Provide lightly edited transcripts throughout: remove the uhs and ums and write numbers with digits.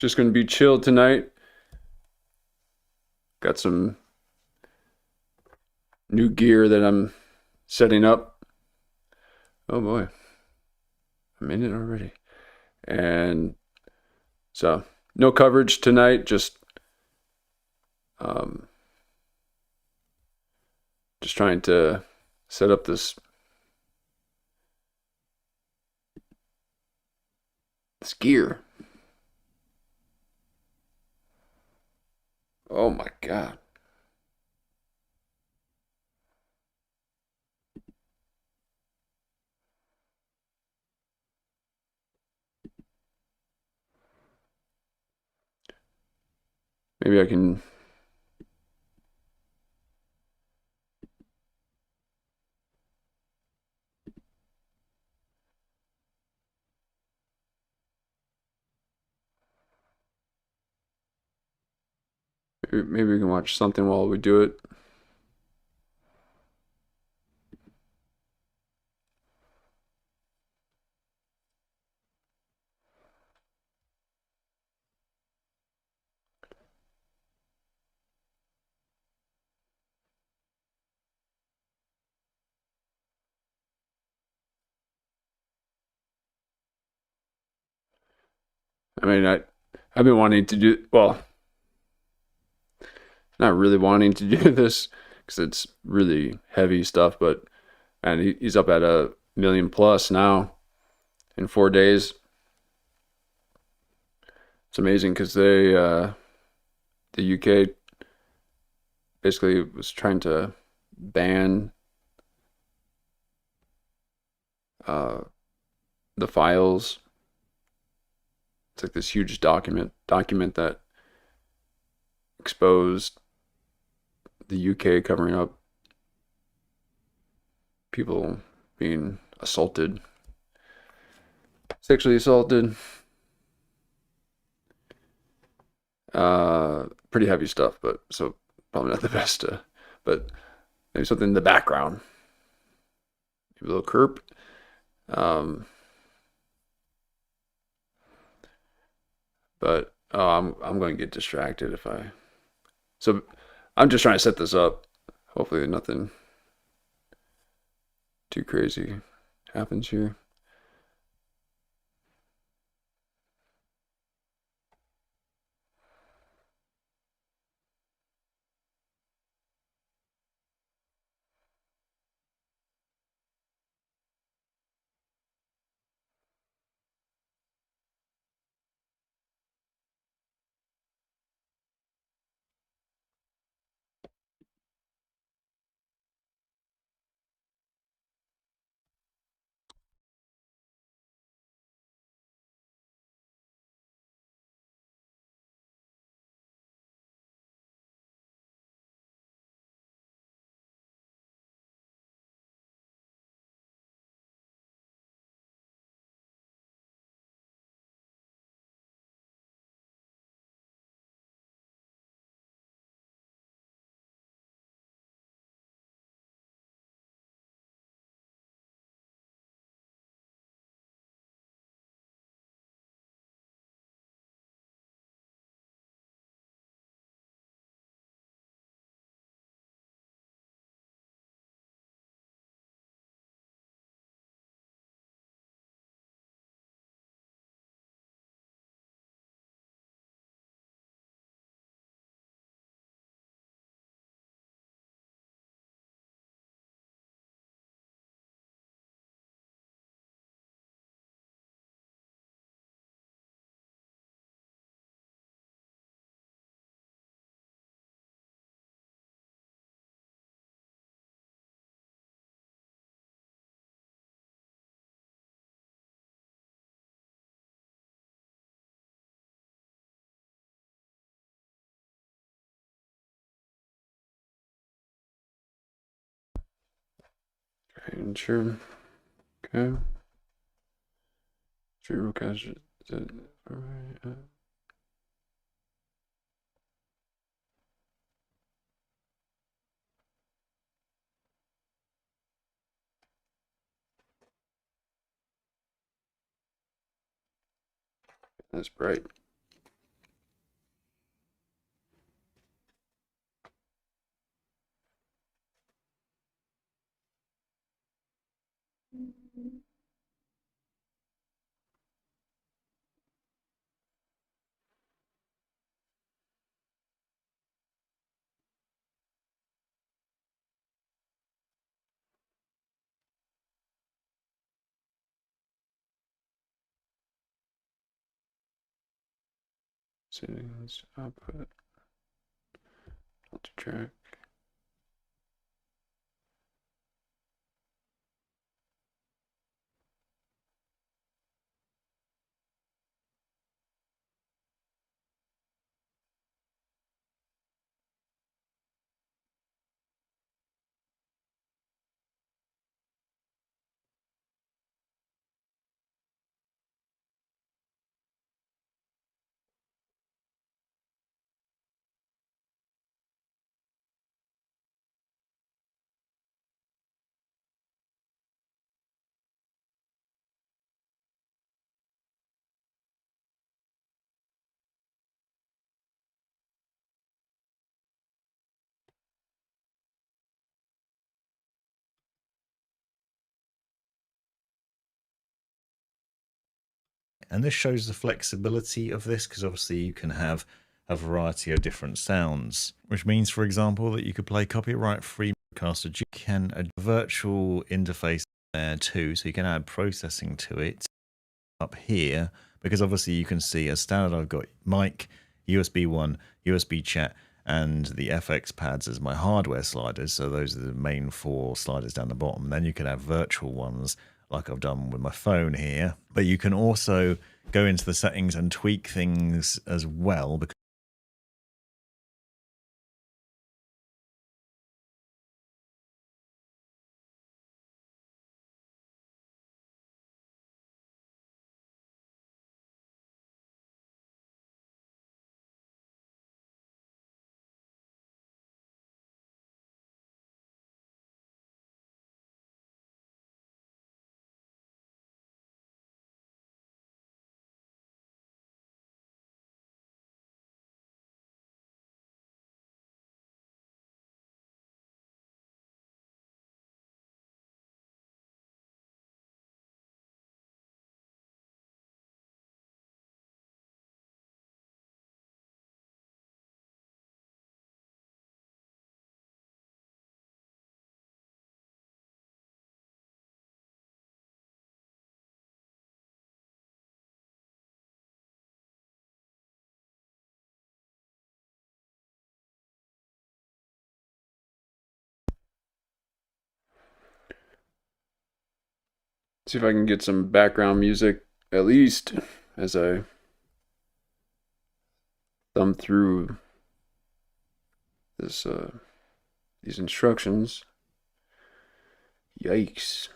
Just going to be chill tonight. Got some new gear that I'm setting up. Oh boy, I'm in it already. And so, no coverage tonight. Um, just trying to set up this gear. Oh my God. Maybe I can. Maybe we can watch something while we do it. I mean, I've been wanting to do, well, not really wanting to do this because it's really heavy stuff, but and he's up at 1 million plus now in 4 days. It's amazing because the UK basically was trying to ban uh, the files. It's like this huge document that exposed the UK covering up people being assaulted, sexually assaulted. Pretty heavy stuff, but so probably not the best. But maybe something in the background, maybe a little curb. Um, but I'm going to get distracted if I. So I'm just trying to set this up. Hopefully nothing too crazy happens here. And sure, okay. Sure, okay. All right. That's bright. Settings, output, multi-track. And this shows the flexibility of this, because obviously you can have a variety of different sounds, which means, for example, that you could play copyright-free broadcaster. You can a virtual interface there too, so you can add processing to it up here, because obviously you can see as standard I've got mic, USB 1, USB chat, and the FX pads as my hardware sliders. So those are the main 4 sliders down the bottom. Then you can have virtual ones like I've done with my phone here. But you can also go into the settings and tweak things as well. See if I can get some background music, at least, as I thumb through this these instructions. Yikes.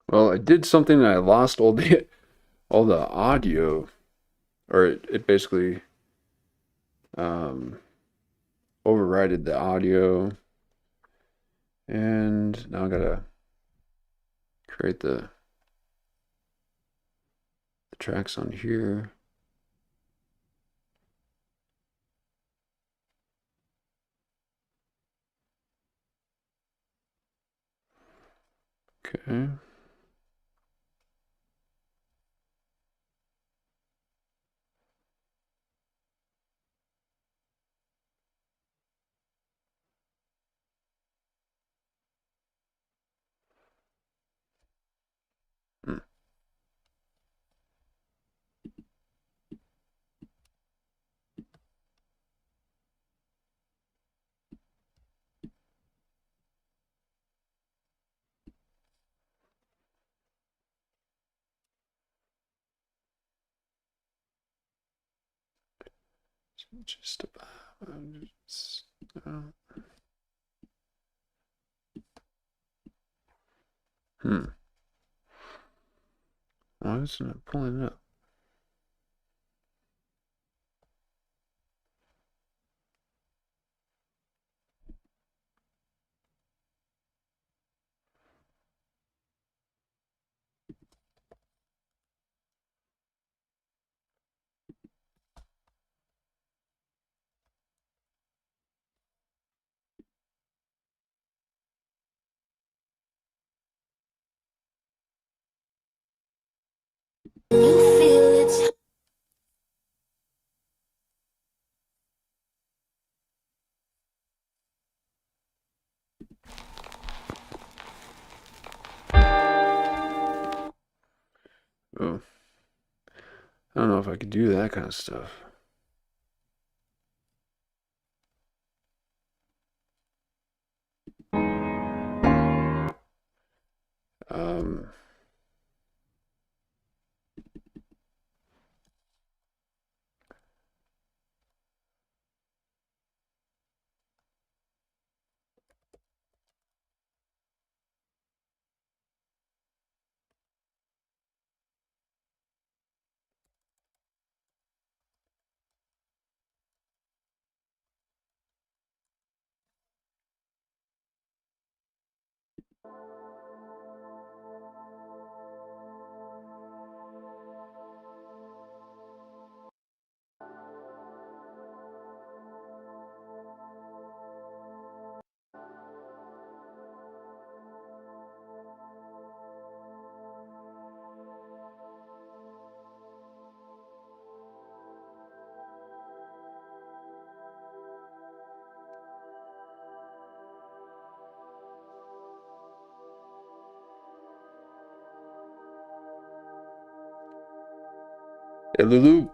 Well, I did something and I lost all the audio, or it basically um, overrided the audio, and now I gotta create the tracks on here. Okay. Just about. Why isn't it pulling it up? You feel it's Oh, I don't know if I could do that kind of stuff. Um, hey, Lulu.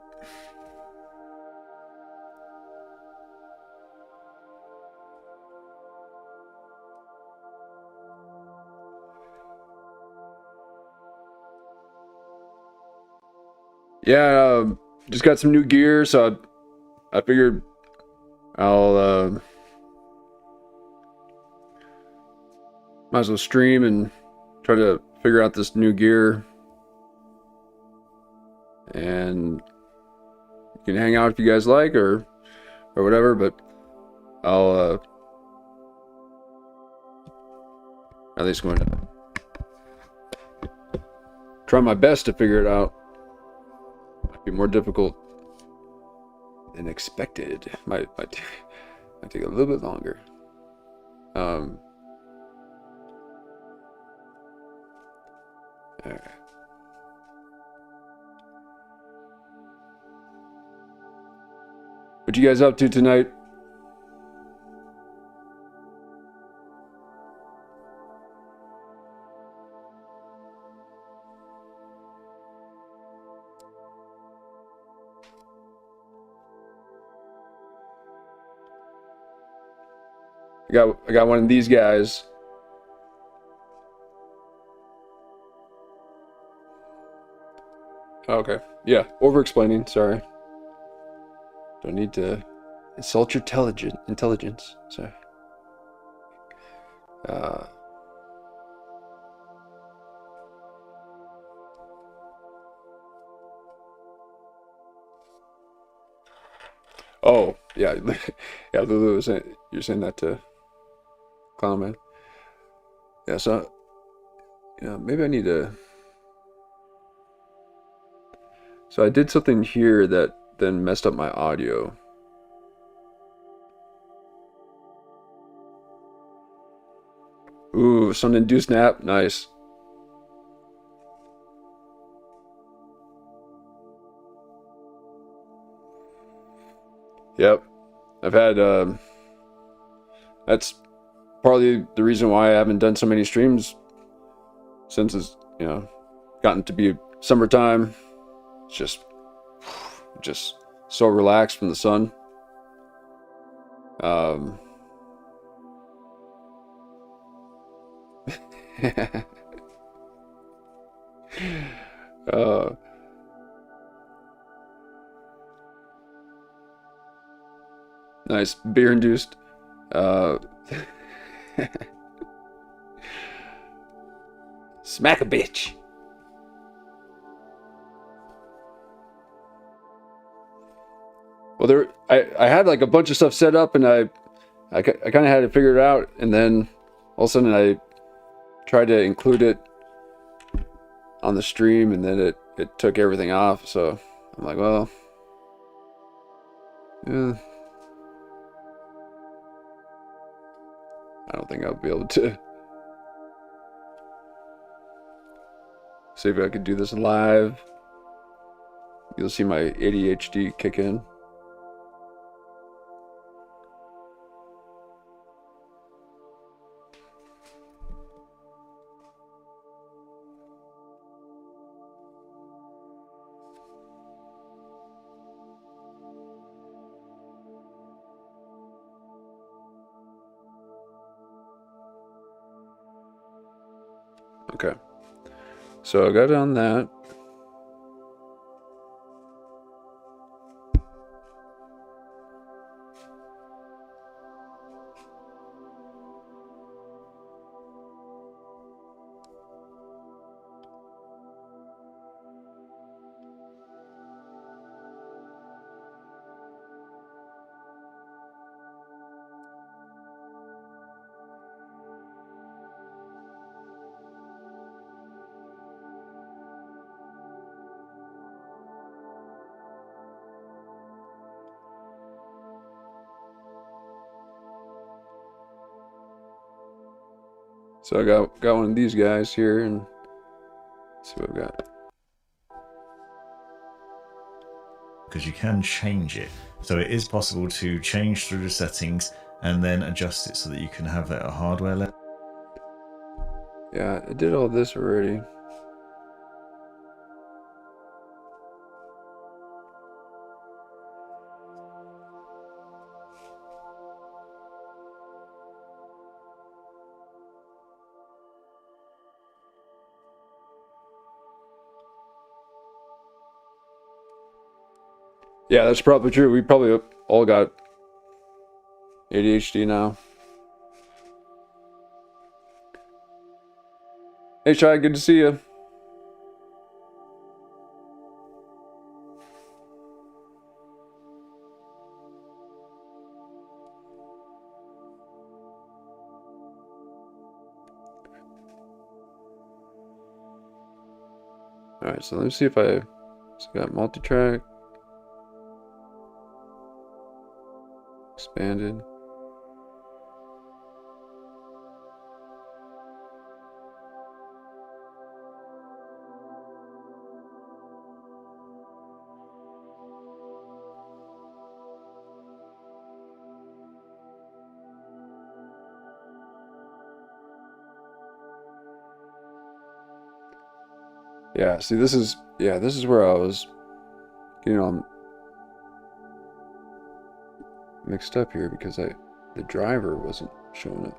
Yeah, just got some new gear, so I figured I'll might as well stream and try to figure out this new gear, and you can hang out if you guys like or whatever. But I'll at least going to try my best to figure it out. Might be more difficult than expected. Might take a little bit longer. All right. What you guys up to tonight? I got one of these guys. Okay. Yeah, over explaining, sorry. Don't need to insult your intelligence. Sorry. Uh oh, yeah. Yeah, Lulu was saying, you're saying that to Clown Man. Yeah, so maybe I need to. So I did something here that then messed up my audio. Ooh, sun-induced nap, nice. Yep, I've had. That's partly the reason why I haven't done so many streams since it's gotten to be summertime. It's just so relaxed from the sun. Um, uh, Nice beer induced. Smack a bitch. Well, I had like a bunch of stuff set up, and I kind of had it figured out, and then all of a sudden I tried to include it on the stream, and then it took everything off. So I'm like, well, yeah, I don't think I'll be able to see if I could do this live. You'll see my ADHD kick in. Okay, so I got on that. So I got one of these guys here, and let's see what I've got. Because you can change it. So it is possible to change through the settings and then adjust it so that you can have it at a hardware level. Yeah, I did all this already. Yeah, that's probably true. We probably all got ADHD now. Hey, Shai, good to see you. All right, so let me see if I got multi-track, expanded. Yeah, see, this is where I was getting all mixed up here because the driver wasn't showing up.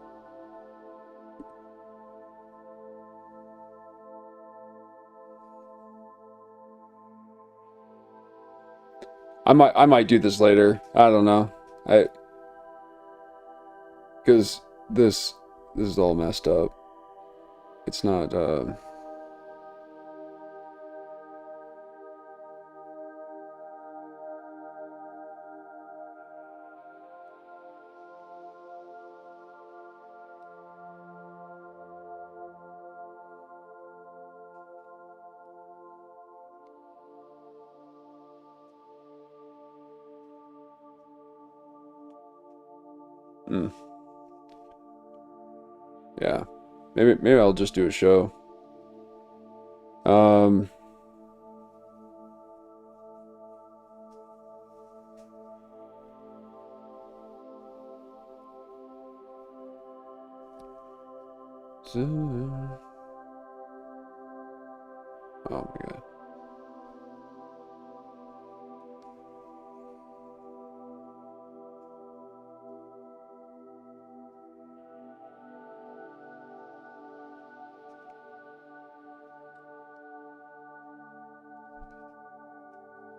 I might do this later. I don't know. Because this is all messed up. It's not yeah. Maybe I'll just do a show. Oh my god.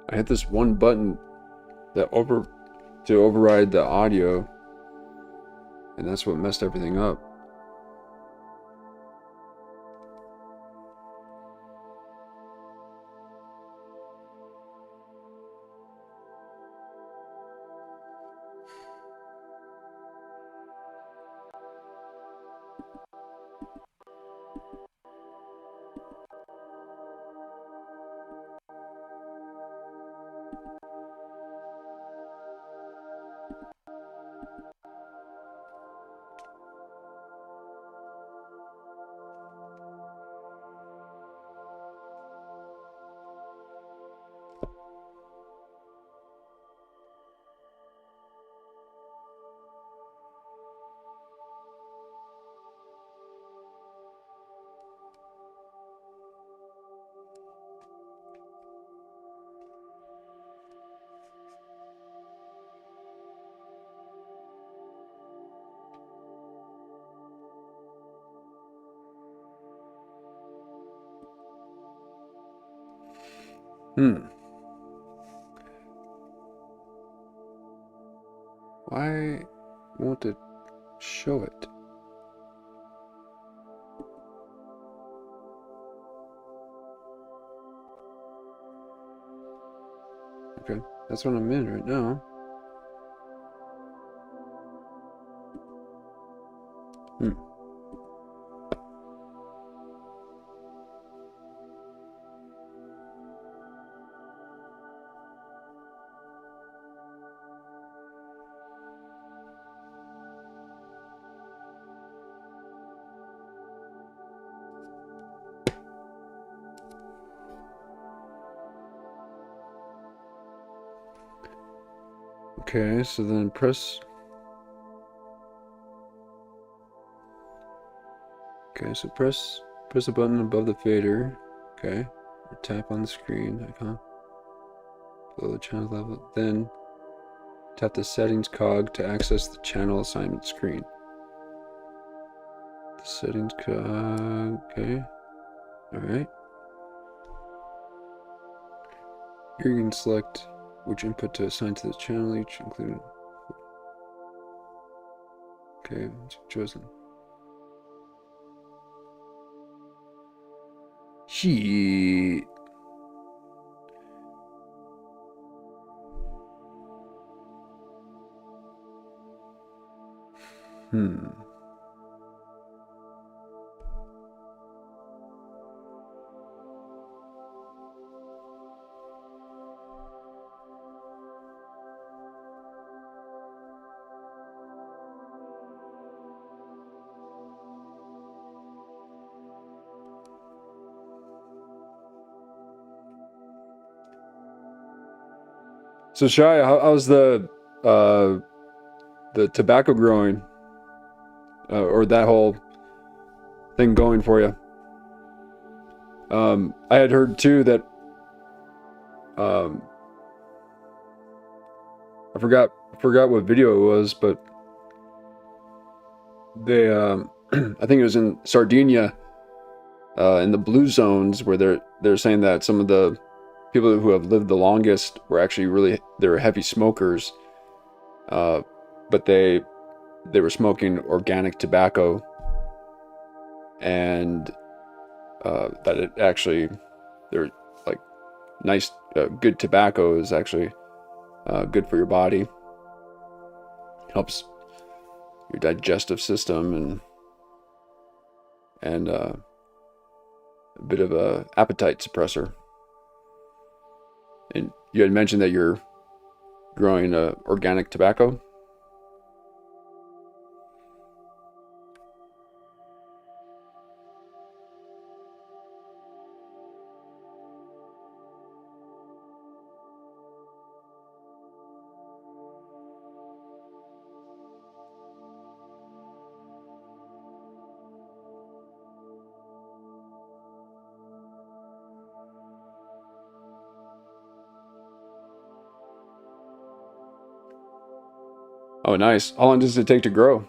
I hit this one button that to override the audio, and that's what messed everything up. Why won't it show it? Okay, that's what I'm in right now. Okay, so then press. Okay, so press a button above the fader. Okay, or tap on the screen icon below the channel level. Then tap the settings cog to access the channel assignment screen. The settings cog. Okay, all right. Here you can select which input to assign to the channel, each included. Okay, it's chosen. Shit. So Shai, how's the tobacco growing, or that whole thing going for you? I had heard too that I forgot what video it was, but they I think it was in Sardinia, in the blue zones, where they're saying that some of the people who have lived the longest were actually they're heavy smokers, but they were smoking organic tobacco, and that it actually, they're like nice, good tobacco is actually good for your body, helps your digestive system, and a bit of a appetite suppressor. And you had mentioned that you're growing organic tobacco. Oh, nice. How long does it take to grow?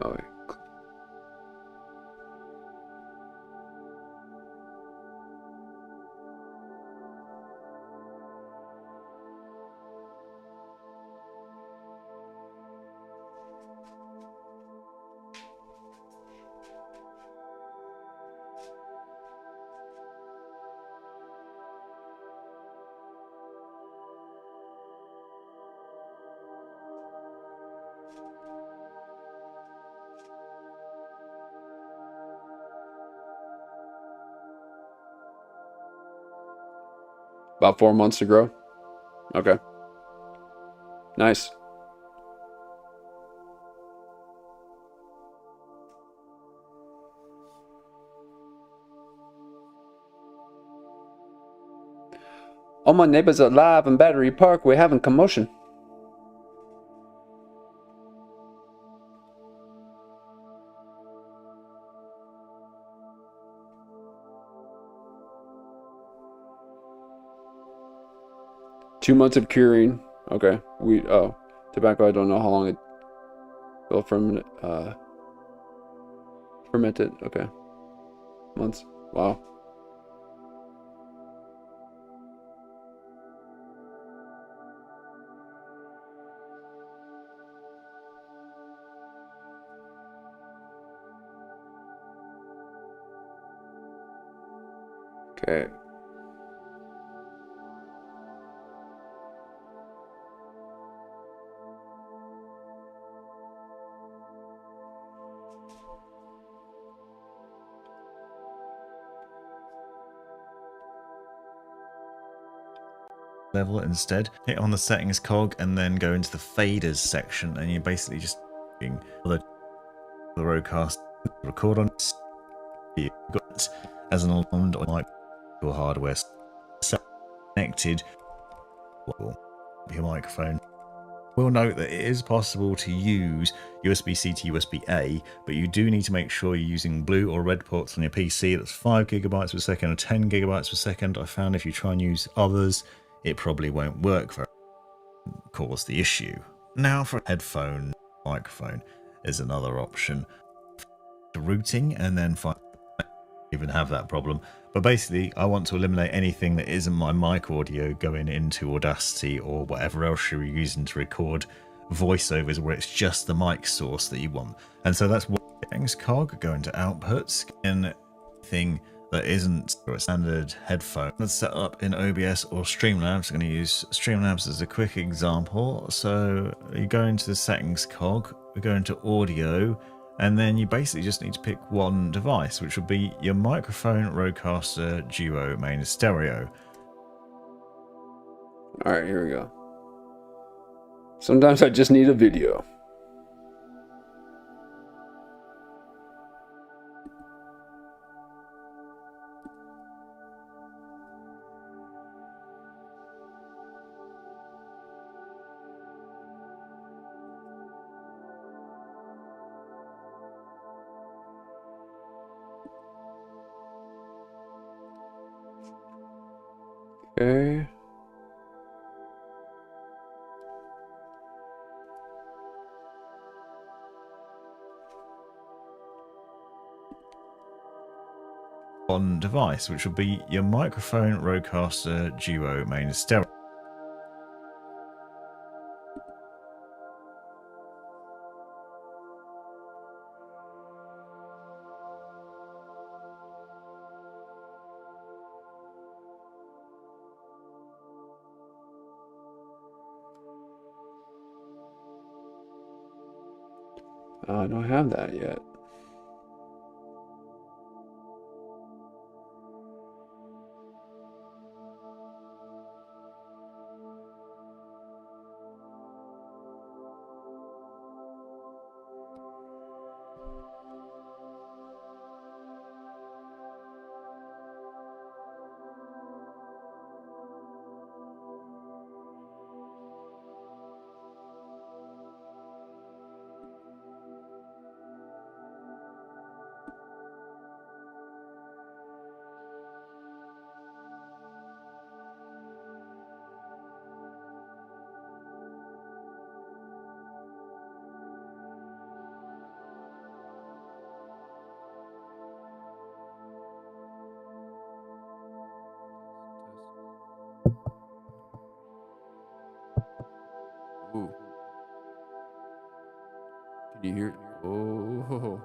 Oh, wait. About 4 months to grow. Okay. Nice. All my neighbors are live in Battery Park. We're having commotion. Two months of curing. Okay. Tobacco, I don't know how long it will ferment it. Okay. Months. Wow. Okay. Level instead. Hit on the settings cog and then go into the faders section, and you're basically just doing the roadcast record on. You've got as an alarmed or like your hardware connected your microphone. We'll note that it is possible to use USB-C to USB-A, but you do need to make sure you're using blue or red ports on your PC. That's 5 gigabytes per second or 10 gigabytes per second. I found if you try and use others, it probably won't work for cause the issue. Now for headphone microphone is another option. Routing and then even have that problem. But basically, I want to eliminate anything that isn't my mic audio going into Audacity or whatever else you're using to record voiceovers where it's just the mic source that you want. And so that's what settings cog, go into outputs, and anything that isn't a standard headphone. Let's set up in OBS or Streamlabs. I'm going to use Streamlabs as a quick example. So you go into the settings cog, we go into audio, and then you basically just need to pick one device, which will be your microphone, Rodecaster, Duo, main stereo. All right, here we go. Sometimes I just need a video. Okay. One device, which will be your microphone, Rodecaster, Duo, main stereo. I don't have that yet. Ooh. Can you hear it? Oh.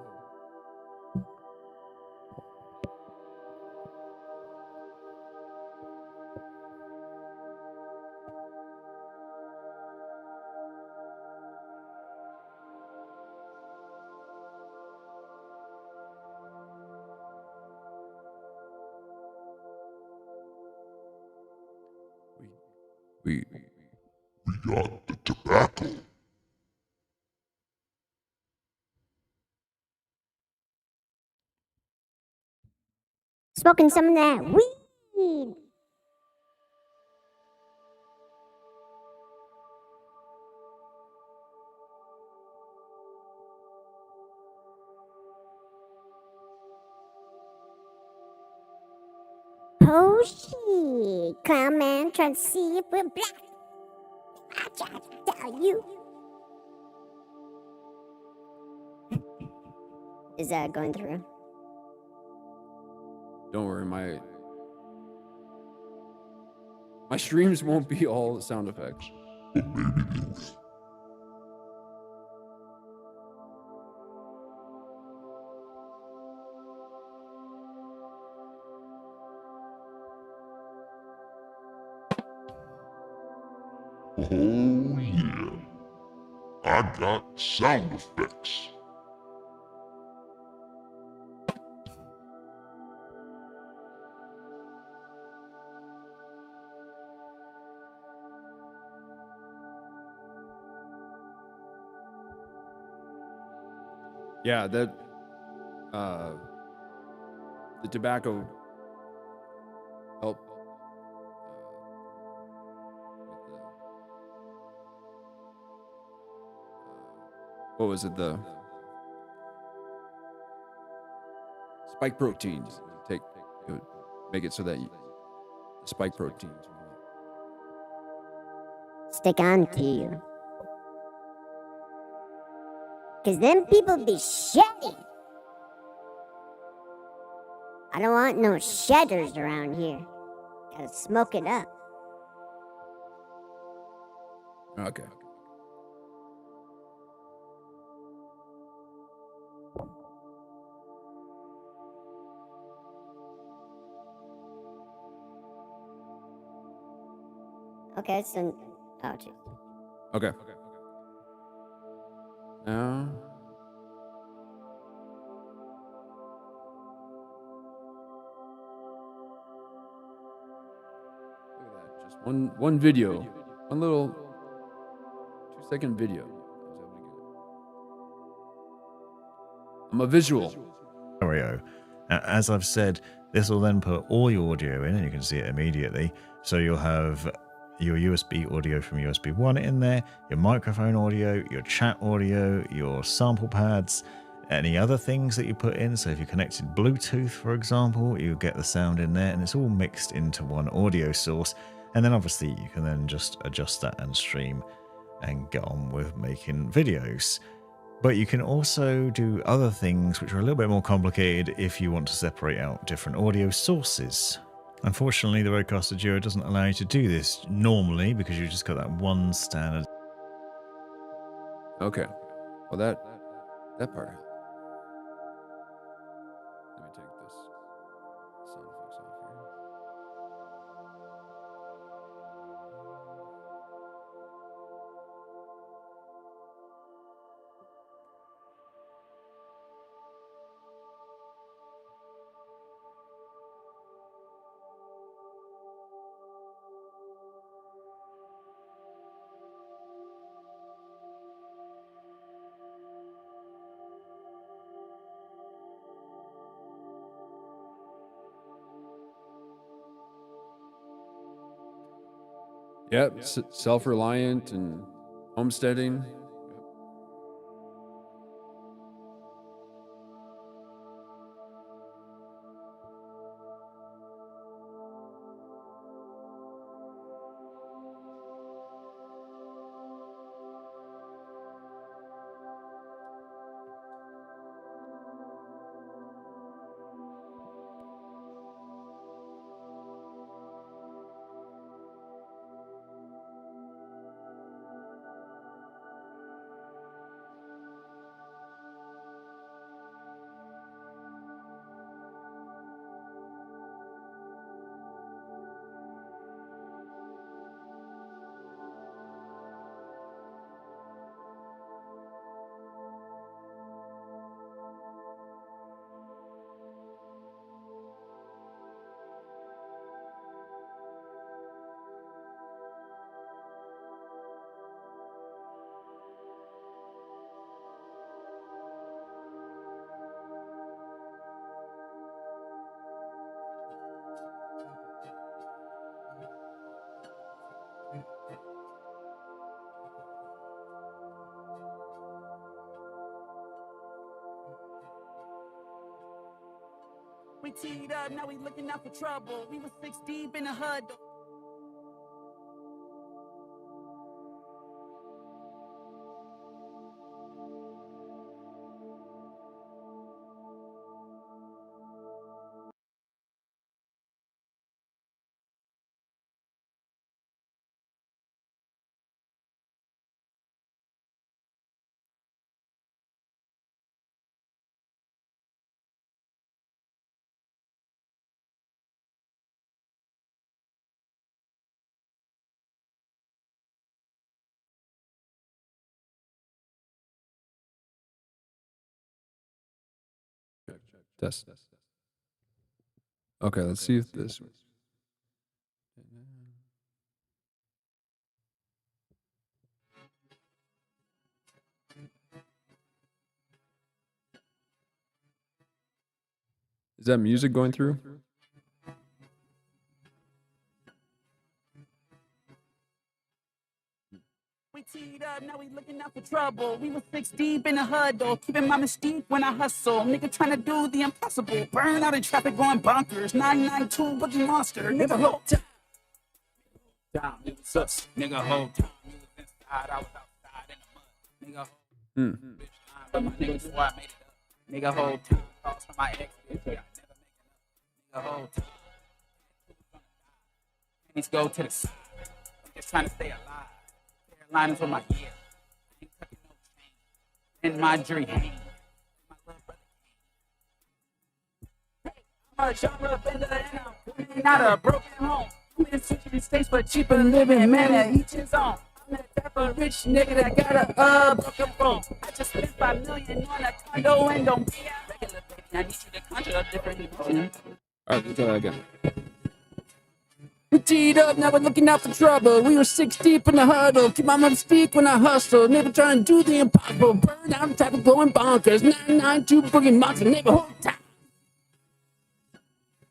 We got the tobacco. Smoking some of that weed. Oh shit. Clown man trying to see if we're black. I try to tell you. Is that going through? don't worry, my streams won't be all sound effects. But maybe they'll be. Oh yeah. I got sound effects. Yeah, that the tobacco helped what was it, the spike proteins. It would make it so that the spike proteins Stick on to you. Cause them people be shedding. I don't want no shedders around here. Gotta smoke it up. okay. Okay, so oh jeez. Okay. Now look at that. Just one video. One little 2-second video. I'm a visual. Stereo. As I've said, this will then put all your audio in and you can see it immediately. So you'll have your USB audio from USB 1 in there, your microphone audio, your chat audio, your sample pads, any other things that you put in. So if you connected Bluetooth, for example, you'll get the sound in there and it's all mixed into one audio source. And then obviously you can then just adjust that and stream and get on with making videos. But you can also do other things which are a little bit more complicated if you want to separate out different audio sources. Unfortunately, the Rodecaster Duo doesn't allow you to do this normally because you've just got that one standard. Okay. Well, that part helped. Let me take this sound effects off here. Yep, self-reliant and homesteading. We teed up, now we looking out for trouble. We was 6 deep in the huddle. Test. Okay, let's see if this. Is that music going through? We teed up, now we looking out for trouble. We was 6 deep in the huddle, keeping my mystique when I hustle. Nigga trying to do the impossible, burn out in traffic going bonkers. 992 boogie monster, nigga hold time. Down, nigga sus, nigga hold time. You was inside, I was outside in the mud. Nigga hold bitch line, but my niggas before I made it up. Nigga hold time, calls from my ex bitch, yeah, I never make it up. Nigga hold time. Pennies go to the side. I'm just trying to stay alive. Lines on my ear. Ain't tucking no chain. In my dream. My little brother came. Hey, I'm a genre bender and I'm coming out of a broken home. I'm in switching states for cheaper living, man, that each his own. I'm that type of rich nigga that got a broken phone. I just spent $5 million on a condo and don't be a regular baby. I need you to conjure a different emotion. Alright, let's try that again. We teed up, now we're looking out for trouble. We were 6 deep in the huddle. Keep my mom speak when I hustle. Never trying to do the impossible. Burn out type of going bonkers. 992 boogie monster, neighborhood time.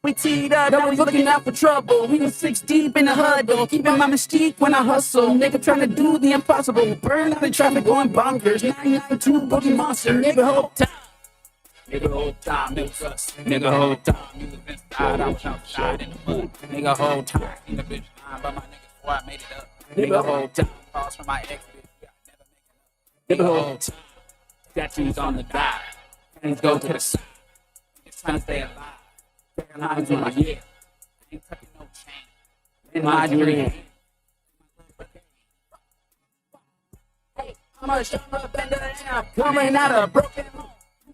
We teed up, now we're looking out for trouble. We were 6 deep in the huddle. Keeping my mystique when I hustle. Nigga trying to do the impossible. Burn out in traffic going bonkers. 992 boogie monster, neighborhood time. Nigga whole time, it was us. Nigga whole time, you was inside, I was outside in the mud. Nigga whole time, seen the bitch line, but my niggas before I made it up. Nigga whole time, calls from my ex bitch, yeah, I never make it up. Nigga whole time, statues on the dive, hands go to the side. Just trying to stay alive. Bare lines on my ear, ain't tucking no chain. In my dream. Hey, I'm a genre bender and I'm coming out of a broken home.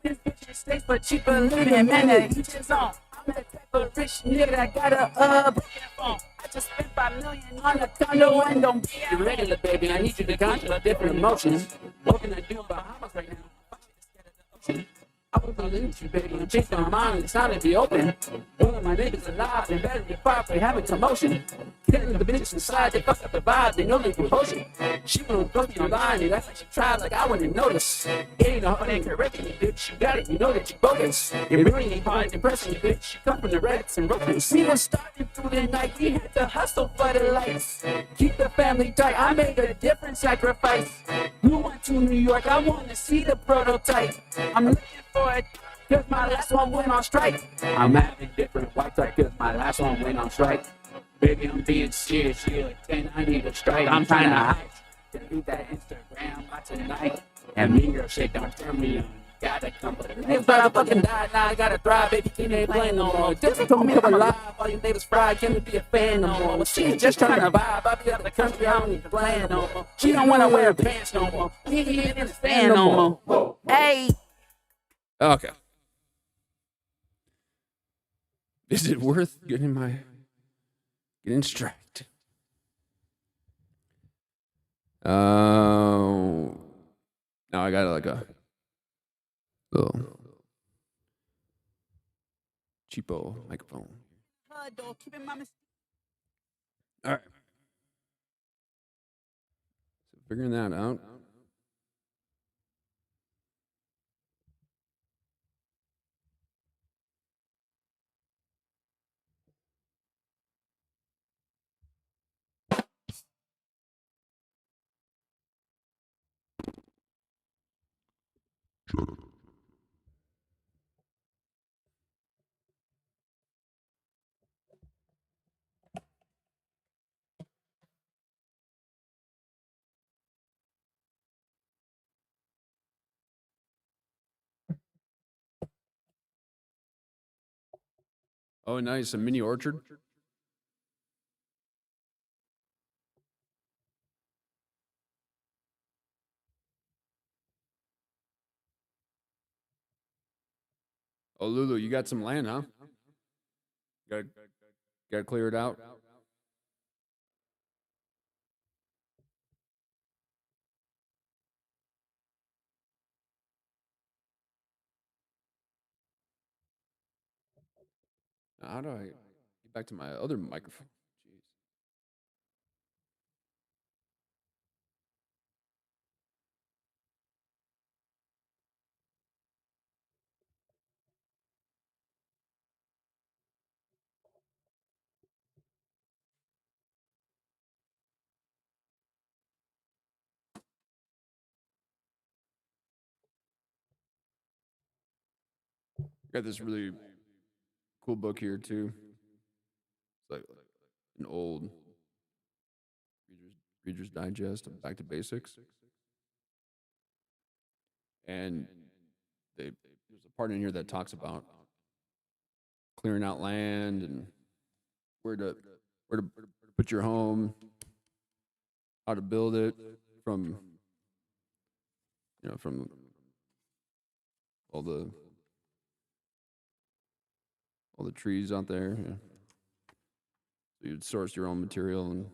This bitch in states for cheaper living, man, that each his own. I'm that type of rich nigga that got a broken phone. I just spent $5 million on a condo and don't be a regular baby. I need you to conjure different emotions. What can I do about Bahamas right now? I'm scared of the ocean. I was gonna lose you, baby. I'm chasing my mind. It's time to be open. All of my niggas alive. They better be far for having commotion. Killing the bitches inside. They fuck up the vibe. They know they compulsion. She won't go me online. They act like she tried, like I wouldn't notice. It ain't a honey correction, you bitch. You got it. You know that you bogus. It really ain't hard depressing, you bitch. You come from the Reddits and Roku's. We was starting through the night. We had to hustle for the lights. Keep the family tight. I made a different sacrifice. You went to New York. I want to see the prototype. I'm looking for it, cause my last one went on strike. I'm having different white type, cause my last one went on strike. Baby, I'm being serious, you a 10, I need a strike. I'm trying to hide, delete that Instagram by tonight. And me, your shit don't turn me on. Gotta come with it. Niggas about to fucking die, now I gotta thrive, baby, can't ain't playing no more. Just told me to alive, all you niggas fried, can't be a fan no more. Well, she's just trying to vibe, I'll be out of the country, I don't need to plan no more. She don't wanna wear pants no more, she ain't in the stand no more. Hey! Okay. Is it worth getting striked? Now I got like a little cheapo microphone. All right. So figuring that out. Oh, nice. A mini orchard. Oh, Lulu, you got some land, huh? Got to clear it out. Now, how do I get back to my other microphone? Jeez. Got this really cool book here too. It's like an old Reader's Digest of Back to Basics, and there's a part in here that talks about clearing out land and where to put your home, how to build it from from all the trees out there. Yeah. So you'd source your own material and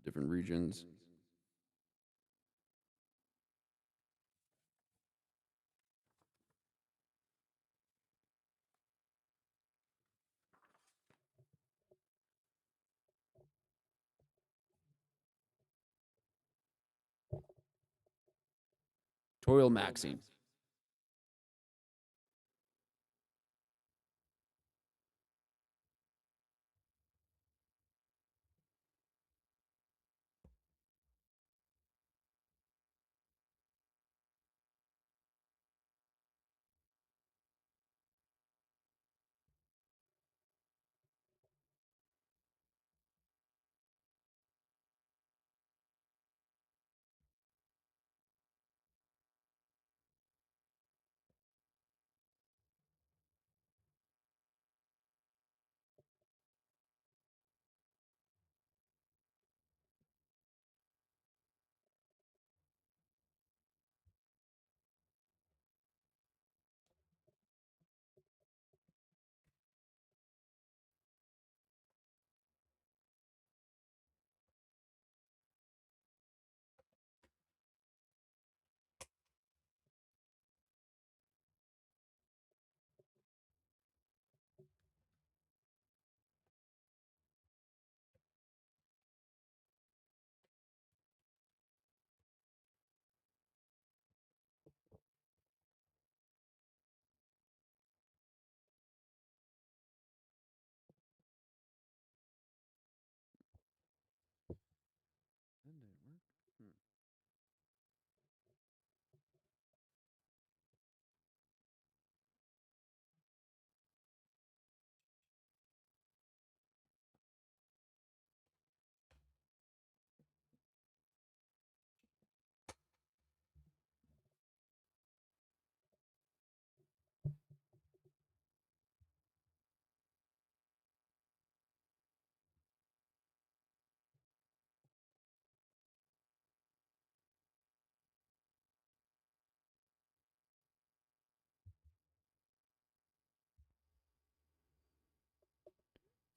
different regions. Toil Maxine.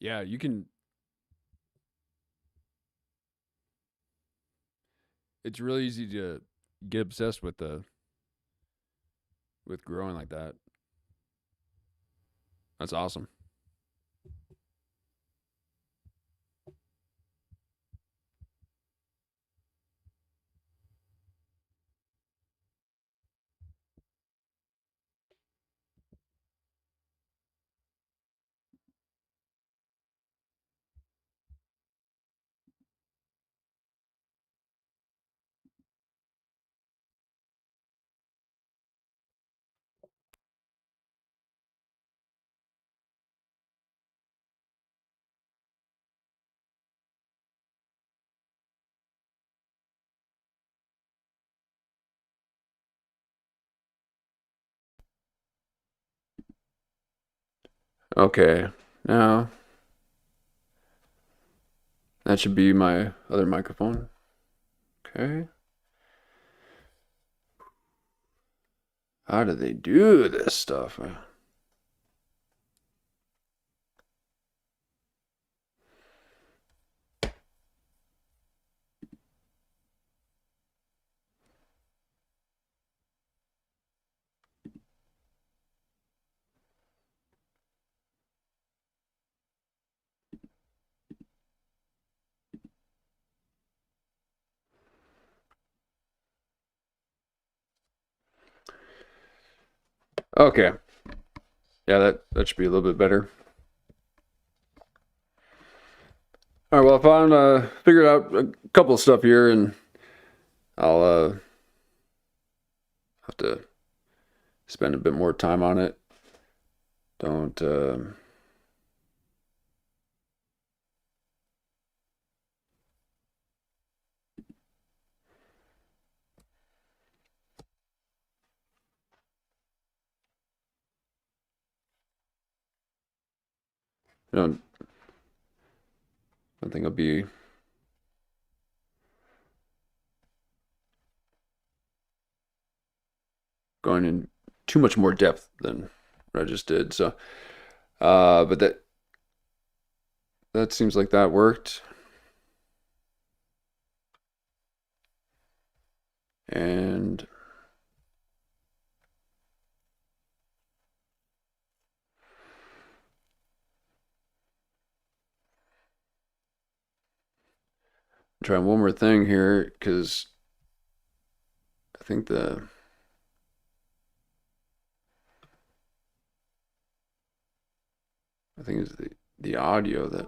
Yeah, you can. It's really easy to get obsessed with growing like that. That's awesome. Okay, now that should be my other microphone. Okay. How do they do this stuff? Okay. Yeah, that should be a little bit better. All right, well, I found figured out a couple of stuff here, and I'll have to spend a bit more time on it. Don't you know, I think I'll be going in too much more depth than what I just did. So, but that seems like that worked. And try one more thing here because I think it's the audio that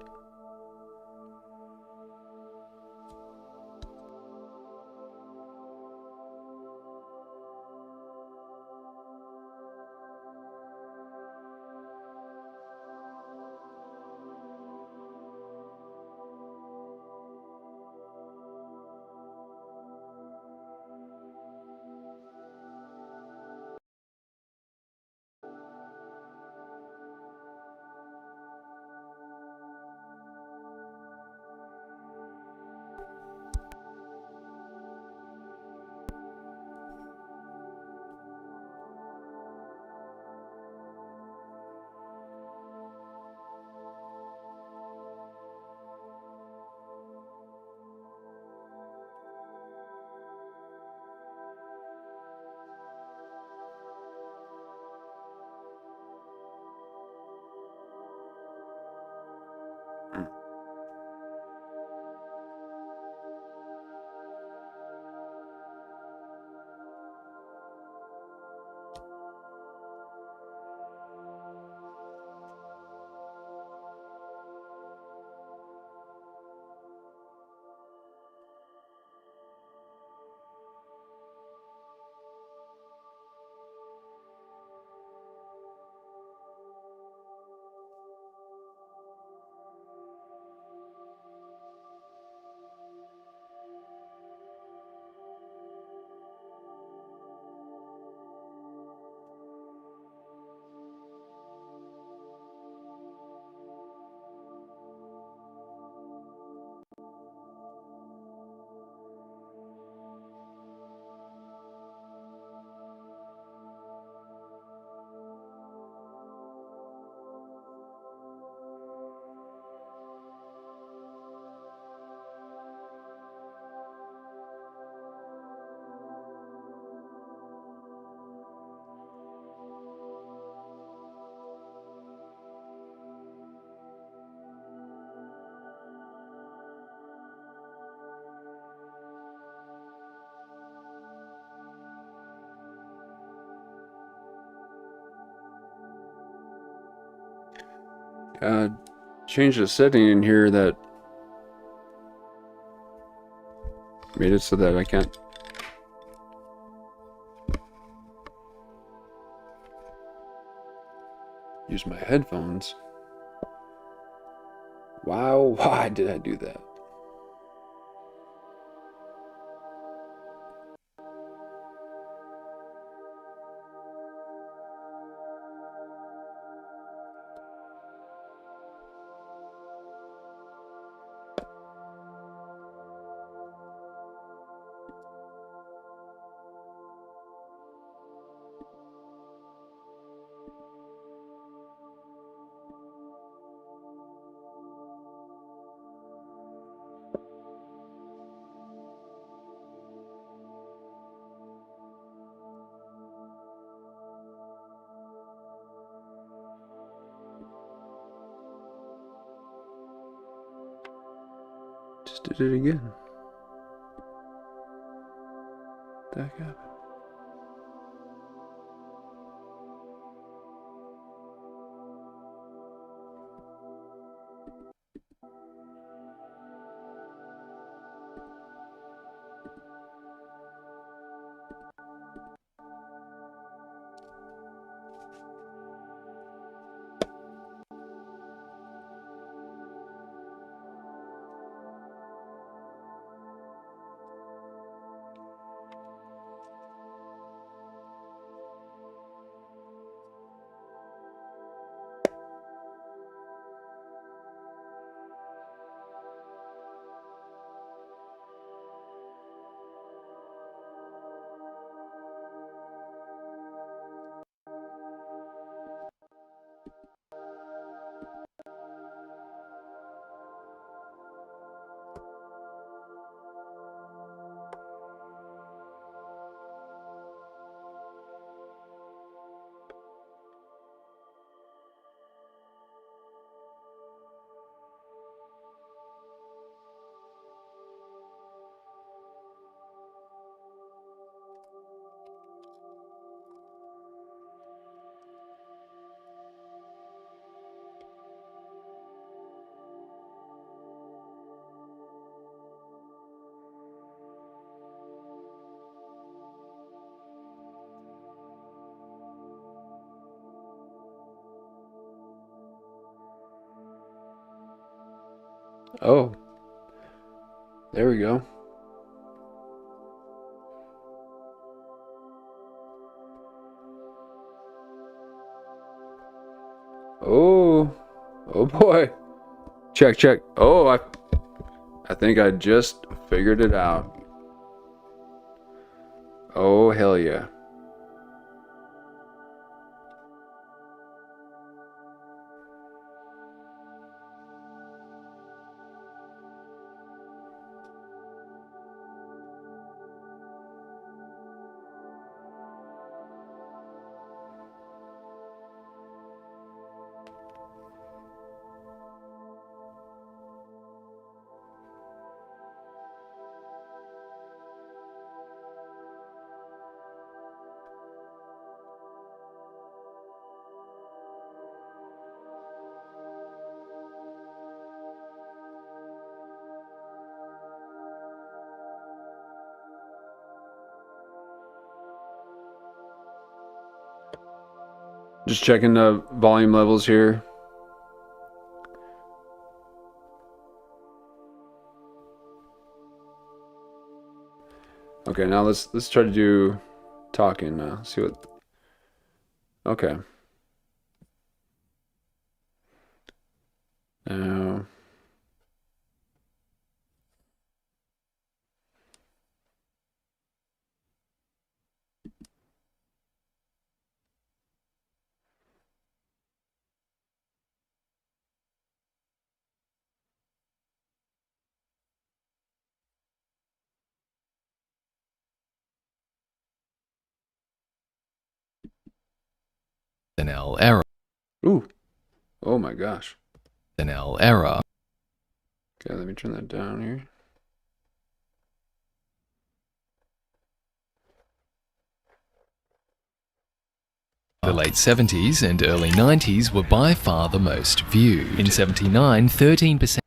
changed a setting in here that made it so that I can't use my headphones. Wow, why did I do that? Just did it again. What the heck happened? Oh, there we go. Oh, oh boy. Check, check. Oh, I think I just figured it out. Oh, hell yeah. Just checking the volume levels here. Okay, now let's try to do talking now. See what. Okay. Now. L error. Ooh. Oh my gosh. L error. Okay, let me turn that down here. The late 70s and early 90s were by far the most viewed. In 79, 13%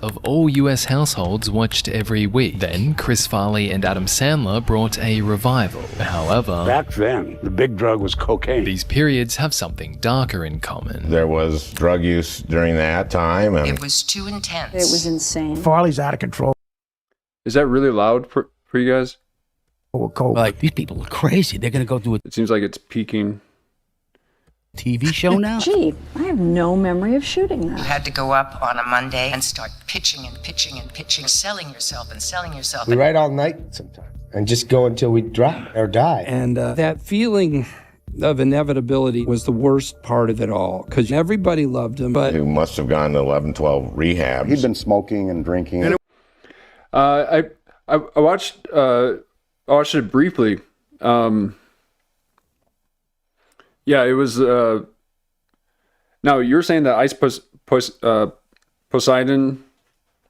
of all US households watched every week. Then, Chris Farley and Adam Sandler brought a revival. However, back then, the big drug was cocaine. these periods have something darker in common. There was drug use during that time. And It was too intense. It was insane. Farley's out of control. Is that really loud for you guys? Like, these people are crazy. They're going to go do a It seems like it's peaking. TV show now? Gee, I have no memory of shooting You that. had to go up on a Monday and start pitching and pitching and pitching, selling yourself and selling yourself. We write all night sometimes and just go until we drop or die. And that feeling of inevitability was the worst part of it all, because everybody loved him, but who must have gone to 11, 12 rehabs. He'd been smoking and drinking. I watched it briefly. Yeah, it was Now you're saying that Poseidon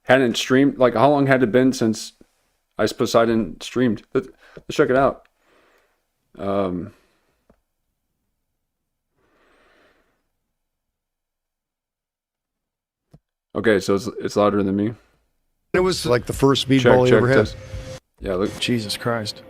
hadn't streamed. Like, how long had it been since Ice Poseidon streamed? Let's check it out. Okay, so it's louder than me. It was like the first speedball he ever had. Test. Yeah, look. Jesus Christ.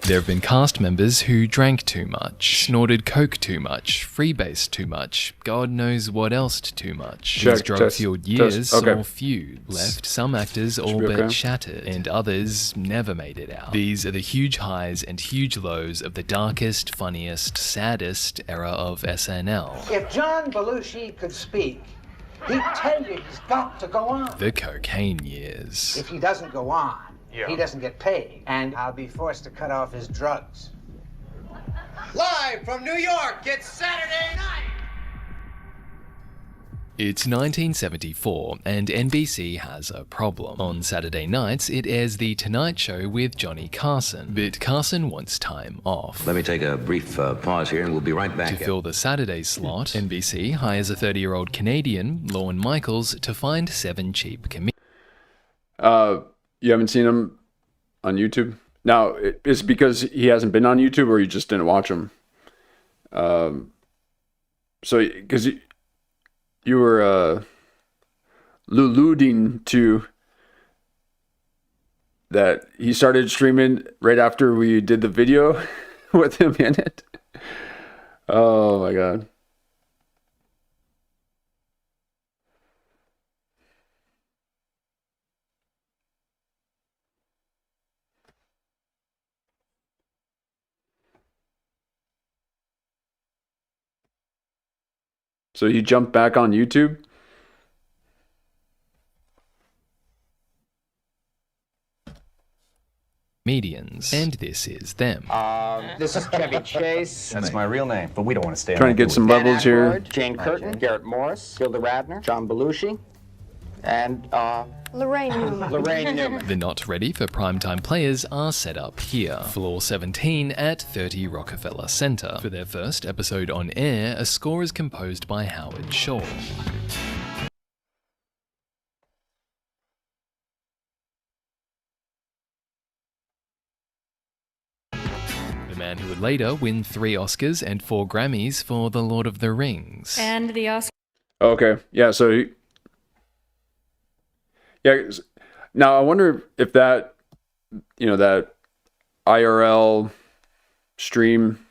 There have been cast members who drank too much, snorted coke too much, freebased too much, God knows what else too much. These drug-fueled years saw few, left some actors all but shattered, and others never made it out. These are the huge highs and huge lows of the darkest, funniest, saddest era of SNL. If John Belushi could speak, he'd tell you he's got to go on. The cocaine years. If he doesn't go on, he doesn't get paid, and I'll be forced to cut off his drugs. Live from New York, it's Saturday night! It's 1974, and NBC has a problem. On Saturday nights, it airs The Tonight Show with Johnny Carson, but Carson wants time off. Let me take a brief pause here, and we'll be right back. To fill the Saturday slot, NBC hires a 30-year-old Canadian, Lorne Michaels, to find 7 cheap comedians. You haven't seen him on YouTube? Now, it's because he hasn't been on YouTube, or you just didn't watch him? So, because you were alluding to that he started streaming right after we did the video with him in it. Oh my God. So you jumped back on YouTube? Comedians, and this is them. This is Chevy Chase. That's my real name, but we don't want to stay Trying to get some levels here. Jane Curtin, Garrett Morris, Gilda Radner, John Belushi, and Lorraine Newman. Lorraine Newman. The not ready for primetime players are set up here. Floor 17 at 30 Rockefeller Center. For their first episode on air, a score is composed by Howard Shaw. The man who would later win 3 Oscars and 4 Grammys for The Lord of the Rings. And the Oscar. Okay, yeah, so... Yeah, now I wonder if that, that IRL stream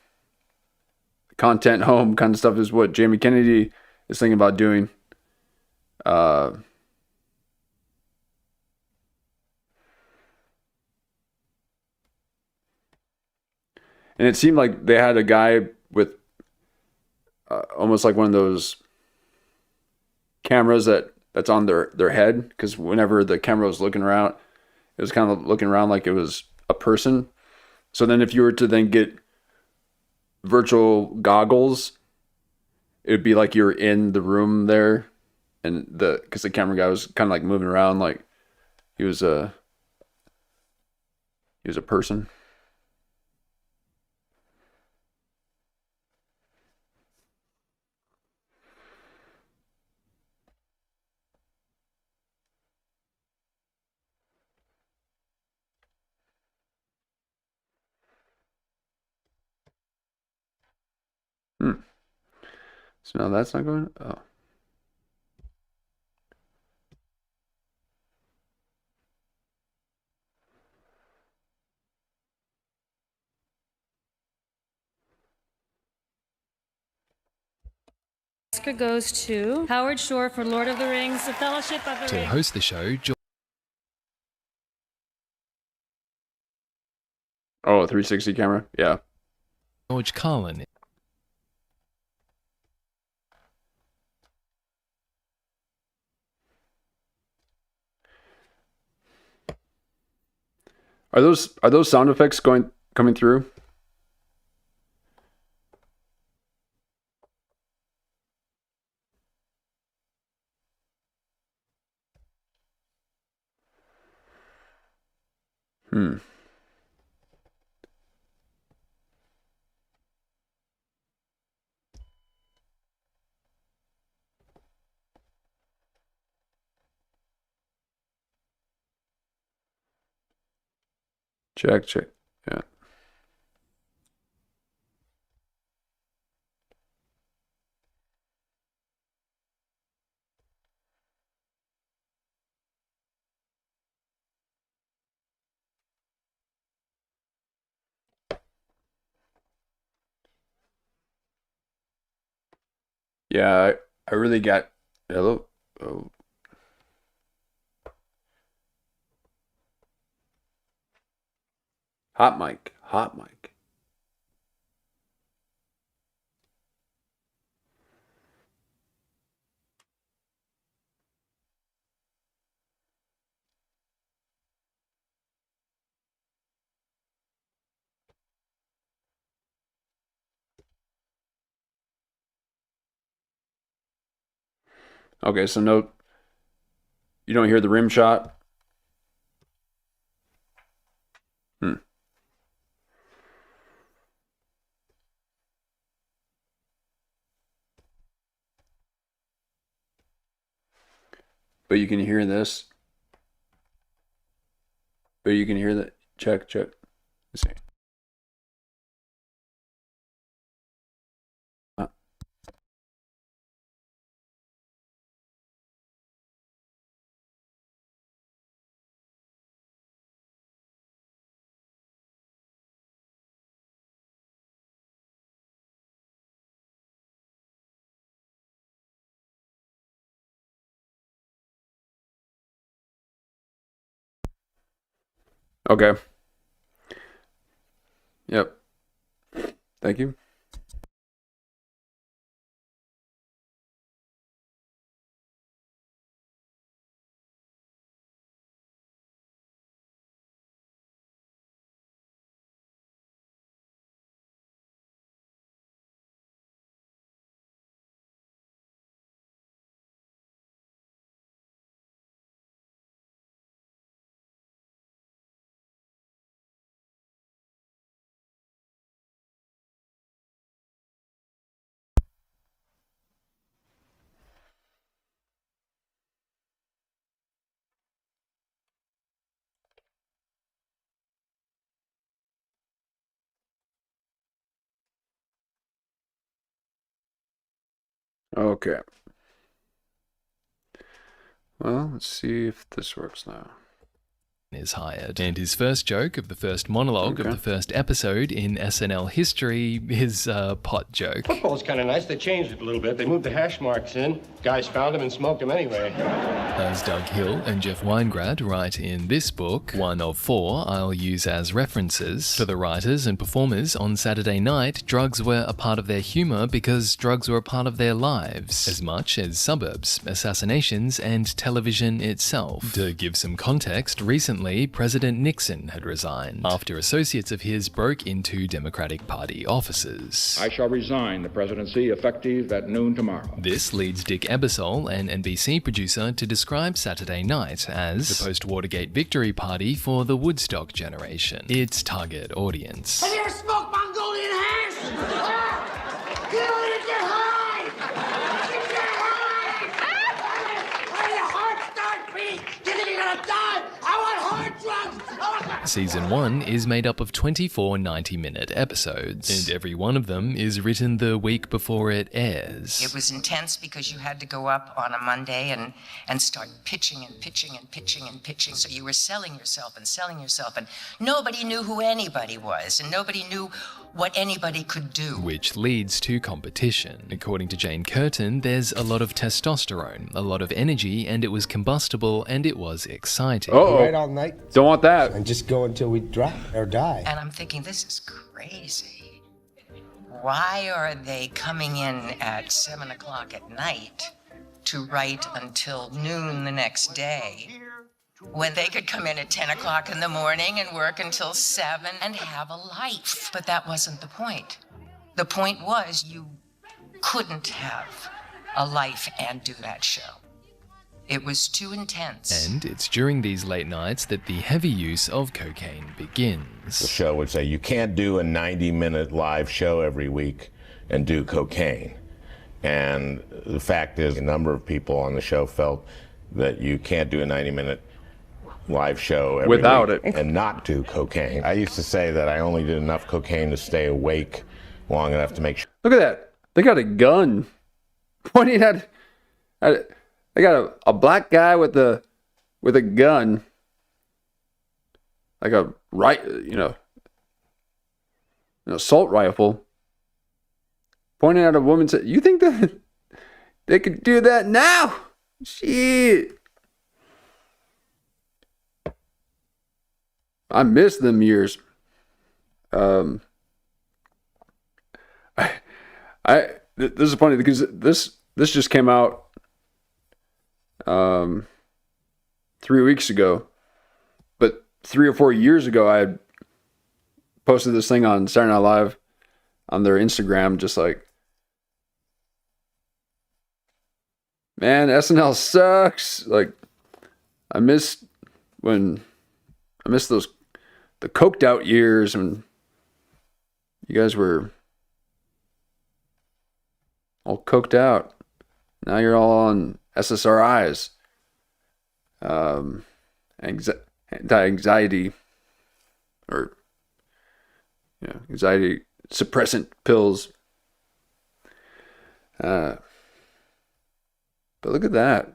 content home kind of stuff is what Jamie Kennedy is thinking about doing. And it seemed like they had a guy with almost like one of those cameras that's on their head, because whenever the camera was looking around, it was kind of looking around like it was a person. So then if you were to then get virtual goggles, it would be like you're in the room there, and because the camera guy was kind of like moving around like he was a person. So now that's not going. Oh. Oscar goes to Howard Shore for Lord of the Rings, The Fellowship of the To Ring. host the show, Oh, a 360 camera? Yeah. George Carlin. Are those sound effects coming through? Check. Yeah. Yeah, I really got hello. Oh. Hot mic. Okay, so note, you don't hear the rim shot. But you can hear this. But you can hear that. Check. Let's see. Okay. Yep. Thank you. Okay. Well, let's see if this works now. Is hired. And his first joke of the first monologue of the first episode in SNL history is a pot joke. Football's kind of nice. They changed it a little bit. They moved the hash marks in. Guys found them and smoked them anyway. As Doug Hill and Jeff Weingrad write in this book, one of 4 I'll use as references. For the writers and performers on Saturday night, drugs were a part of their humor because drugs were a part of their lives, as much as suburbs, assassinations, and television itself. To give some context, recently President Nixon had resigned after associates of his broke into Democratic Party offices. I shall resign the presidency effective at noon tomorrow. This leads Dick Ebersol, an NBC producer, to describe Saturday night as the post-Watergate victory party for the Woodstock generation. Its target audience. Have you ever smoked Mongolian hash? Get on it, get high! Get high! Let your heart start beating! You think you're gonna die? I want hard drugs! Season 1 is made up of 24 90-minute episodes, and every one of them is written the week before it airs. It was intense because you had to go up on a Monday and start pitching. So you were selling yourself, and nobody knew who anybody was, and nobody knew what anybody could do. Which leads to competition. According to Jane Curtin, there's a lot of testosterone, a lot of energy, and it was combustible, and it was exciting. Right all night. Don't want that. And just go until we drop or die. And I'm thinking, this is crazy. Why are they coming in at 7 o'clock at night to write until noon the next day, when they could come in at 10 o'clock in the morning and work until 7 and have a life? But that wasn't the point. The point was you couldn't have a life and do that show. It was too intense. And it's during these late nights that the heavy use of cocaine begins. The show would say, you can't do a 90-minute live show every week and do cocaine. And the fact is, a number of people on the show felt that you can't do a 90-minute live show every Without week it. and not do cocaine. I used to say that I only did enough cocaine to stay awake long enough to make sure. Look at that. They got a gun pointing at they got a black guy with a gun. Like a an assault rifle. Pointing at a woman. You think that they could do that now? Shit. I miss them years. This is funny because this just came out 3 weeks ago, but 3 or 4 years ago I had posted this thing on Saturday Night Live on their Instagram, just like, man, SNL sucks. Like, I miss those the coked out years when you guys were all coked out. Now you're all on SSRIs, anxiety, or anxiety suppressant pills. But look at that.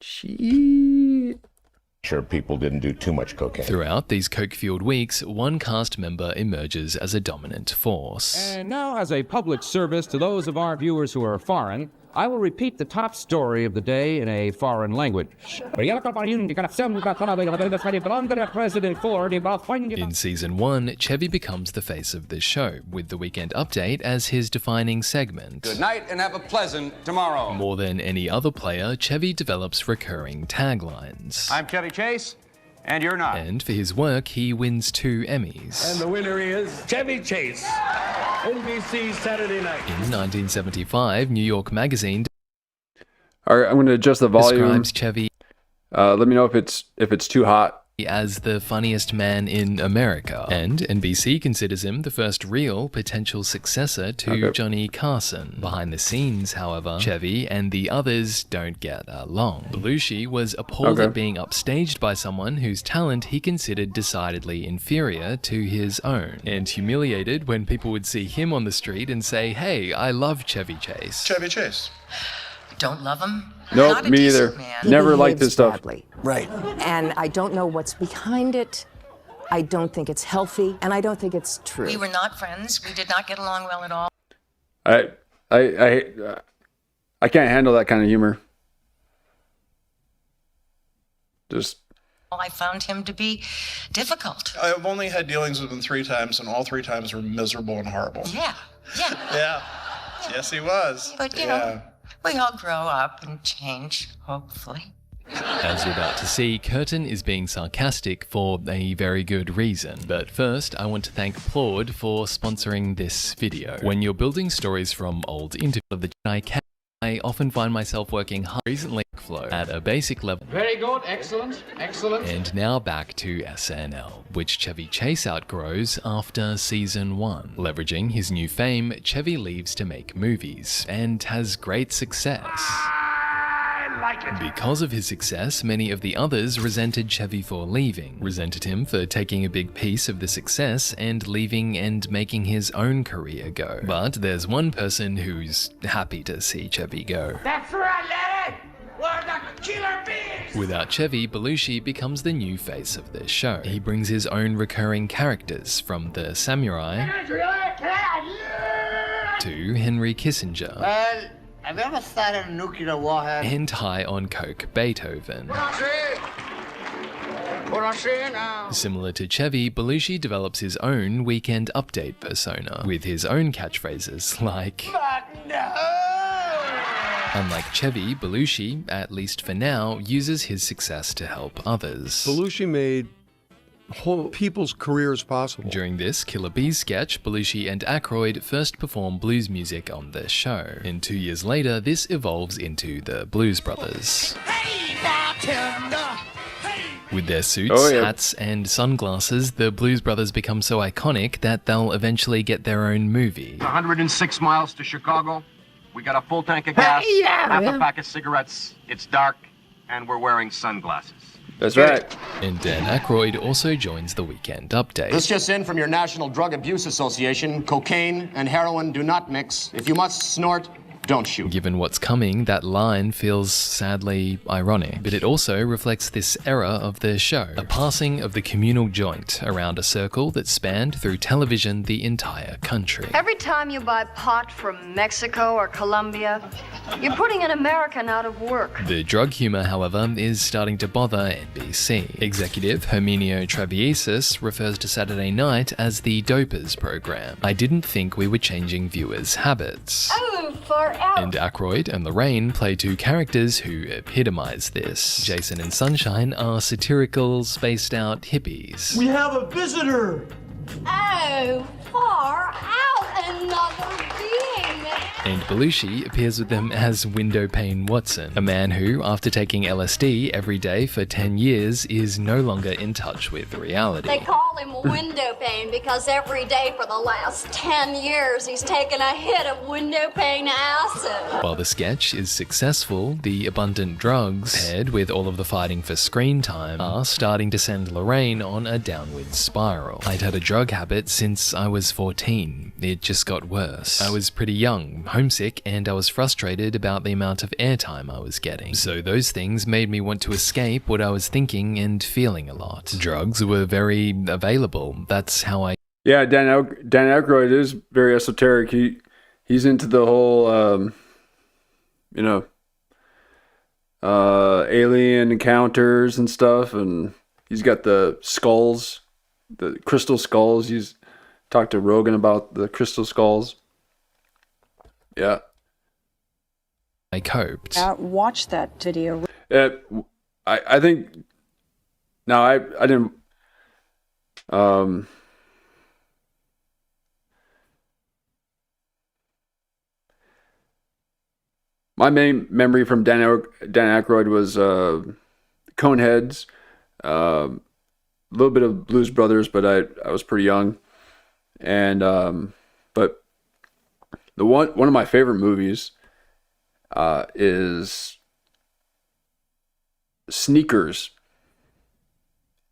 Shit. Sure people didn't do too much cocaine. Throughout these coke-fueled weeks, one cast member emerges as a dominant force. And now, as a public service to those of our viewers who are foreign, I will repeat the top story of the day in a foreign language. In Season 1, Chevy becomes the face of this show, with the Weekend Update as his defining segment. Good night and have a pleasant tomorrow. More than any other player, Chevy develops recurring taglines. I'm Chevy Chase, and you're not. And for his work, he wins 2 Emmys. And the winner is Chevy Chase. NBC Saturday Night. In 1975, New York Magazine. All right, I'm going to adjust the volume. Describes Chevy. Let me know if it's too hot. As the funniest man in America, and NBC considers him the first real potential successor to Johnny Carson. Behind the scenes, however, Chevy and the others don't get along. Belushi was appalled at being upstaged by someone whose talent he considered decidedly inferior to his own, and humiliated when people would see him on the street and say, "Hey, I love Chevy Chase." Chevy Chase. Don't love him? Nope, me either. Never liked this stuff. Badly. Right. And I don't know what's behind it. I don't think it's healthy, and I don't think it's true. We were not friends. We did not get along well at all. I can't handle that kind of humor. Just. I found him to be difficult. I've only had dealings with him 3 times, and all 3 times were miserable and horrible. Yeah. Yeah. Yes, he was. But, you know, we all grow up and change, hopefully. As you're about to see, Curtin is being sarcastic for a very good reason. But first, I want to thank Plord for sponsoring this video. When you're building stories from old interviews of the Jedi, I often find myself working hard recently flow at a basic level. Very good, excellent. And now back to SNL, which Chevy Chase outgrows after Season 1. Leveraging his new fame, Chevy leaves to make movies, and has great success. Because of his success, many of the others resented Chevy for leaving, resented him for taking a big piece of the success and leaving and making his own career go. But there's one person who's happy to see Chevy go. That's right, lady! We're the killer bees! Without Chevy, Belushi becomes the new face of this show. He brings his own recurring characters, from the samurai to Henry Kissinger. Well, have you ever started a nuclear warhead? And high on coke Beethoven. What I say now? Similar to Chevy, Belushi develops his own Weekend Update persona, with his own catchphrases like... Unlike Chevy, Belushi, at least for now, uses his success to help others. Belushi made whole people's careers possible. During this Killer Bees sketch, Belushi and Aykroyd first perform blues music on the show. And 2 years later, this evolves into the Blues Brothers. With their suits, hats, and sunglasses, the Blues Brothers become so iconic that they'll eventually get their own movie. 106 miles to Chicago. We got a full tank of gas, half a pack of cigarettes. It's dark, and we're wearing sunglasses. That's right. And Dan Aykroyd also joins the Weekend Update. This just in from your National Drug Abuse Association. Cocaine and heroin do not mix. If you must snort, don't shoot. Given what's coming, that line feels sadly ironic, but it also reflects this era of the show, a passing of the communal joint around a circle that spanned through television the entire country. Every time you buy pot from Mexico or Colombia, you're putting an American out of work. The drug humor, however, is starting to bother NBC. Executive Herminio Traviesis refers to Saturday night as the Dopers program. I didn't think we were changing viewers' habits. Oh, far out. And Aykroyd and Lorraine play two characters who epitomize this. Jason and Sunshine are satirical, spaced-out hippies. We have a visitor. Oh, far out, another being. And Belushi appears with them as Windowpane Watson, a man who, after taking LSD every day for 10 years, is no longer in touch with reality. They call him Windowpane because every day for the last 10 years he's taken a hit of windowpane acid. While the sketch is successful, the abundant drugs, paired with all of the fighting for screen time, are starting to send Lorraine on a downward spiral. I'd had a drug habit since I was 14. It just got worse. I was pretty young, homesick, and I was frustrated about the amount of airtime I was getting. So those things made me want to escape what I was thinking and feeling a lot. Drugs were very available. That's how I... Yeah, Dan Aykroyd is very esoteric. He's into the whole, alien encounters and stuff, and he's got the skulls, the crystal skulls. He's talked to Rogan about the crystal skulls. Yeah. I coped. Watch that video. I think... No, I didn't... My main memory from Dan Aykroyd was Coneheads, a little bit of Blues Brothers, but I was pretty young, and but the one of my favorite movies is Sneakers,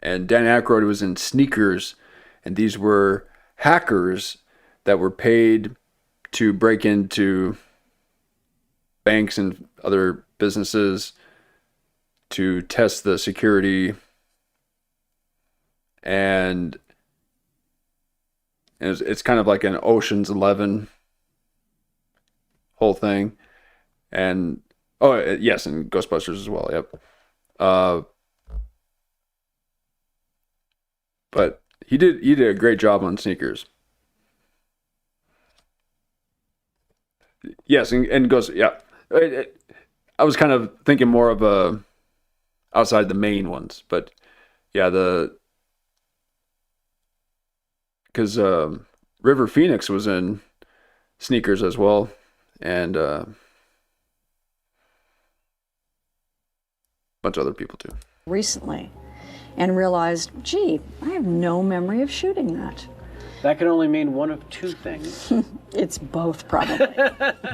and Dan Aykroyd was in Sneakers, and these were hackers that were paid to break into banks and other businesses to test the security, and it's kind of like an Ocean's 11 whole thing, and yes, and Ghostbusters as well. Yep. But he did a great job on Sneakers. Yes, and goes, yeah. I was kind of thinking more of outside the main ones, but yeah, because River Phoenix was in Sneakers as well, and a bunch of other people too. Recently, And realized, gee, I have no memory of shooting that. That can only mean one of two things. It's both, probably.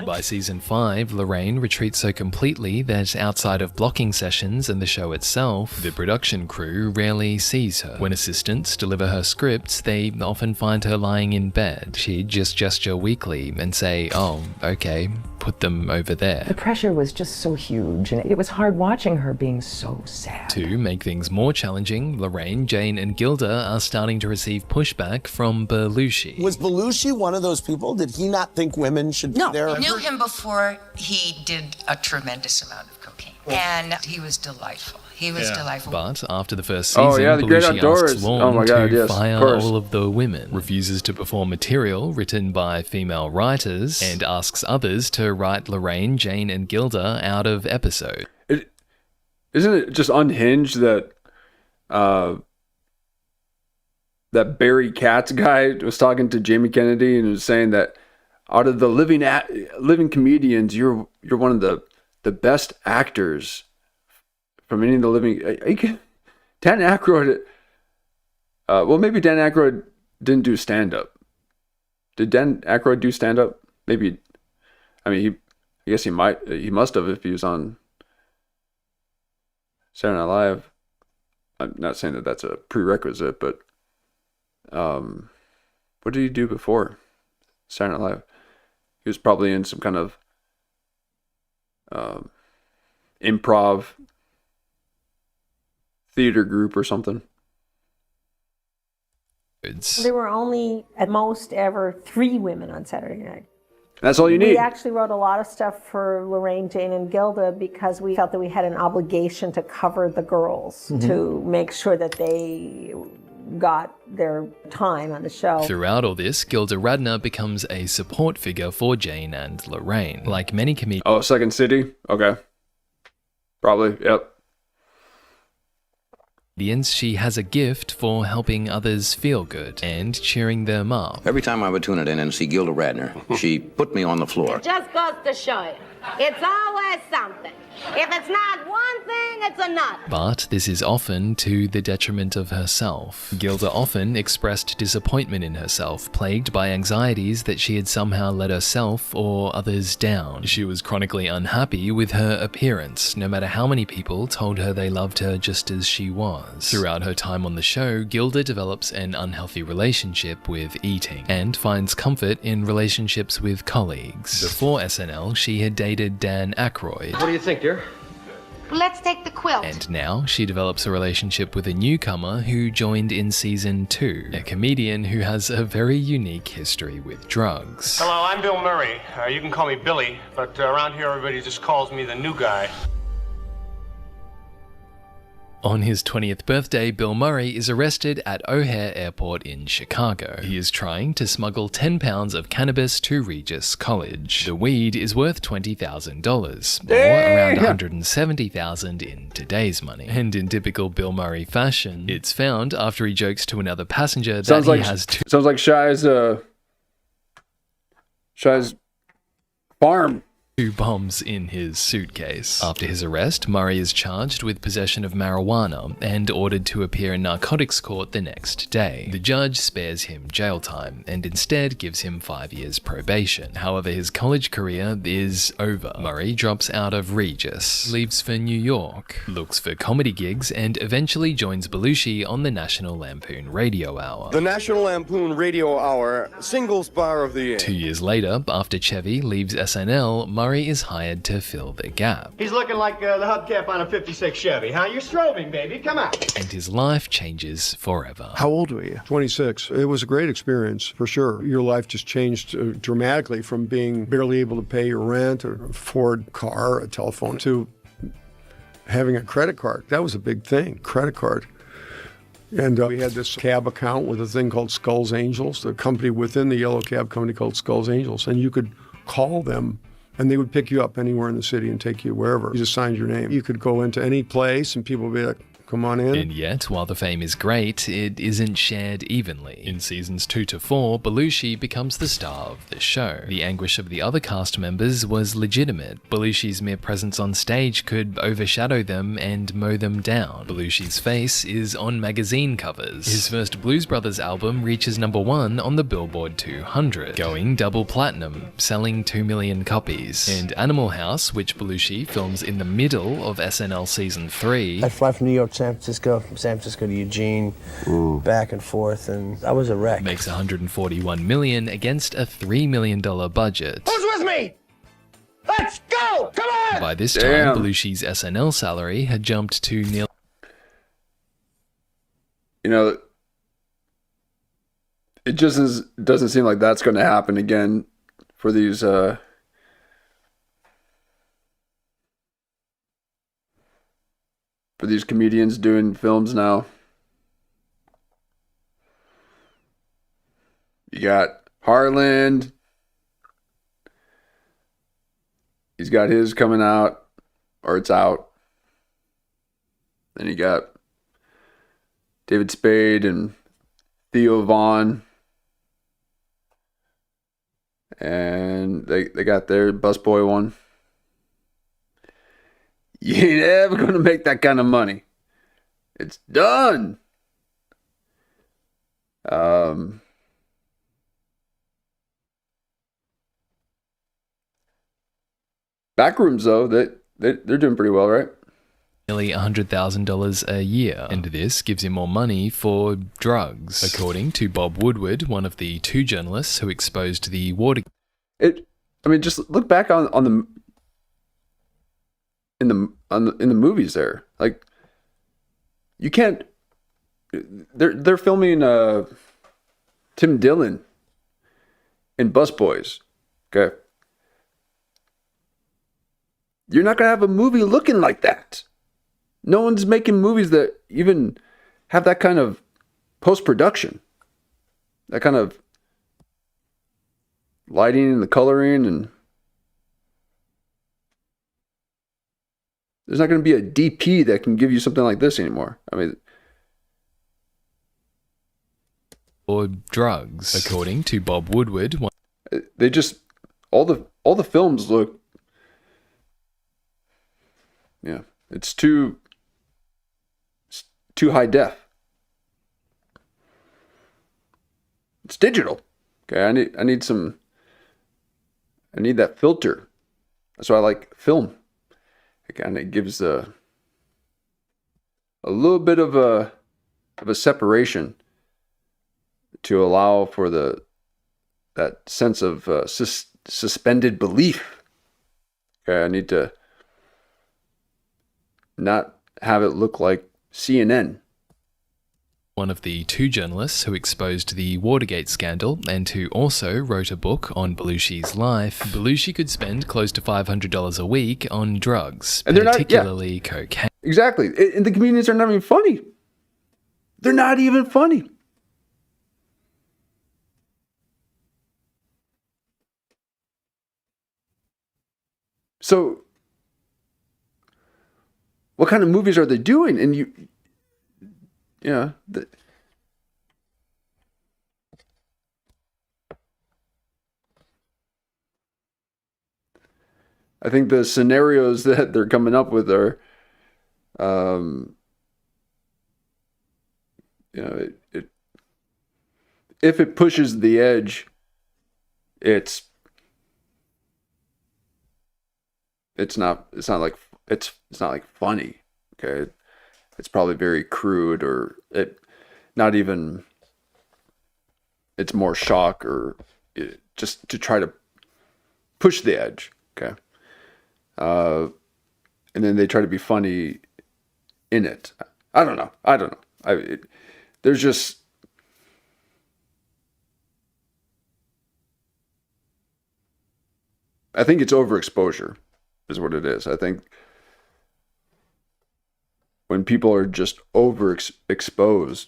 By season 5, Lorraine retreats so completely that outside of blocking sessions and the show itself, the production crew rarely sees her. When assistants deliver her scripts, they often find her lying in bed. She'd just gesture weakly and say, "Oh, okay, put them over there." The pressure was just so huge, and it was hard watching her being so sad. To make things more challenging, Lorraine, Jane, and Gilda are starting to receive pushback from Belushi. Was Belushi one of those people? Did he not think women should be there? I knew him before he did a tremendous amount of cocaine, and he was delightful. He was delightful. But after the first season, Belushi asks Lorne to fire all of the women, refuses to perform material written by female writers, and asks others to write Lorraine, Jane, and Gilda out of episode. Isn't it just unhinged that that Barry Katz guy was talking to Jamie Kennedy and was saying that out of the living comedians, you're one of the best actors from any of the living. Dan Aykroyd. Well, maybe Dan Aykroyd didn't do stand up. Did Dan Aykroyd do stand up? Maybe. I mean, I guess he might. He must have if he was on Saturday Night Live. I'm not saying that that's a prerequisite, but what did he do before Saturday Night Live? He was probably in some kind of improv theater group or something. There were only at most ever 3 women on Saturday night. That's all you need. We actually wrote a lot of stuff for Lorraine, Jane, and Gilda because we felt that we had an obligation to cover the girls, to make sure that they got their time on the show. Throughout all this, Gilda Radner becomes a support figure for Jane and Lorraine. Like many comedians. Oh, Second City? Okay. Probably, yep. She has a gift for helping others feel good and cheering them up. Every time I would tune it in and see Gilda Radner, she put me on the floor. It just goes to show you, it's always something. If it's not one thing, it's another. But this is often to the detriment of herself. Gilda often expressed disappointment in herself, plagued by anxieties that she had somehow let herself or others down. She was chronically unhappy with her appearance, no matter how many people told her they loved her just as she was. Throughout her time on the show, Gilda develops an unhealthy relationship with eating and finds comfort in relationships with colleagues. Before SNL, she had dated Dan Aykroyd. What do you think, dear? Let's take the quilt. And now she develops a relationship with a newcomer who joined in season 2, a comedian who has a very unique history with drugs. Hello, I'm Bill Murray. You can call me Billy, but around here everybody just calls me the new guy. On his 20th birthday, Bill Murray is arrested at O'Hare Airport in Chicago. He is trying to smuggle 10 pounds of cannabis to Regis College. The weed is worth $20,000, or around $170,000 in today's money. And in typical Bill Murray fashion, it's found after he jokes to another passenger that Sounds like Shy's farm. 2 bombs in his suitcase. After his arrest, Murray is charged with possession of marijuana and ordered to appear in narcotics court the next day. The judge spares him jail time and instead gives him 5 years probation. However, his college career is over. Murray drops out of Regis, leaves for New York, looks for comedy gigs, and eventually joins Belushi on the National Lampoon Radio Hour. The National Lampoon Radio Hour, single star of the year. 2 years later, after Chevy leaves SNL, Murray is hired to fill the gap. He's looking like the hubcap on a 56 Chevy, huh? You're strobing, baby. Come on. And his life changes forever. How old were you? 26. It was a great experience, for sure. Your life just changed dramatically from being barely able to pay your rent, or afford a car, a telephone, to having a credit card. That was a big thing, credit card. And we had this cab account with a thing called Skulls Angels, the company within the yellow cab company called Skulls Angels. And you could call them, and they would pick you up anywhere in the city and take you wherever. You just signed your name. You could go into any place and people would be like, come on in. And yet, while the fame is great, it isn't shared evenly. In seasons 2 to 4, Belushi becomes the star of the show. The anguish of the other cast members was legitimate. Belushi's mere presence on stage could overshadow them and mow them down. Belushi's face is on magazine covers. His first Blues Brothers album reaches #1 on the Billboard 200, going double platinum, selling 2 million copies. And Animal House, which Belushi films in the middle of SNL season 3, I'd fly from New York to San Francisco, from San Francisco to Eugene, back and forth, and I was a wreck. makes $141 million against a $3 million budget. Who's with me? Let's go! Come on! By this time, Belushi's SNL salary had jumped to nearly... You know, it just doesn't seem like that's going to happen again for these comedians doing films now. You got Harland. He's got his coming out, or it's out. Then you got David Spade and Theo Vaughn. And they got their busboy one. You ain't ever going to make that kind of money. It's done. Backrooms, though, they're doing pretty well, right? nearly $100,000 a year, and this gives him more money for drugs. According to Bob Woodward, one of the 2 journalists who exposed the water. Just look back on the in the movies there. Like, you can't. They're filming Tim Dillon in Busboys. Okay, you're not gonna have a movie looking like that. No one's making movies that even have that kind of post-production, that kind of lighting and the coloring, and there's not going to be a DP that can give you something like this anymore. I mean, or drugs, according to Bob Woodward. They just all the films look, yeah, it's too high def. It's digital. Okay, I need that filter. That's why I like film. Again, it gives a little bit of a separation to allow for that sense of suspended belief. Okay, I need to not have it look like CNN. One of the 2 journalists who exposed the Watergate scandal and who also wrote a book on Belushi's life. Belushi could spend close to $500 a week on drugs, and they're particularly cocaine. Exactly. And the comedians are not even funny. They're not even funny. So, what kind of movies are they doing? And yeah. I think the scenarios that they're coming up with are, if it pushes the edge, it's not like funny. Okay. It's probably very crude, or it's more shock, or just to try to push the edge. Okay. And then they try to be funny in it. I don't know. There's just, I think it's overexposure is what it is. I think when people are just overexposed,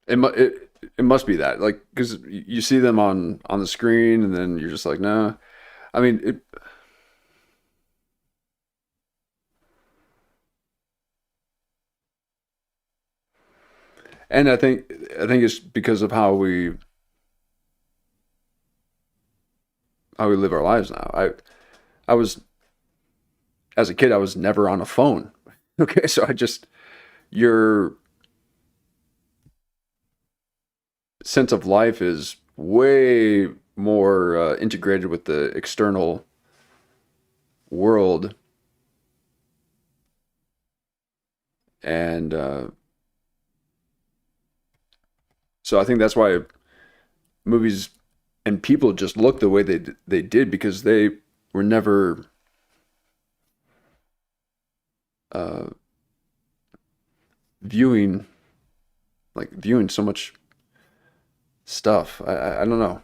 it must be that, like, because you see them on the screen, and then you're just like, nah. I mean, and I think it's because of how we live our lives now. I was, as a kid, I was never on a phone. Okay, so your sense of life is way more integrated with the external world, and so I think that's why movies and people just look the way they did, because they were never viewing so much stuff. I don't know.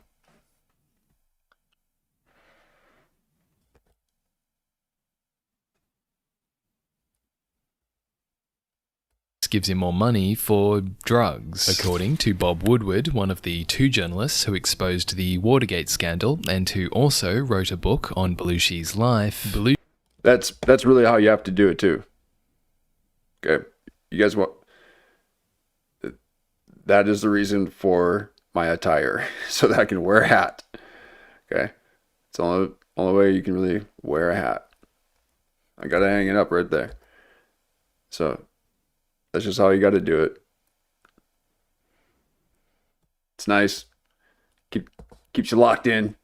Gives him more money for drugs. According to Bob Woodward, one of the 2 journalists who exposed the Watergate scandal and who also wrote a book on Belushi's life. That's really how you have to do it too. Okay, you guys want, that is the reason for my attire, so that I can wear a hat. Okay, it's the only way you can really wear a hat. I gotta hang it up right there. So that's just how you got to do it. It's nice. Keeps you locked in.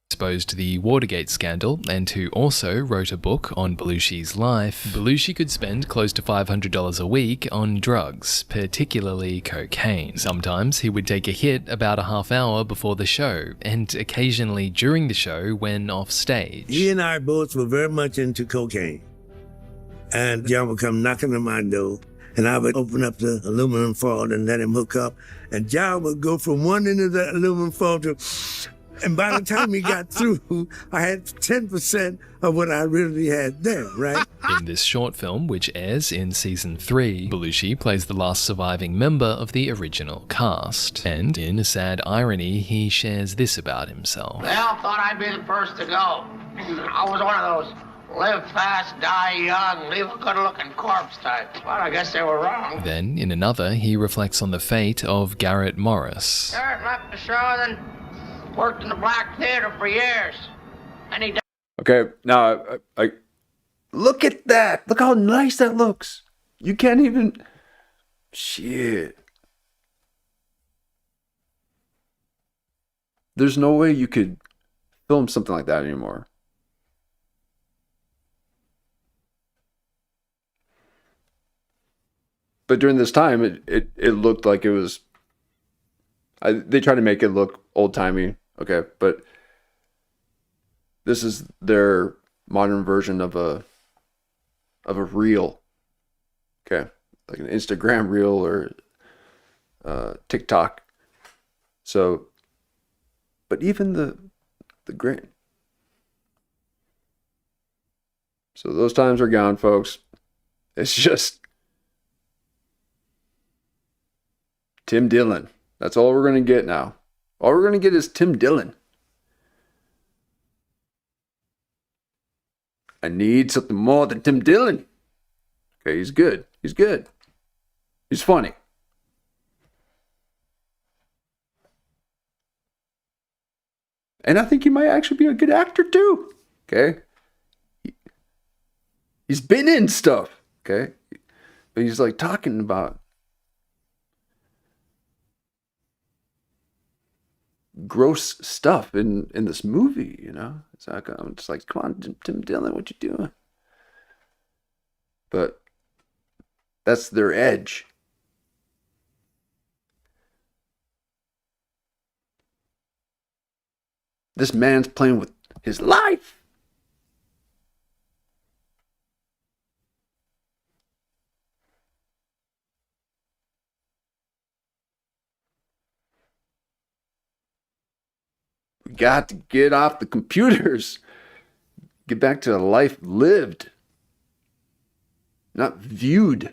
Exposed to the Watergate scandal and who also wrote a book on Belushi's life, Belushi could spend close to $500 a week on drugs, particularly cocaine. Sometimes he would take a hit about a half hour before the show, and occasionally during the show when off stage. He and I both were very much into cocaine. And John would come knocking on my door, and I would open up the aluminum foil and let him hook up. And John would go from one end of the aluminum foil to... And by the time he got through, I had 10% of what I really had there, right? In this short film, which airs in season 3, Belushi plays the last surviving member of the original cast. And in a sad irony, he shares this about himself. They all thought I'd be the first to go. I was one of those live fast, die young, leave a good-looking corpse types. Well, I guess they were wrong. Then, in another, he reflects on the fate of Garrett Morris. Garrett left the show, then worked in the Black Theater for years. And he died. Okay, now, I look at that. Look how nice that looks. You can't even... Shit. There's no way you could film something like that anymore. But during this time, it looked like it was... they tried to make it look old-timey. Okay, but this is their modern version of a reel. Okay, like an Instagram reel or TikTok. So, but even the grain. So those times are gone, folks. It's just Tim Dillon. That's all we're gonna get now. All we're going to get is Tim Dillon. I need something more than Tim Dillon. Okay, he's good. He's good. He's funny. And I think he might actually be a good actor too. Okay. He's been in stuff. Okay. But he's like talking about gross stuff in this movie, you know. It's like, I'm just like, come on, Tim Dillon, what you doing? But that's their edge. This man's playing with his life. We got to get off the computers. Get back to a life lived, not viewed.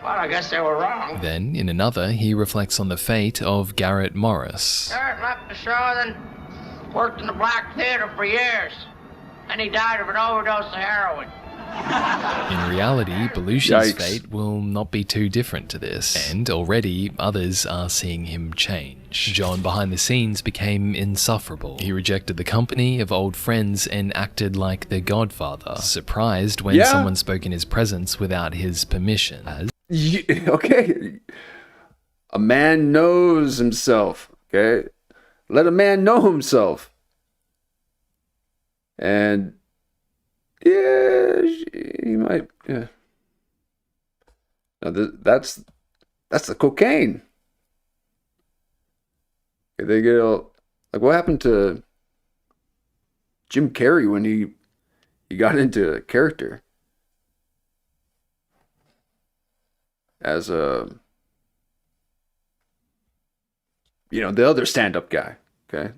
Well, I guess they were wrong. Then, in another, he reflects on the fate of Garrett Morris. Garrett left the show, then worked in the Black Theater for years. And he died of an overdose of heroin. In reality, Belushi's fate will not be too different to this, and already others are seeing him change. John behind the scenes became insufferable. He rejected the company of old friends and acted like the Godfather, surprised when someone spoke in his presence without his permission. Okay, a man knows himself. Okay, let a man know himself. And yeah, he might. Yeah. Now that's the cocaine. They get all, like, what happened to Jim Carrey when he got into a character as a, the other stand-up guy. Okay.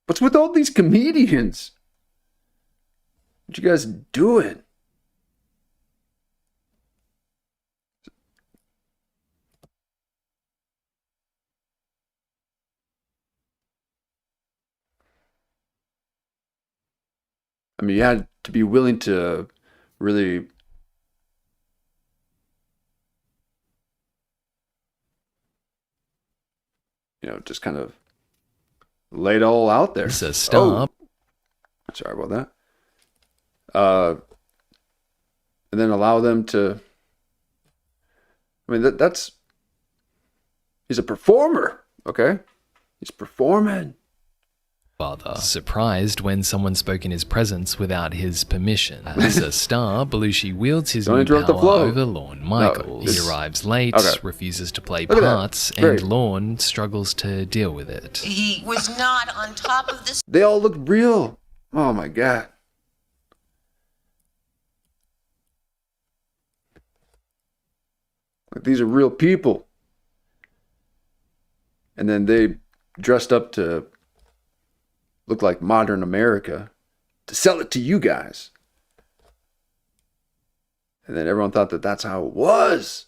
What's with all these comedians? What you guys doing? I mean, you had to be willing to really just kind of lay it all out there. It's a stop. Oh, sorry about that. And then allow them to. I mean, that's. He's a performer, okay? He's performing. Father surprised when someone spoke in his presence without his permission. As a star, Belushi wields his Don't new interrupt the power flow. over Lorne Michaels. No, he arrives late, okay. refuses to play Look at that. parts, and Great. Lorne struggles to deal with it. He was not on top of this. They all look real. Oh my God. Like, these are real people. And then they dressed up to look like modern America to sell it to you guys. And then everyone thought that that's how it was.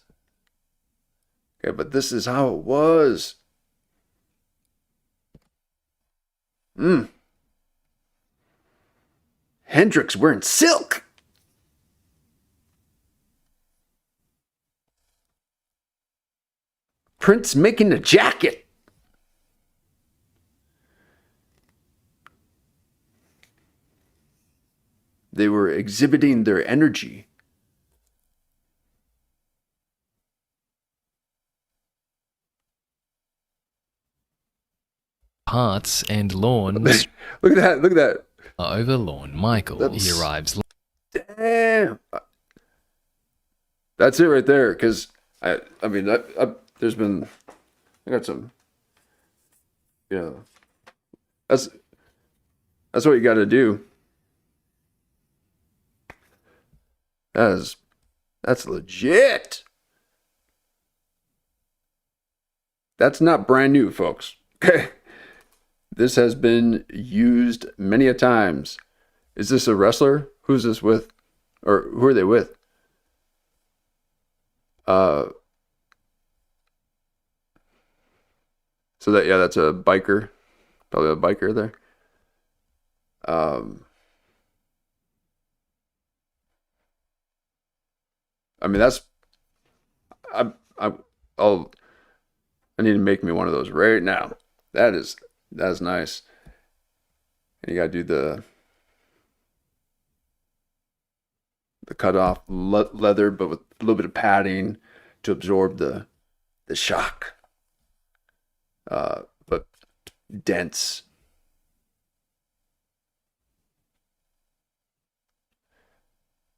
Okay, but this is how it was. Hendrix wearing silk. Prince making a jacket. They were exhibiting their energy. Parts, and Lorne Look at that. Look at that. over Lorne Michaels. He arrives Damn. That's it right there. Because I mean, there's been, I got some, that's what you got to do. That's legit. That's not brand new, folks. Okay. This has been used many a times. Is this a wrestler? Who's this with? Or who are they with? So that's a biker. Probably a biker there. I mean, I need to make me one of those right now. That is nice. And you gotta do the cut off leather, but with a little bit of padding to absorb the shock. But dense.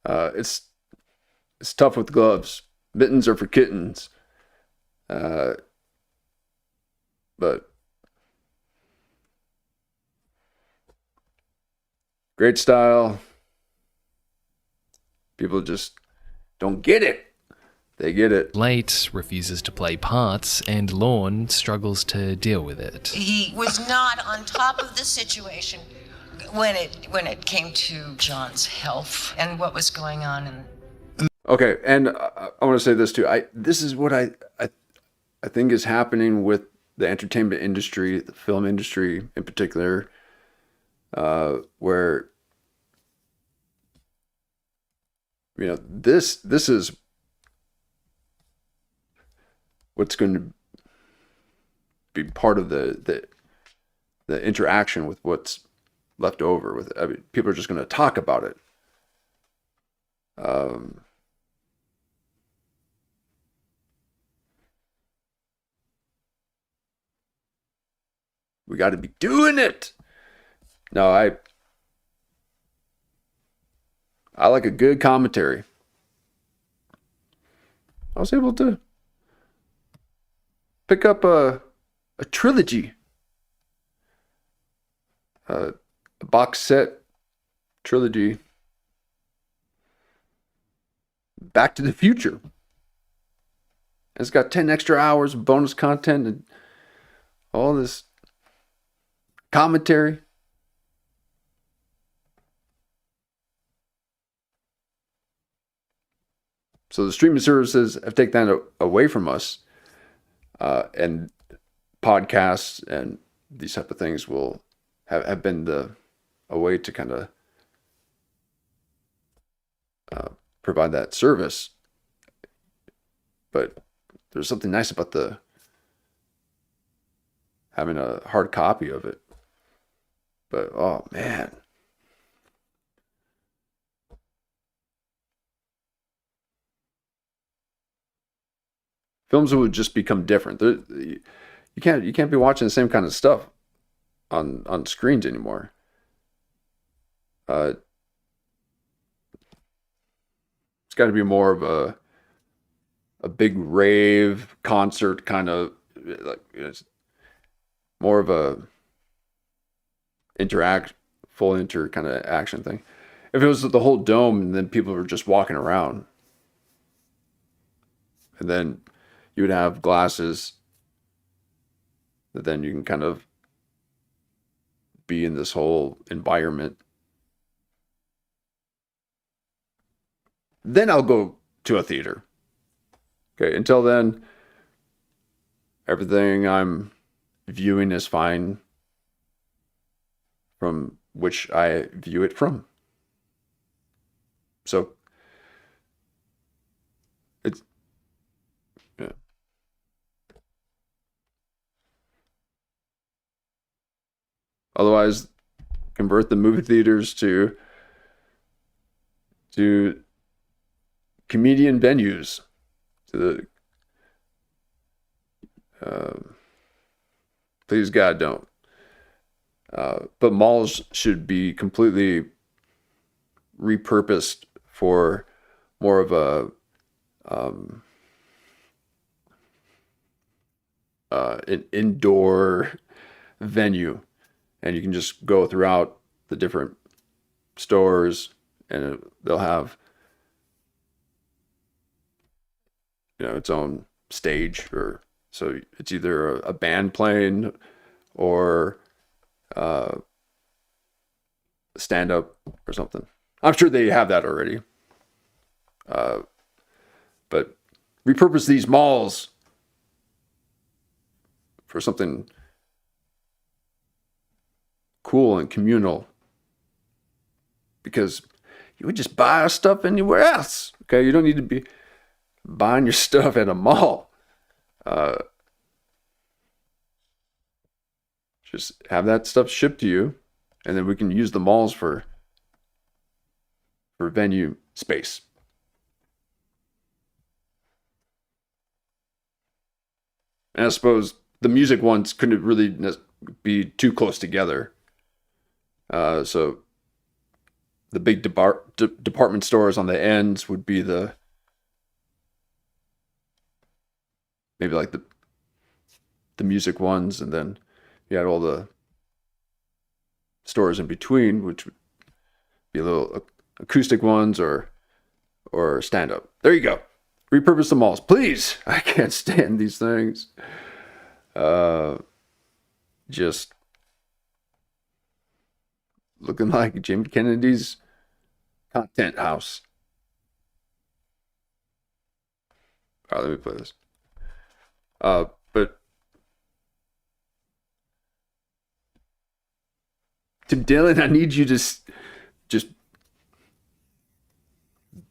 It's tough with gloves. Mittens are for kittens. But great style. People just don't get it. They get it. late, refuses to play parts, and Lorne struggles to deal with it. He was not on top of the situation when it came to John's health and what was going on in. Okay, and I want to say this too. This is what I think is happening with the entertainment industry, the film industry in particular, where this is what's going to be part of the interaction with what's left over. With people are just going to talk about it. We got to be doing it. No, I like a good commentary. I was able to pick up a trilogy, a box set trilogy, Back to the Future. It's got 10 extra hours of bonus content and all this commentary. So the streaming services have taken that away from us, and podcasts and these type of things will have been a way to kind of provide that service. But there's something nice about having a hard copy of it. But oh man. Films would just become different. You can't be watching the same kind of stuff on screens anymore. It's got to be more of a big rave concert kind of, like, it's more of a full kind of action thing. If it was the whole dome and then people were just walking around, and then you would have glasses that then you can kind of be in this whole environment. Then I'll go to a theater. Okay, until then, everything I'm viewing is fine from which I view it from. So, it's, yeah. Otherwise, convert the movie theaters to comedian venues, to the please God don't. But malls should be completely repurposed for more of an indoor venue, and you can just go throughout the different stores, and they'll have, its own stage, or so it's either a band playing or stand up or something. I'm sure they have that already. But repurpose these malls for something cool and communal, because you would just buy our stuff anywhere else. Okay, you don't need to be buying your stuff at a mall. Just have that stuff shipped to you, and then we can use the malls for venue space. And I suppose the music ones couldn't really be too close together. So the big department stores on the ends would be maybe like the music ones, and then you had all the stores in between, which would be little acoustic ones or stand up. There you go. Repurpose the malls, please. I can't stand these things. Just looking like Jim Kennedy's content house. All right, let me play this. But Tim Dillon, I need you to just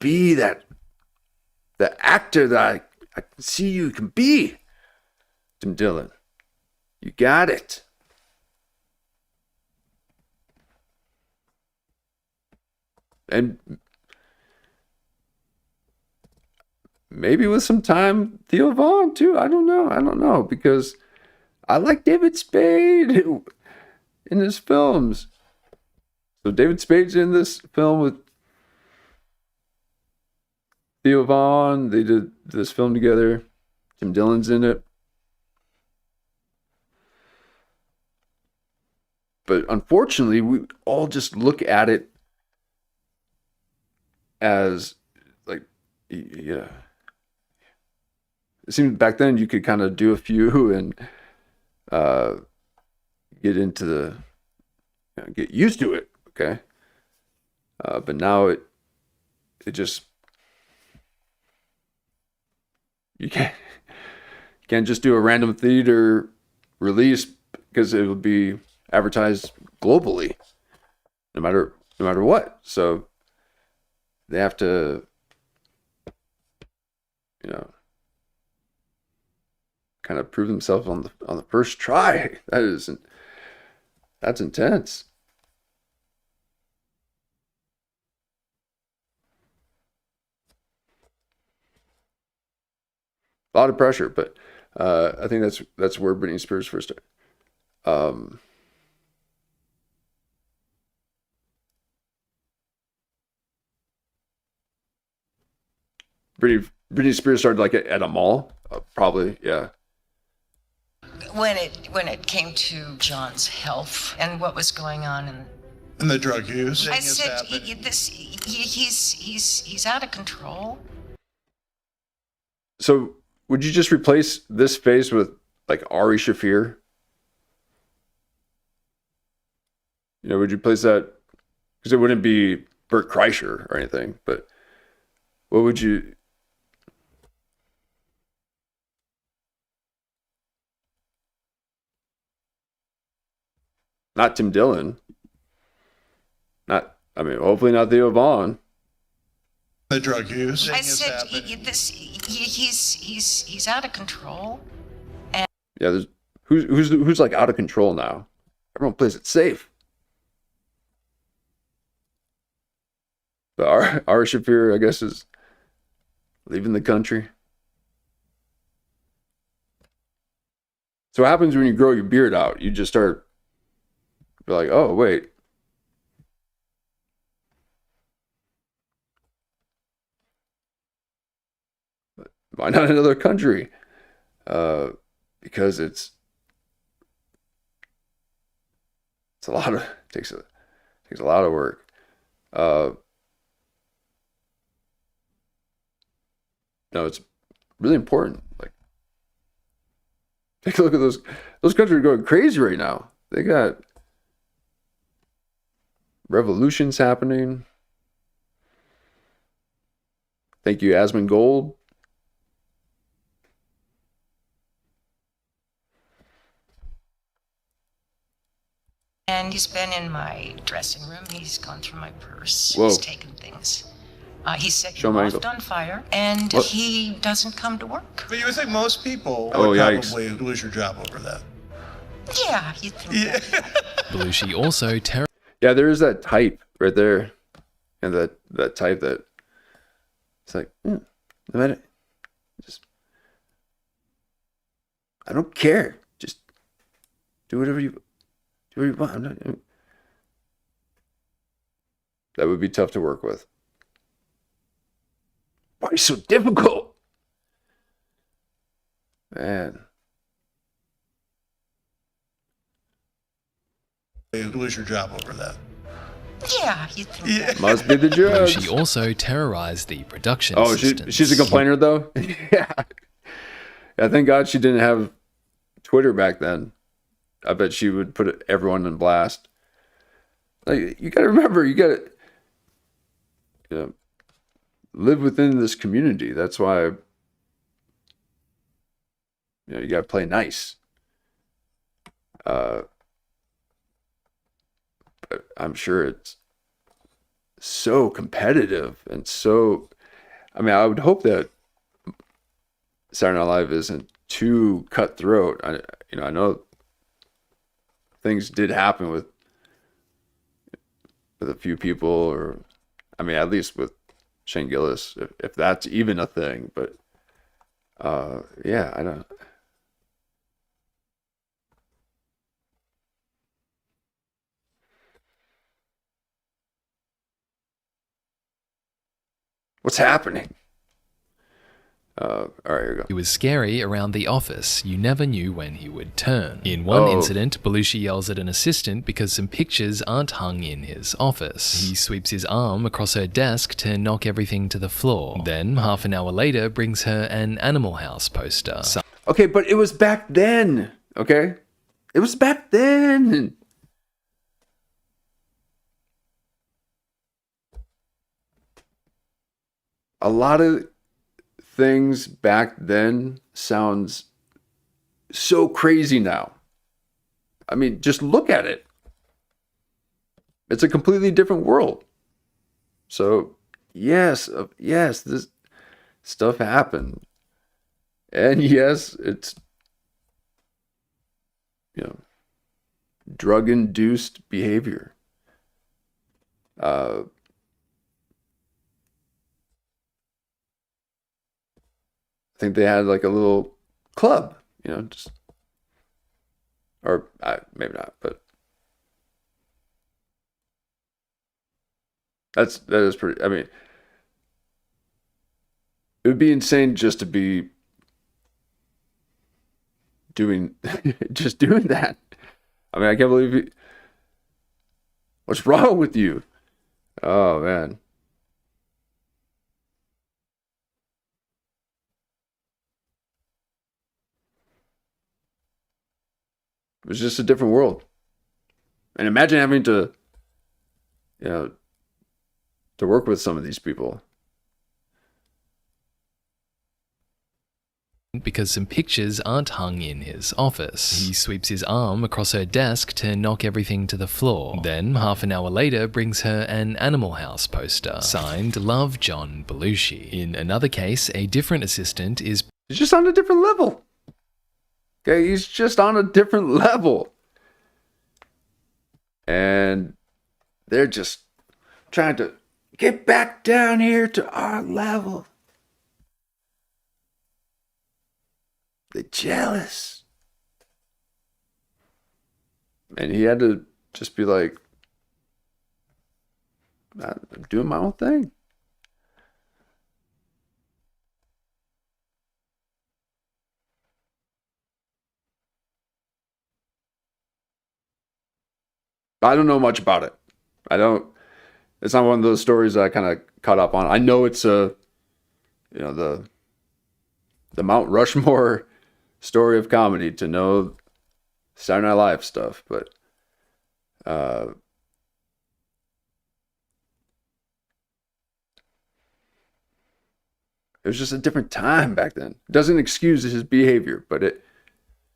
be the actor that I can see you can be. Tim Dillon, you got it. And maybe with some time, Theo Vaughn too. I don't know, because I like David Spade in his films. So David Spade's in this film with Theo Vaughn. They did this film together. Tim Dillon's in it. But unfortunately, we all just look at it as like, yeah. It seemed back then you could kind of do a few and get into get used to it, okay? But now it just, you can't just do a random theater release, because it will be advertised globally, no matter what. So they have to you know, kind of prove themselves on the first try. That's intense. A lot of pressure, but I think that's where Britney Spears first started. Britney Spears started like at a mall, probably, yeah. When it came to John's health and what was going on And the drug use. I said, he's out of control. So would you just replace this face with like Ari Shaffir? You know, would you place that? Because it wouldn't be Bert Kreischer or anything, but what would you? Not Tim Dillon. Hopefully not Theo Vaughn. The drug use. I said, he's out of control. And Yeah, who's like out of control now? Everyone plays it safe. But Ari Shaffir, I guess, is leaving the country. So what happens when you grow your beard out? You just start like, oh, wait. Why not another country? Because it's a lot of takes a lot of work. No, it's really important. Like, take a look at those countries are going crazy right now. They got revolutions happening. Thank you, Asmongold. And he's been in my dressing room. He's gone through my purse. Whoa. He's taken things. He set Show you my off angle. on fire, and What? he doesn't come to work. But you would think most people Oh, would yikes. probably lose your job over that. Yeah, you think that. Belushi also Yeah, there is that type right there, and that type that it's like, no matter, just I don't care. Just do whatever you want. I'm not, that would be tough to work with. Why are you so difficult? Man. You lose your job over that. Yeah, you think that. Must be the drugs. Belushi also terrorized the production Oh, assistants. she's a complainer though? Yeah. Thank God she didn't have Twitter back then. I bet she would put everyone in blast. Like, you got to remember, you got to live within this community. That's why you got to play nice. But I'm sure it's so competitive and so. I mean, I would hope that Saturday Night Live isn't too cutthroat. I know things did happen with a few people, or I mean, at least with Shane Gillis, if that's even a thing. But yeah, I don't. What's happening? All right, here we go. He was scary around the office. You never knew when he would turn. In one incident, Belushi yells at an assistant because some pictures aren't hung in his office. He sweeps his arm across her desk to knock everything to the floor. Then, half an hour later, brings her an Animal House poster. Okay, but it was back then. Okay, it was back then. A lot of things back then sounds so crazy now. I mean, just look at it. It's a completely different world. So, yes, this stuff happened. And yes, it's, drug-induced behavior. I think they had like a little club, just, or maybe not, but that is pretty. I mean, it would be insane just to be doing that. I mean, I can't believe you. What's wrong with you? Oh man. It was just a different world. And imagine having to, to work with some of these people. Because some pictures aren't hung in his office. He sweeps his arm across her desk to knock everything to the floor. Then, half an hour later, brings her an Animal House poster. Signed, Love, John Belushi. In another case, a different assistant is... He's just on a different level. Okay, he's just on a different level. And they're just trying to get back down here to our level. They're jealous. And he had to just be like, I'm doing my own thing. I don't know much about it. It's not one of those stories that I kind of caught up on. I know it's the Mount Rushmore story of comedy to know Saturday Night Live stuff, but it was just a different time back then. Doesn't excuse his behavior, but it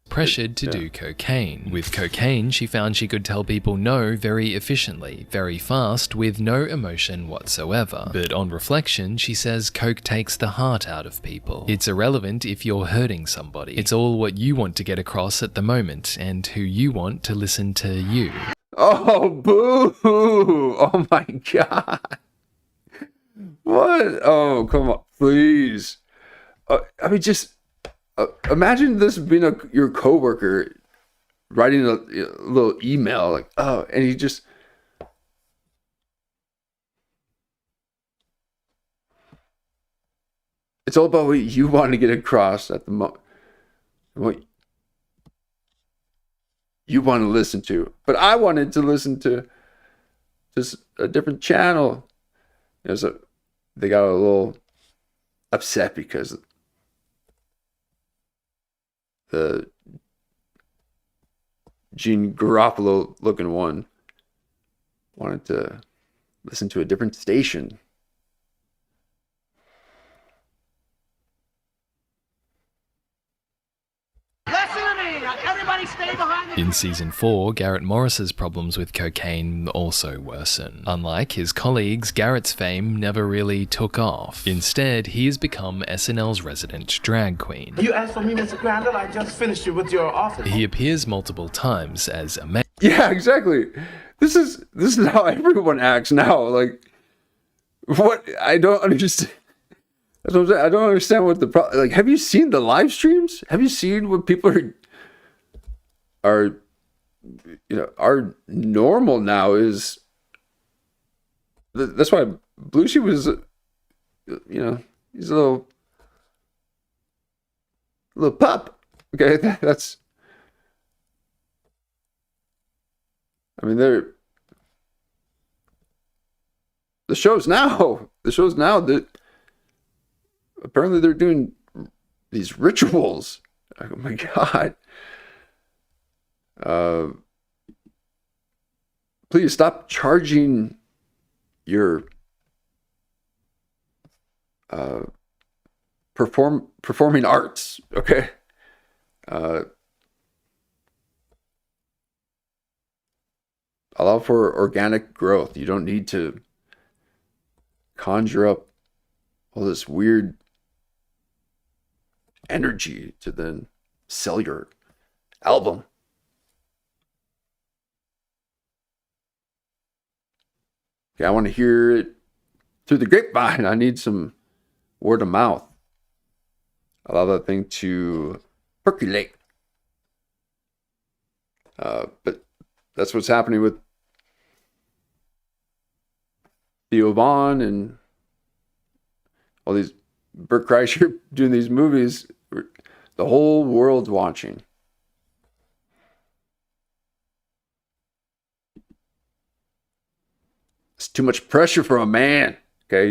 pressured to do cocaine. With cocaine, she found she could tell people no very efficiently, very fast, with no emotion whatsoever. But on reflection, she says coke takes the heart out of people. It's irrelevant if you're hurting somebody. It's all what you want to get across at the moment, and who you want to listen to you. Oh, boo! Oh my God! What? Oh, come on, please! I mean, just. Imagine this being your coworker writing a little email like, oh, and he just, it's all about what you want to get across at the moment, what you want to listen to. But I wanted to listen to just a different channel. So they got a little upset because the Gene Garoppolo looking one wanted to listen to a different station. Everybody stay behind In season 4, Garrett Morris's problems with cocaine also worsen. Unlike his colleagues, Garrett's fame never really took off. Instead, he has become SNL's resident drag queen. You asked for me, Mr. Crandall. I just finished it with your office. He appears multiple times as a man. Yeah, exactly. This is how everyone acts now. Like, what? I don't understand. That's what I'm saying. I don't understand what the problem. Like, have you seen the live streams? Have you seen what people are normal now is. That's why Belushi was, he's a little pup. Okay, that's. I mean, the shows now that apparently they're doing these rituals. Oh my God. Please stop charging your performing arts, okay? Allow for organic growth. You don't need to conjure up all this weird energy to then sell your album. Okay, I want to hear it through the grapevine. I need some word of mouth. Allow that thing to percolate. But that's what's happening with Theo Vaughn and all these Bert Kreischer doing these movies. The whole world's watching. It's too much pressure for a man. Okay,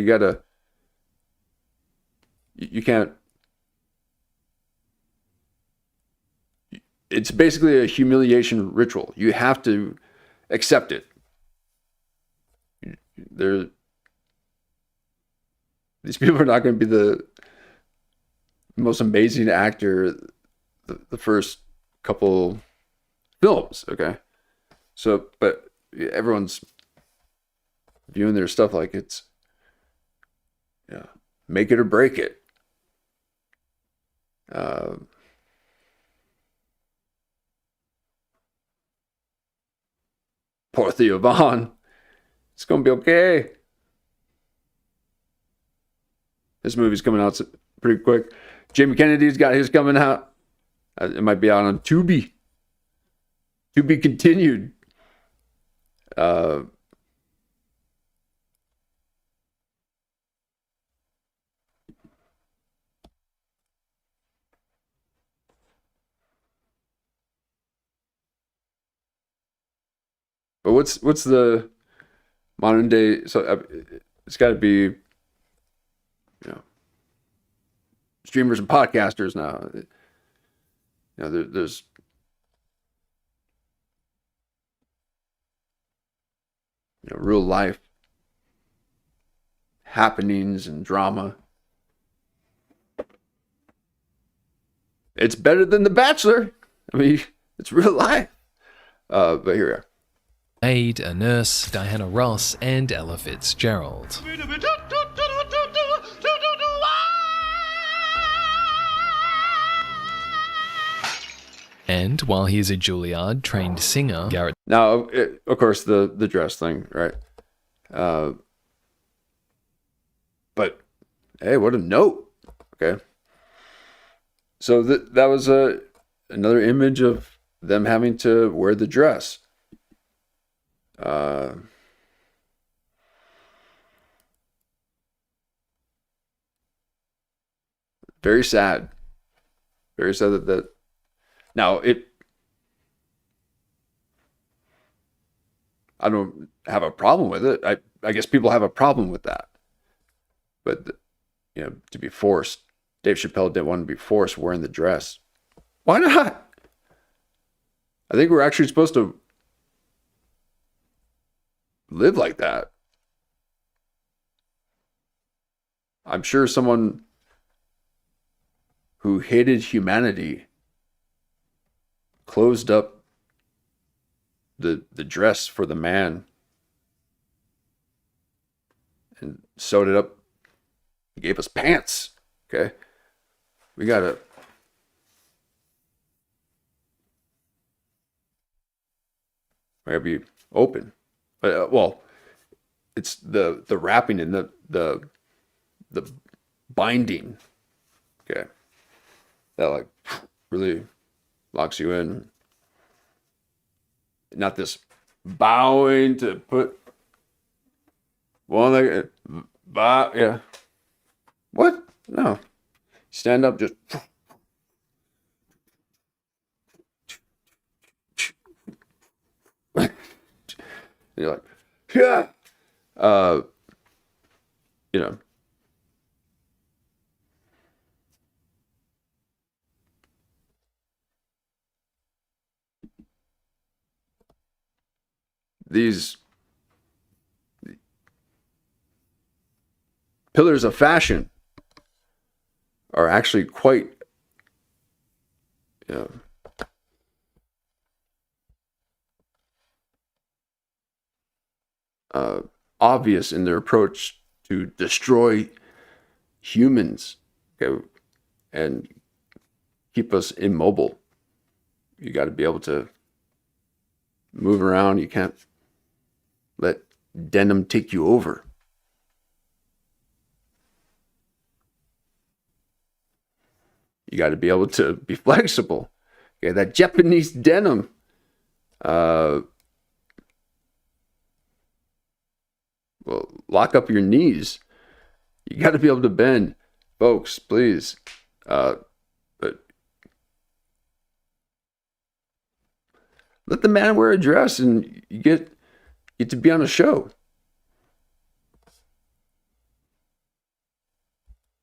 you can't. It's basically a humiliation ritual. You have to accept it. These people are not going to be the most amazing actor the first couple films, okay? So, but everyone's viewing their stuff like it's, make it or break it. Poor Theo Vaughn. It's going to be okay. This movie's coming out pretty quick. Jamie Kennedy's got his coming out. It might be out on Tubi. To be continued. But what's the modern day? So it's got to be, streamers and podcasters now. There's real life happenings and drama. It's better than The Bachelor. I mean, it's real life. But here we are. Maid, a nurse, Diana Ross, and Ella Fitzgerald. And while he is a Juilliard-trained singer, Garrett... Now, of course, the dress thing, right? But, hey, what a note, okay? So that was another image of them having to wear the dress. Very sad. Very sad that now I don't have a problem with it. I guess people have a problem with that. But to be forced, Dave Chappelle didn't want to be forced wearing the dress. Why not? I think we're actually supposed to live like that. I'm sure someone who hated humanity closed up the dress for the man and sewed it up. He gave us pants. Okay, we gotta be open. But well, it's the wrapping and the binding. Okay, that really locks you in. Not this bowing to put one leg. Yeah. What? No. Stand up. Just. You're like, yeah. These pillars of fashion are actually quite obvious in their approach to destroy humans, okay, and keep us immobile. You got to be able to move around. You can't let denim take you over. You got to be able to be flexible. Okay, that Japanese denim. Well, lock up your knees. You got to be able to bend, folks. Please, but let the man wear a dress, and you get to be on a show.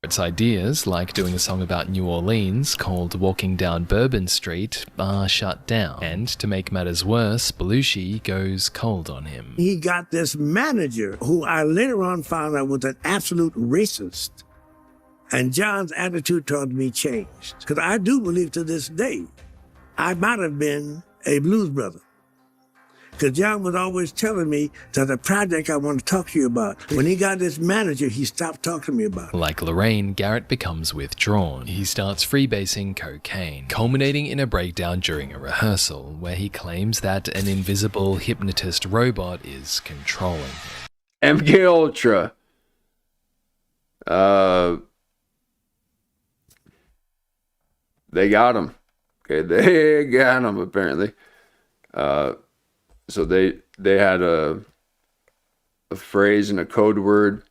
Its ideas, like doing a song about New Orleans called Walking Down Bourbon Street, are shut down. And to make matters worse, Belushi goes cold on him. He got this manager who I later on found out was an absolute racist. And John's attitude toward me changed. Because I do believe to this day, I might have been a blues brother. Because John was always telling me there's a project I want to talk to you about. When he got this manager, he stopped talking to me about it. Like Lorraine, Garrett becomes withdrawn. He starts freebasing cocaine, culminating in a breakdown during a rehearsal, where he claims that an invisible hypnotist robot is controlling him. MK Ultra. They got him. Okay, they got him apparently. So they had a phrase and a code word.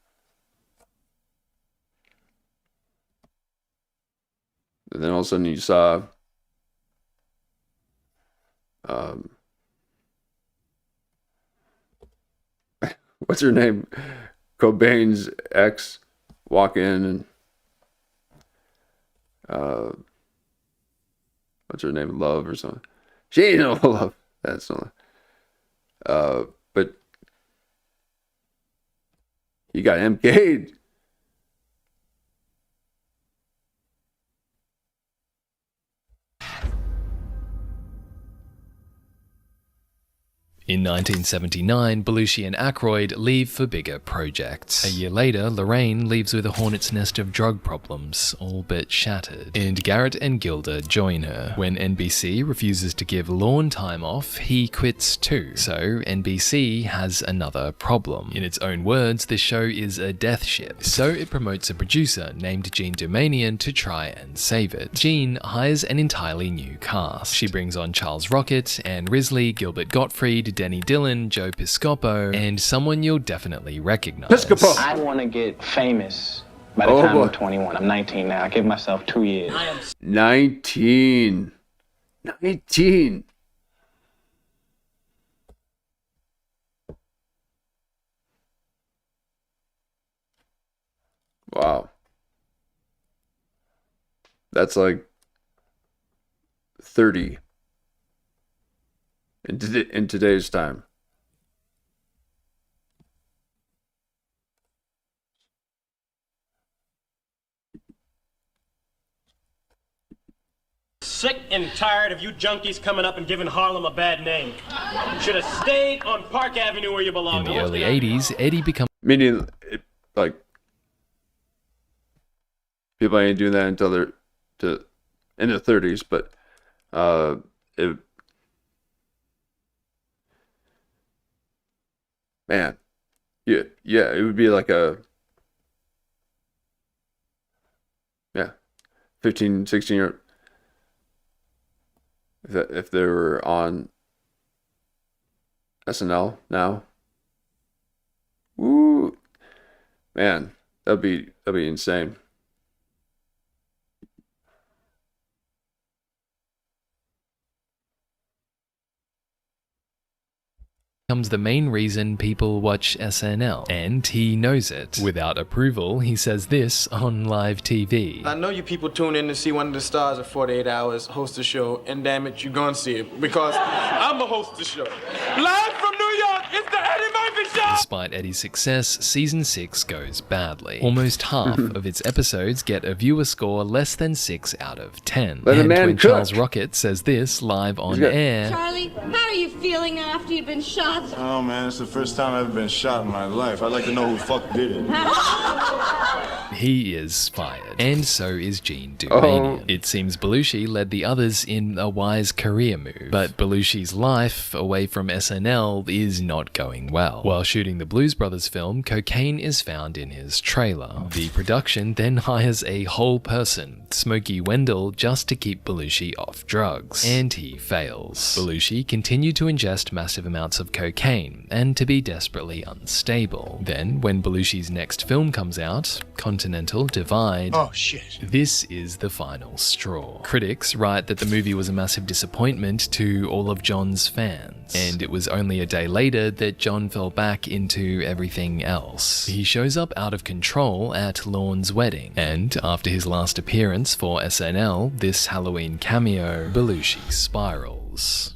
And then all of a sudden you saw what's her name? Cobain's ex walk in and what's her name? Love or something. She ain't no love. That's not. But he got MK'd. In 1979, Belushi and Aykroyd leave for bigger projects. A year later, Lorraine leaves with a hornet's nest of drug problems, all but shattered. And Garrett and Gilda join her. When NBC refuses to give Lorne time off, he quits too. So NBC has another problem. In its own words, this show is a death ship. So it promotes a producer named Jean Doumanian to try and save it. Jean hires an entirely new cast. She brings on Charles Rocket, Anne Risley, Gilbert Gottfried, Denny Dillon, Joe Piscopo, and someone you'll definitely recognize. Piscopo! I want to get famous by the time I'm 21. I'm 19 now. I give myself 2 years. 19. Wow. That's like 30 in today's time. Sick and tired of you junkies coming up and giving Harlem a bad name. Should have stayed on Park Avenue where you belong. In the early 80s, Eddie becomes... Meaning, like, people ain't doing that until they're in their 30s, but man, yeah, it would be like a 15, 16 year, if they were on SNL now. Woo, man, that'd be insane. becomes the main reason people watch SNL, and he knows it. Without approval, he says this on live TV. I know you people tune in to see one of the stars of 48 Hours host a show, and damn it, you're gonna see it, because I'm a host of the show. Live from New York, it's the Eddie Murphy Show! Despite Eddie's success, Season 6 goes badly. Almost half of its episodes get a viewer score less than 6 out of 10. Let a and man when cook. Charles Rocket says this live on air... Charlie, how are you feeling now after you've been shot? Oh man, it's the first time I've ever been shot in my life. I'd like to know who the fuck did it. He is fired, and so is Gene Dumania. It seems Belushi led the others in a wise career move, but Belushi's life away from SNL is not going well. While shooting the Blues Brothers film, cocaine is found in his trailer. The production then hires a whole person, Smokey Wendell, just to keep Belushi off drugs, and he fails. Belushi continued to ingest massive amounts of cocaine and to be desperately unstable. Then, when Belushi's next film comes out, Continental Divide, this is the final straw. Critics write that the movie was a massive disappointment to all of John's fans, and it was only a day later that John fell back into everything else. He shows up out of control at Lorne's wedding, and after his last appearance for SNL, this Halloween cameo, Belushi spirals.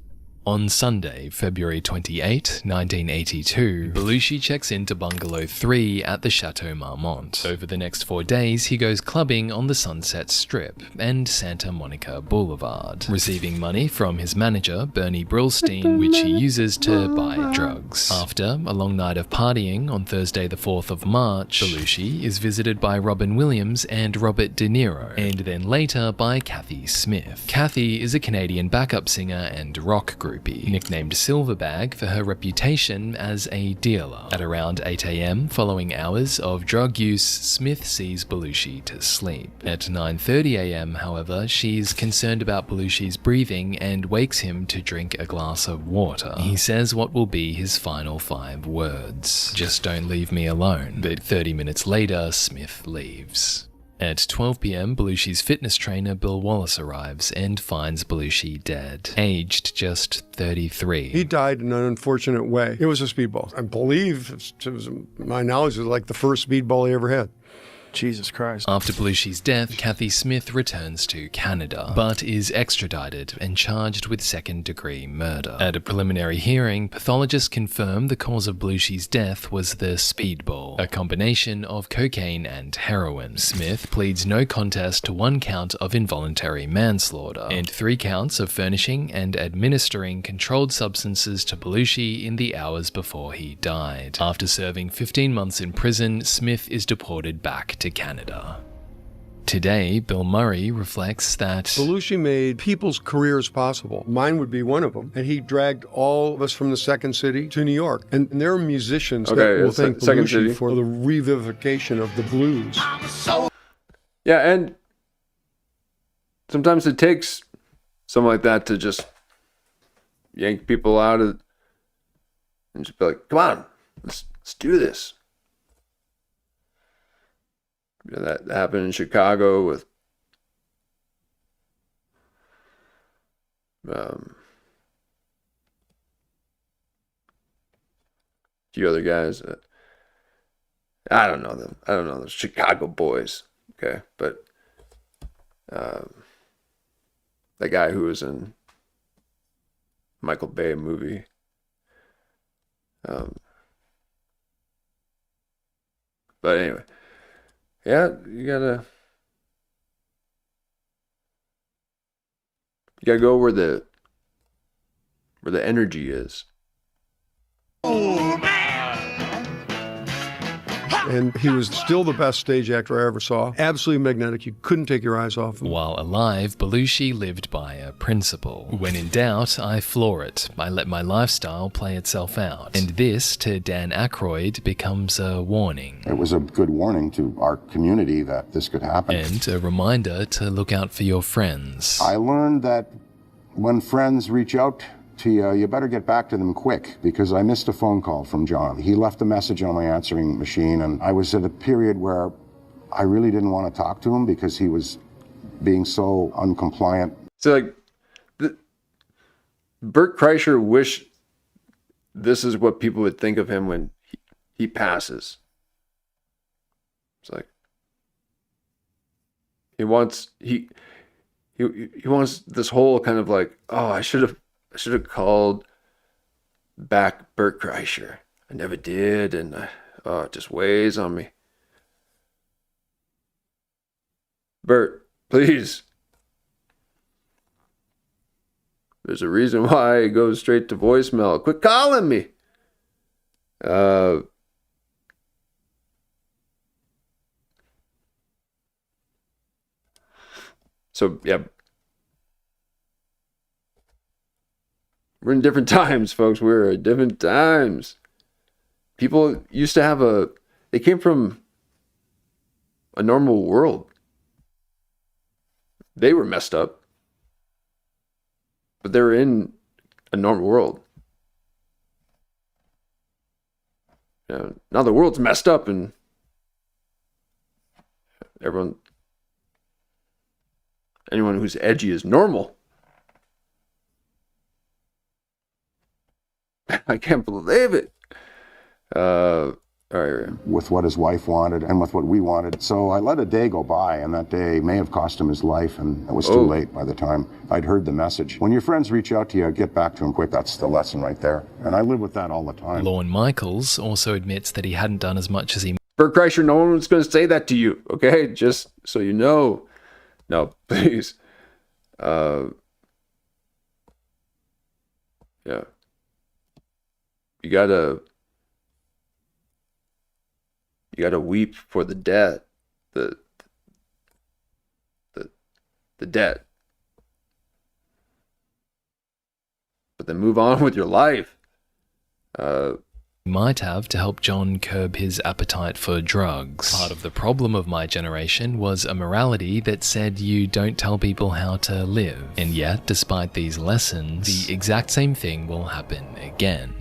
On Sunday, February 28, 1982, Belushi checks into Bungalow 3 at the Chateau Marmont. Over the next 4 days, he goes clubbing on the Sunset Strip and Santa Monica Boulevard, receiving money from his manager, Bernie Brillstein, which he uses to buy drugs. After a long night of partying on Thursday the 4th of March, Belushi is visited by Robin Williams and Robert De Niro, and then later by Kathy Smith. Kathy is a Canadian backup singer and rock groupie, nicknamed Silverbag for her reputation as a dealer. At around 8 AM, following hours of drug use, Smith sees Belushi to sleep. At 9:30 AM, however, she's concerned about Belushi's breathing and wakes him to drink a glass of water. He says what will be his final 5 words: "Just don't leave me alone." But 30 minutes later, Smith leaves. At 12 PM, Belushi's fitness trainer Bill Wallace arrives and finds Belushi dead, aged just 33. He died in an unfortunate way. It was a speedball. I believe, to my knowledge, it was like the first speedball he ever had. Jesus Christ. After Belushi's death, Kathy Smith returns to Canada, but is extradited and charged with second-degree murder. At a preliminary hearing, pathologists confirm the cause of Belushi's death was the speedball, a combination of cocaine and heroin. Smith pleads no contest to 1 count of involuntary manslaughter and 3 counts of furnishing and administering controlled substances to Belushi in the hours before he died. After serving 15 months in prison, Smith is deported back to Canada. Today, Bill Murray reflects that Belushi made people's careers possible. Mine would be one of them. And he dragged all of us from the Second City to New York. And there are musicians that will thank Belushi for the revivification of the blues. Yeah, and sometimes it takes something like that to just yank people out of and just be like, come on, let's do this. You know, that happened in Chicago with a few other guys. I don't know them. I don't know those Chicago boys. Okay, but that guy who was in Michael Bay movie. But anyway. Yeah, you gotta go where the energy is. And he was still the best stage actor I ever saw. Absolutely magnetic. You couldn't take your eyes off him. While alive, Belushi lived by a principle. When in doubt, I floor it. I let my lifestyle play itself out. And this, to Dan Aykroyd, becomes a warning. It was a good warning to our community that this could happen. And a reminder to look out for your friends. I learned that when friends reach out to you, you better get back to them quick, because I missed a phone call from John. He left a message on my answering machine, and I was at a period where I really didn't want to talk to him because he was being so uncompliant. So, like, Bert Kreischer wished this is what people would think of him when he passes. It's like he wants this whole kind of like, oh, I should have called back Bert Kreischer. I never did, and it just weighs on me. Bert, please. There's a reason why it goes straight to voicemail. Quit calling me. So, yeah. We're in different times, folks. We're at different times. People used to have they came from a normal world. They were messed up, but they were in a normal world. Now the world's messed up and anyone who's edgy is normal. I can't believe it. All right. With what his wife wanted and with what we wanted. So I let a day go by, and that day may have cost him his life, and it was too late by the time I'd heard the message. When your friends reach out to you, get back to them quick. That's the lesson right there. And I live with that all the time. Lorne Michaels also admits that he hadn't done as much as he... Bert Kreischer, no one was going to say that to you, okay? Just so you know. No, please. Yeah. You gotta weep for the debt, the debt, but then move on with your life. Might have to help John curb his appetite for drugs. Part of the problem of my generation was a morality that said you don't tell people how to live. And yet, despite these lessons, the exact same thing will happen again.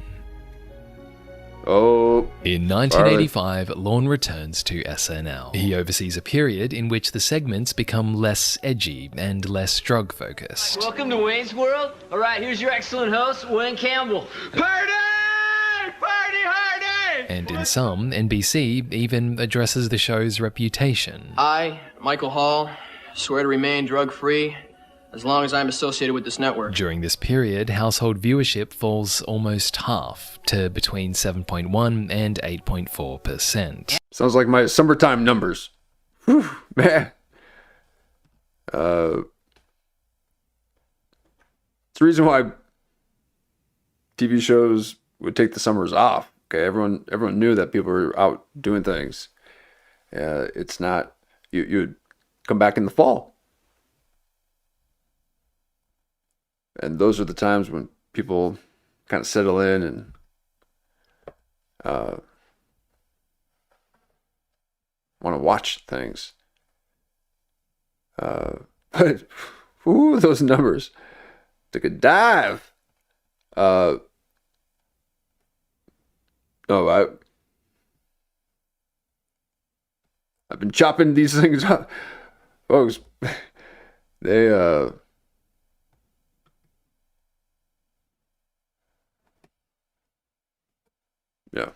In 1985, Lorne returns to SNL. He oversees a period in which the segments become less edgy and less drug-focused. Welcome to Wayne's World. All right, here's your excellent host, Wayne Campbell. Party! Party hardy! And in some, NBC even addresses the show's reputation. I, Michael Hall, swear to remain drug-free as long as I'm associated with this network. During this period, household viewership falls almost half to between 7.1 and 8.4%. Sounds like my summertime numbers. Whew, man. It's the reason why TV shows would take the summers off. Okay, everyone knew that people were out doing things. It's not you'd come back in the fall. And those are the times when people kind of settle in and want to watch things. But, those numbers took a dive. I've been chopping these things up. Folks, they, yeah,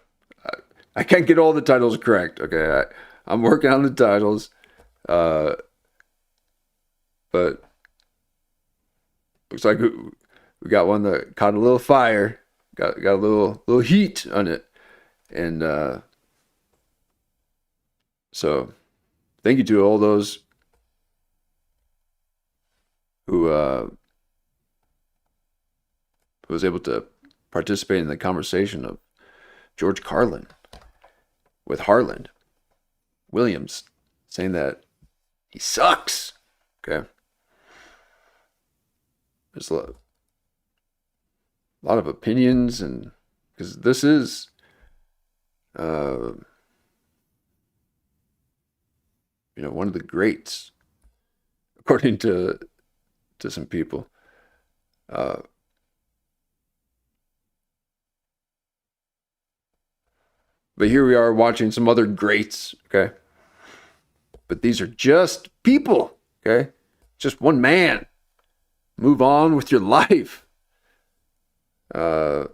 I can't get all the titles correct. Okay, I'm working on the titles, but looks like we got one that caught a little fire, got a little heat on it, and so thank you to all those who was able to participate in the conversation of George Carlin with Harland Williams saying that he sucks. Okay. There's a lot of opinions, and because this is one of the greats, according to some people. But here we are watching some other greats, okay? But these are just people, okay? Just one man. Move on with your life. Hey,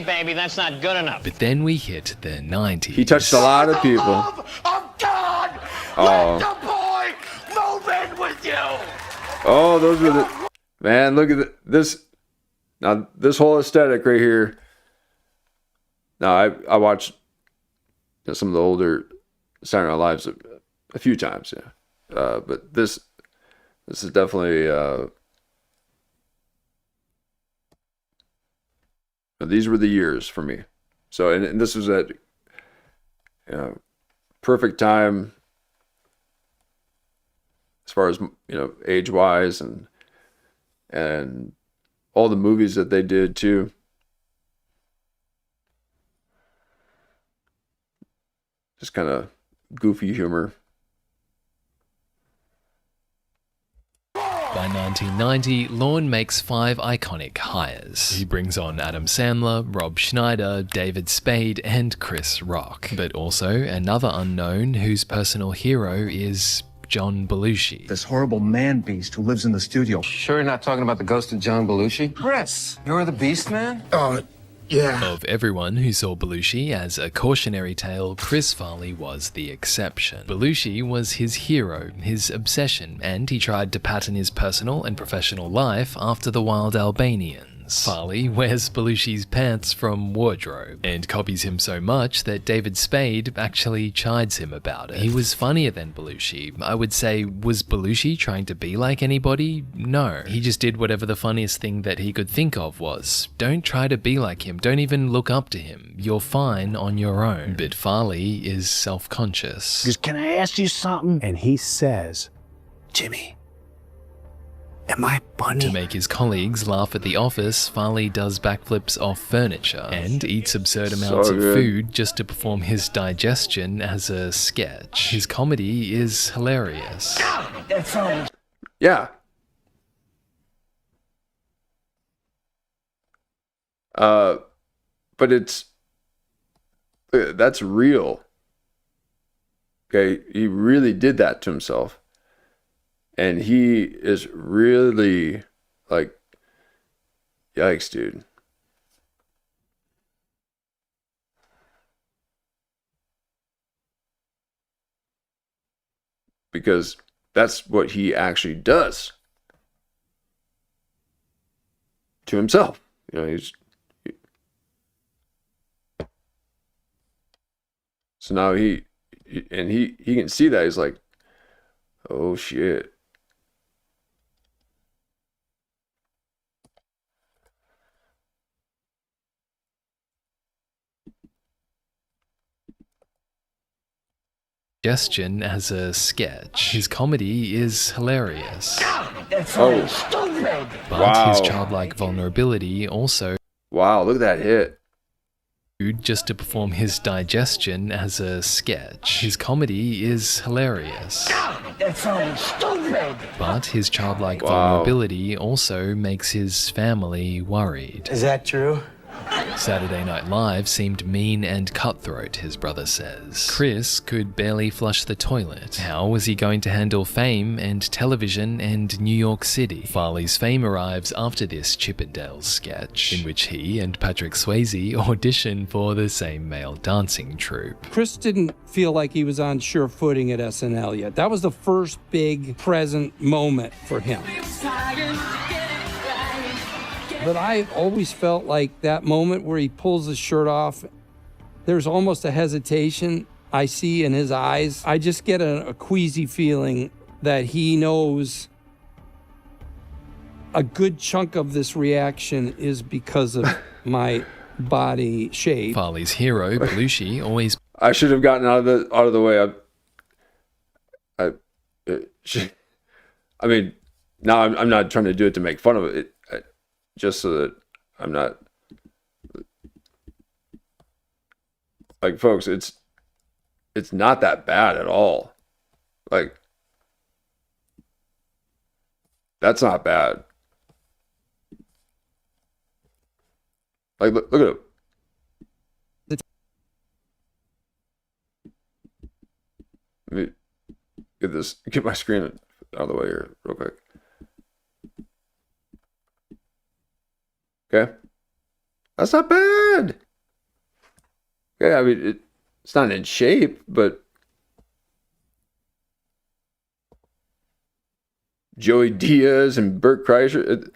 baby, that's not good enough. But then we hit the 90s. He touched a lot of people. Of God! Let the boy move in with you! Oh, those were the... Man, look at this. Now, this whole aesthetic right here. Now, I watched some of the older Saturday Night Lives a few times, yeah. But this is definitely... these were the years for me. So, and this was at perfect time as far as, age-wise, and all the movies that they did too. Just kind of goofy humor. By 1990, Lorne makes 5 iconic hires. He brings on Adam Sandler, Rob Schneider, David Spade, and Chris Rock. But also another unknown whose personal hero is John Belushi. This horrible man beast who lives in the studio. Sure you're not talking about the ghost of John Belushi? Chris, You're the beast man? yeah. Of everyone who saw Belushi as a cautionary tale, Chris Farley was the exception. Belushi was his hero, his obsession, and he tried to pattern his personal and professional life after the wild Albanians. Farley wears Belushi's pants from wardrobe, and copies him so much that David Spade actually chides him about it. He was funnier than Belushi. I would say, was Belushi trying to be like anybody? No. He just did whatever the funniest thing that he could think of was. Don't try to be like him. Don't even look up to him. You're fine on your own. But Farley is self-conscious. Because can I ask you something? And he says, Jimmy, am I funny? To make his colleagues laugh at the office, Farley does backflips off furniture and eats absurd amounts of food just to perform his digestion as a sketch. His comedy is hilarious. That's all. Yeah. But that's real. Okay, he really did that to himself. And he is really like, yikes, dude. Because that's what he actually does to himself. So now he can see that. He's like, oh shit. Suggestion as a sketch. His comedy is hilarious. That's so stupid. But his childlike vulnerability also. Wow, look at that hit. Just to perform his digestion as a sketch. His comedy is hilarious. That's so stupid. But his childlike vulnerability also makes his family worried. Is that true? Saturday Night Live seemed mean and cutthroat, his brother says. Chris could barely flush the toilet. How was he going to handle fame and television and New York City? Farley's fame arrives after this Chippendales sketch, in which he and Patrick Swayze audition for the same male dancing troupe. Chris didn't feel like he was on sure footing at SNL yet. That was the first big present moment for him. But I always felt like that moment where he pulls his shirt off, there's almost a hesitation I see in his eyes. I just get a queasy feeling that he knows a good chunk of this reaction is because of my body shape. Farley's hero, Belushi, always... I should have gotten out of the way. I mean, now I'm not trying to do it to make fun of it. Just so that I'm not like, folks, it's not that bad at all. Like, that's not bad. Like, look at it. Let me get my screen out of the way here real quick. Okay, that's not bad. Okay, I mean, it's not in shape, but Joey Diaz and Bert Kreischer,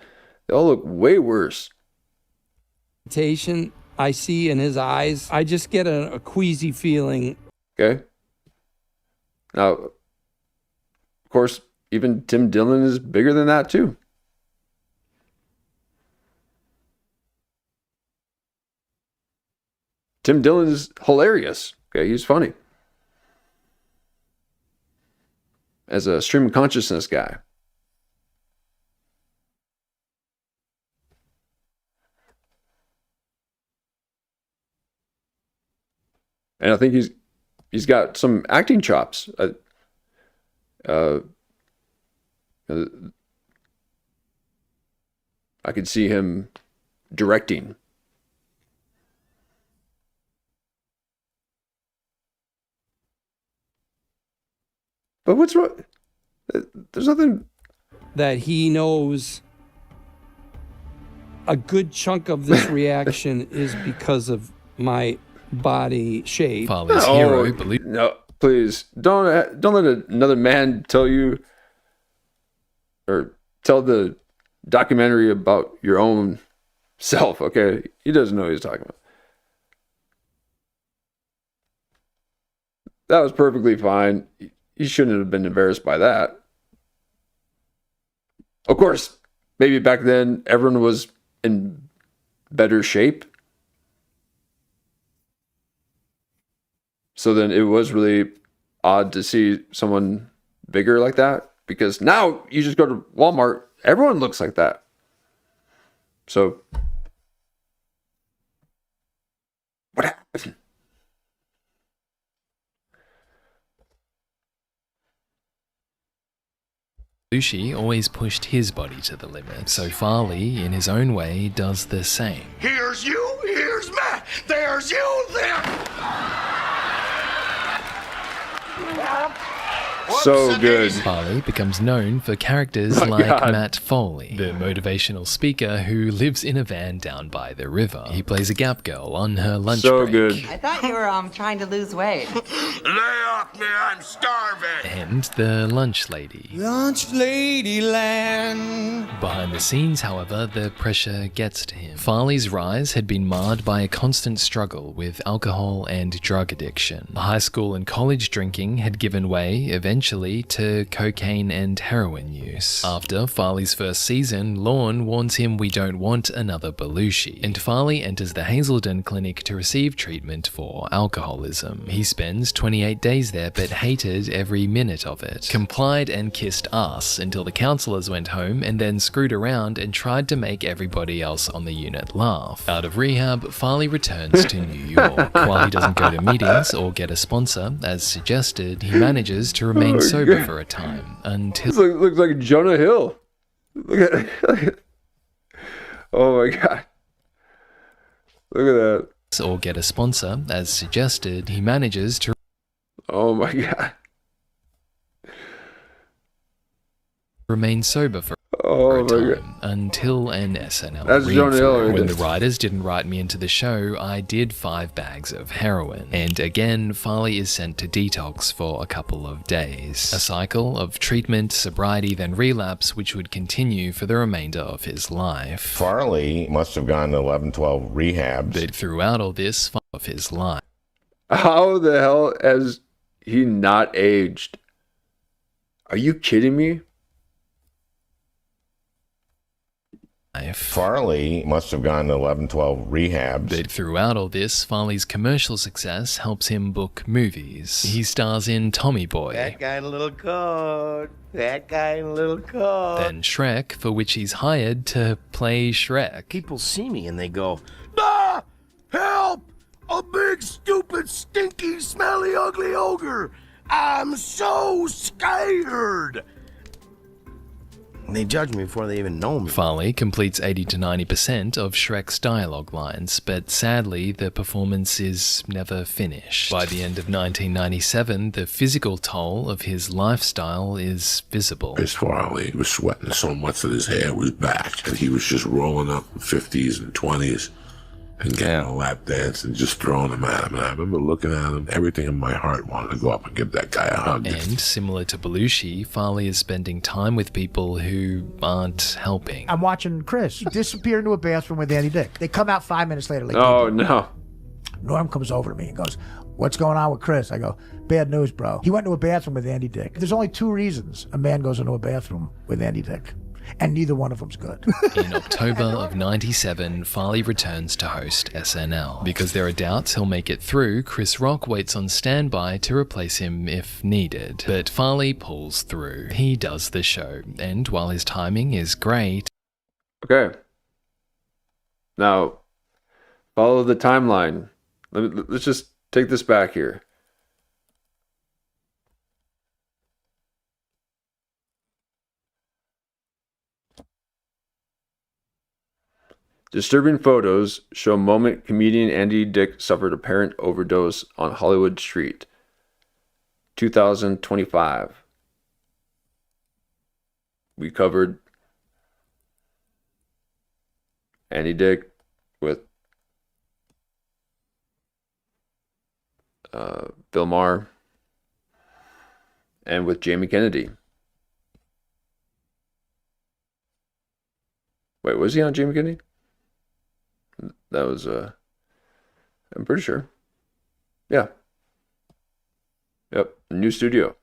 they all look way worse. I see in his eyes, I just get a queasy feeling. Okay. Now, of course, even Tim Dillon is bigger than that too. Tim Dillon is hilarious. Okay, he's funny. as a stream of consciousness guy. And I think he's got some acting chops. I could see him directing. But what's wrong? There's nothing. That he knows a good chunk of this reaction is because of my body shape. Farley's hero no, please don't let another man tell you or tell the documentary about your own self. Okay, he doesn't know what he's talking about. That was perfectly fine. You shouldn't have been embarrassed by that. Of course, maybe back then everyone was in better shape. So then it was really odd to see someone bigger like that, because now you just go to Walmart, everyone looks like that. So what happened? Belushi always pushed his body to the limit, so Farley, in his own way, does the same. Here's you, here's Matt, there's you, there. So good. Farley becomes known for characters like Matt Foley, the motivational speaker who lives in a van down by the river. He plays a Gap girl on her lunch break. Good. I thought you were trying to lose weight. Lay off me, I'm starving. And the lunch lady. Lunch lady land. Behind the scenes, however, the pressure gets to him. Farley's rise had been marred by a constant struggle with alcohol and drug addiction. High school and college drinking had given way, eventually, to cocaine and heroin use. After Farley's first season, Lorne warns him we don't want another Belushi, and Farley enters the Hazelden clinic to receive treatment for alcoholism. He spends 28 days there but hated every minute of it. Complied and kissed ass until the counselors went home and then screwed around and tried to make everybody else on the unit laugh. Out of rehab, Farley returns to New York. While he doesn't go to meetings or get a sponsor, as suggested, he manages to remain sober for a time until... This looks like Jonah Hill. Look at it. Oh my god. Look at that. Or get a sponsor, as suggested, he manages to... Oh my god. Remain sober for a time until an SNL That's Jonah Hill right When there. the writers didn't write me into the show, I did 5 bags of heroin. And again, Farley is sent to detox for a couple of days. A cycle of treatment, sobriety, then relapse, which would continue for the remainder of his life. Farley must have gone to 11, 12 rehabs. But throughout all this of his life. How the hell has he not aged? Are you kidding me? Farley must have gone to 11, 12 rehabs. But throughout all this, Farley's commercial success helps him book movies. He stars in Tommy Boy, That guy in a little coat. That guy in a little coat. then Shrek, for which he's hired to play Shrek. People see me and they go, ah! Help! A big, stupid, stinky, smelly, ugly ogre! I'm so scared! They judge me before they even know me. Farley completes 80 to 90% of Shrek's dialogue lines, but sadly, the performance is never finished. By the end of 1997, the physical toll of his lifestyle is visible. Chris Farley was sweating so much that his hair was back, and he was just rolling up in 50s and 20s and getting a lap dance and just throwing them at him. And I remember looking at him, everything in my heart wanted to go up and give that guy a hug. And similar to Belushi, Farley is spending time with people who aren't helping. I'm watching Chris disappear into a bathroom with Andy Dick. They come out 5 minutes later. Like, Oh no. Norm comes over to me and goes, "What's going on with Chris?" I go, "Bad news, bro. He went into a bathroom with Andy Dick." There's only 2 reasons a man goes into a bathroom with Andy Dick. and neither one of them's good. In October of 97, Farley returns to host SNL. Because there are doubts he'll make it through, Chris Rock waits on standby to replace him if needed. But Farley pulls through. He does the show, and while his timing is great... Okay. Now, follow the timeline. Let's just take this back here. Disturbing photos show moment comedian Andy Dick suffered apparent overdose on Hollywood Street. 2025. We covered Andy Dick with Bill Maher and with Jamie Kennedy. Wait, was he on Jamie Kennedy? That was, I'm pretty sure. Yeah. Yep, new studio.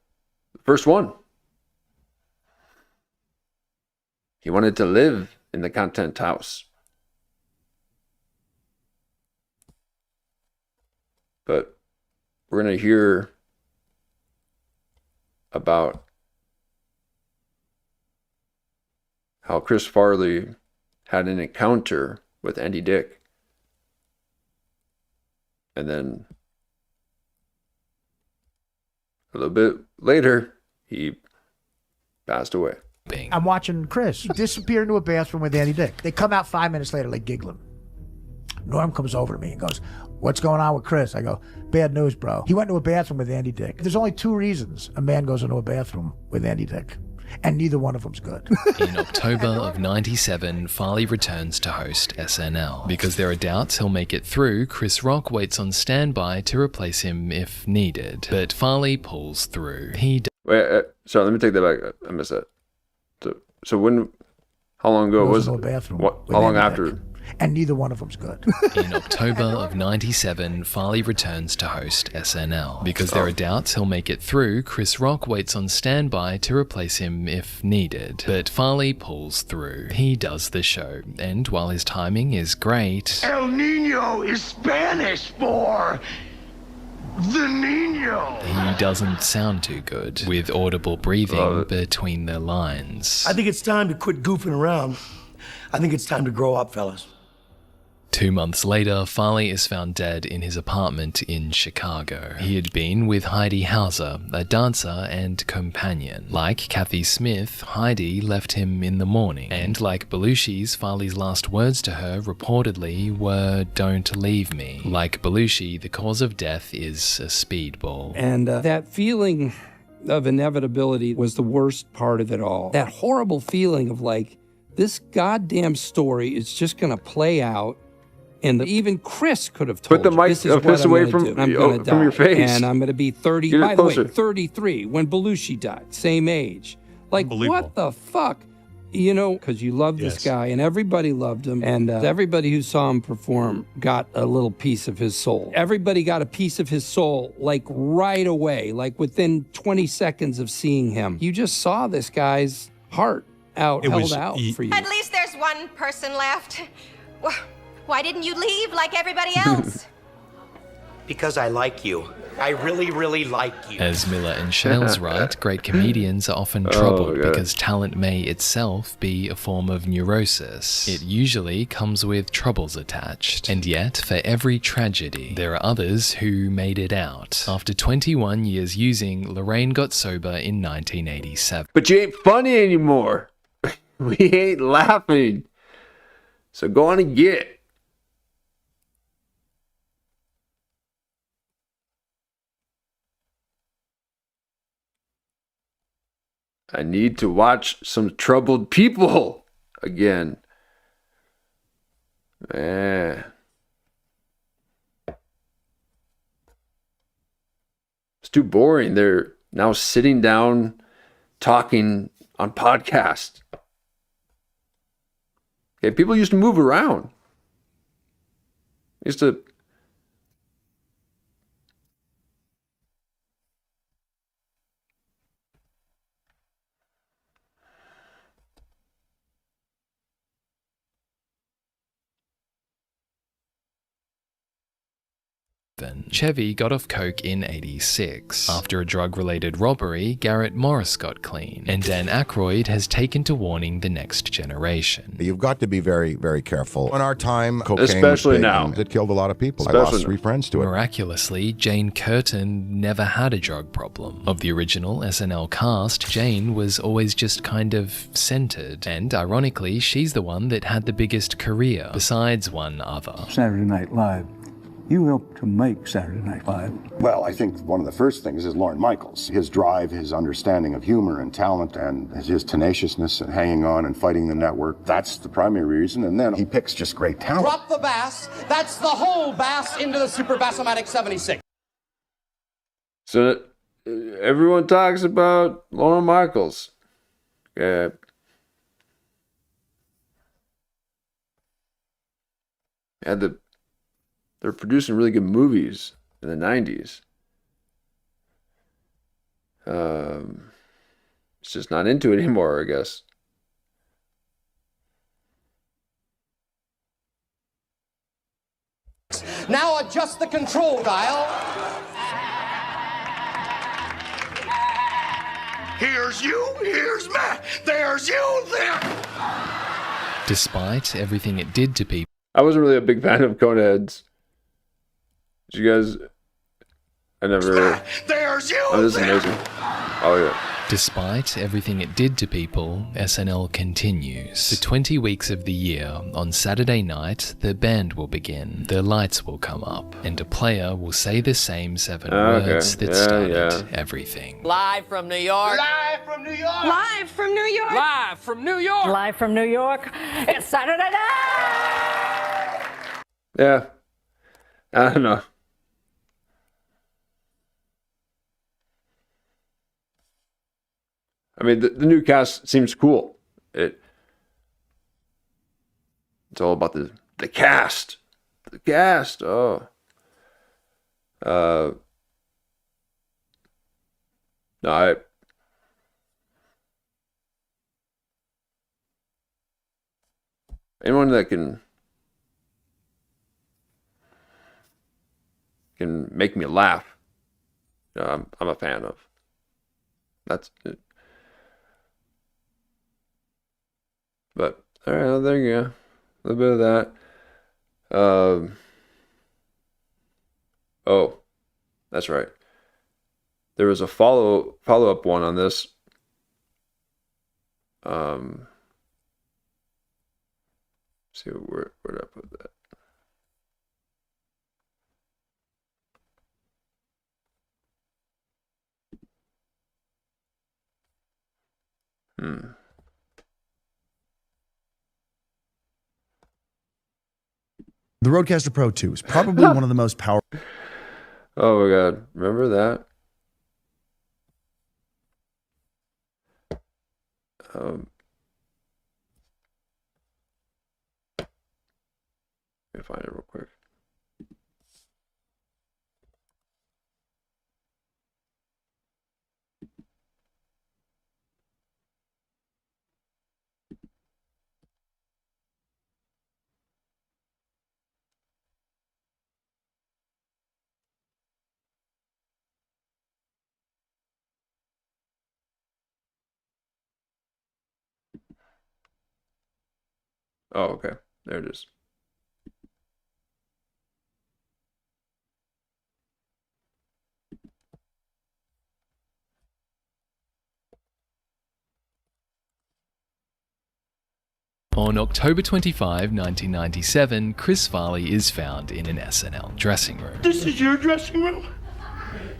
First one. He wanted to live in the content house. But we're going to hear about how Chris Farley had an encounter with Andy Dick. And then a little bit later, he passed away. I'm watching Chris disappear into a bathroom with Andy Dick. They come out 5 minutes later, like giggling. Norm comes over to me and goes, "What's going on with Chris?" I go, "Bad news, bro. He went into a bathroom with Andy Dick." There's only two reasons a man goes into a bathroom with Andy Dick, and neither one of them's good. In October of 97, Farley returns to host SNL. Because there are doubts he'll make it through, Chris Rock waits on standby to replace him if needed. But Farley pulls through. Wait, sorry, let me take that back. I missed that. So when, how long ago was it? How long after? And neither one of them's good. In October of 97, Farley returns to host SNL. Because there are doubts he'll make it through, Chris Rock waits on standby to replace him if needed. But Farley pulls through. He does the show, and while his timing is great... El Nino is Spanish for the Nino. He doesn't sound too good, with audible breathing between the lines. I think it's time to quit goofing around. I think it's time to grow up, fellas. 2 months later, Farley is found dead in his apartment in Chicago. He had been with Heidi Hauser, a dancer and companion. Like Kathy Smith, Heidi left him in the morning. And like Belushi's, Farley's last words to her reportedly were, "Don't leave me." Like Belushi, the cause of death is a speedball. And that feeling of inevitability was the worst part of it all. That horrible feeling of like, this goddamn story is just going to play out. And even Chris could have told Put the mic this is what away I'm from, do. I'm gonna die. your face. And I'm going to be 30, by the way, 33 when Belushi died, same age. Like, what the fuck? You know, because you love this guy, and everybody loved him, and everybody who saw him perform got a little piece of his soul. Everybody got a piece of his soul, like, right away, like within 20 seconds of seeing him. You just saw this guy's heart held out for you. At least there's one person left. Why didn't you leave like everybody else? Because I like you. I really, really like you. As Miller and Shales write, great comedians are often troubled because talent may itself be a form of neurosis. It usually comes with troubles attached. And yet, for every tragedy, there are others who made it out. After 21 years using, Lorraine got sober in 1987. But you ain't funny anymore. We ain't laughing. So go on and get it. I need to watch some troubled people again. Man. It's too boring. They're now sitting down, talking on podcasts. Okay, people used to move around. Used to... then. Chevy got off coke in 86. After a drug-related robbery, Garrett Morris got clean, and Dan Aykroyd has taken to warning the next generation. You've got to be very, very careful. In our time, cocaine Especially was big, now. and it killed a lot of people. I Especially lost 3 friends to it. Miraculously, Jane Curtin never had a drug problem. Of the original SNL cast, Jane was always just kind of centered, and ironically, she's the one that had the biggest career, besides one other. Saturday Night Live. You helped to make Saturday Night Live. Well, I think one of the first things is Lorne Michaels. His drive, his understanding of humor and talent, and his tenaciousness and hanging on and fighting the network. That's the primary reason. And then he picks just great talent. Drop the bass. That's the whole bass into the Super Bassomatic 76. So everyone talks about Lorne Michaels. Yeah. They're producing really good movies in the 90s. It's just not into it anymore, I guess. Now adjust the control dial. Here's you, here's Matt, there's you, there. Despite everything it did to people, I wasn't really a big fan of Coneheads. Did you guys? I never. There's you. Oh, this is amazing. Oh yeah. Despite everything it did to people, SNL continues. For 20 weeks of the year, on Saturday night, the band will begin, the lights will come up, and a player will say the same 7 words that started everything. Live from New York. Live from New York. Live from New York. Live from New York. Live from New York. It's Saturday night. Yeah. I don't know. I mean, the new cast seems cool. It's all about the cast. The cast. Oh. No, anyone that can make me laugh, I'm a fan of. That's it. But all right, well, there you go. A little bit of that. Oh, that's right. There was a follow up one on this. See where did I put that? The Rodecaster Pro 2 is probably one of the most powerful. Oh my God. Remember that? Let me find it real quick. Oh, okay. There it is. On October 25, 1997, Chris Farley is found in an SNL dressing room. This is your dressing room?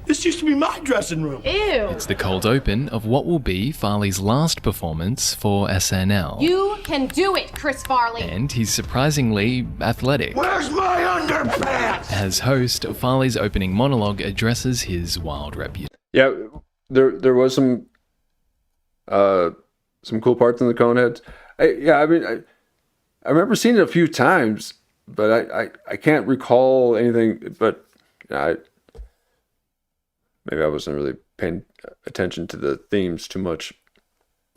This used to be my dressing room. Ew. It's the cold open of what will be Farley's last performance for SNL. You can do it, Chris Farley. And he's surprisingly athletic. Where's my underpants? As host, Farley's opening monologue addresses his wild reputation. Yeah, there was some cool parts in the Coneheads. I remember seeing it a few times, but I can't recall anything. But maybe I wasn't really paying attention to the themes too much.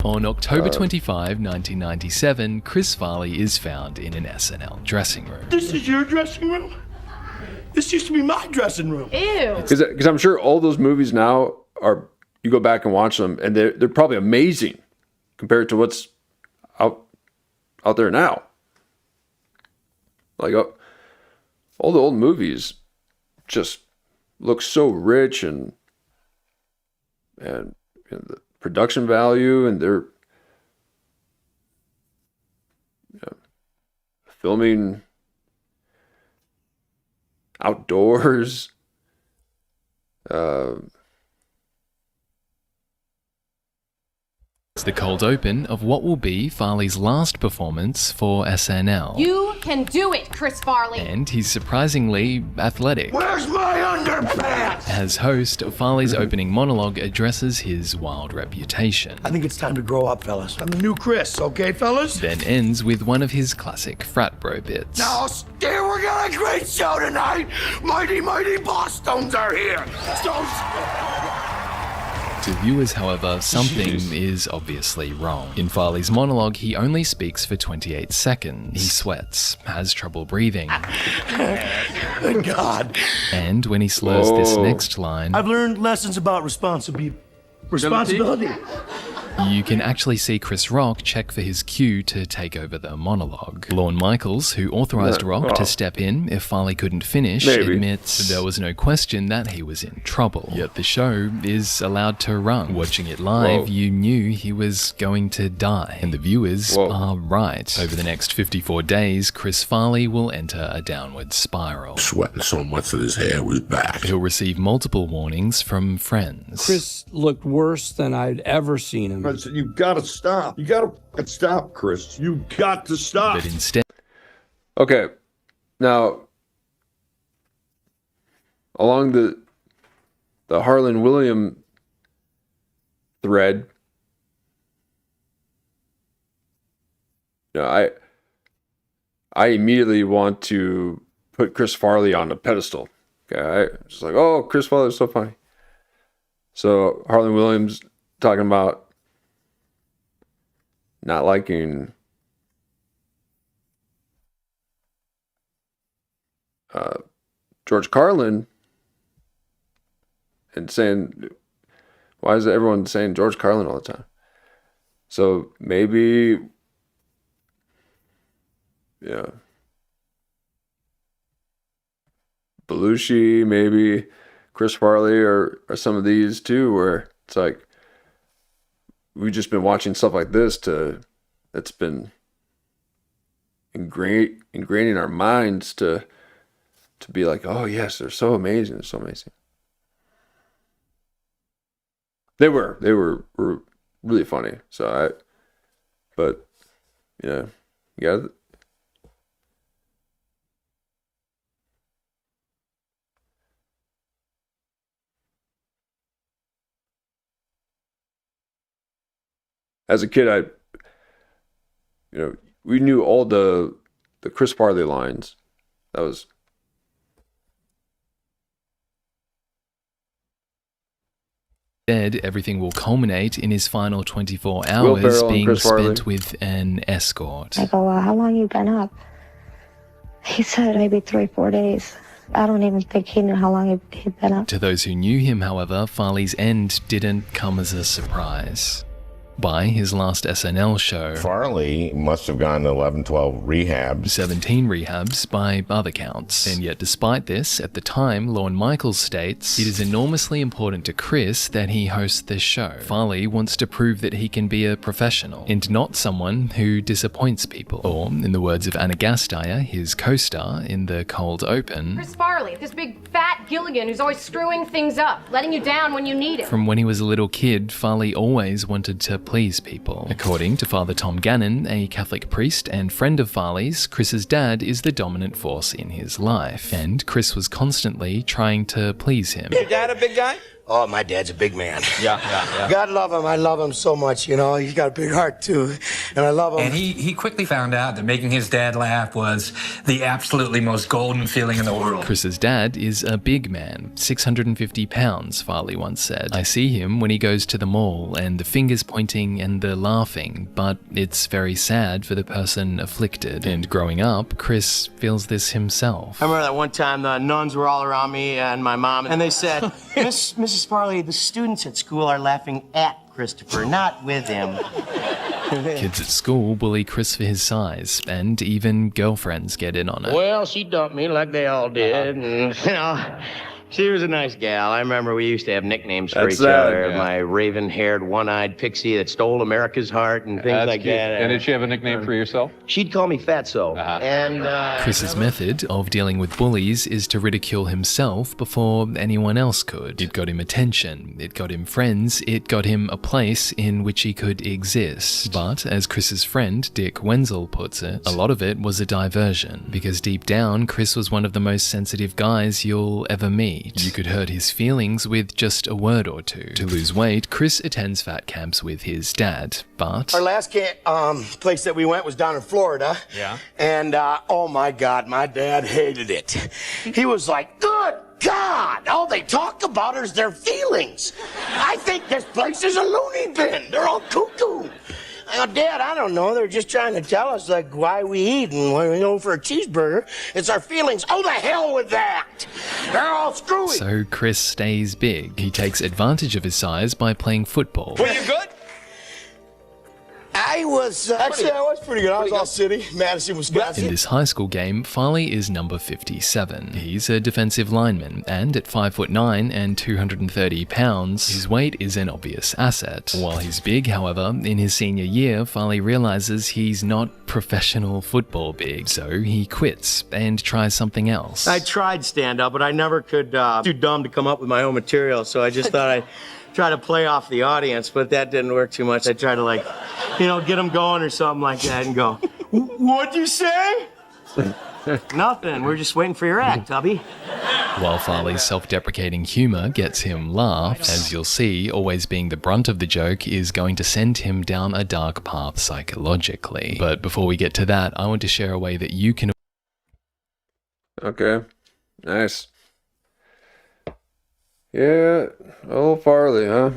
On October 25, 1997, Chris Farley is found in an SNL dressing room. This is your dressing room? This used to be my dressing room. Ew. Because I'm sure all those movies now are, you go back and watch them, and they're probably amazing compared to what's out there now. Like all the old movies just look so rich, and the production value, and they're filming outdoors. It's the cold open of what will be Farley's last performance for SNL. You can do it, Chris Farley. And he's surprisingly athletic. Where's my underpants? As host, Farley's opening monologue addresses his wild reputation. I think it's time to grow up, fellas. I'm the new Chris, okay, fellas? Then ends with one of his classic frat bro bits. Now, Steve, we got a great show tonight. Mighty, mighty Bosstones are here. To viewers, however, something is obviously wrong. In Farley's monologue, he only speaks for 28 seconds. He sweats, has trouble breathing. God. And when he slurs this next line, I've learned lessons about responsibility. you can actually see Chris Rock check for his cue to take over the monologue. Lorne Michaels, who authorized Rock to step in if Farley couldn't finish, admits there was no question that he was in trouble. Yet the show is allowed to run. Watching it live, you knew he was going to die. And the viewers are right. Over the next 54 days, Chris Farley will enter a downward spiral. Sweating so much that his hair was back. He'll receive multiple warnings from friends. Chris looked worse than I'd ever seen him. You gotta stop. You gotta stop, Chris. You got to stop. But instead... Okay, now, along the Harlan William thread, I immediately want to put Chris Farley on a pedestal. Okay, it's like, oh, Chris Farley's so funny. So Harlan Williams talking about not liking George Carlin, and saying, why is everyone saying George Carlin all the time? So maybe, Belushi, maybe Chris Farley, or some of these too, where it's like, we've just been watching stuff like this that's been ingraining our minds to be like, oh yes, they're so amazing, They were really funny. But as a kid, we knew all the Chris Farley lines. That was Instead, everything will culminate in his final 24 hours being spent with an escort. I go, well, how long you been up? He said maybe 3-4 days. I don't even think he knew how long he'd been up. To those who knew him, however, Farley's end didn't come as a surprise. By his last SNL show, Farley must have gone to 11, 12 rehabs. 17 rehabs by other counts. And yet despite this, at the time, Lorne Michaels states, it is enormously important to Chris that he hosts this show. Farley wants to prove that he can be a professional, and not someone who disappoints people. Or, in the words of Anna Gasteyer, his co-star in the cold open, Chris Farley, this big fat Gilligan who's always screwing things up, letting you down when you need it. From when he was a little kid, Farley always wanted to please people. According to Father Tom Gannon, a Catholic priest and friend of Farley's, Chris's dad is the dominant force in his life, and Chris was constantly trying to please him. Your dad a big guy? Oh, my dad's a big man. Yeah. God love him. I love him so much, you know. He's got a big heart, too. And I love him. And he quickly found out that making his dad laugh was the absolutely most golden feeling in the world. Chris's dad is a big man, 650 pounds, Farley once said. I see him when he goes to the mall, and the fingers pointing and the laughing, but it's very sad for the person afflicted. And growing up, Chris feels this himself. I remember that one time the nuns were all around me and my mom, and they said, Mrs. Farley, the students at school are laughing at Christopher, not with him. Kids at school bully Chris for his size, and even girlfriends get in on it. Well, she dumped me like they all did, and, you know, she was a nice gal. I remember we used to have nicknames for each other. Yeah. My raven-haired, one-eyed pixie that stole America's heart and things That's like cute. that. And did she have a nickname for yourself? She'd call me Fatso. And Chris's method of dealing with bullies is to ridicule himself before anyone else could. It got him attention, it got him friends, it got him a place in which he could exist. But, as Chris's friend Dick Wenzel puts it, a lot of it was a diversion, because deep down, Chris was one of the most sensitive guys you'll ever meet. You could hurt his feelings with just a word or two. To lose weight, Chris attends fat camps with his dad, but... our last place that we went was down in Florida. Yeah. And, oh my God, my dad hated it. He was like, good God, all they talk about is their feelings. I think this place is a loony bin. They're all cuckoo. I go, Dad, I don't know. They're just trying to tell us, like, why we eat, and when we go for a cheeseburger, it's our feelings. Oh, the hell with that. They're all screwy. So Chris stays big. He takes advantage of his size by playing football. Were you good? I was pretty good. I was all city, Madison, Wisconsin. In this high school game, Farley is number 57. He's a defensive lineman, and at 5'9" and 230 pounds, his weight is an obvious asset. While he's big, however, in his senior year, Farley realizes he's not professional football big, so he quits and tries something else. I tried stand-up, but I never could, too dumb to come up with my own material, so I just thought I'd try to play off the audience, but that didn't work too much. I tried to, like, you know, get them going or something like that and go, what'd you say? Nothing. We're just waiting for your act, Tubby. While Farley's self-deprecating humor gets him laughs, as you'll see, always being the brunt of the joke is going to send him down a dark path psychologically. But before we get to that, I want to share a way that you can... Okay, nice. Yeah, old Farley, huh?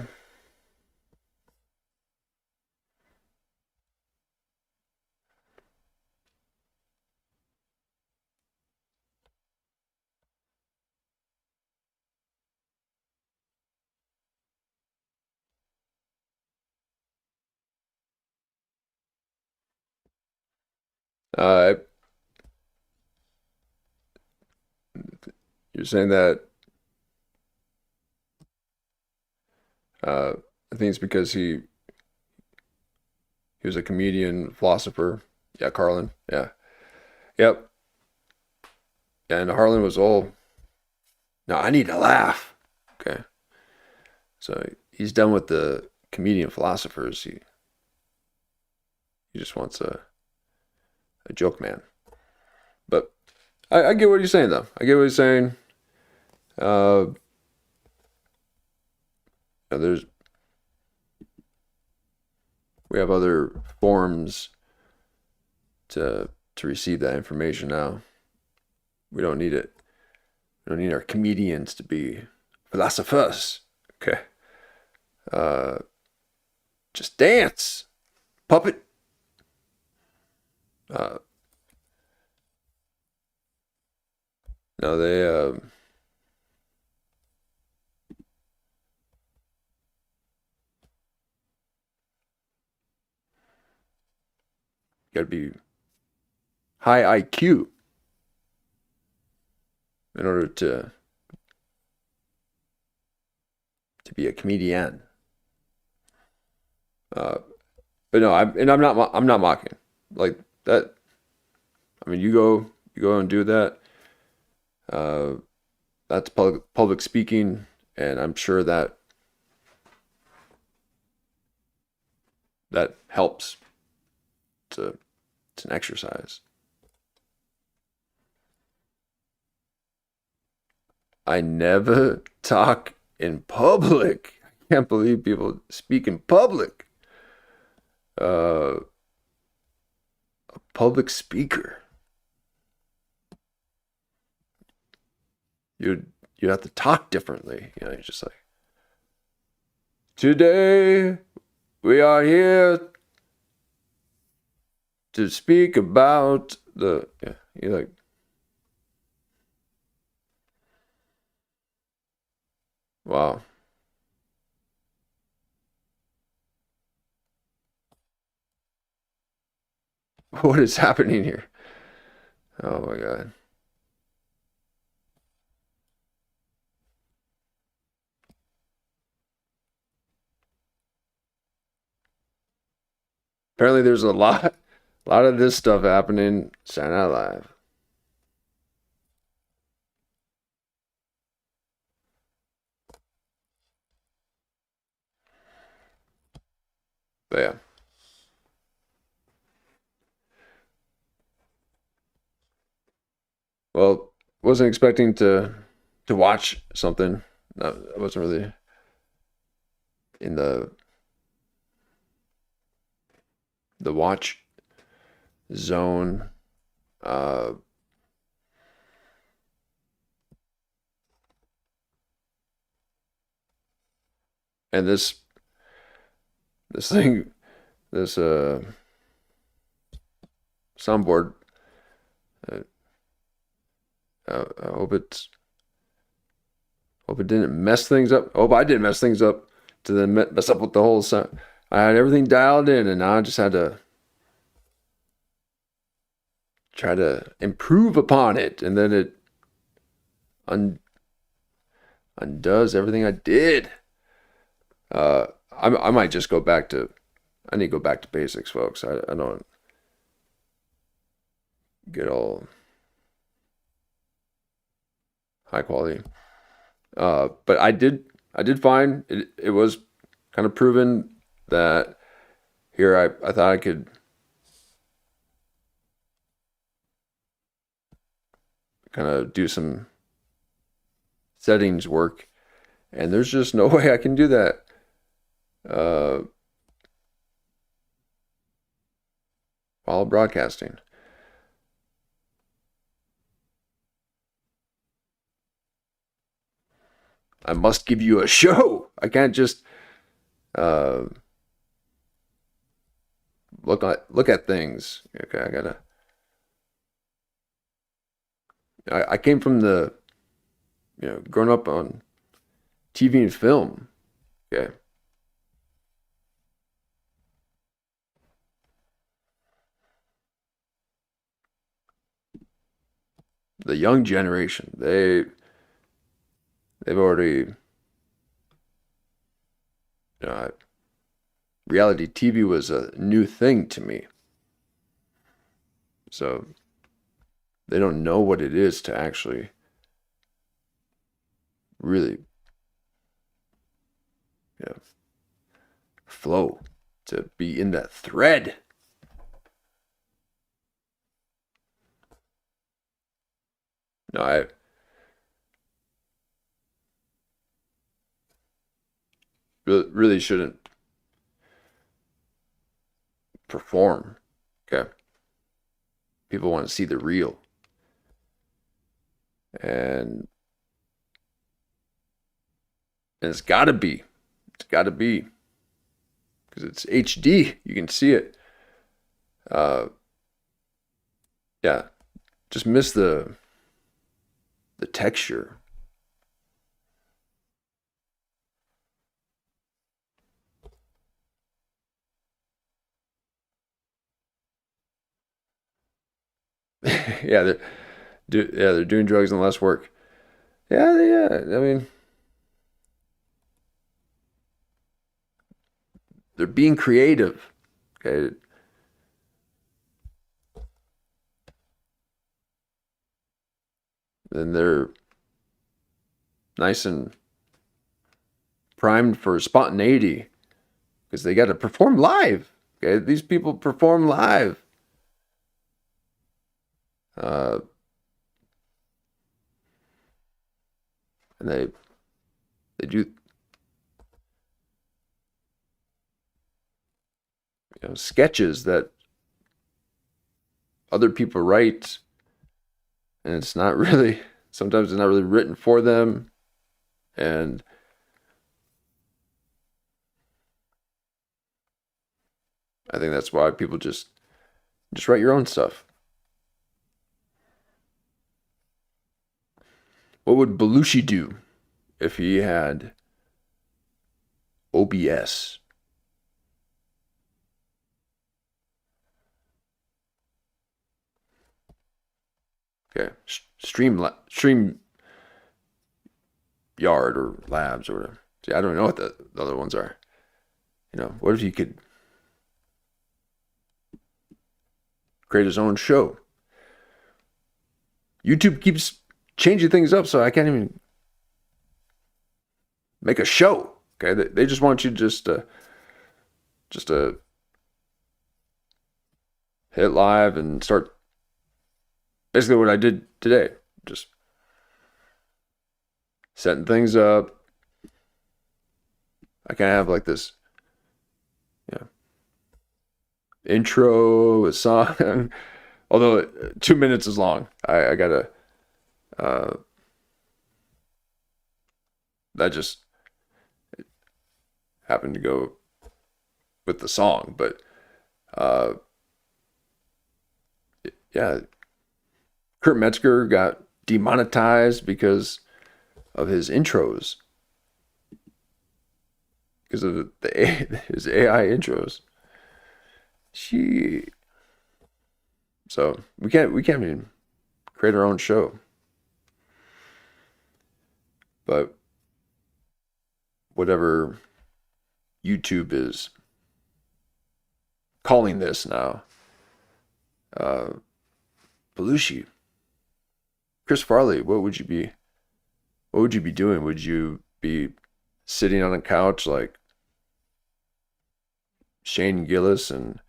You're saying that I think it's because he was a comedian, philosopher. Yeah, Carlin. Yeah. Yep. Yeah, and Harlan was all, no, I need to laugh. Okay. So he's done with the comedian philosophers. He just wants a joke man. But I get what he's saying, though. I get what he's saying. We have other forms to receive that information now. We don't need it. We don't need our comedians to be philosophers. Okay. Just dance. Puppet. No, they got to be high IQ in order to be a comedian. But no, I'm not mocking like that. I mean, you go and do that. That's public speaking, and I'm sure that helps. It's an exercise. I never talk in public. I can't believe people speak in public. A public speaker. You have to talk differently. You know, you're just like, today we are here to speak about the. Yeah, you're like. Wow. What is happening here? Oh my God. Apparently there's a lot of this stuff happening Saturday Night Live. But yeah. Well, wasn't expecting to watch something. No, I wasn't really in the watch zone. And this thing, this soundboard. I hope it didn't mess things up. I hope I didn't mess things up to then mess up with the whole sound. I had everything dialed in, and now I just had to try to improve upon it, and then it undoes everything I did. I might just go back to. I need to go back to basics, folks. I don't get all high quality. But I did find it was kind of proven that here I thought I could kind of do some settings work, and there's just no way I can do that. While broadcasting. I must give you a show. I can't just look at things. Okay, I came from the, growing up on TV and film. Okay. The young generation, they've already, reality TV was a new thing to me. So they don't know what it is to actually really flow, to be in that thread. No, I really shouldn't perform. Okay. People want to see the real. And it's got to be. It's got to be. Because it's HD. You can see it. Yeah. Just miss the texture. Yeah, they're doing drugs and less work. Yeah. I mean, they're being creative. Okay. Then they're nice and primed for spontaneity because they got to perform live. Okay, these people perform live. And they do, sketches that other people write, and sometimes it's not really written for them, and I think that's why people just write your own stuff. What would Belushi do if he had OBS? Okay, stream yard or labs or whatever. See, I don't know what the other ones are. What if you could create his own show? YouTube keeps changing things up, so I can't even make a show. Okay, they just want you just to hit live and start. Basically what I did today, just setting things up. I kind of have like this, intro, a song, although 2 minutes is long. I gotta, that just happened to go with the song, but, yeah, Kurt Metzger got demonetized because of his intros. Because of his AI intros. So we can't even create our own show. But whatever YouTube is calling this now, Belushi, Chris Farley, what would you be doing? Would you be sitting on a couch like Shane Gillis and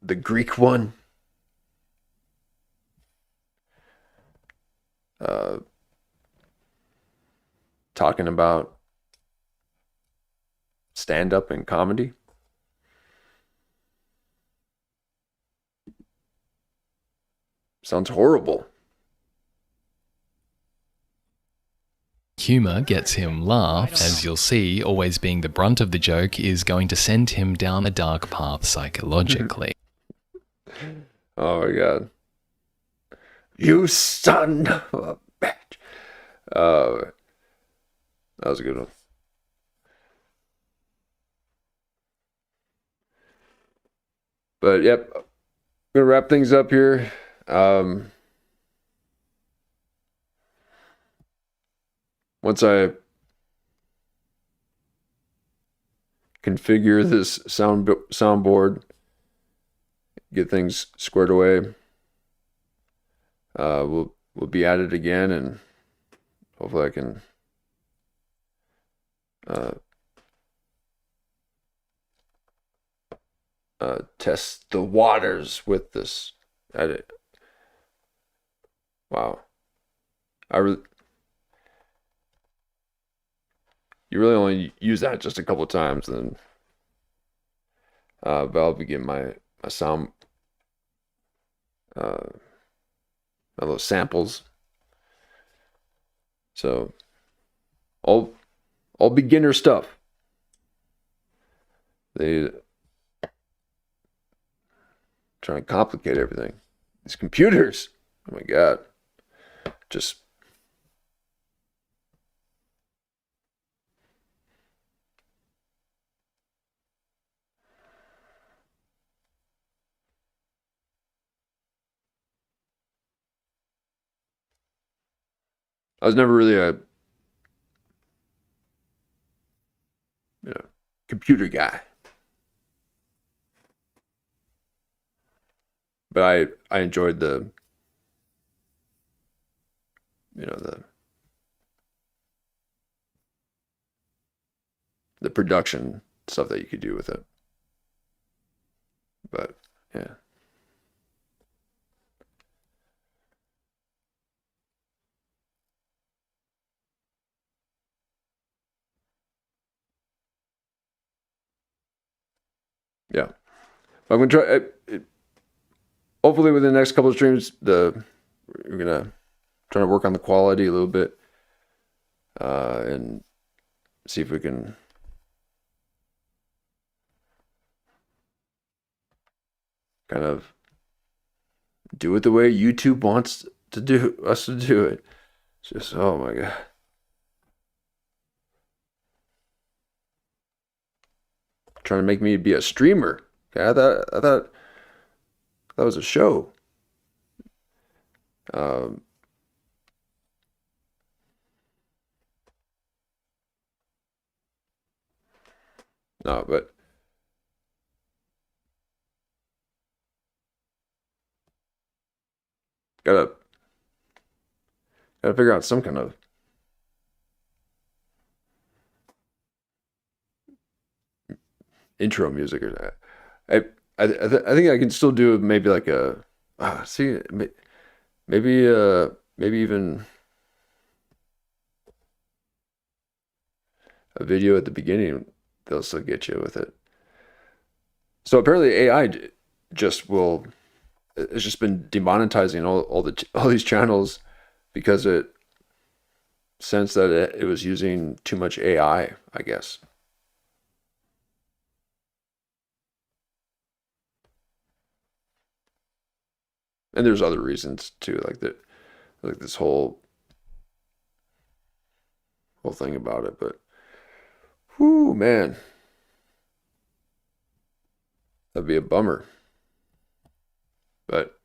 the Greek one, talking about stand-up and comedy? Sounds horrible. Humor gets him laughs, as you'll see, always being the brunt of the joke is going to send him down a dark path psychologically. Oh my God. You son of a bitch. That was a good one. But yep, I'm gonna wrap things up here. Once I configure this soundboard, get things squared away, we'll be at it again, and hopefully I can test the waters with this edit. Wow. You really only use that just a couple of times, then but I'll be getting my sound, my little samples. So all beginner stuff. They trying to complicate everything. These computers, oh my God, just. I was never really a computer guy, but I enjoyed the the production stuff that you could do with it. But yeah. Yeah. I'm going to try, hopefully within the next couple of streams, we're going to try to work on the quality a little bit, and see if we can kind of do it the way YouTube wants to do us to do it. It's just, oh my God. Trying to make me be a streamer. Okay, I thought that was a show. No, but gotta figure out some kind of intro music or that. I think I can still do maybe like a maybe even a video at the beginning. They'll still get you with it. So apparently AI just will. It's just been demonetizing all these channels because it sensed that it was using too much AI, I guess. And there's other reasons too, like this whole thing about it. But, whoo, man, that'd be a bummer. But,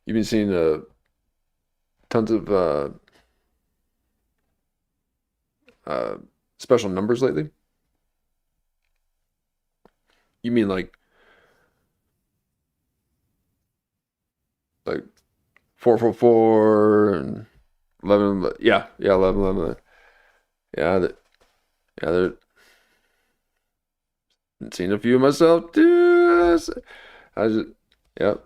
you've been seeing tons of special numbers lately? You mean like 444 and 11? Yeah, 11. Yeah, they're seen a few myself too. Yep.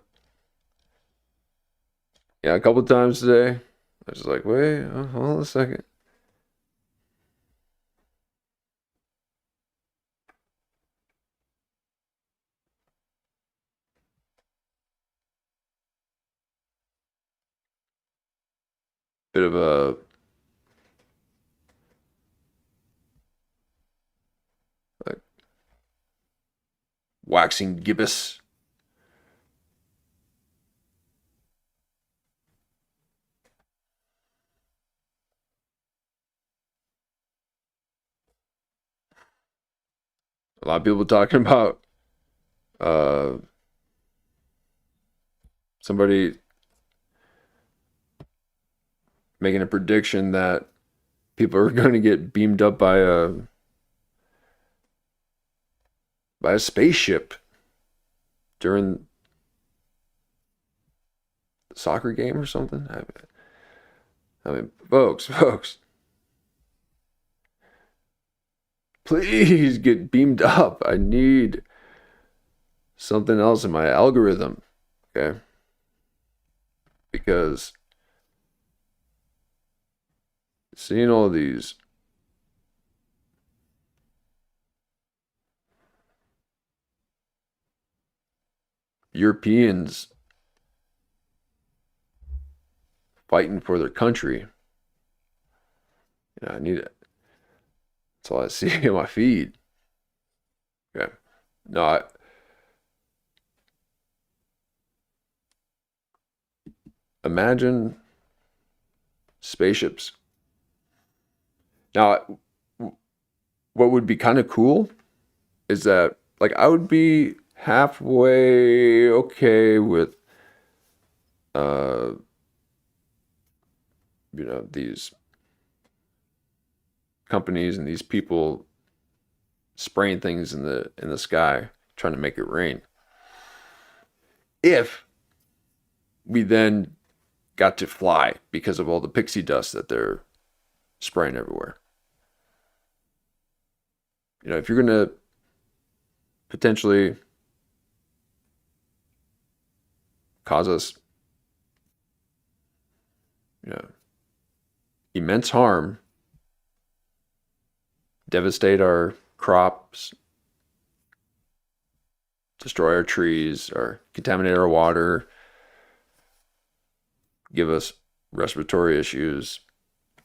Yeah, a couple of times today. I was just like, wait, hold on a second. Bit of a waxing gibbous. A lot of people talking about somebody making a prediction that people are going to get beamed up by a spaceship during the soccer game or something. I mean, folks, please get beamed up. I need something else in my algorithm, okay? Because seeing all these Europeans fighting for their country, I need it. That's all I see in my feed. Okay. No, imagine spaceships. Now, what would be kind of cool is that, like, I would be halfway okay with, these companies and these people spraying things in the sky, trying to make it rain. If we then got to fly because of all the pixie dust that they're spraying everywhere. If you're going to potentially cause us, immense harm devastate our crops, destroy our trees, or contaminate our water, give us respiratory issues,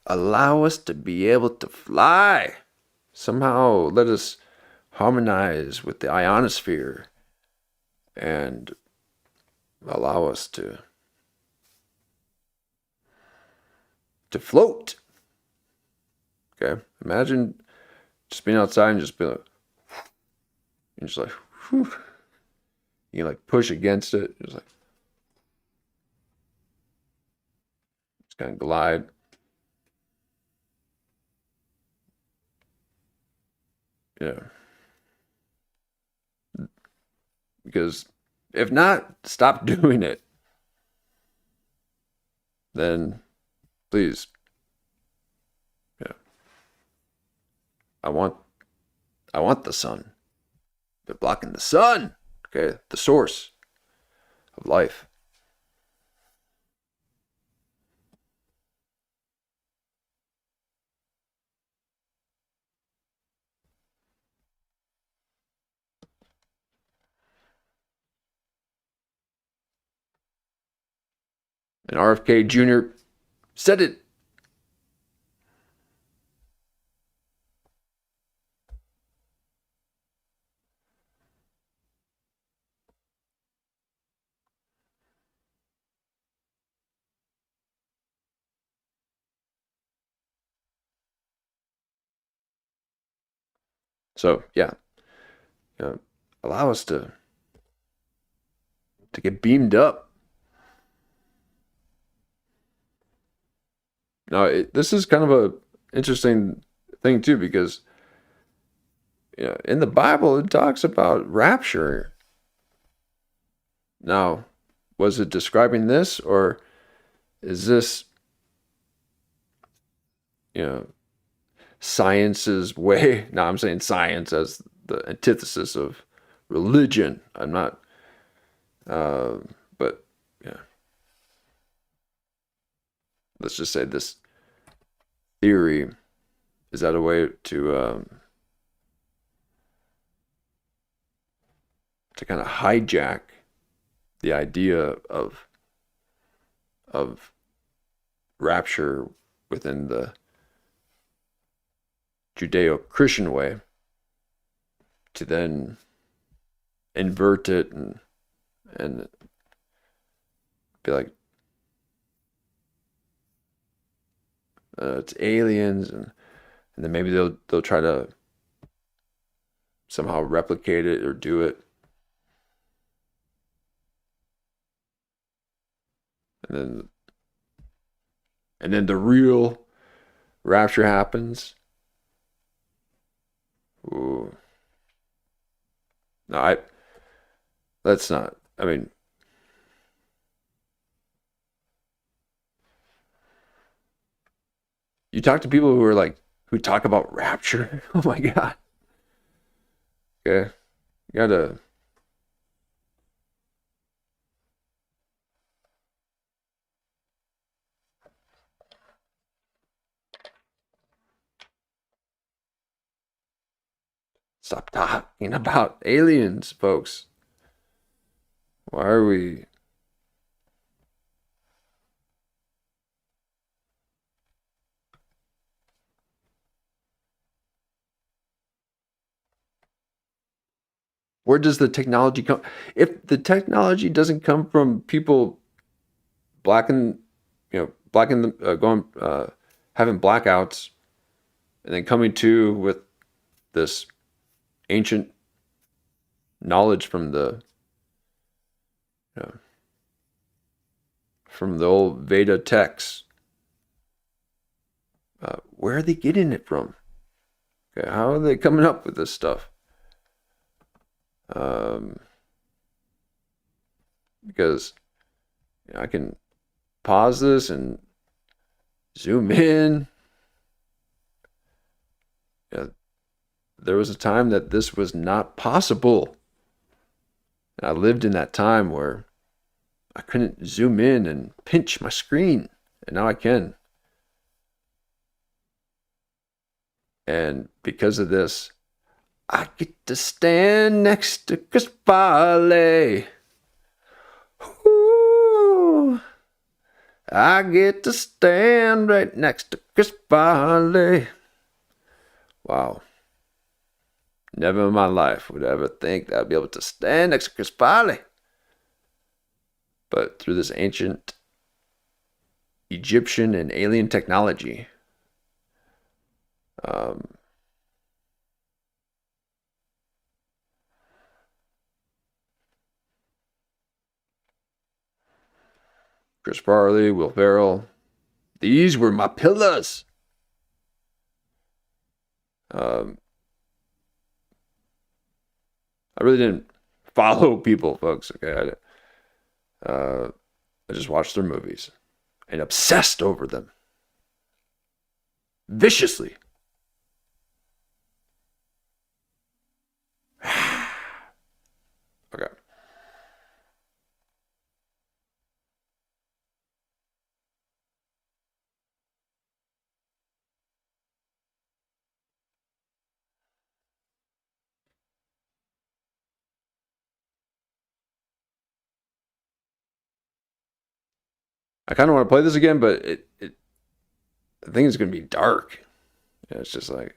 allow us to be able to fly, somehow let us harmonize with the ionosphere, and allow us to float. Okay, imagine just being outside and just being like, and just like, whew. You can like push against it, just like, just kind of glide. Yeah. Because if not, stop doing it. Then please. Yeah. I want the sun. They're blocking the sun. Okay, the source of life. And RFK Jr. said it. So yeah, allow us to get beamed up. Now, this is kind of a interesting thing too, because in the Bible it talks about rapture. Now, was it describing this, or is this science's way? No, I'm saying science as the antithesis of religion. I'm not, but yeah. Let's just say this theory, is that a way to kind of hijack the idea of rapture within the Judeo-Christian way, to then invert it and be like, it's aliens, and then maybe they'll try to somehow replicate it or do it, and then the real rapture happens. Ooh. No, let's not. I mean, you talk to people who talk about rapture. Oh my God. Okay. You gotta. Stop talking about aliens, folks. Why are we... Where does the technology come? If the technology doesn't come from people having blackouts, and then coming to with this ancient knowledge from the old Veda texts, where are they getting it from? Okay, how are they coming up with this stuff? Because I can pause this and zoom in. There was a time that this was not possible. And I lived in that time where I couldn't zoom in and pinch my screen, and now I can. And because of this, I get to stand next to Chris Farley. Ooh, I get to stand right next to Chris Farley. Wow. Never in my life would I ever think that I'd be able to stand next to Chris Farley. But through this ancient Egyptian and alien technology, Chris Farley, Will Ferrell, these were my pillars. I really didn't follow people, folks. Okay, I just watched their movies and obsessed over them viciously. Okay. I kind of want to play this again, but I think it's going to be dark. Yeah, it's just like.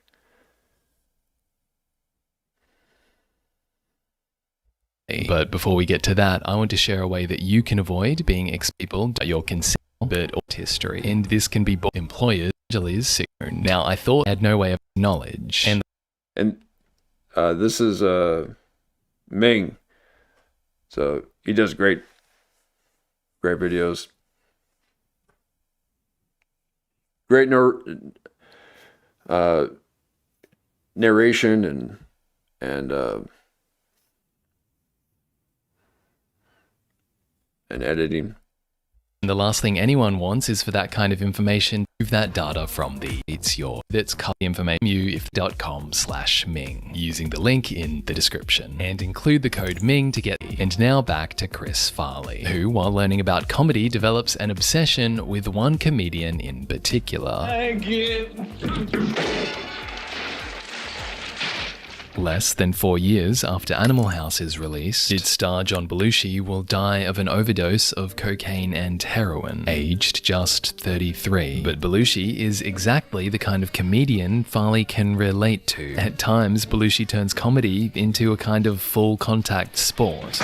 But before we get to that, I want to share a way that you can avoid being ex-people at your consent, but art history. And this can be employers, sick. Now, I thought I had no way of knowledge. And this is Ming. So he does great videos. Great narration and editing. And the last thing anyone wants is for that kind of information. Move that data from that's copy information if.com/Ming using the link in the description and include the code Ming to get. And now back to Chris Farley, who, while learning about comedy, develops an obsession with one comedian in particular. Thank you. Less than 4 years after Animal House is released, its star John Belushi will die of an overdose of cocaine and heroin, aged just 33. But Belushi is exactly the kind of comedian Farley can relate to. At times, Belushi turns comedy into a kind of full-contact sport.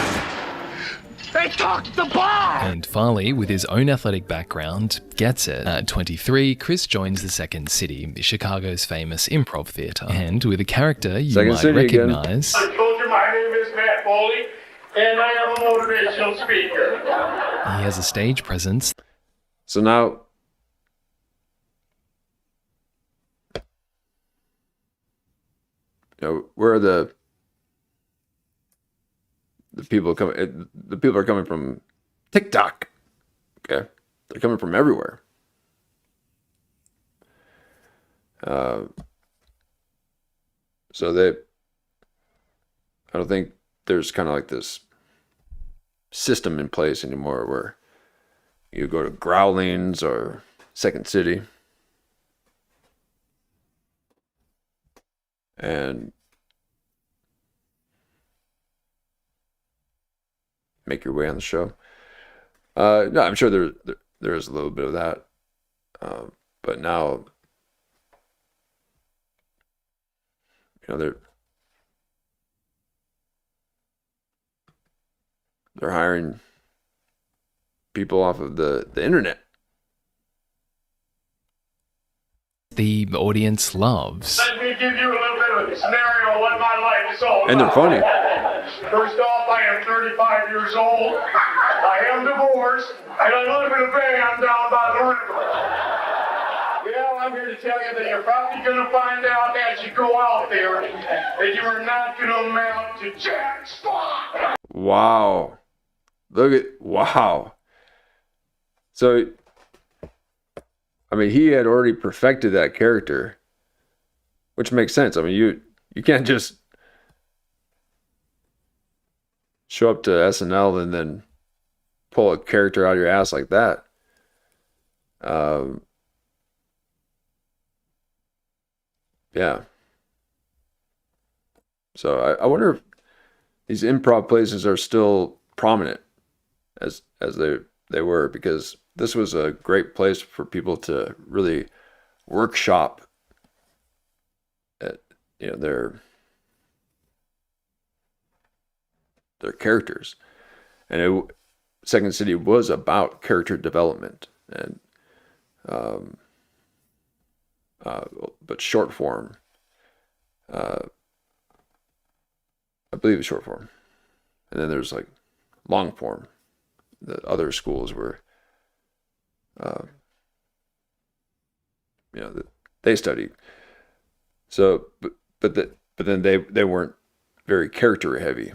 They talked the bar! And Farley, with his own athletic background, gets it. At 23, Chris joins the Second City, Chicago's famous improv theater. And with a character you might recognize... I told you my name is Matt Foley, and I am a motivational speaker. He has a stage presence. So now... where are the people coming? The people are coming from TikTok. Okay, they're coming from everywhere. So I don't think there's kind of like this system in place anymore where you go to Growlings or Second City and make your way on the show. No, I'm sure there is a little bit of that, but now, they're hiring people off of the internet. The audience loves. Let me give you a little bit of a scenario of what my life is all about. And they're funny. First off, I am 35 years old. I am divorced, and I live in a van down by the river. Well, I'm here to tell you that you're probably going to find out as you go out there that you are not going to amount to jack squat. Wow. Wow. So, I mean, he had already perfected that character, which makes sense. I mean, you can't just show up to SNL and then pull a character out of your ass like that. yeah. So I wonder if these improv places are still prominent as they were, because this was a great place for people to really workshop at, you know, their characters. And Second City was about character development, and but short form. I believe it's short form, and then there's like long form. The other schools were, they studied. So, but then they weren't very character heavy.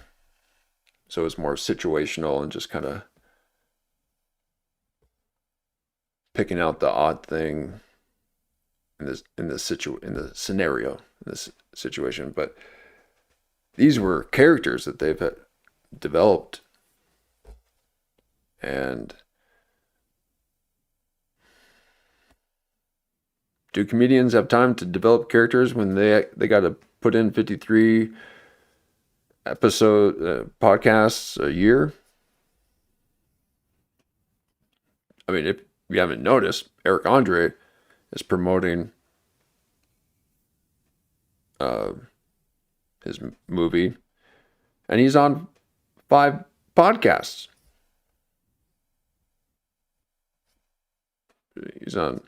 So it's more situational and just kind of picking out the odd thing in this situation. But these were characters that they've developed, and do comedians have time to develop characters when they got to put in 53 episode podcasts a year? I mean, if you haven't noticed, Eric Andre is promoting his movie, and he's on 5 podcasts. He's on,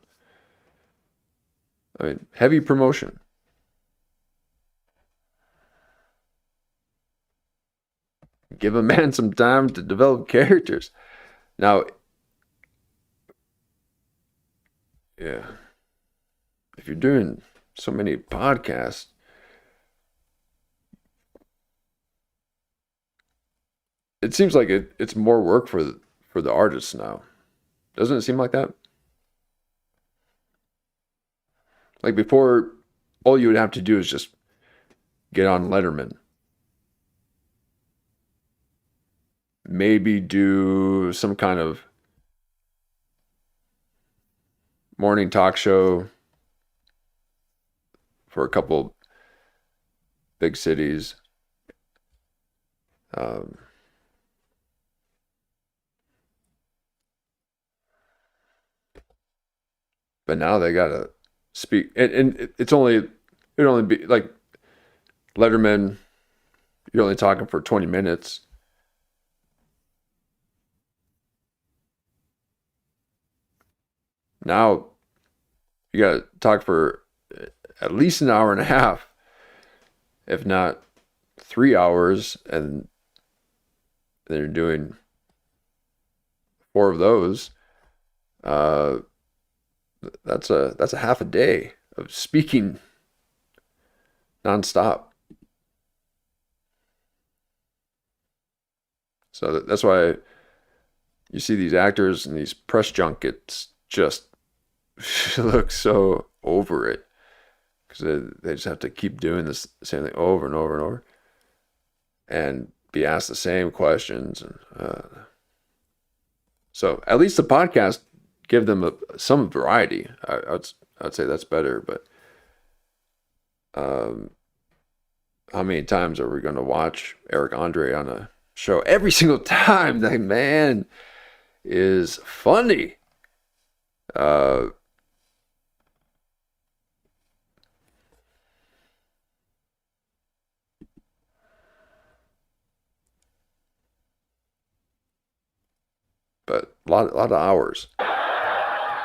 heavy promotion. Give a man some time to develop characters. Now, yeah, if you're doing so many podcasts, it seems like it's more work for the artists now. Doesn't it seem like that? Like before, all you would have to do is just get on Letterman. Maybe do some kind of morning talk show for a couple big cities. But now they gotta speak, and it'd only be like Letterman. You're only talking for 20 minutes. Now you got to talk for at least an hour and a half, if not 3 hours, and they're doing 4 of those. That's a half a day of speaking nonstop. So that's why you see these actors and these press junkets just look so over it, because they just have to keep doing this same thing over and over and over, and be asked the same questions. And so at least the podcast give them some variety. I'd say that's better. But how many times are we going to watch Eric Andre on a show? Every single time. That man is funny. But a lot of hours.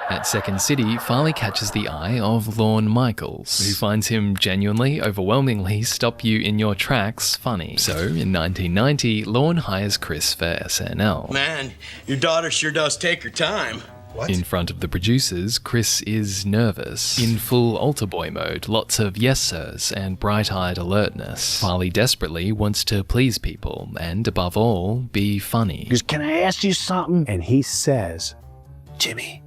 At Second City, Farley catches the eye of Lorne Michaels, who finds him genuinely, overwhelmingly stop you in your tracks funny. So, in 1990, Lorne hires Chris for SNL. Man, your daughter sure does take her time. What? In front of the producers, Chris is nervous. In full altar boy mode, lots of yes sirs and bright-eyed alertness. Farley desperately wants to please people and, above all, be funny. He goes, "Can I ask you something?" And he says, "Jimmy,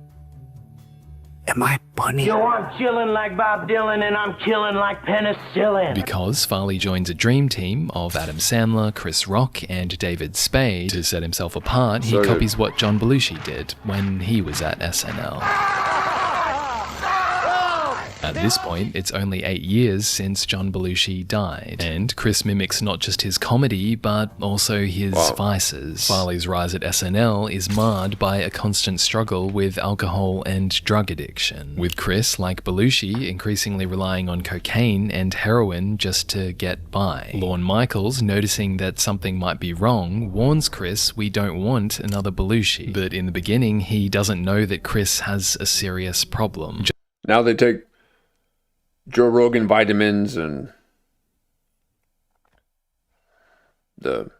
am I funny?" Yo, I'm chilling like Bob Dylan and I'm killing like penicillin. Because Farley joins a dream team of Adam Sandler, Chris Rock, and David Spade. To set himself apart, he copies what John Belushi did when he was at SNL. At this point, it's only 8 years since John Belushi died, and Chris mimics not just his comedy, but also his vices. Farley's rise at SNL is marred by a constant struggle with alcohol and drug addiction, with Chris, like Belushi, increasingly relying on cocaine and heroin just to get by. Lorne Michaels, noticing that something might be wrong, warns Chris we don't want another Belushi, but in the beginning, he doesn't know that Chris has a serious problem. Now they take Joe Rogan vitamins and the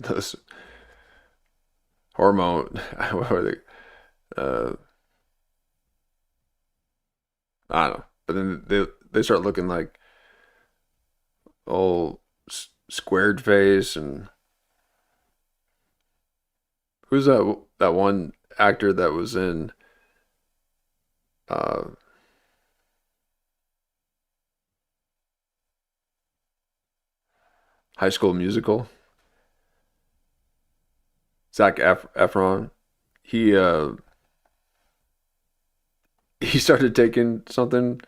those hormone, what are they? I don't know, but then they start looking like old squared face. And who's that one actor that was in High School Musical? Zac Efron. He started taking something,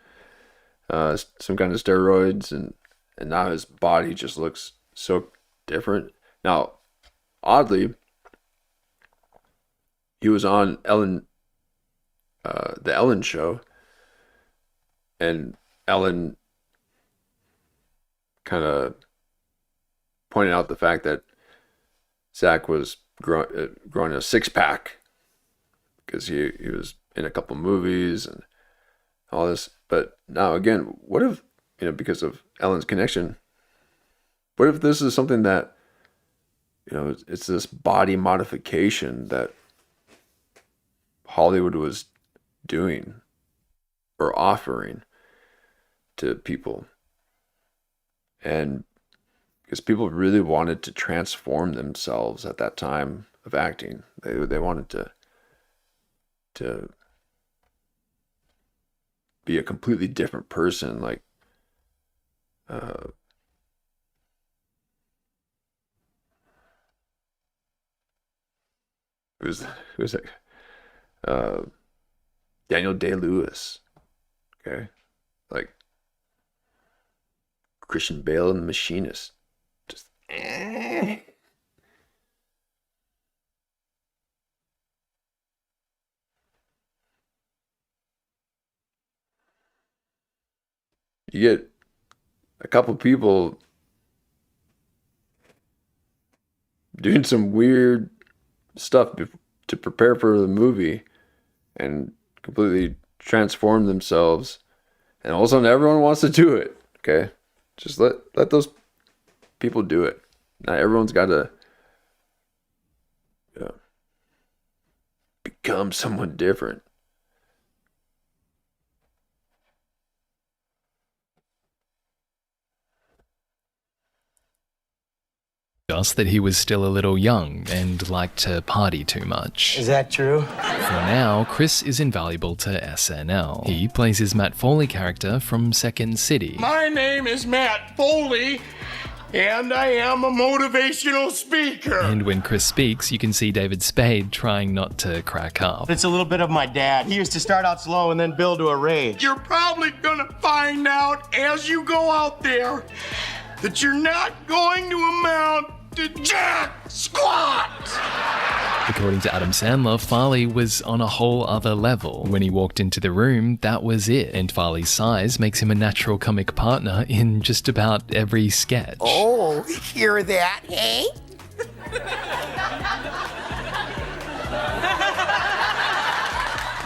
some kind of steroids, and now his body just looks so different. Now, oddly, he was on the Ellen show, and Ellen kind of pointed out the fact that Zach was growing a six-pack because he was in a couple movies and all this. But now again, what if, because of Ellen's connection, what if this is something that, it's this body modification that Hollywood was doing or offering to people? And because people really wanted to transform themselves at that time of acting. They wanted to be a completely different person, like it was like Daniel Day-Lewis, okay, like Christian Bale and The Machinist. Just you get a couple people doing some weird stuff to prepare for the movie and completely transform themselves, and all of a sudden everyone wants to do it. Okay, just let those people do it. Not everyone's got to become someone different. Just that he was still a little young and liked to party too much. Is that true? For now, Chris is invaluable to SNL. He plays his Matt Foley character from Second City. My name is Matt Foley, and I am a motivational speaker. And when Chris speaks, you can see David Spade trying not to crack up. It's a little bit of my dad. He used to start out slow and then build to a rage. You're probably gonna find out as you go out there that you're not going to amount to jack squat. According to Adam Sandler, Farley was on a whole other level. When he walked into the room, that was it. And Farley's size makes him a natural comic partner in just about every sketch. Oh, hear that, eh?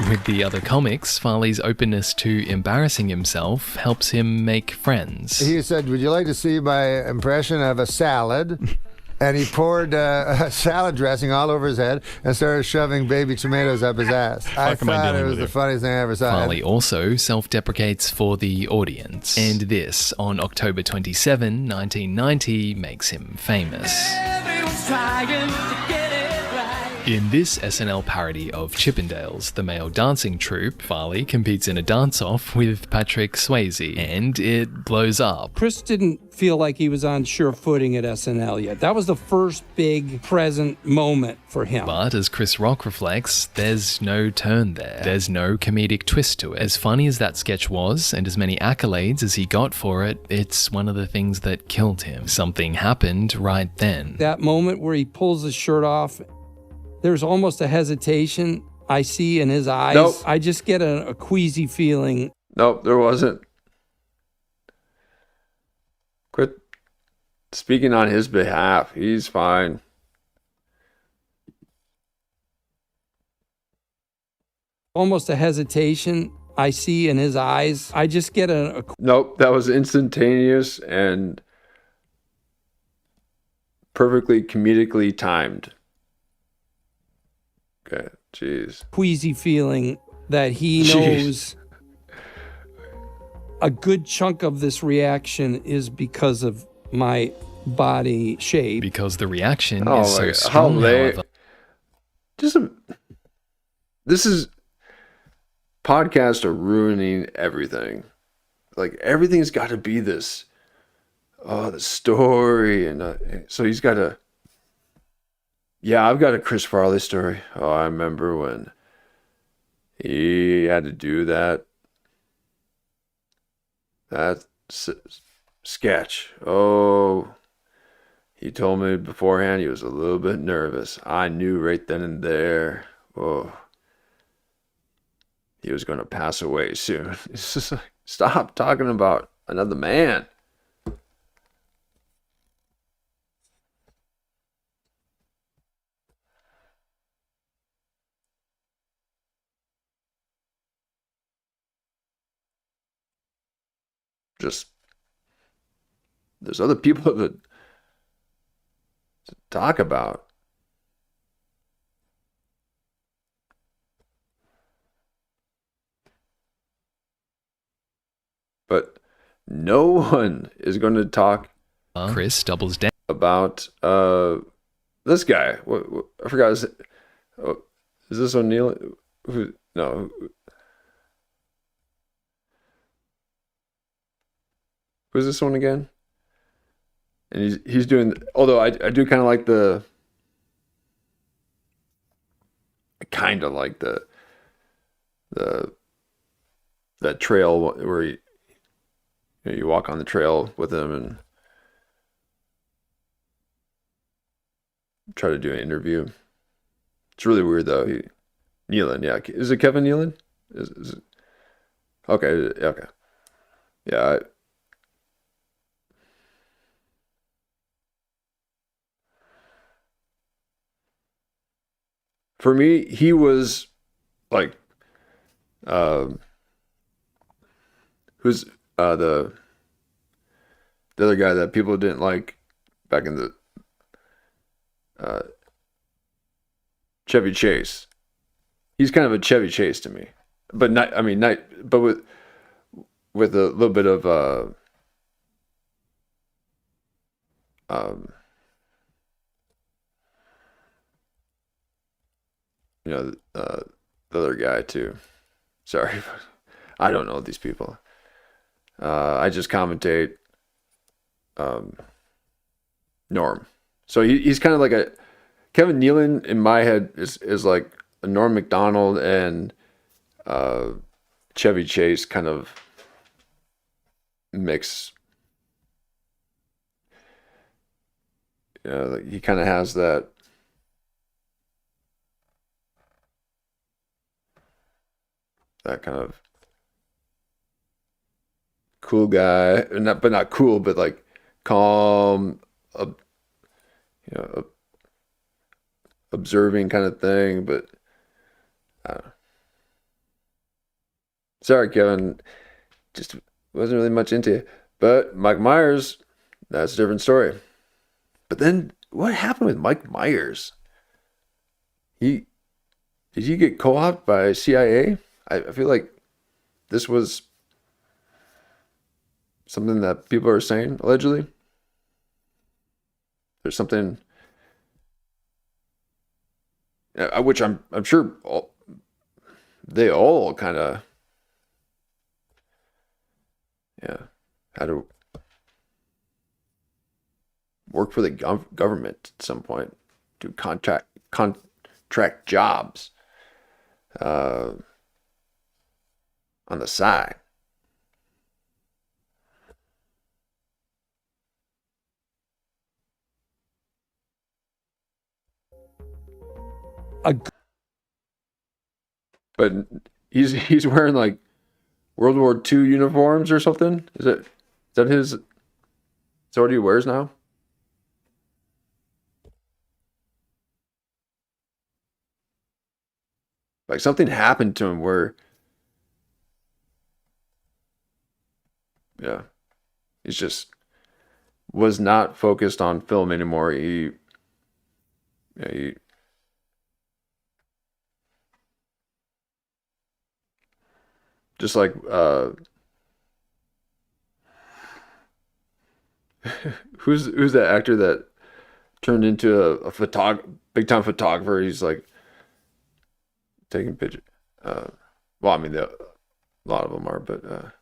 With the other comics, Farley's openness to embarrassing himself helps him make friends. He said, "Would you like to see my impression of a salad?" And he poured salad dressing all over his head and started shoving baby tomatoes up his ass. I thought it was the funniest thing I ever saw. Farley also self-deprecates for the audience. And this, on October 27, 1990, makes him famous. Everyone's trying to get it right. In this SNL parody of Chippendales, the male dancing troupe, Farley competes in a dance-off with Patrick Swayze, and it blows up. Chris didn't feel like he was on sure footing at SNL yet. That was the first big present moment for him. But as Chris Rock reflects, there's no turn there. There's no comedic twist to it. As funny as that sketch was, and as many accolades as he got for it, it's one of the things that killed him. Something happened right then. That moment where he pulls his shirt off, there's almost a hesitation I see in his eyes. Nope. I just get a queasy feeling. Nope, there wasn't. Quit speaking on his behalf. He's fine. Almost a hesitation I see in his eyes. I just get a Nope, that was instantaneous and perfectly comedically timed. Okay, jeez. queasy feeling that he knows a good chunk of this reaction is because of my body shape. Because the reaction Oh is my so God, strong, how late. however. This is podcasts are ruining everything. Like everything's got to be this. Oh, the story, and so he's got a. Yeah, I've got a Chris Farley story. Oh, I remember when he had to do that sketch. Oh, he told me beforehand he was a little bit nervous. I knew right then and there. Oh, he was going to pass away soon. It's just like, stop talking about another man. Just there's other people to talk about. But no one is going to talk. Chris doubles down about this guy. What I forgot. Is this O'Neill? Who? No. Who's this one again? And he's doing. Although I do kind of like the. I kind of like that trail where you walk on the trail with him and try to do an interview. It's really weird though. Nealon, yeah. Is it Kevin Nealon? Is it? Okay. Yeah. For me, he was like, who's the other guy that people didn't like back in the Chevy Chase. He's kind of a Chevy Chase to me, but not but with a little bit of the other guy too. Sorry, I don't know these people. I just commentate. Norm. So he's kind of like a Kevin Nealon in my head is like a Norm Macdonald and Chevy Chase kind of mix. Like he kind of has that. That kind of cool guy, but not cool, but like calm, observing kind of thing. But I don't know. Sorry, Kevin, just wasn't really much into you. But Mike Myers, that's a different story. But then what happened with Mike Myers? Did he get co-opted by CIA? I feel like this was something that people are saying, allegedly. There's something which I'm sure they all kind of had to work for the government at some point, do contract jobs on the side. But he's wearing like World War II uniforms or something. Is that his? Is that what he wears now? Like something happened to him where, he's just was not focused on film anymore. He just like who's that actor that turned into a big time photographer? He's like taking pictures. Well, I mean, a lot of them are, but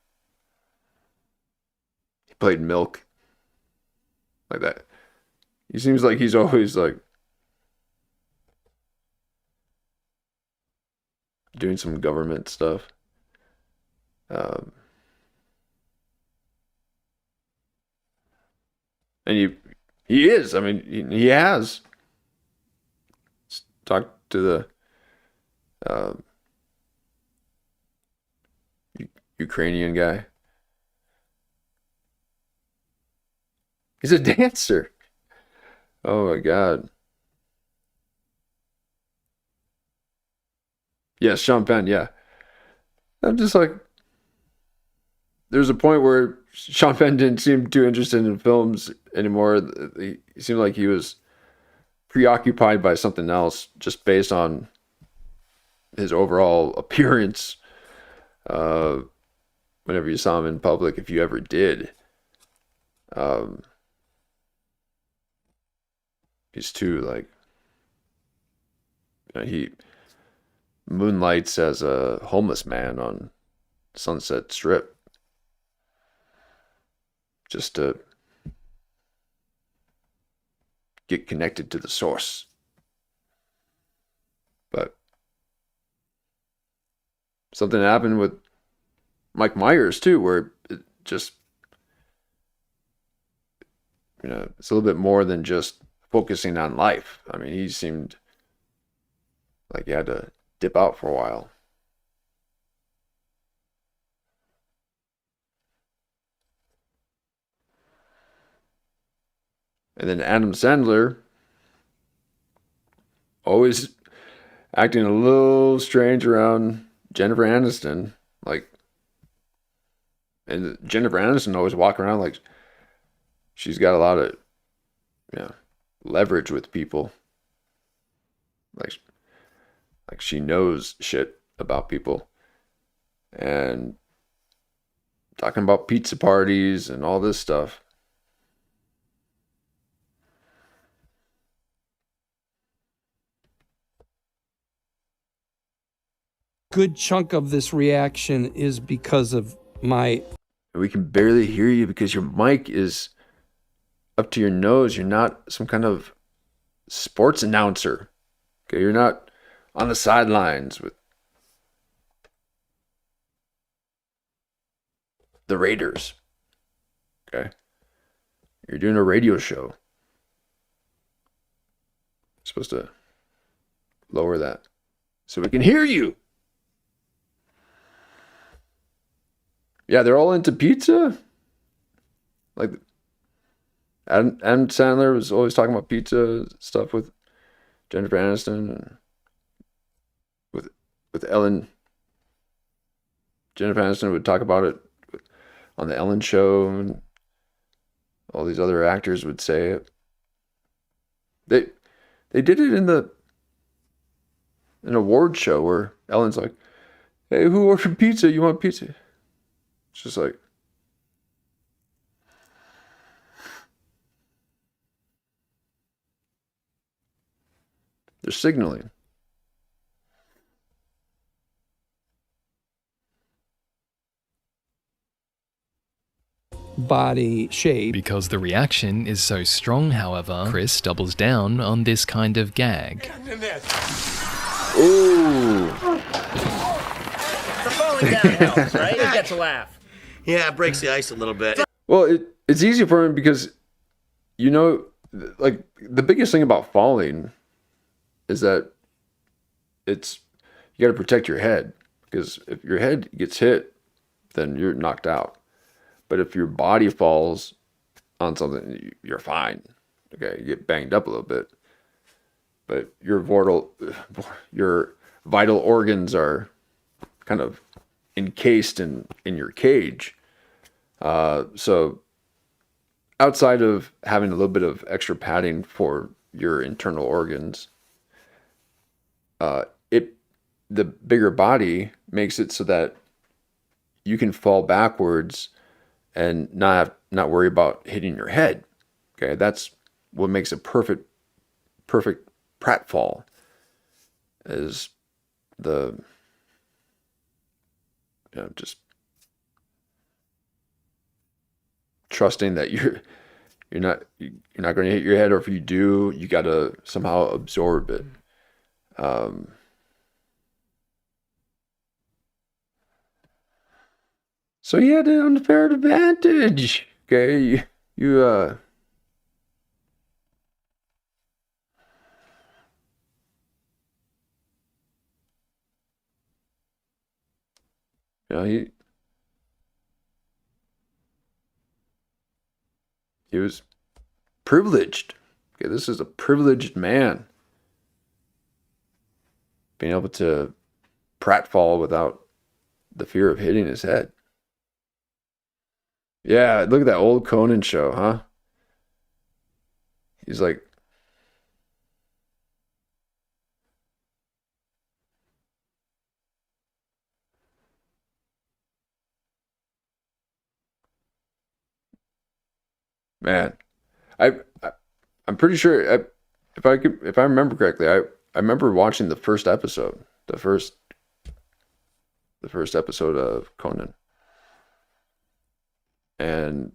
he played Milk, like that. He seems like he's always like doing some government stuff. And he is. I mean, he has talked to the Ukrainian guy. He's a dancer. Oh my God. Yes, Sean Penn. Yeah. I'm just like, there's a point where Sean Penn didn't seem too interested in films anymore. He seemed like he was preoccupied by something else, just based on his overall appearance. Whenever you saw him in public, if you ever did, he's too like, he moonlights as a homeless man on Sunset Strip, just to get connected to the source. But something happened with Mike Myers too, where it just, it's a little bit more than just focusing on life. I mean, he seemed like he had to dip out for a while. And then Adam Sandler, always acting a little strange around Jennifer Aniston. And Jennifer Aniston always walking around like she's got a lot of, leverage with people. Like she knows shit about people. And talking about pizza parties and all this stuff. Good chunk of this reaction is because of my... We can barely hear you because your mic is up to your nose. You're not some kind of sports announcer. Okay, you're not on the sidelines with the Raiders. Okay, you're doing a radio show. You're supposed to lower that so we can hear you. Yeah, they're all into pizza. Like Adam Sandler was always talking about pizza stuff with Jennifer Aniston and with Ellen. Jennifer Aniston would talk about it on the Ellen Show, and all these other actors would say it. They did it in an award show where Ellen's like, "Hey, who ordered pizza? You want pizza?" It's just like, they're signaling. body shape. Because the reaction is so strong, however, Chris doubles down on this kind of gag. Ooh. The falling down helps, right? You get to laugh. Yeah, it breaks the ice a little bit. Well, it's easy for him because, you know, like the biggest thing about falling is that you got to protect your head, because if your head gets hit, then you're knocked out. But if your body falls on something, you're fine. Okay, you get banged up a little bit, but your vital organs are kind of encased in your cage. So outside of having a little bit of extra padding for your internal organs, the bigger body makes it so that you can fall backwards and not worry about hitting your head. Okay, that's what makes a perfect pratfall, is just trusting that you're not going to hit your head, or if you do, you got to somehow absorb it. So you had an unfair advantage. Okay, you know, he was privileged. Okay, this is a privileged man, being able to pratfall without the fear of hitting his head. Yeah, look at that old Conan show, huh? He's like, man, I'm pretty sure, if I remember correctly, I remember watching the first episode of Conan, and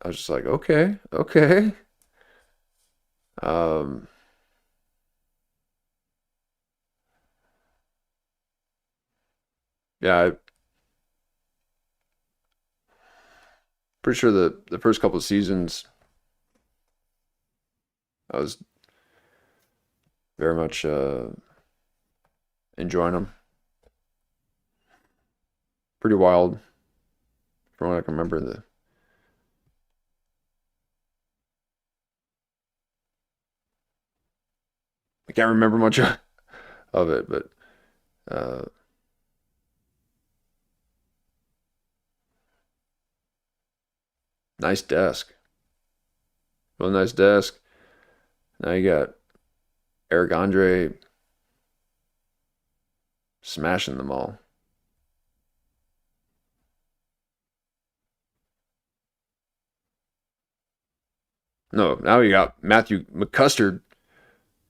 I was just like, okay. Yeah, pretty sure the first couple of seasons I was very much enjoying them. Pretty wild, from what I can remember. I can't remember much of it, but nice desk. Real nice desk. Now you got Eric Andre smashing them all. No, now you got Matthew McCustard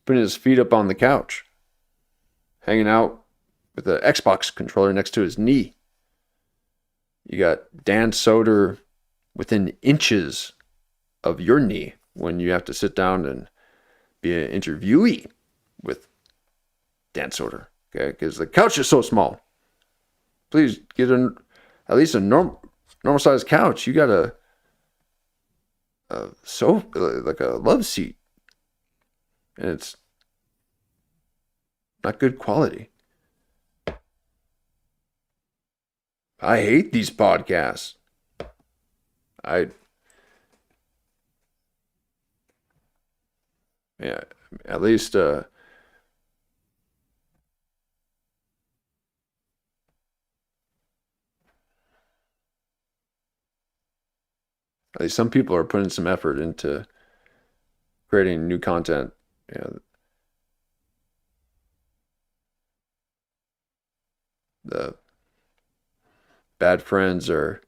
putting his feet up on the couch, hanging out with an Xbox controller next to his knee. You got Dan Soder within inches of your knee when you have to sit down and be an interviewee with Dan Soder. Okay, because the couch is so small. Please get at least a normal sized couch. You got a like a love seat, and it's not good quality. I hate these podcasts. Yeah, at least some people are putting some effort into creating new content. You know, the bad friends are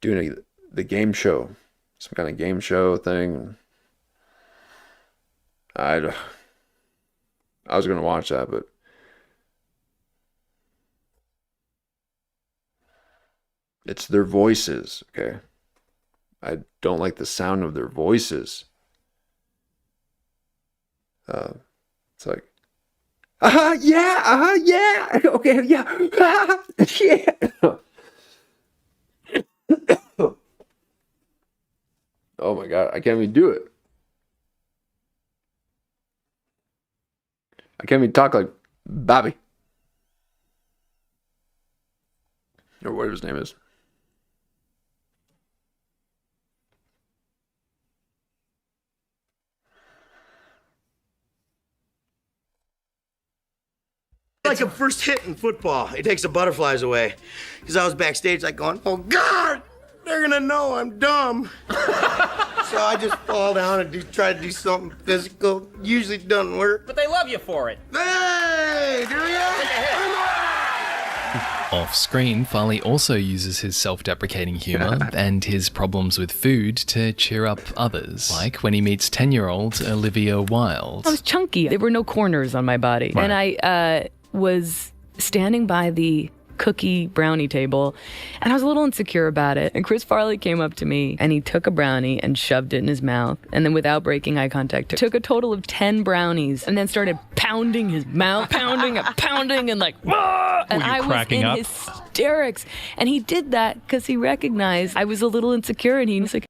doing the game show, some kind of game show thing. I was going to watch that, but it's their voices, okay? I don't like the sound of their voices. It's like, yeah, okay, yeah, yeah. Oh my God, I can't even do it. I can't even talk like Bobby. Or whatever his name is. Like a first hit in football. It takes the butterflies away. Because I was backstage like going, oh God, they're gonna know I'm dumb. So I just fall down and try to do something physical. Usually doesn't work. But they love you for it. Hey, do you? Off screen, Farley also uses his self-deprecating humor and his problems with food to cheer up others, like when he meets 10-year-old Olivia Wilde. I was chunky. There were no corners on my body. Right. And I was standing by the cookie brownie table, and I was a little insecure about it. And Chris Farley came up to me, and he took a brownie and shoved it in his mouth, and then without breaking eye contact, took a total of 10 brownies, and then started pounding his mouth, pounding, and like, "Whoa!" And I was in hysterics. And he did that because he recognized I was a little insecure, and he was like,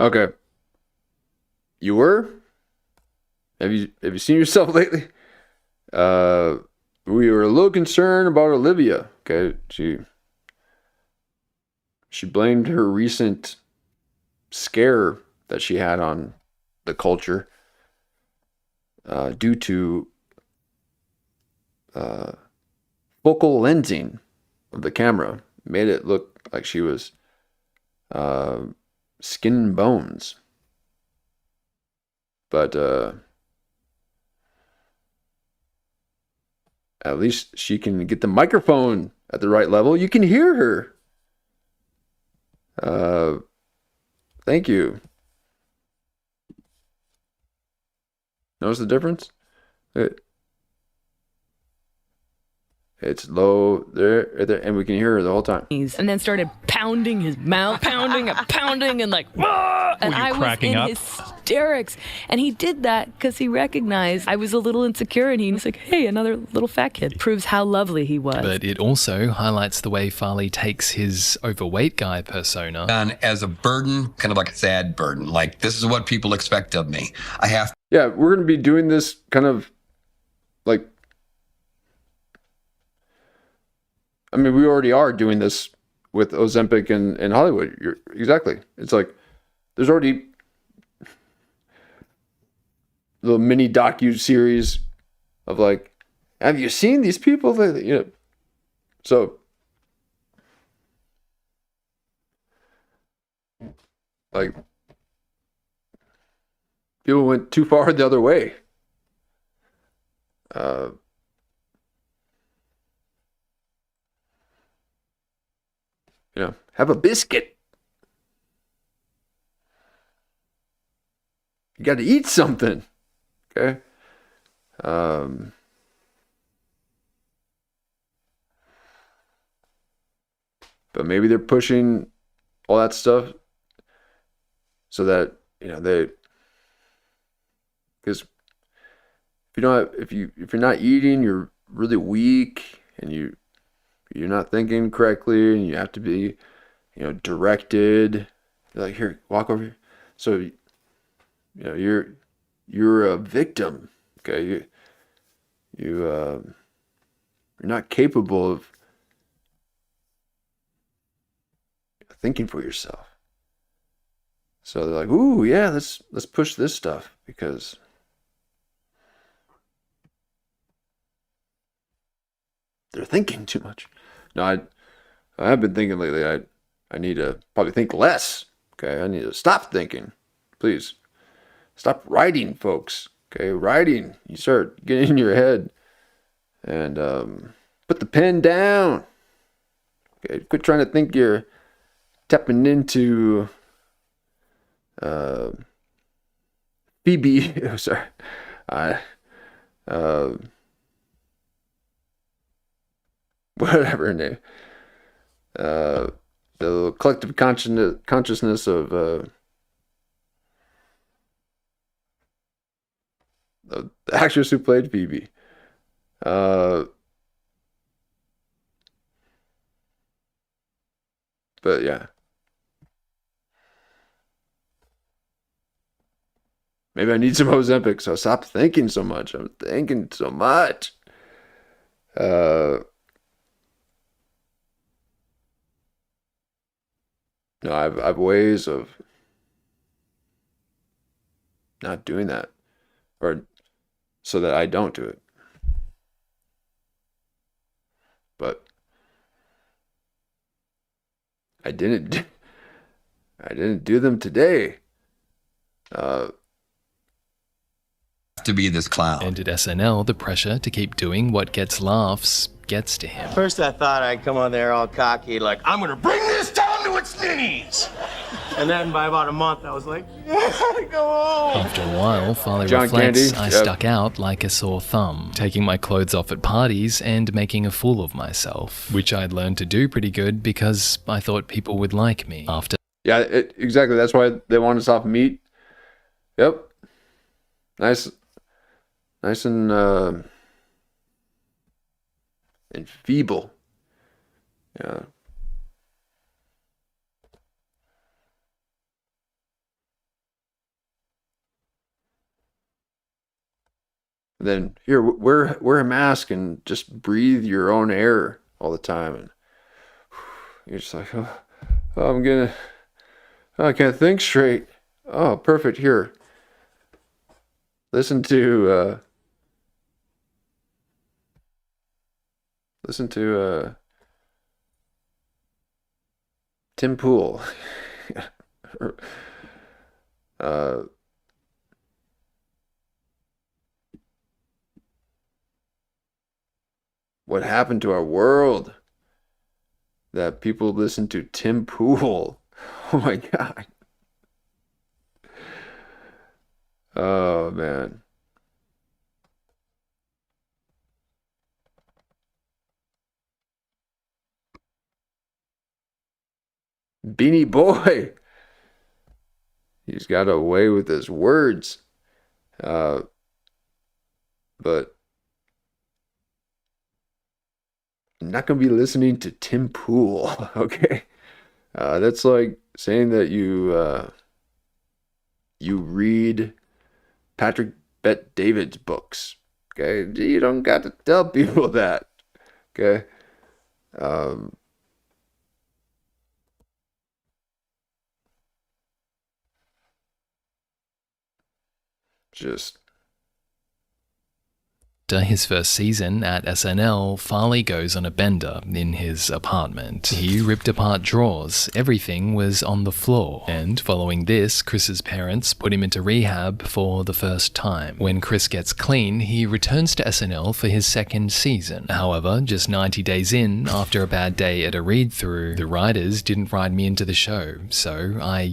Okay. You were? Have you seen yourself lately? We were a little concerned about Olivia. Okay, she blamed her recent scare that she had on the culture due to focal lensing of the camera. Made it look like she was skin and bones. But at least she can get the microphone at the right level. You can hear her. Thank you. Notice the difference? It's low there, and we can hear her the whole time. and then started pounding his mouth, pounding, and like, "Whoa!" And I was in hysterics. And he did that because he recognized I was a little insecure, and he was like, hey, another little fat kid. Proves how lovely he was. But it also highlights the way Farley takes his overweight guy persona on as a burden, kind of like a sad burden. Like, this is what people expect of me. I have. Yeah, we're going to be doing this kind of like, I mean, we already are doing this with Ozempic in Hollywood. Exactly. It's like there's already the mini docu-series of like, have you seen these people? So like people went too far the other way. Have a biscuit. You got to eat something. Okay. But maybe they're pushing all that stuff so that, because if you're not eating, you're really weak, and you're not thinking correctly, and you have to be, directed. They're like, here, walk over here. So, you're a victim. Okay, you're not capable of thinking for yourself. So they're like, ooh, yeah, let's push this stuff because they're thinking too much. No, I have been thinking lately. I need to probably think less. Okay, I need to stop thinking. Please, stop writing, folks. Okay, writing. You start getting in your head, and put the pen down. Okay, quit trying to think you're tapping into Phoebe. Oh, sorry. Whatever her name. the collective consciousness of the actress who played Phoebe. But yeah. Maybe I need some Ozempic, so stop thinking so much. I'm thinking so much. No, I've ways of not doing that, or so that I don't do it. But I didn't do them today. To be this clown. And at SNL, the pressure to keep doing what gets laughs gets to him. First I thought I'd come on there all cocky, like, I'm gonna bring this town to its knees. And then by about a month, I was like, I go home. After a while, Farley John reflects, Candy, I stuck out like a sore thumb, taking my clothes off at parties and making a fool of myself, which I'd learned to do pretty good because I thought people would like me after. Yeah, exactly. That's why they want us off meat. Yep. Nice and feeble. Yeah. And then here, wear a mask and just breathe your own air all the time, and you're just like, oh, I can't think straight. Oh, perfect. Here, listen to Tim Pool. What happened to our world that people listen to Tim Pool? Oh my God. Oh man. Beanie Boy. He's got away with his words. But I'm not going to be listening to Tim Pool, okay? That's like saying that you read Patrick Bet-David's books, okay? You don't got to tell people that, okay? Just After his first season at SNL, Farley goes on a bender in his apartment. He ripped apart drawers, everything was on the floor. And following this, Chris's parents put him into rehab for the first time. When Chris gets clean, he returns to SNL for his second season. However, just 90 days in, after a bad day at a read-through, the writers didn't write me into the show, so I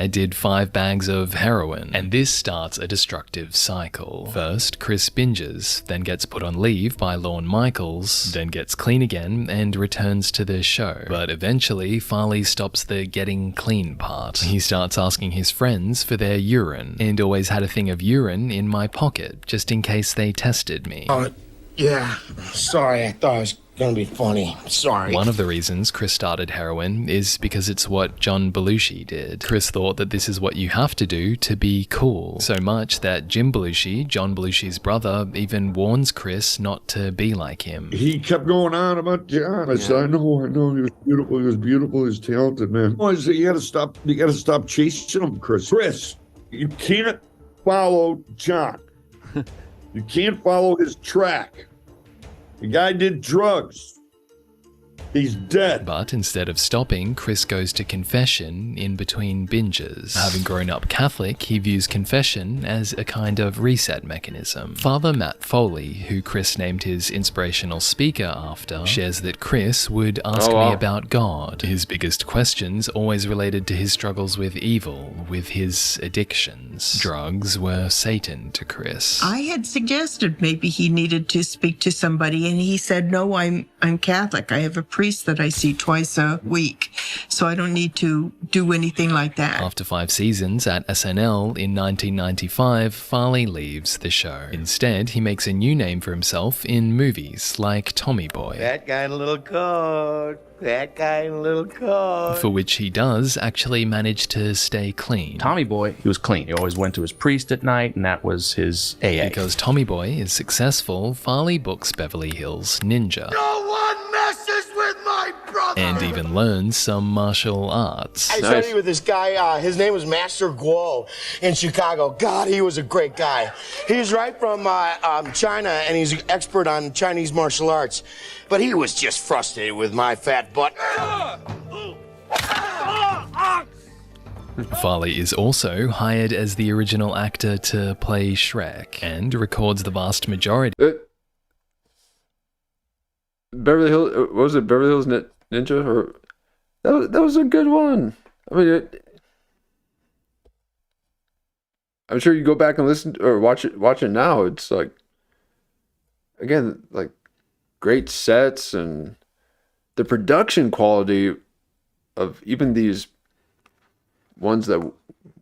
did 5 bags of heroin. And this starts a destructive cycle. First, Chris binges, then gets put on leave by Lorne Michaels, then gets clean again and returns to the show. But eventually, Farley stops the getting clean part. He starts asking his friends for their urine, and always had a thing of urine in my pocket, just in case they tested me. Yeah, sorry, I thought it was gonna be funny. Sorry. One of the reasons Chris started heroin is because it's what John Belushi did. Chris thought that this is what you have to do to be cool. So much that Jim Belushi, John Belushi's brother, even warns Chris not to be like him. He kept going on about John. I said, I know, he was beautiful, he was talented, man. I said, you gotta stop chasing him, Chris. Chris, you can't follow John. You can't follow his track. The guy did drugs. He's dead. But instead of stopping, Chris goes to confession in between binges. Having grown up Catholic, he views confession as a kind of reset mechanism. Father Matt Foley, who Chris named his inspirational speaker after, shares that Chris would ask me about God. His biggest questions always related to his struggles with evil, with his addictions. Drugs were Satan to Chris. I had suggested maybe he needed to speak to somebody, and he said, no, I'm Catholic. I have a priest priest that I see twice a week, so I don't need to do anything like that. After 5 seasons at SNL in 1995, Farley leaves the show. Instead, he makes a new name for himself in movies like Tommy Boy. That guy in a little coat. That guy in a little coat. For which he does actually manage to stay clean. Tommy Boy, he was clean. He always went to his priest at night, and that was his AA. Because Tommy Boy is successful, Farley books Beverly Hills Ninja. No one messes with my brother! And even learns some martial arts. I studied with this guy, his name was Master Guo in Chicago. God, he was a great guy. He's right from China, and he's an expert on Chinese martial arts. But he was just frustrated with my fat butt. Farley is also hired as the original actor to play Shrek, and records the vast majority. Beverly Hills, what was it? Beverly Hills Ninja, or that was a good one. I mean, I'm sure you go back and listen or watch it now. It's like, again, like great sets, and the production quality of even these ones that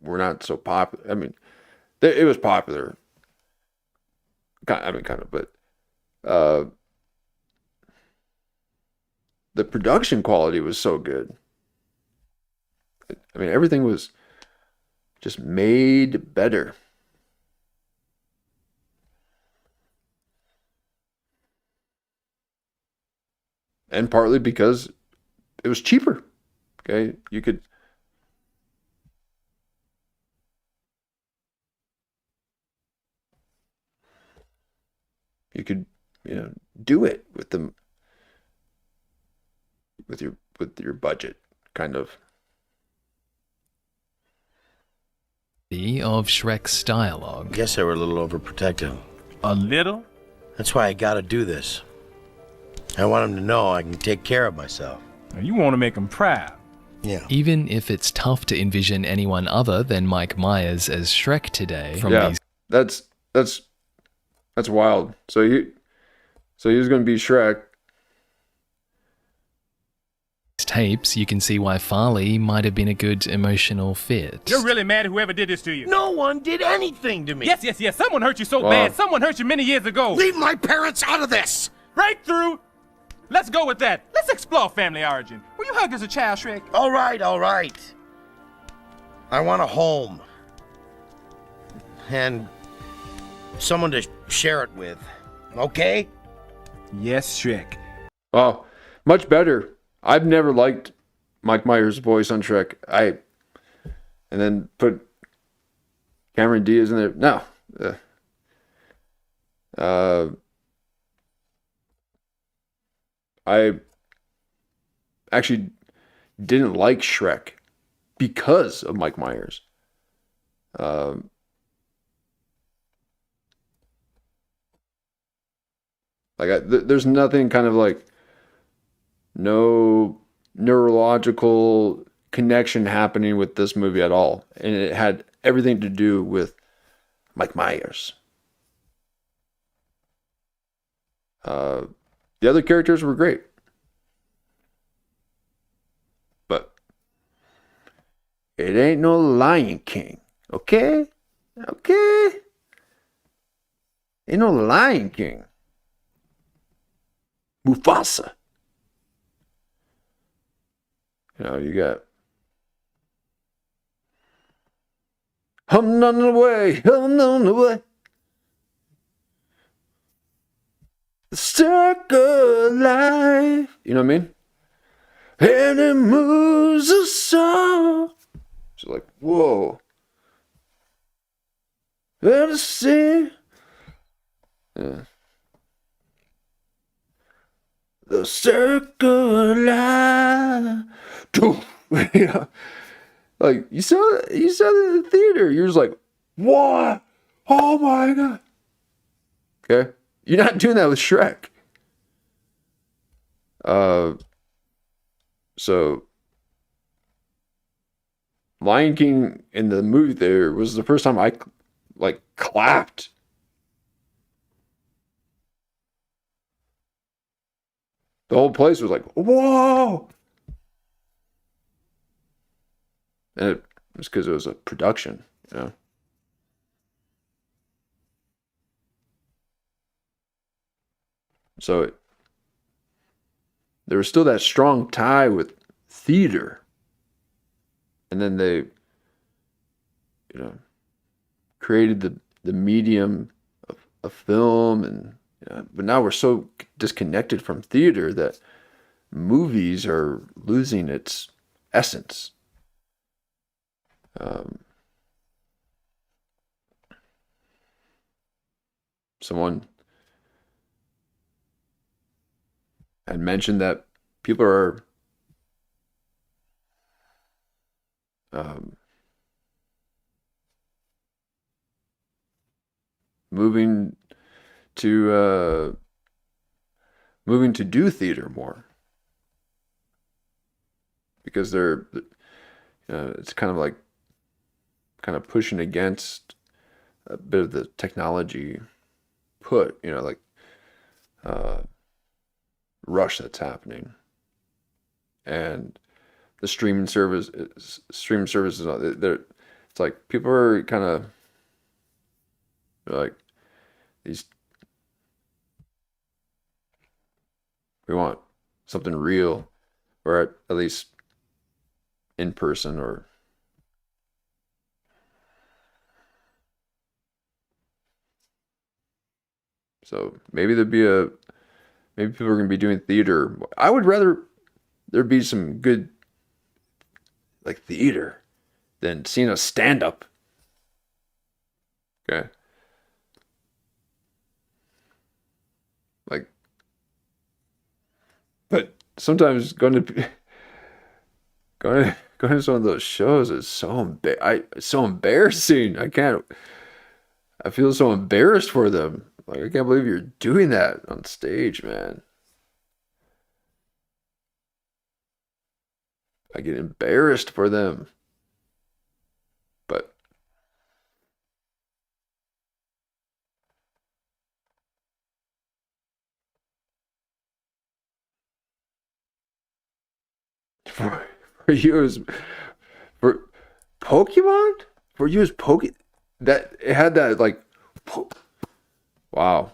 were not so popular. I mean, it was popular. Kind of, but the production quality was so good. I mean, everything was just made better. And partly because it was cheaper. Okay, you could do it with them with your budget, kind of. Of Shrek's dialogue. Guess they were a little overprotective. A little? That's why I gotta do this. I want him to know I can take care of myself. You want to make him proud. Yeah. Even if it's tough to envision anyone other than Mike Myers as Shrek today. That's wild. So he was going to be Shrek. Tapes, you can see why Farley might have been a good emotional fit. You're really mad at whoever did this to you. No one did anything to me. Yes. Someone hurt you so bad. Someone hurt you many years ago. Leave my parents out of this. Breakthrough. Let's go with that. Let's explore family origin. Were you hugged as a child, Shrek? All right. I want a home. And someone to share it with. Okay? Yes, Shrek. Oh, much better. I've never liked Mike Myers' voice on Shrek. And then put Cameron Diaz in there. No. I actually didn't like Shrek because of Mike Myers. There's nothing kind of like no neurological connection happening with this movie at all. And it had everything to do with Mike Myers. The other characters were great. But it ain't no Lion King. Okay? Okay? Ain't no Lion King. Mufasa. You got I'm on the way, I'm on the way. The circle of life. You know what I mean? And it moves us all. It's like, whoa. Let us see. Yeah. The circle of life. Like you saw it in the theater. You're just like, what? Oh my god. Okay. You're not doing that with Shrek. So Lion King in the movie theater was the first time I clapped. The whole place was like, whoa! And it was because it was a production, you know? So there was still that strong tie with theater. And then they, you know, created the medium of film, and but now we're so disconnected from theater that movies are losing its essence. Someone had mentioned that people are moving to do theater more, because they're it's kind of pushing against a bit of the technology rush that's happening, and the streaming services. It's like people are kind of like these. We want something real, or at least in person, or so maybe maybe people are going to be doing theater. I would rather there be some good like theater than seeing a stand-up. Okay. Like, but sometimes going to some of those shows is so embarrassing. I feel so embarrassed for them. Like, I can't believe you're doing that on stage, man. I get embarrassed for them. But for you as for Pokemon? For you as that it had that like wow.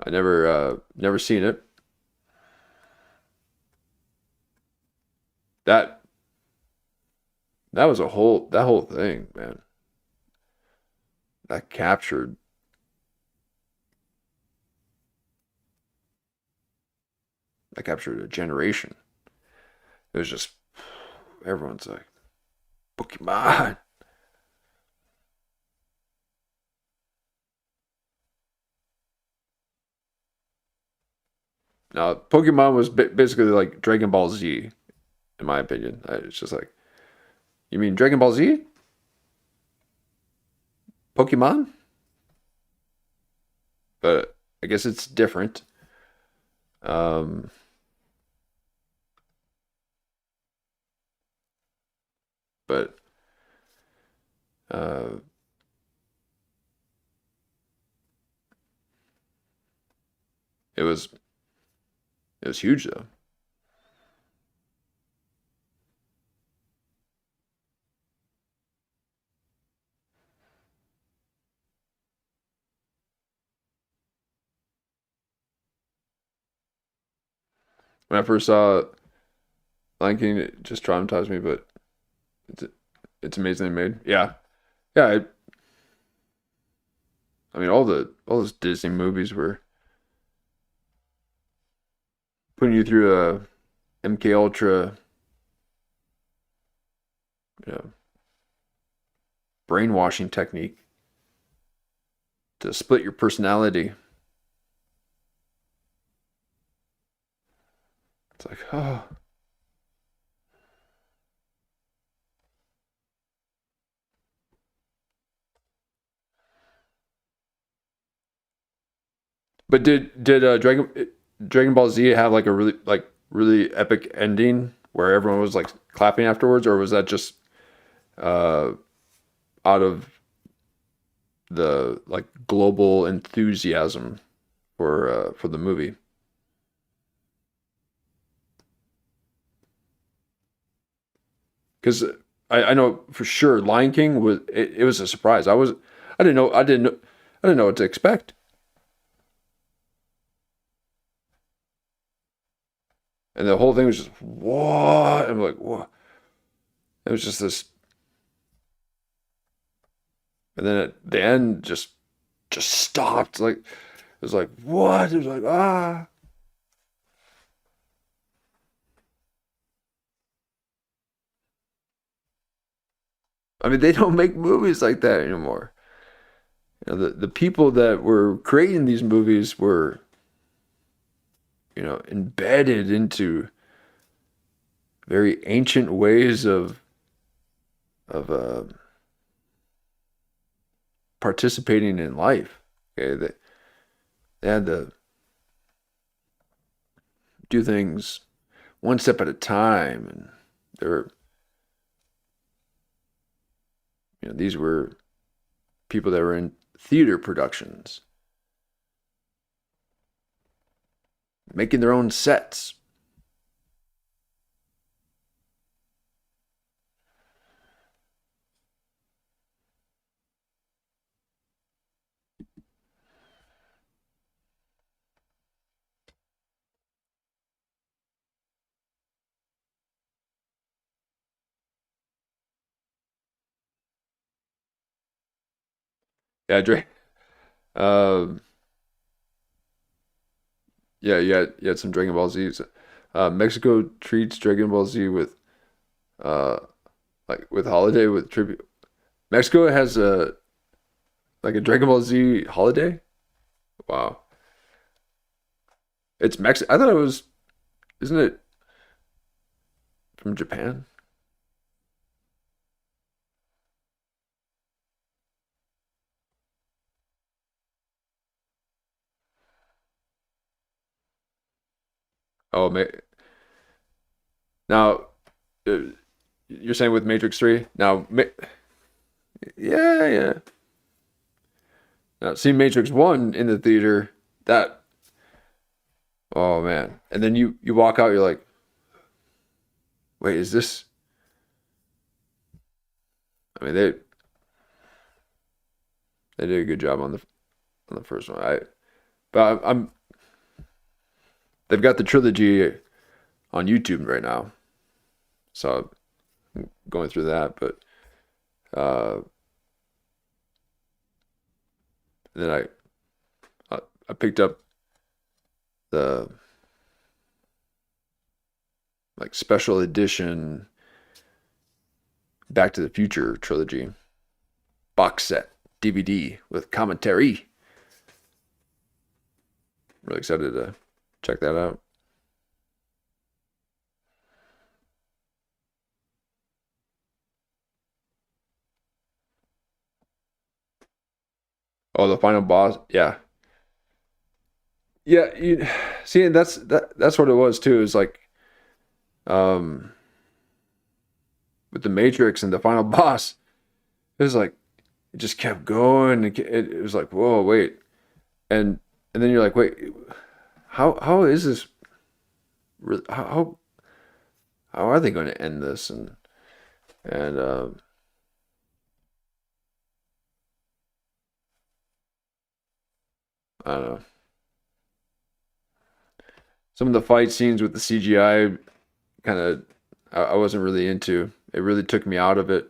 I never seen it. That was that whole thing, man. That captured a generation. It was just everyone's like Pokemon. Now, Pokemon was basically like Dragon Ball Z, in my opinion. It's just like, you mean Dragon Ball Z? Pokemon? But I guess it's different. But it was huge though. When I first saw Lion King, it just traumatized me, but it's amazingly made. Yeah. I mean, all those Disney movies were putting you through a MK Ultra, brainwashing technique to split your personality. It's like, oh. But did Dragon Ball Z have like a really epic ending where everyone was like clapping afterwards, or was that just out of the like global enthusiasm for the movie? because I know for sure Lion King was it was a surprise. I didn't know what to expect. And the whole thing was just, what? I'm like, what? It was just this. And then at the end, just stopped. Like, it was like, what? It was like, ah. I mean, they don't make movies like that anymore. You know, the people that were creating these movies were, you know, embedded into very ancient ways of participating in life. Okay, they had to do things one step at a time, and they were, you know, these were people that were in theater productions, making their own sets. Yeah, Dre. Yeah, you had some Dragon Ball Z's. Mexico treats Dragon Ball Z with like with holiday with tribute. Mexico has a Dragon Ball Z holiday. Wow. It's I thought it was, isn't it from Japan? Oh, now you're saying with Matrix 3? Now, yeah. Now, see Matrix 1 in the theater, that, oh man. And then you walk out, you're like, wait, is this? I mean, they did a good job on the first one. But they've got the trilogy on YouTube right now, so I'm going through that. But then I picked up the like special edition Back to the Future trilogy box set DVD with commentary. Really excited to check that out. Oh, the final boss, yeah. Yeah, you see, that's what it was too. Is like, with the Matrix and the final boss, it was like it just kept going. It was like, whoa, wait, and then you're like, wait, how is this? How are they going to end this? And I don't know. Some of the fight scenes with the CGI kind of I wasn't really into. It really took me out of it.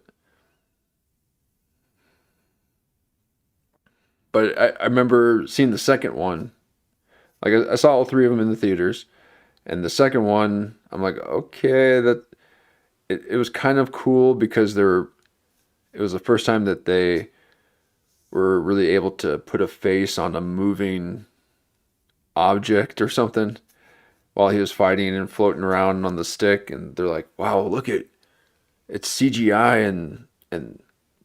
But I remember seeing the second one. Like I saw all three of them in the theaters. And the second one, I'm like, okay, it was kind of cool because it was the first time that they were really able to put a face on a moving object or something while he was fighting and floating around on the stick. And they're like, wow, look it's CGI and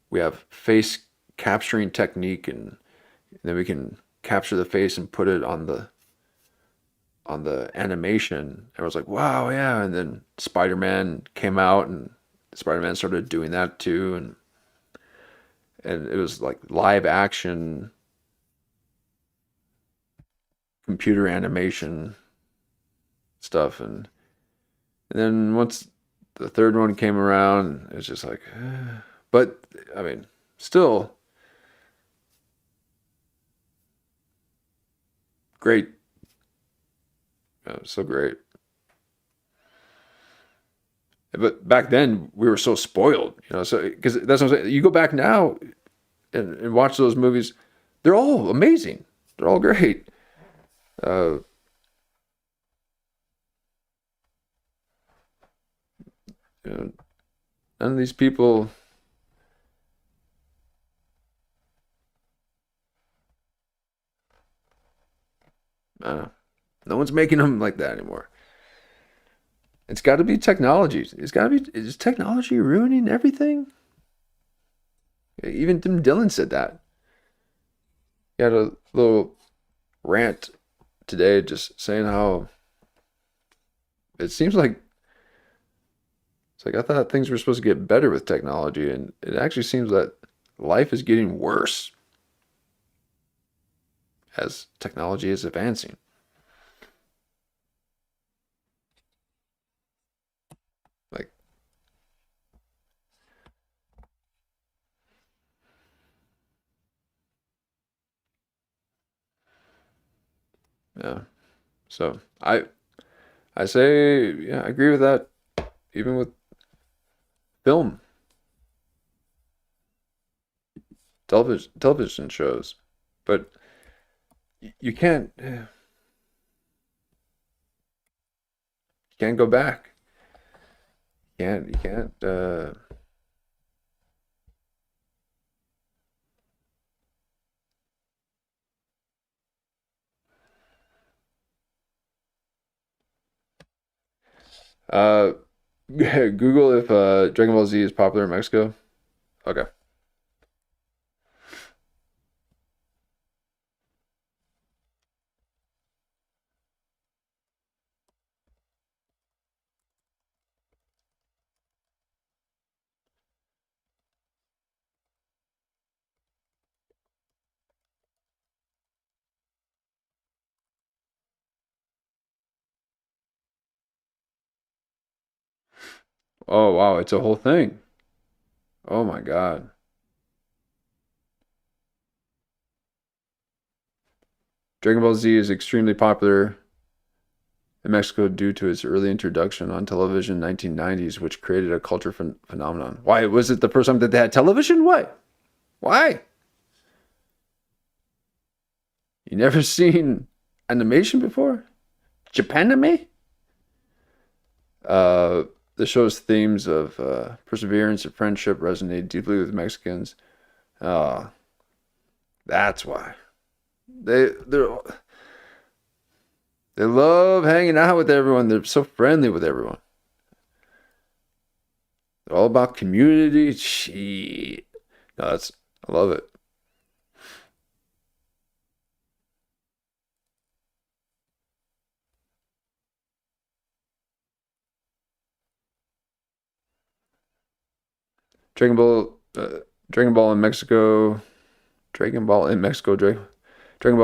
we have face capturing technique, and then we can capture the face and put it on the animation. And I was like, wow, yeah. And then Spider-Man came out, and Spider-Man started doing that too, and it was like live action computer animation stuff. And then once the third one came around. It's just like, but I mean, still great. So great. But back then we were so spoiled, so because that's what I'm saying. You go back now and watch those movies, they're all amazing. They're all great. None of these people. No one's making them like that anymore. It's got to be technology. Is technology ruining everything? Even Tim Dillon said that. He had a little rant today just saying how it seems like I thought things were supposed to get better with technology, and it actually seems that life is getting worse as technology is advancing. Like, yeah. So I say, yeah, I agree with that. Even with film, television shows, but you can't go back. You can't. Google if Dragon Ball Z is popular in Mexico. Okay. Oh wow, it's a whole thing. Oh my God. Dragon Ball Z is extremely popular in Mexico due to its early introduction on television in 1990s, which created a culture phenomenon. Why was it the first time that they had television? Why? You never seen animation before? Japanime? The show's themes of perseverance and friendship resonate deeply with Mexicans. That's why. They love hanging out with everyone. They're so friendly with everyone. They're all about community. Shit. No, I love it. Dragon Ball in Mexico. Dragon Ball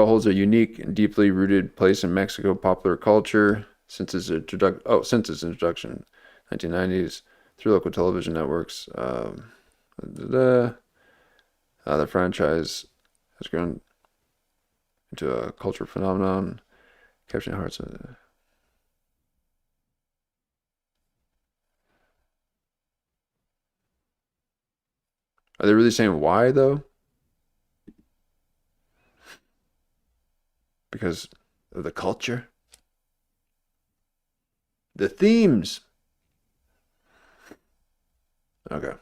holds a unique and deeply rooted place in Mexico popular culture since its introduction, 1990s, through local television networks. The franchise has grown into a cultural phenomenon, capturing hearts. Are they really saying why though? Because of the culture? The themes? Okay.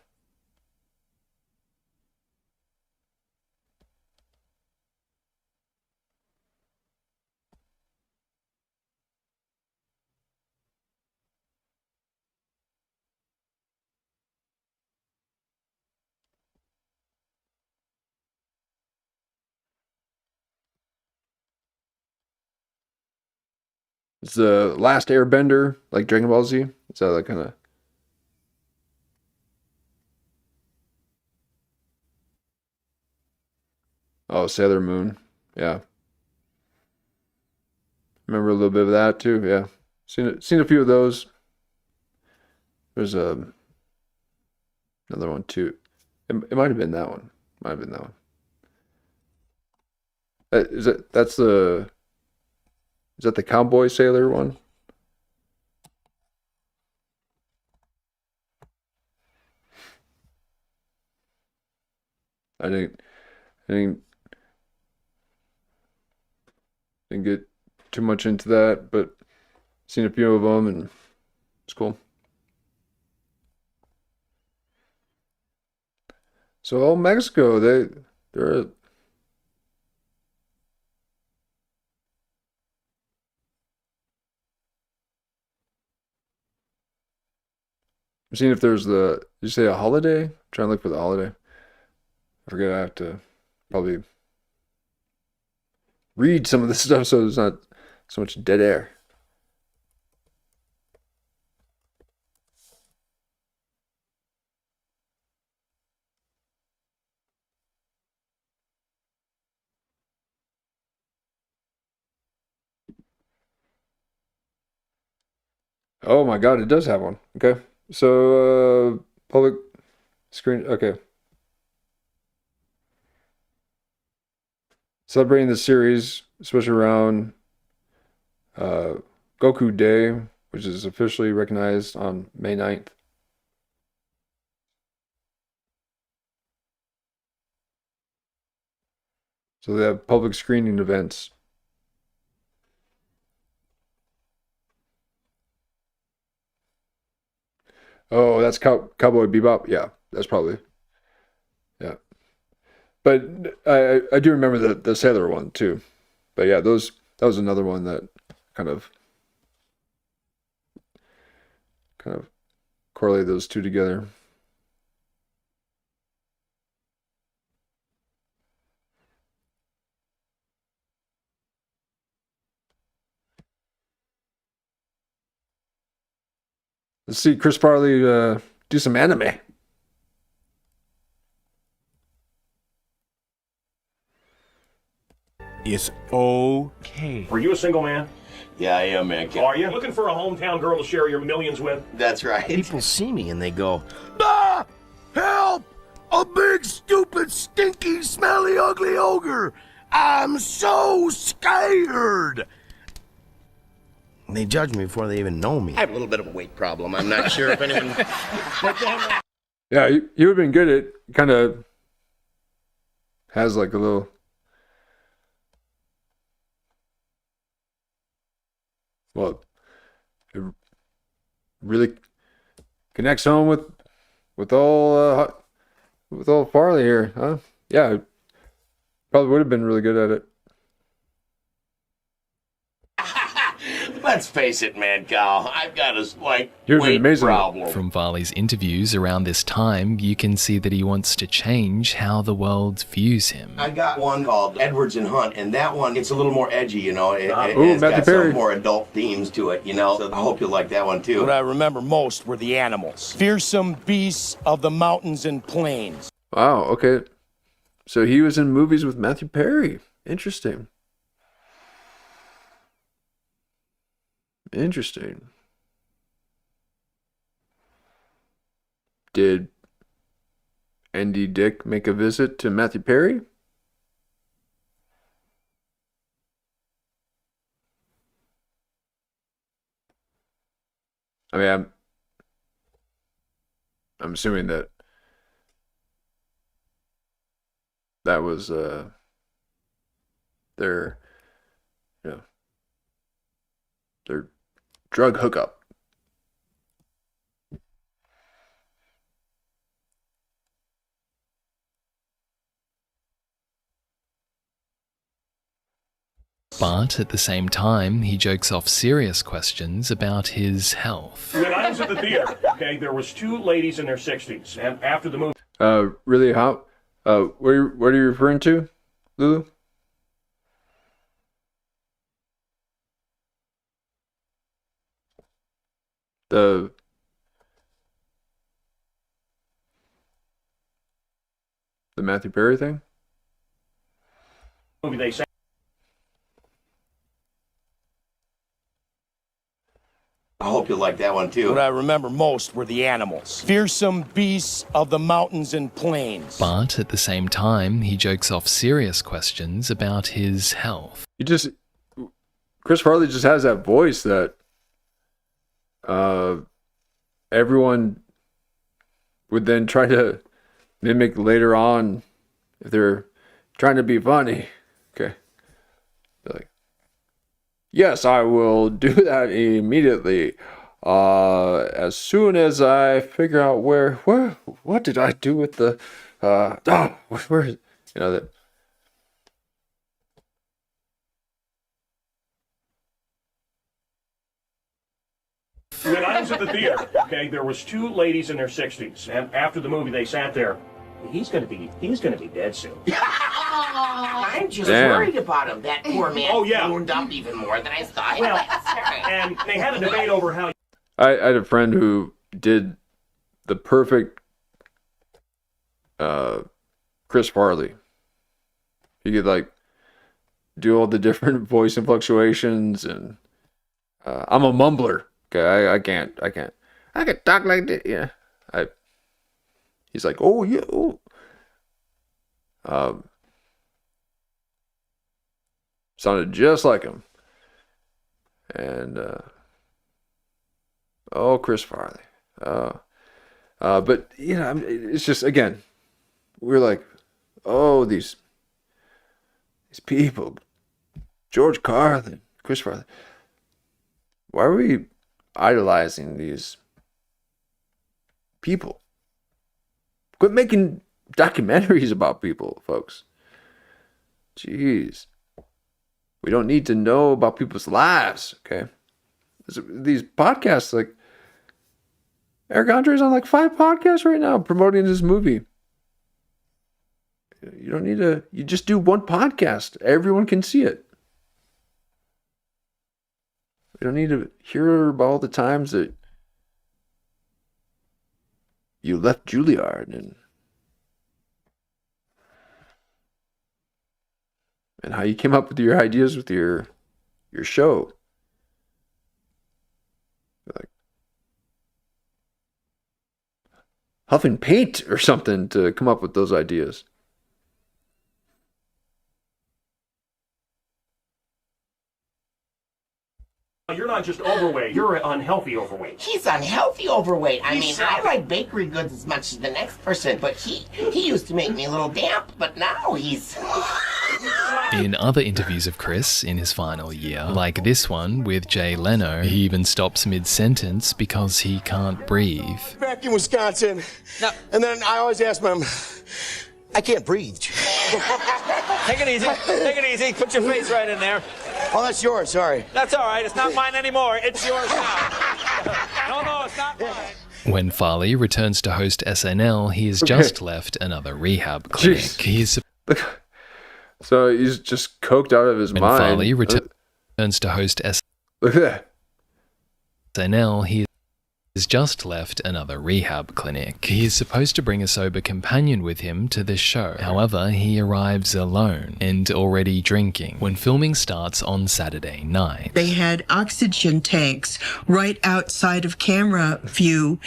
It's the last Airbender, like Dragon Ball Z. Is that like kind of? Oh, Sailor Moon. Yeah. Remember a little bit of that too. Yeah. Seen a few of those. There's another one too. It might have been that one. Might have been that one. Is that the cowboy sailor one? I didn't get too much into that, but seen a few of them and it's cool. So Mexico, they're I'm seeing if there's did you say a holiday? I'm trying to look for the holiday. I forget I have to probably read some of this stuff so there's not so much dead air. Oh my God, it does have one. Okay. So, public screen. Okay. Celebrating the series, especially around Goku Day, which is officially recognized on May 9th. So they have public screening events. Oh, that's Cowboy Bebop. Yeah, that's probably. Yeah. But I do remember the Sailor one too. But yeah, that was another one that kind of correlate those two together. Let's see Chris Farley do some anime. It's okay. Were you a single man? Yeah, I am, man. Are you looking for a hometown girl to share your millions with? That's right. People see me and they go, Ah! Help! A big, stupid, stinky, smelly, ugly ogre! I'm so scared! they judge me before they even know me. I have a little bit of a weight problem. I'm not sure if anyone... Yeah, you have been good at kind of has like a little. Well, it really connects home with all Farley here, huh? Yeah, probably would have been really good at it. Let's face it, man, Cal. I've got a You've been weight amazing. problem. From Farley's interviews around this time, you can see that he wants to change how the world views him. I got one called Edwards and Hunt, and that one, it's a little more edgy, you know. It's Matthew got Perry. some more adult themes to it, you know. So I hope you like that one, too. What I remember most were the animals. Fearsome beasts of the mountains and plains. Wow. Okay. So he was in movies with Matthew Perry. Interesting. Interesting. Did Andy Dick make a visit to Matthew Perry? I mean, I'm assuming that was their, you know, their drug hookup. But at the same time, he jokes off serious questions about his health. When I was at the theater, okay, there was two ladies in their 60s, and after the movie... Really, how? What are you referring to, Lulu? The Matthew Perry thing? movie they sang. I hope you like that one too. What I remember most were the animals. Fearsome beasts of the mountains and plains. But at the same time, he jokes off serious questions about his health. Chris Farley just has that voice that everyone would then try to mimic later on if they're trying to be funny. Okay. They're like, yes, I will do that immediately. As soon as I figure out what did I do with the, where is, that. When I was at the theater, okay, there was 2 ladies in their 60s, and after the movie, they sat there. He's gonna be dead soon. I'm just worried about him. That poor man wound up even more than I thought. Well, and they had a debate over how. I had a friend who did the perfect Chris Farley. He could do all the different voice inflections, and I'm a mumbler. Okay, I can't talk like that. Yeah, he's like, oh yeah, sounded just like him, and Chris Farley. But it's just, again, we're like, these people, George Carlin, Chris Farley. Why are we idolizing these people? Quit making documentaries about people, folks. Jeez. We don't need to know about people's lives, okay? These podcasts, Eric Andre's on 5 podcasts right now promoting this movie. You don't need you just do one podcast. Everyone can see it. We don't need to hear about all the times that you left Juilliard and how you came up with your ideas with your show. Huffing paint or something to come up with those ideas. You're not just overweight, you're unhealthy overweight. He's unhealthy overweight. I like bakery goods as much as the next person, but he used to make me a little damp, but now he's... In other interviews of Chris in his final year, like this one with Jay Leno, he even stops mid-sentence because he can't breathe. Back in Wisconsin, and then I always ask him, I can't breathe. Take it easy. Take it easy. Put your face right in there. Oh, that's yours. Sorry. That's all right. It's not mine anymore. It's yours now. No, it's not mine. When Farley returns to host SNL, he has just left another rehab clinic. So he's just coked out of his mind. When Farley returns to host SNL, he has just left another rehab clinic. He is supposed to bring a sober companion with him to the show. However, he arrives alone and already drinking when filming starts on Saturday night. They had oxygen tanks right outside of camera view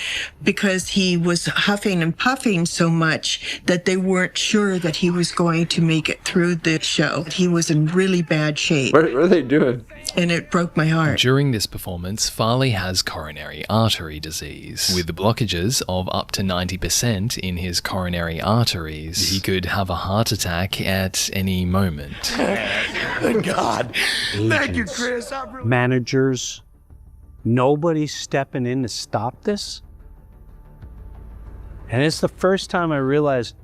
because he was huffing and puffing so much that they weren't sure that he was going to make it through the show. He was in really bad shape. What are they doing? And it broke my heart. During this performance, Farley has coronary artery disease. With blockages of up to 90% in his coronary arteries, he could have a heart attack at any moment. Thank God. Thank you, Chris. Managers, nobody's stepping in to stop this. And it's the first time I realized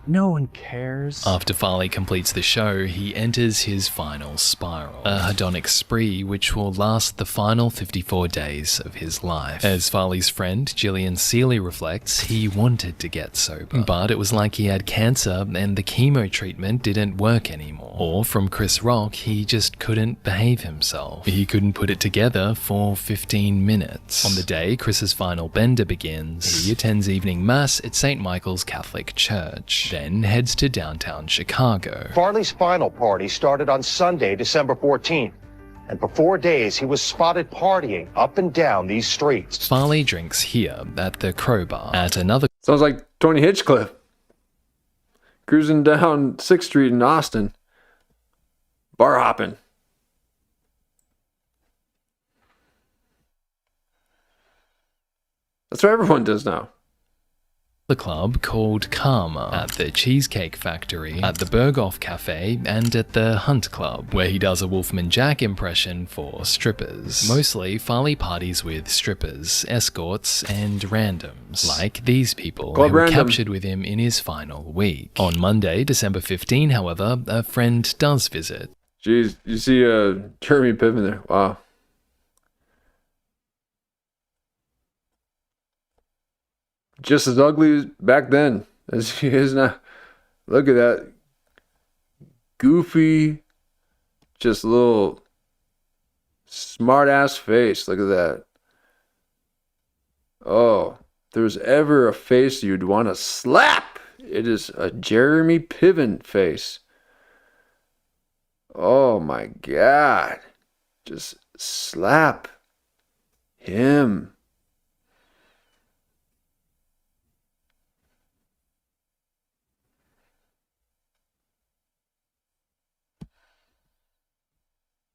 no one cares. After Farley completes the show, he enters his final spiral, a hedonic spree which will last the final 54 days of his life. As Farley's friend Gillian Seeley reflects, he wanted to get sober, but it was like he had cancer and the chemo treatment didn't work anymore. Or from Chris Rock, he just couldn't behave himself. He couldn't put it together for 15 minutes. On the day Chris's final bender begins, he attends evening mass at St. Michael's Catholic Church, then heads to downtown Chicago. Farley's final party started on Sunday, December 14th. and for 4 days he was spotted partying up and down these streets. Farley drinks here at the Crowbar. At another... Sounds like Tony Hitchcliff. Cruising down 6th Street in Austin. Bar hopping. That's what everyone does now. The club called Karma, at the Cheesecake Factory, at the Berghoff Cafe, and at the Hunt Club, where he does a Wolfman Jack impression for strippers. Mostly, Farley parties with strippers, escorts, and randoms, like these people Club who were random. captured with him in his final week. On Monday, December 15, however, a friend does visit. Jeez, you see Jeremy Piven there. Wow. Just as ugly back then as he is now. Look at that. Goofy, just little smart ass face. Look at that. Oh, if there's ever a face you'd want to slap, it is a Jeremy Piven face. Oh my God. Just slap him.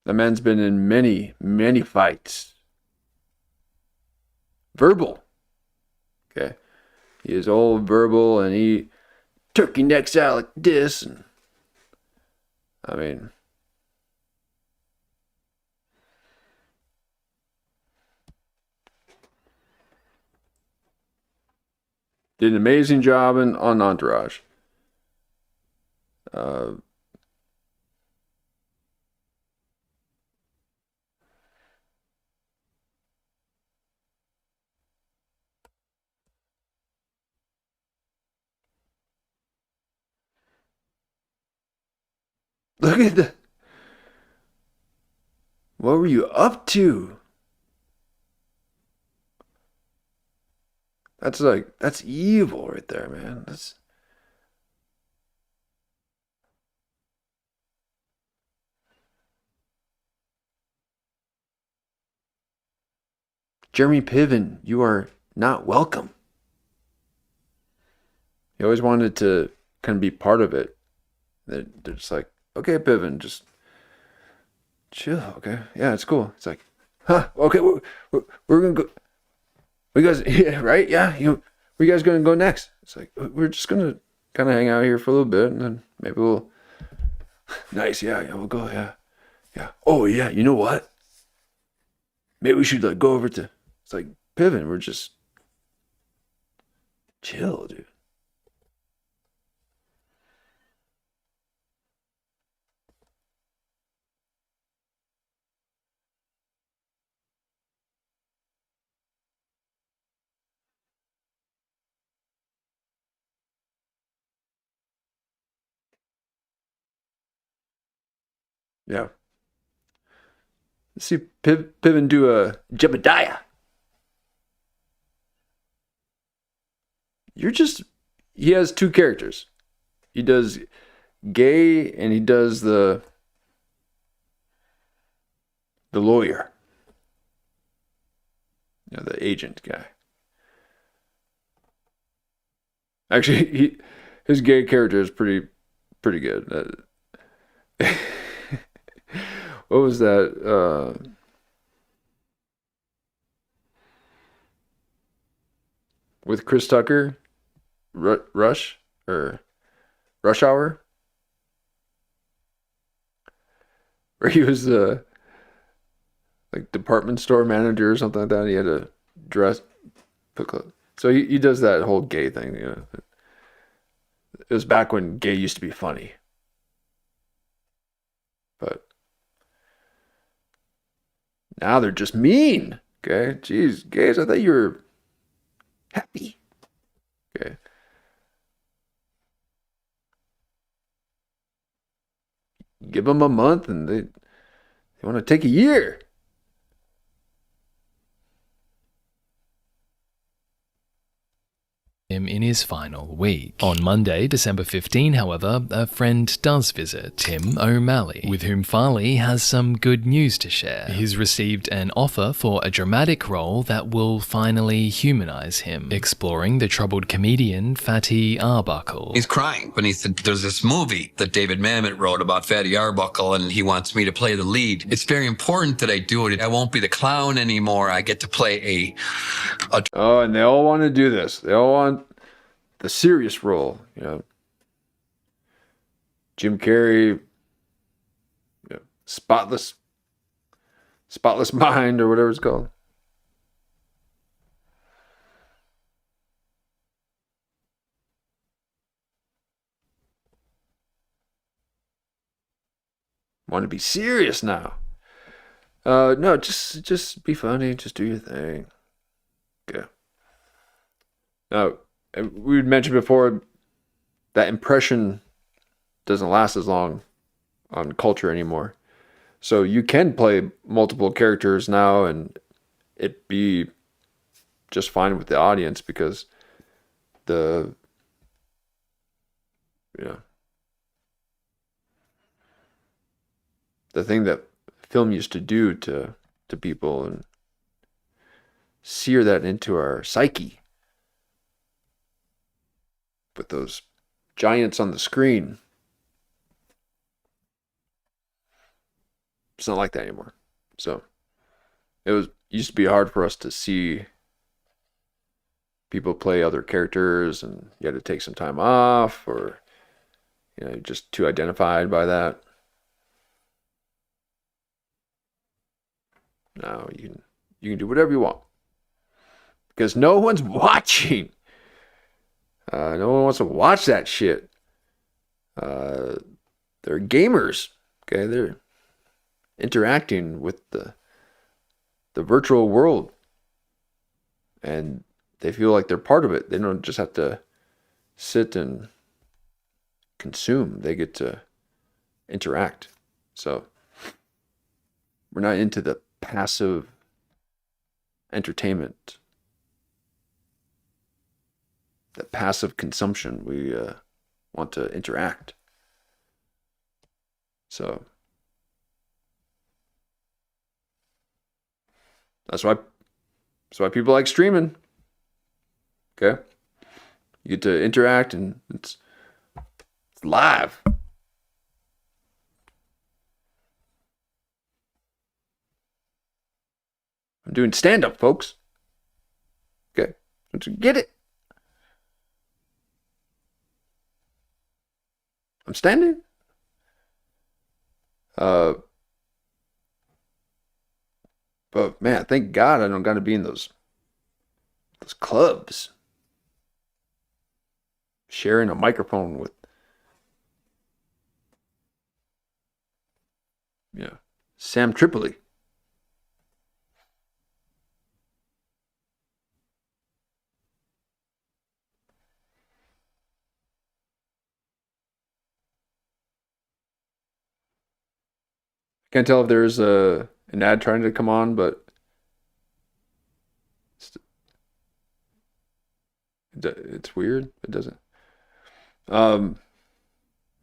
The man's been in many, many fights. Verbal. Okay. He is all verbal and he turkey necks out like this. And I mean, did an amazing job on Entourage. Look at that. What were you up to? That's evil right there, man. That's Jeremy Piven, you are not welcome. He always wanted to kind of be part of it. They're just like, okay, Piven, just chill, okay? Yeah, it's cool. It's like, huh? Okay, we're gonna go. We guys, yeah, right? Yeah, where you guys gonna go next? It's like we're just gonna kind of hang out here for a little bit, and then maybe we'll. Nice, yeah, we'll go, yeah. Oh yeah, you know what? Maybe we should go over to. It's like Piven, we're just chill, dude. Yeah. Let's see Piven do a Jebediah. He has two characters. He does gay and he does the lawyer. You know, the agent guy. Actually, his gay character is pretty good. What was that? With Chris Tucker, Rush Hour, where he was the department store manager or something like that. And he had to put clothes. So he does that whole gay thing. You know, it was back when gay used to be funny, but now they're just mean. Okay, jeez, gays, I thought you were happy. Okay. Give them a month and they want to take a year. him in his final week. On Monday, December 15, however, a friend does visit, Tim O'Malley, with whom Farley has some good news to share. He's received an offer for a dramatic role that will finally humanize him, exploring the troubled comedian Fatty Arbuckle. He's crying, but he said, there's this movie that David Mamet wrote about Fatty Arbuckle, and he wants me to play the lead. It's very important that I do it. I won't be the clown anymore. I get to play a Oh, and they all want to do this. They all want the serious role, you know. Jim Carrey, you know, spotless mind, or whatever it's called. Want to be serious now? No, just be funny. Just do your thing. Okay. Now, we mentioned before that impression doesn't last as long on culture anymore. So you can play multiple characters now and it be just fine with the audience, because the thing that film used to do to people and sear that into our psyche with those giants on the screen. It's not like that anymore. So it used to be hard for us to see people play other characters, and you had to take some time off, or just too identified by that. Now you can do whatever you want, because no one's watching. No one wants to watch that shit. They're gamers, okay? They're interacting with the virtual world, and they feel like they're part of it. They don't just have to sit and consume. They get to interact. So we're not into the passive entertainment, the passive consumption. We want to interact. So that's why people like streaming. Okay, you get to interact, and it's live. I'm doing stand-up, folks. Okay, don't you get it? I'm standing. But man, thank God I don't got to be in those clubs, sharing a microphone with Sam Tripoli. Can't tell if there's an ad trying to come on, but it's weird. It doesn't. No,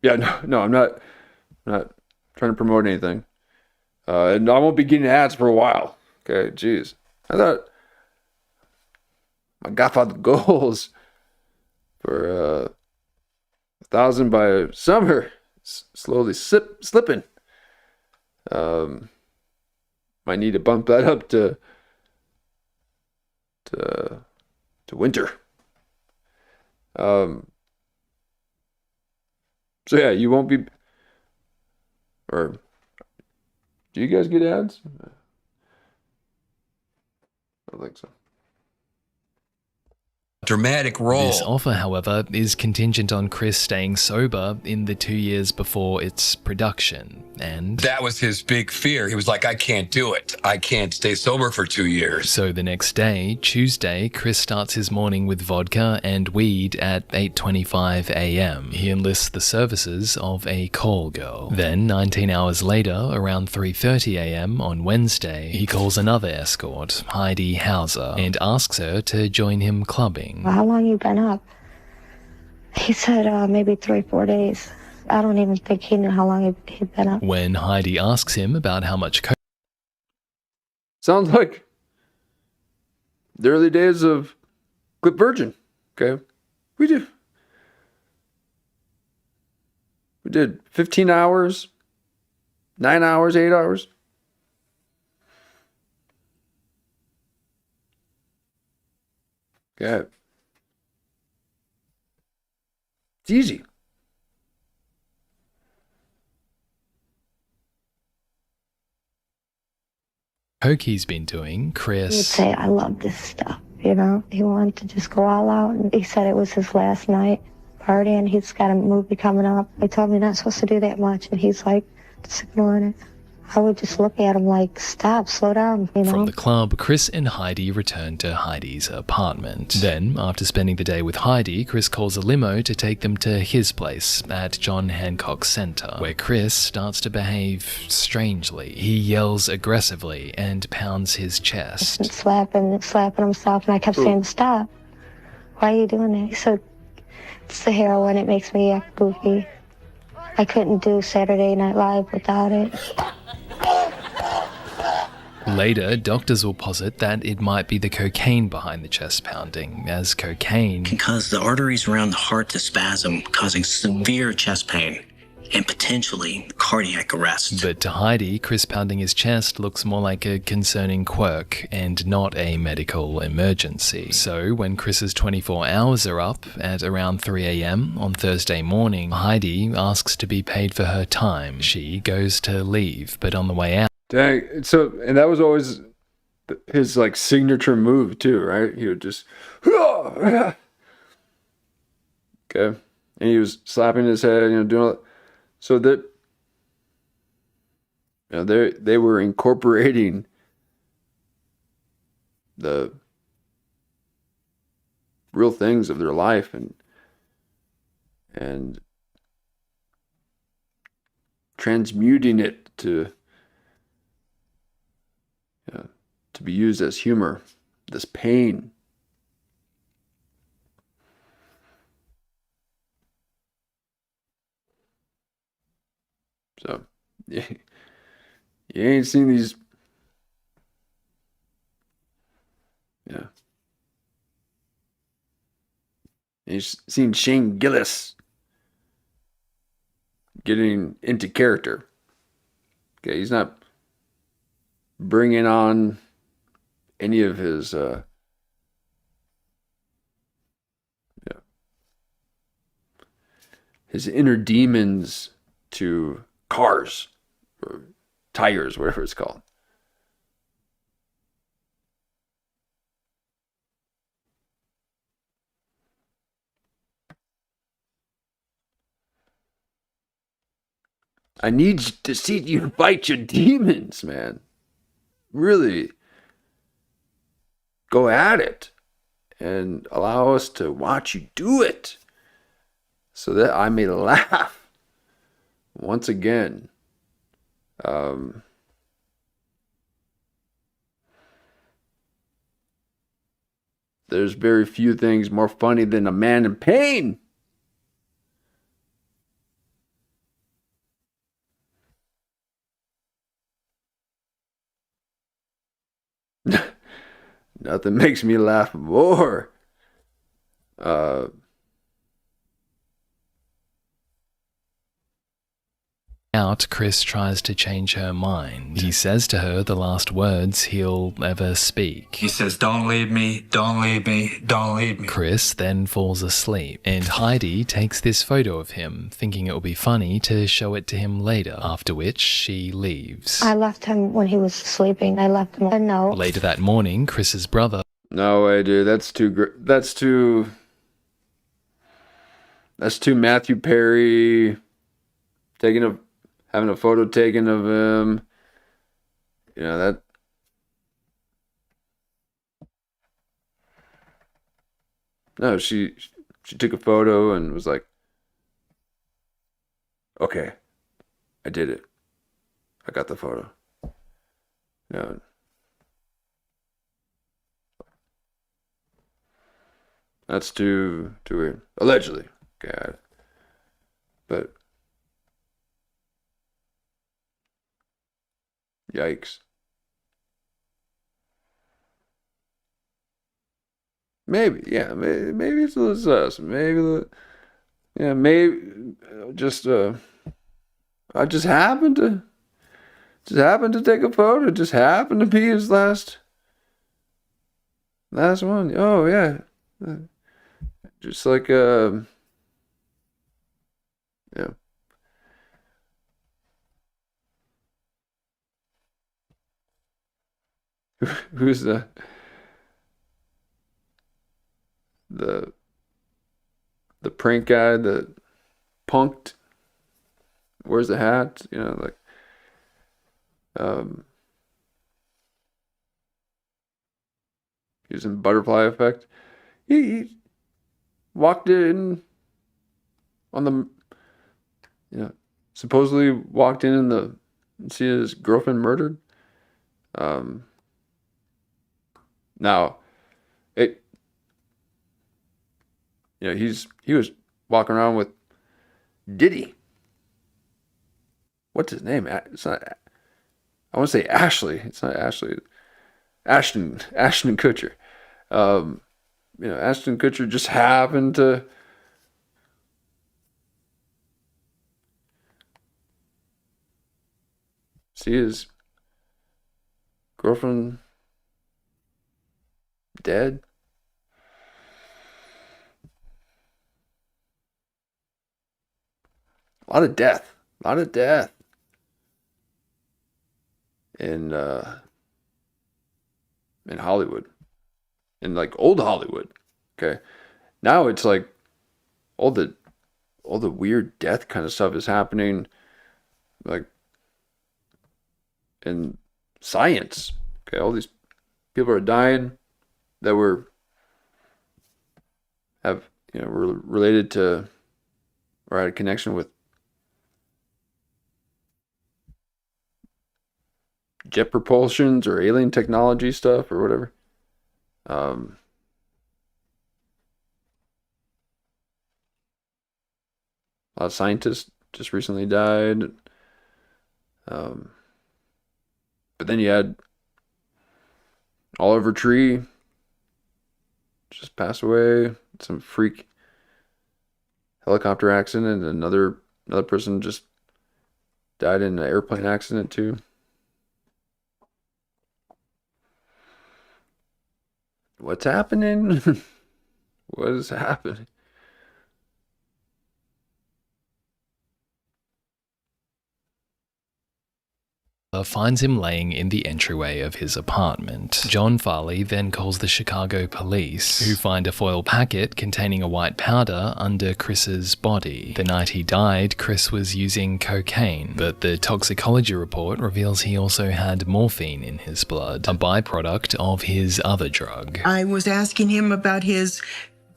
I'm not trying to promote anything. And I won't be getting ads for a while. Okay, jeez. I thought my Godfather goals for 1,000 by summer slowly slipping. Might need to bump that up to winter. So yeah, you won't be, or do you guys get ads? I don't think so. Dramatic role. This offer, however, is contingent on Chris staying sober in the 2 years before its production, and that was his big fear. He was like, I can't do it. I can't stay sober for 2 years. So the next day, Tuesday, Chris starts his morning with vodka and weed at 8:25 a.m. He enlists the services of a call girl. Then, 19 hours later, around 3:30 a.m. on Wednesday, he calls another escort, Heidi Hauser, and asks her to join him clubbing. asking, how long you been up? He said maybe 3-4 days. I don't even think he knew how long he'd been up. When Heidi asks him about how much coke... Sounds like the early days of Clip Virgin. Okay. We did 15 hours, 9 hours, 8 hours. Okay. It's easy. coke he's been doing, Chris... He would say, I love this stuff, you know? He wanted to just go all out, and he said it was his last night partying. He's got a movie coming up. I told him you're not supposed to do that much, and he's like, just ignoring it. I would just look at him like, stop, slow down, you know? From the club, Chris and Heidi return to Heidi's apartment. Then, after spending the day with Heidi, Chris calls a limo to take them to his place at John Hancock Center, where Chris starts to behave strangely. He yells aggressively and pounds his chest. And slapping himself, and I kept saying, stop. Why are you doing that? He said, it's the heroin, it makes me act goofy. I couldn't do Saturday Night Live without it. Later, doctors will posit that it might be the cocaine behind the chest pounding, as cocaine can cause the arteries around the heart to spasm, causing severe chest pain and potentially cardiac arrest. But to Heidi, Chris pounding his chest looks more like a concerning quirk and not a medical emergency. So when Chris's 24 hours are up at around 3 a.m. on Thursday morning, Heidi asks to be paid for her time. She goes to leave, but on the way out... Dang, so, and that was always his, like, signature move, too, right? He would just... Okay. And he was slapping his head, you know, doing all that. So that, you know, they were incorporating the real things of their life and transmuting it to, you know, to be used as humor, this pain. So, you ain't seen these, yeah. You've seen Shane Gillis getting into character. Okay, he's not bringing on any of his, his inner demons to cars or tires, whatever it's called. I need to see you fight your demons, man. Really go at it and allow us to watch you do it so that I may laugh. Once again, there's very few things more funny than a man in pain. Nothing makes me laugh more. Out, Chris tries to change her mind. He says to her the last words he'll ever speak. He says, don't leave me, don't leave me, don't leave me. Chris then falls asleep, and Heidi takes this photo of him, thinking it will be funny to show it to him later, after which she leaves. I left him when he was sleeping. I left him a note. Later that morning, Chris's brother... No way, dude. That's too Matthew Perry having a photo taken of him. You know, that... No, she took a photo and was like, okay, I did it. I got the photo. You know, That's too weird. Allegedly. God. But yikes. Maybe, yeah, maybe it's a little sus. Maybe, yeah, maybe just I just happened to take a photo. Just happened to be his last one. Oh yeah, just like yeah. Who's the the prank guy that punked? Wears the hat, you know, like using butterfly effect. He walked in on the, you know, supposedly walked in the see his girlfriend murdered. Now it, you know, he was walking around with Diddy. What's his name? It's not. I want to say Ashley. It's not Ashley. Ashton Kutcher. You know, Ashton Kutcher just happened to see his girlfriend dead. A lot of death. In Hollywood. In like old Hollywood. Okay. Now it's like all the weird death kind of stuff is happening like in science. Okay, all these people are dying that were related to or had a connection with jet propulsions or alien technology stuff or whatever. A lot of scientists just recently died. But then you had Oliver Tree just passed away. Some freak helicopter accident. Another person just died in an airplane accident too. What's happening? What is happening? Finds him laying in the entryway of his apartment. John Farley then calls the Chicago police, who find a foil packet containing a white powder under Chris's body. The night he died, Chris was using cocaine, but the toxicology report reveals he also had morphine in his blood, a byproduct of his other drug. I was asking him about his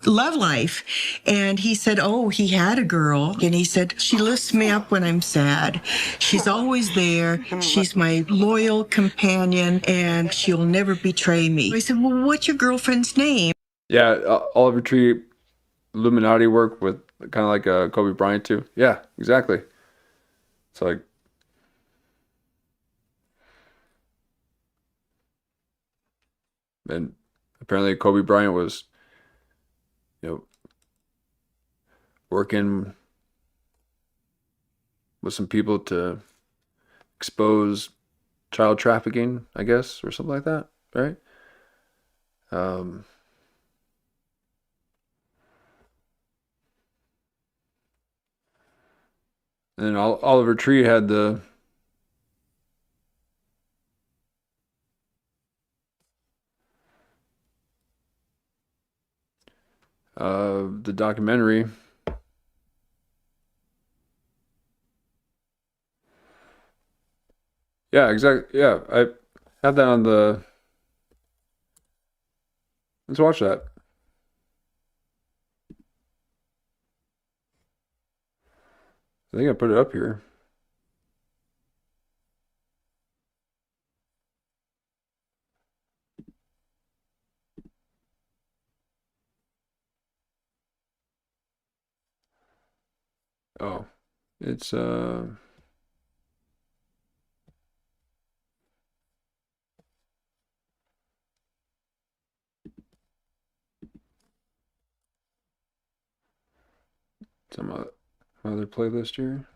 love life, and he said, oh, he had a girl, and he said, she lifts me up when I'm sad. She's always there. She's my loyal companion, and she'll never betray me. I said, well, what's your girlfriend's name? Yeah, Oliver Tree Illuminati work with kind of like Kobe Bryant too. Yeah, exactly. It's like and apparently Kobe Bryant was, you know, working with some people to expose child trafficking, I guess, or something like that, right? And then Oliver Tree had the documentary. Yeah, exactly. Yeah, I had that on the. Let's watch that. I think I put it up here. Oh, it's some other playlist here.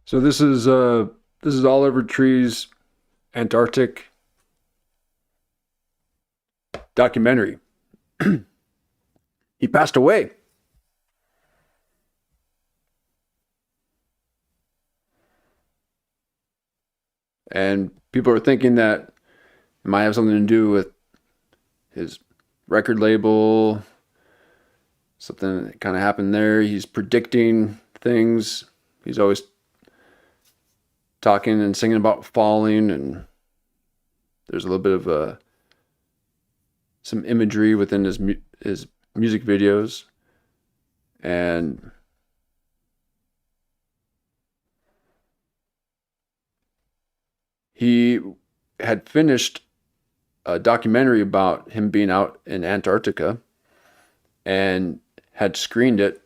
So this is Oliver Tree's Antarctic documentary. He passed away. And people are thinking that it might have something to do with his record label. Something that kind of happened there. He's predicting things. He's always talking and singing about falling, and there's a little bit of some imagery within his music videos, and he had finished a documentary about him being out in Antarctica and had screened it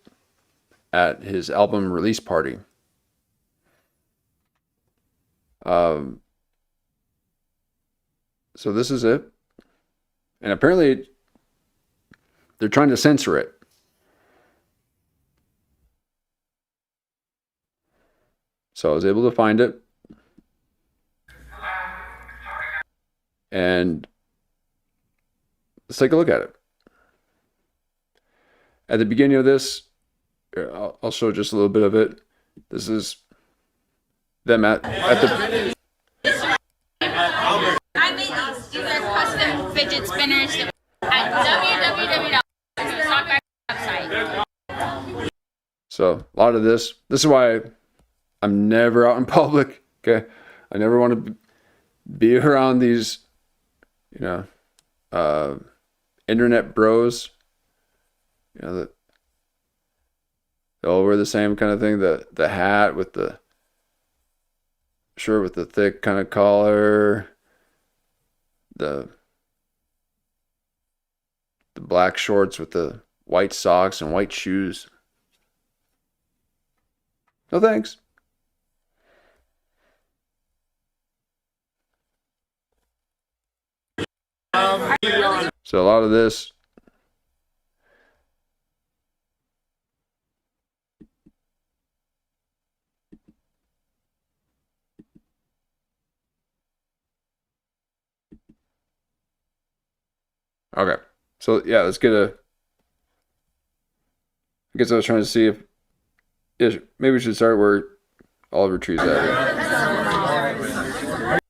at his album release party. So this is it. And apparently they're trying to censor it. So I was able to find it. And let's take a look at it. At the beginning of this, I'll show just a little bit of it. This is them at the... I made these. These are custom fidget spinners at www.website. So a lot of this is why I'm never out in public. Okay, I never want to be around these, internet bros. That they all wear the same kind of thing. The hat with the shirt with the thick kind of collar. The black shorts with the white socks and white shoes. No thanks. So a lot of this okay. So yeah, let's get a I guess I was trying to see if maybe we should start where Oliver Tree's at.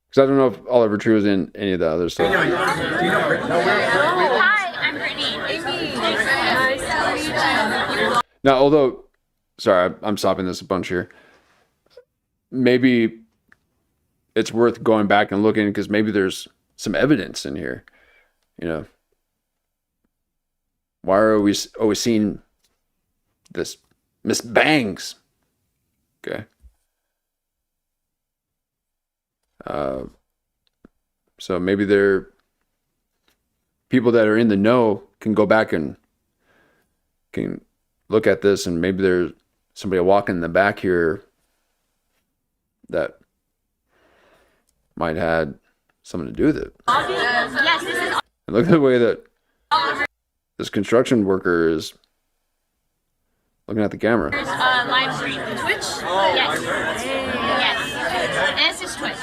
Because I don't know if Oliver Tree was in any of the other stuff. Hi, I'm Brittany. Now, although, sorry, I'm stopping this a bunch here. Maybe it's worth going back and looking because maybe there's some evidence in here. Why are we always seeing this Miss Bangs? Okay. So maybe people that are in the know can go back and can look at this, and maybe there's somebody walking in the back here that might have something to do with it. Yes, this is. And look at the way that this construction worker is looking at the camera. Live stream. Twitch? Yes. Yes. And this is Twitch.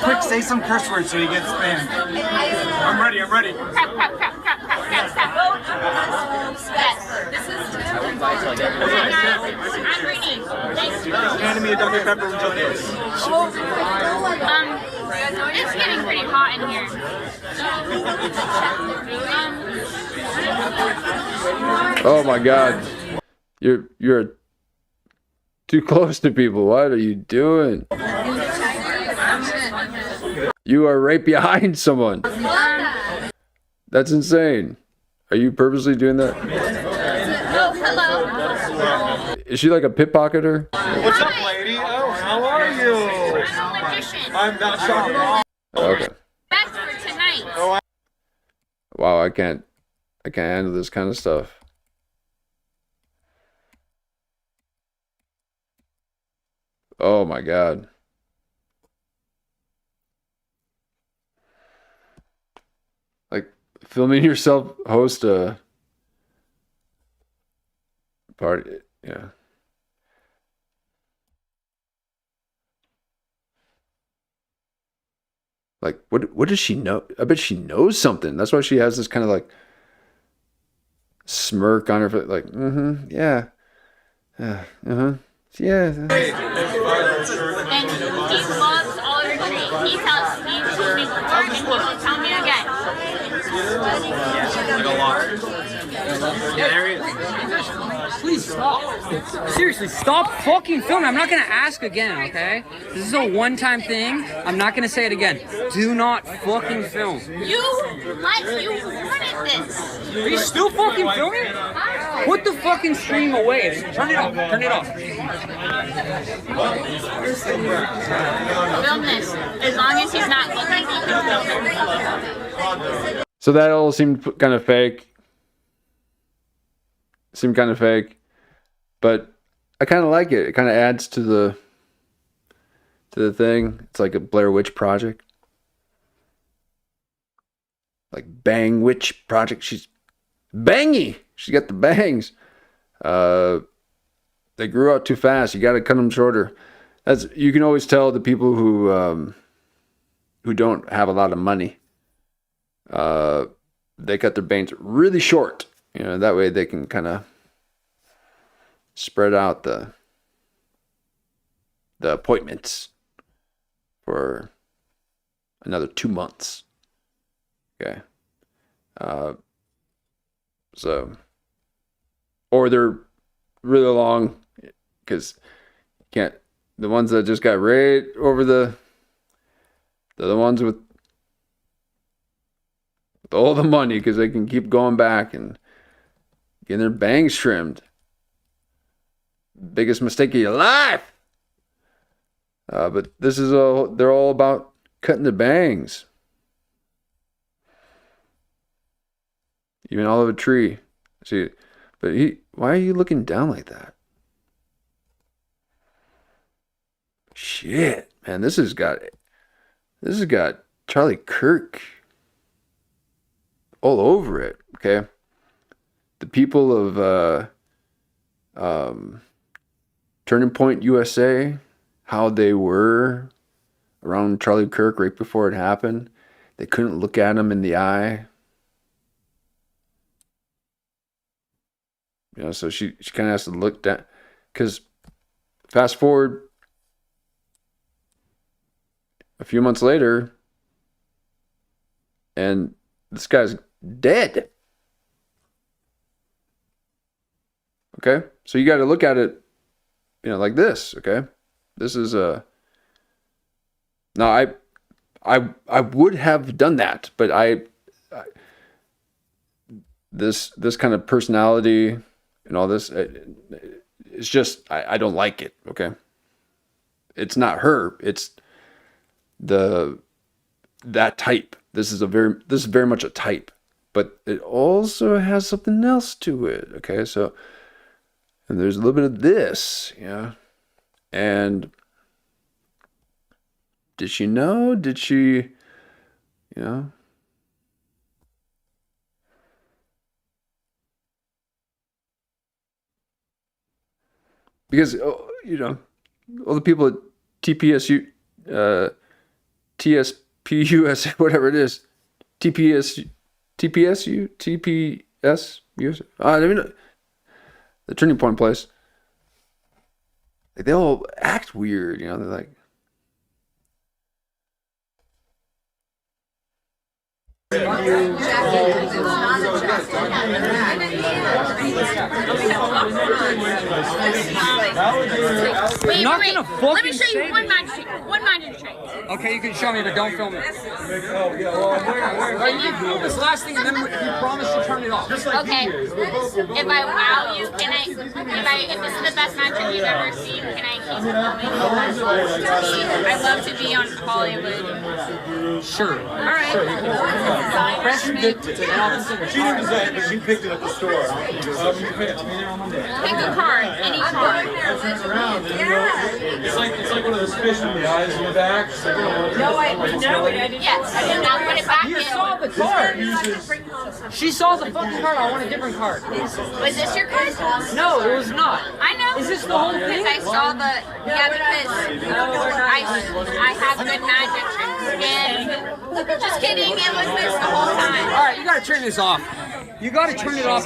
Quick, say some curse words so you get spammed. I'm ready. Crap. Yes. This is. Hi guys. I'm Brittany. Nice to meet you. Handing me a Dr. Pepper until this. It's getting pretty hot in here. Oh my God. You're too close to people. What are you doing? You are right behind someone. That's insane. Are you purposely doing that? Oh, hello. Is she like a pickpocketer? What's up, lady? Oh, how are you? I'm a magician. I'm not sure. Okay. That's for tonight. Wow, I can't handle this kind of stuff. Oh my God. Like filming yourself host a party, yeah. Like what does she know? I bet she knows something. That's why she has this kind of like smirk on her face, like, yeah. Yeah. And he loves all your trees. He told me before and he will tell me again. Please stop. Seriously, stop fucking filming. I'm not gonna ask again, okay? This is a one-time thing. I'm not gonna say it again. Do not fucking film. You wanted this. Are you still fucking filming? Put the fucking stream away. Turn it off. Turn it off. Film this. As long as he's not looking, you can film it. So that all seemed kind of fake. Seemed kind of fake, but I kind of like it. It kind of adds to the thing. It's like a Blair Witch Project, like Bang Witch Project. She's bangy. She got the bangs. They grew out too fast. You got to cut them shorter. You can always tell the people who don't have a lot of money. They cut their bangs really short. You know, that way they can kind of spread out the appointments for another 2 months. Okay. So, or they're really long because you can't. The ones that just got right over they're the ones with all the money because they can keep going back and getting their bangs trimmed. Biggest mistake of your life. But this is they're all about cutting the bangs. Even Oliver Tree. See, but why are you looking down like that? Shit, man, this has got Charlie Kirk all over it. Okay. The people of Turning Point, USA, how they were around Charlie Kirk right before it happened. They couldn't look at him in the eye. You know, so she kind of has to look down. Because fast forward a few months later, and this guy's dead. Okay, so you got to look at it, you know, like this. Okay, this is now I would have done that, but this kind of personality and all this, it's just I don't like it. Okay, it's not her. It's that type. This is very much a type, but it also has something else to it. Okay, so. And there's a little bit of this, yeah. And did she know? Did she, you know? Because, you know, all the people at TPSU, TSPUS, whatever it is, TPSU, TPS, I mean, the Turning Point place, like they all act weird, you know. They're like, You're not gonna fucking let me show you one minded trick. Okay, you can show me, but don't film it. You film this last thing, and then you promise to turn it off. Okay. If I wow you, can I? If this is the best magic you've ever seen, can I keep filming? I love to be on Hollywood. Sure. All right. Press me. She didn't design it, she picked it at the store. Pick a card, any card. It's like one of those fish with the eyes in the back. No, I didn't. Yes, I did not put it back in. You saw the card. She saw the fucking card. I want a different card. Was this your card? No, it was not. I know. Is this the whole thing? Because I saw because I have good magic tricks. And just kidding, it was this the whole time. All right, you gotta turn this off. You gotta turn it off.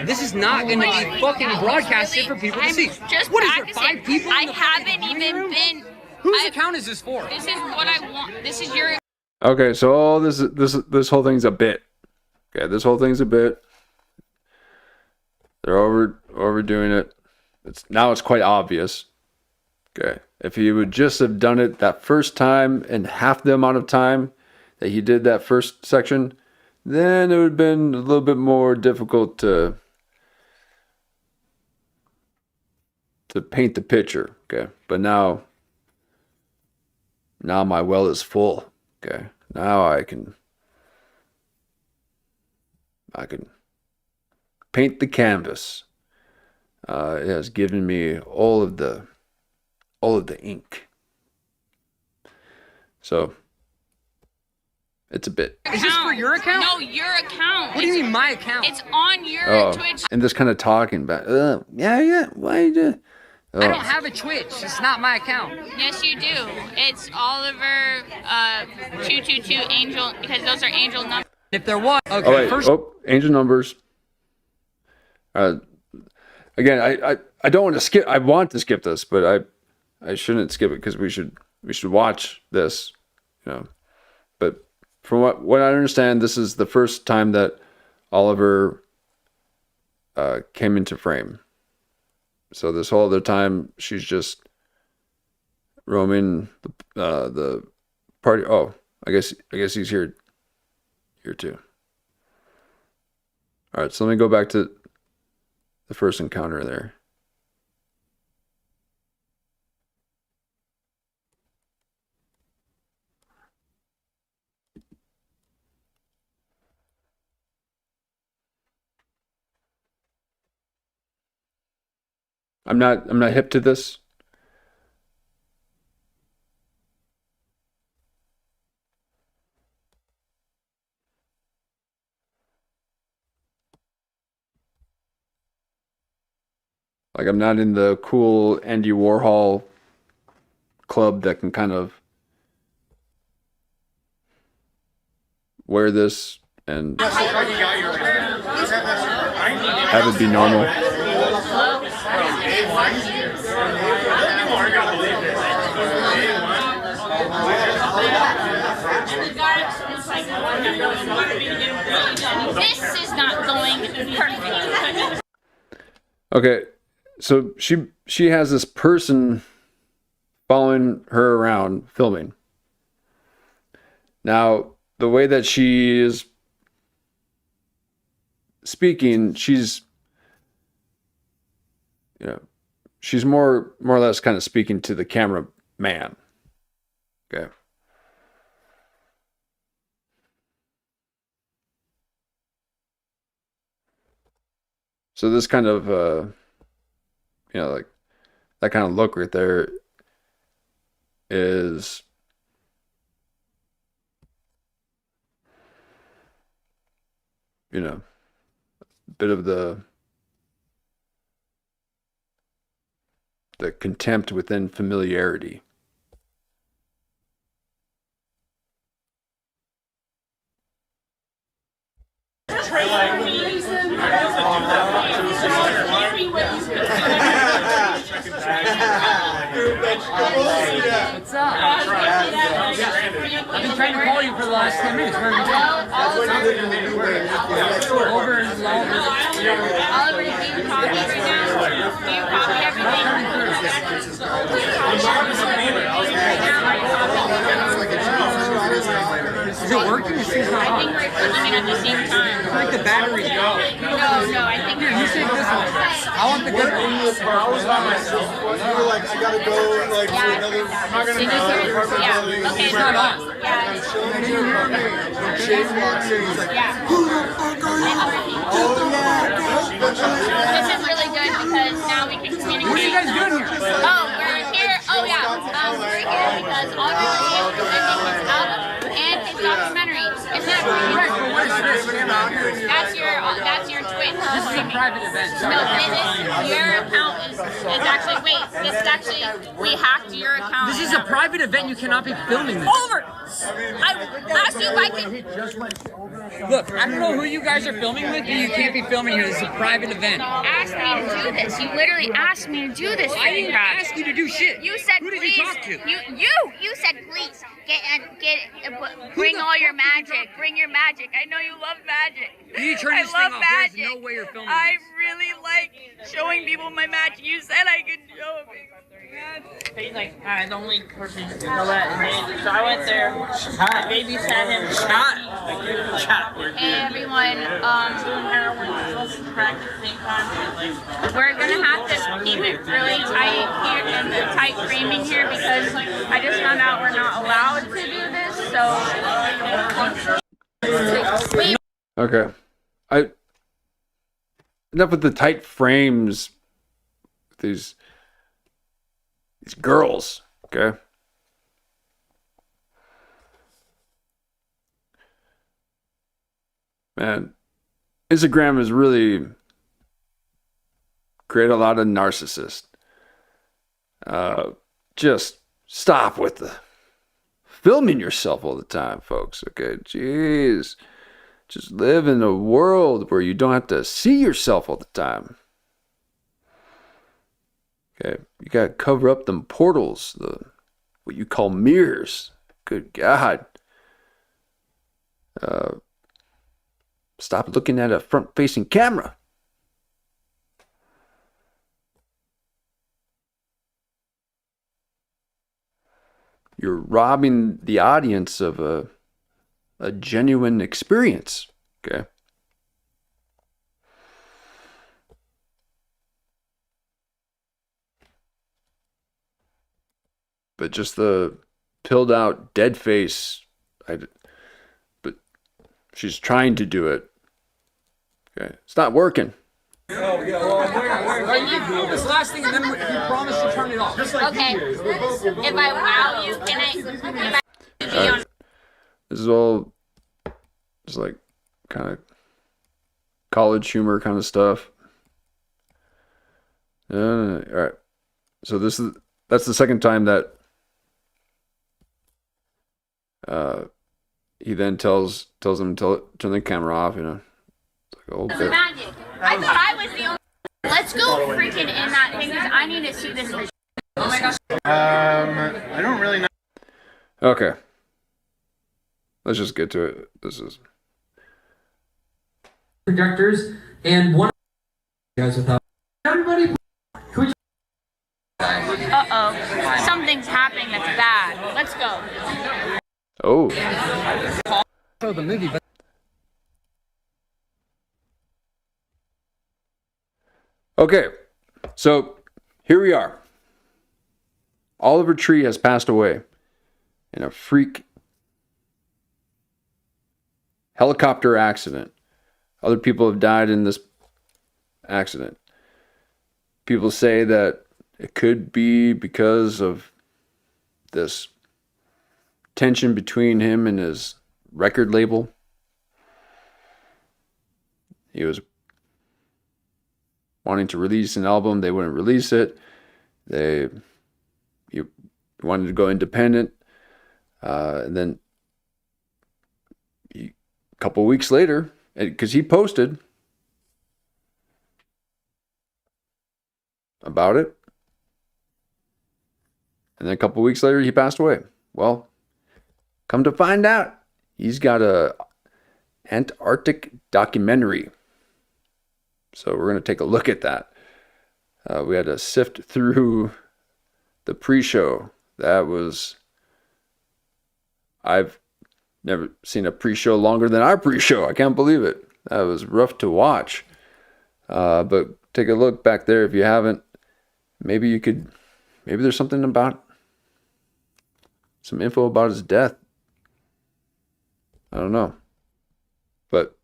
This is not gonna be fucking broadcasted for people to see. Just what is there, practicing. 5 people? I haven't even been. Whose account is this for? This is what I want. This is your. Okay, so all this whole thing's a bit. Okay, this whole thing's a bit. They're overdoing it. It's quite obvious. Okay, if he would just have done it that first time in half the amount of time that he did that first section, then it would have been a little bit more difficult to paint the picture. Okay, but now my well is full. Okay, now I can paint the canvas. It has given me all of the ink. So it's a bit. Is this for your account? No, your account. What do you mean my account? It's on your Twitch. And this kind of talking about, yeah, why you do? I don't have a Twitch. It's not my account. Yes, you do. It's Oliver 222 Angel, because those are angel numbers. If there was, okay. Oh, wait. Angel numbers. Again, I don't want to skip. I want to skip this, but I shouldn't skip it because we should watch this, you know. But from what I understand, this is the first time that Oliver came into frame. So this whole other time, she's just roaming the party. Oh, I guess he's here too. All right, so let me go back to the first encounter there. I'm not hip to this. Like, I'm not in the cool Andy Warhol club that can kind of wear this and have it be normal. This is not going perfect. Okay, so she has this person following her around filming. Now, the way that she is speaking, she's more or less kind of speaking to the cameraman. Okay. So this kind of, like that kind of look right there is, a bit of the contempt within familiarity. What's up? I've been trying to call you for the last 10 minutes. Where have you been? Over in Oliver. Oliver, do you copy right now? Do you copy everything? Is it working? It seems not I think we're clicking it at the same time. I think the battery's low. No, I think Here, you take this one. I want the good one. I was by myself. You were like, I gotta go like to another. I'm not gonna go. Yeah. Okay. It's not on. Yeah. Shane walks in. He's like, Who the fuck are you? This is really good because now we can communicate. What are you guys doing here? Oh, we're here. Oh yeah. We're here because Oliver is presenting his album and his documentary. Isn't that right? That's your twin. This is a private event. No, your account is actually, wait, this is actually, we hacked your account. This is a private event. You cannot be filming this. Over! I asked you if I could. Look, I don't know who you guys are filming with, but you can't be filming here. This is a private event. You asked me to do this. You literally asked me to do this. I didn't ask you to do shit. You said who did please. you talk to? You said please. Bring all your magic. Bring your magic. I know you love magic. You need to turn this thing off. There's no way you're filming I this. really like showing people my magic. You said I could show people. He's like, I'm the only person who know that. So I went there. I babysat him. Hey everyone, we're gonna have to keep it really tight here in the tight framing here because I just found out we're not allowed to do this. So Okay. Enough with the tight frames. These girls, okay? Man, Instagram has really created a lot of narcissists. Just stop with the filming yourself all the time, folks, okay? Jeez. Just live in a world where you don't have to see yourself all the time. Okay, you gotta cover up them portals, what you call mirrors. Good God. Stop looking at a front-facing camera. You're robbing the audience of a genuine experience. Okay. But just the pilled out dead face, but she's trying to do it. Okay, it's not working. Oh, yeah, well, you film this last thing and then you promise to turn it off. Just like okay, if I wow you, can I be on? This is all just like kind of college humor kind of stuff. All right. So that's the second time that he then tells him to turn the camera off, you know. It's like, oh, bit. Magic. I thought I was the only. Let's go freaking in that thing because I need to see this. Oh my gosh. I don't really know. Okay. Let's just get to it. This is projectors and one guys without everybody. Uh-oh. Something's happening that's bad. Let's go. Oh. Show the movie, but okay. So here we are. Oliver Tree has passed away in a freak helicopter accident. Other people have died in this accident. People say that it could be because of this tension between him and his record label. He was wanting to release an album. They wouldn't release it. He wanted to go independent. And then a couple of weeks later, because he posted about it, And then a couple weeks later, he passed away. Well, come to find out, he's got a Antarctic documentary. So we're going to take a look at that. We had to sift through the pre-show. I've never seen a pre-show longer than our pre-show. I can't believe it. That was rough to watch. But take a look back there if you haven't. Maybe there's something about, some info about his death. I don't know. But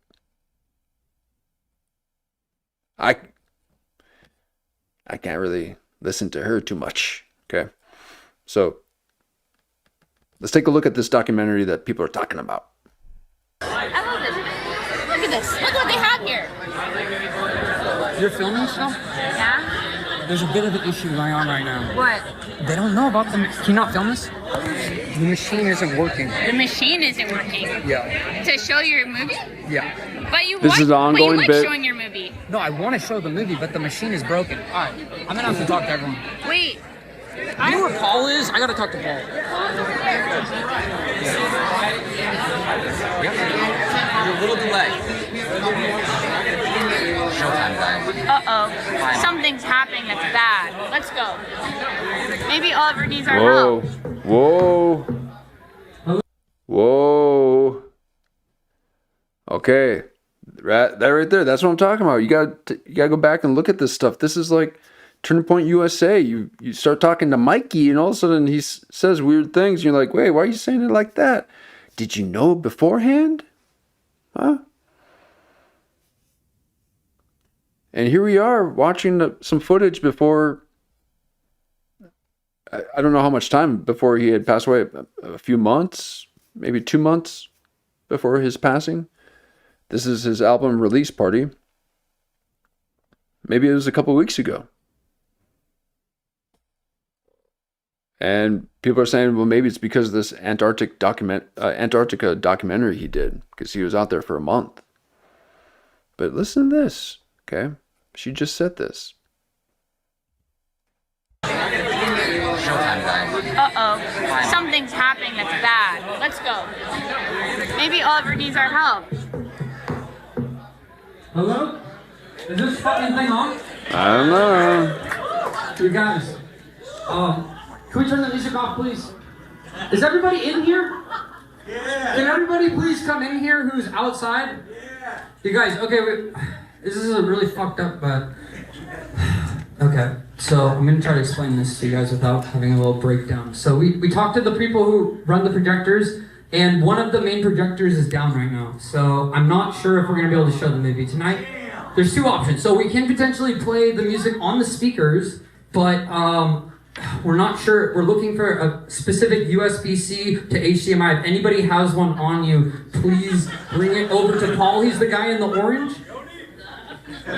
I can't really listen to her too much. Okay. So let's take a look at this documentary that people are talking about. I love this. Look at this. Look what they have here. You're filming stuff? Yeah? There's a bit of an issue going on right now. What? They don't know about them. Can you not film this? The machine isn't working. The machine isn't working. Yeah. To show your movie? Yeah. But you This is an ongoing like bit. showing your movie. No, I want to show the movie, but the machine is broken. All right. I'm going to have to talk to everyone. Wait. You know where Paul is? I got to talk to Paul. Where? Yep. You're a little delayed. Showtime, guys. Uh-oh. Something's happening that's bad. Let's go. Maybe Oliver needs our Whoa. help. Whoa. Whoa. Okay. That right there. That's what I'm talking about. You gotta go back and look at this stuff. This is like Turning Point USA. You start talking to Mikey and all of a sudden he says weird things. You're like, wait, why are you saying it like that? Did you know beforehand? Huh? And here we are watching some footage before, I don't know how much time before he had passed away, a few months, maybe 2 months before his passing. This is his album release party. Maybe it was a couple weeks ago. And people are saying, well, maybe it's because of this Antarctica documentary he did, because he was out there for a month. But listen to this, okay? She just said this. Uh-oh. Something's happening that's bad. Let's go. Maybe Oliver needs our help. Hello? Is this fucking thing on? I don't know. You guys, can we turn the music off, please? Is everybody in here? Yeah. Can everybody please come in here who's outside? Yeah. You guys, okay, this is a really fucked up, but... Okay, so I'm going to try to explain this to you guys without having a little breakdown. So we talked to the people who run the projectors, and one of the main projectors is down right now. So I'm not sure if we're going to be able to show the movie tonight. There's two options. So we can potentially play the music on the speakers, but we're not sure. We're looking for a specific USB-C to HDMI. If anybody has one on you, please bring it over to Paul. He's the guy in the orange.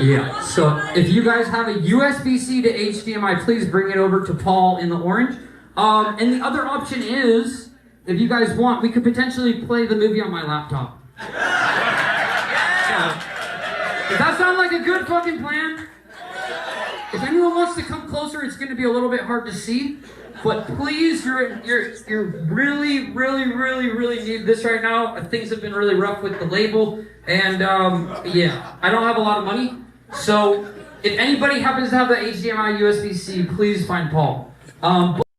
Yeah, so if you guys have a USB-C to HDMI, please bring it over to Paul in the orange. And the other option is, if you guys want, we could potentially play the movie on my laptop. So, does that sound like a good fucking plan? If anyone wants to come closer, it's going to be a little bit hard to see. But please, you're really need this right now. Things have been really rough with the label. And yeah, I don't have a lot of money. So if anybody happens to have the HDMI USB-C, please find Paul.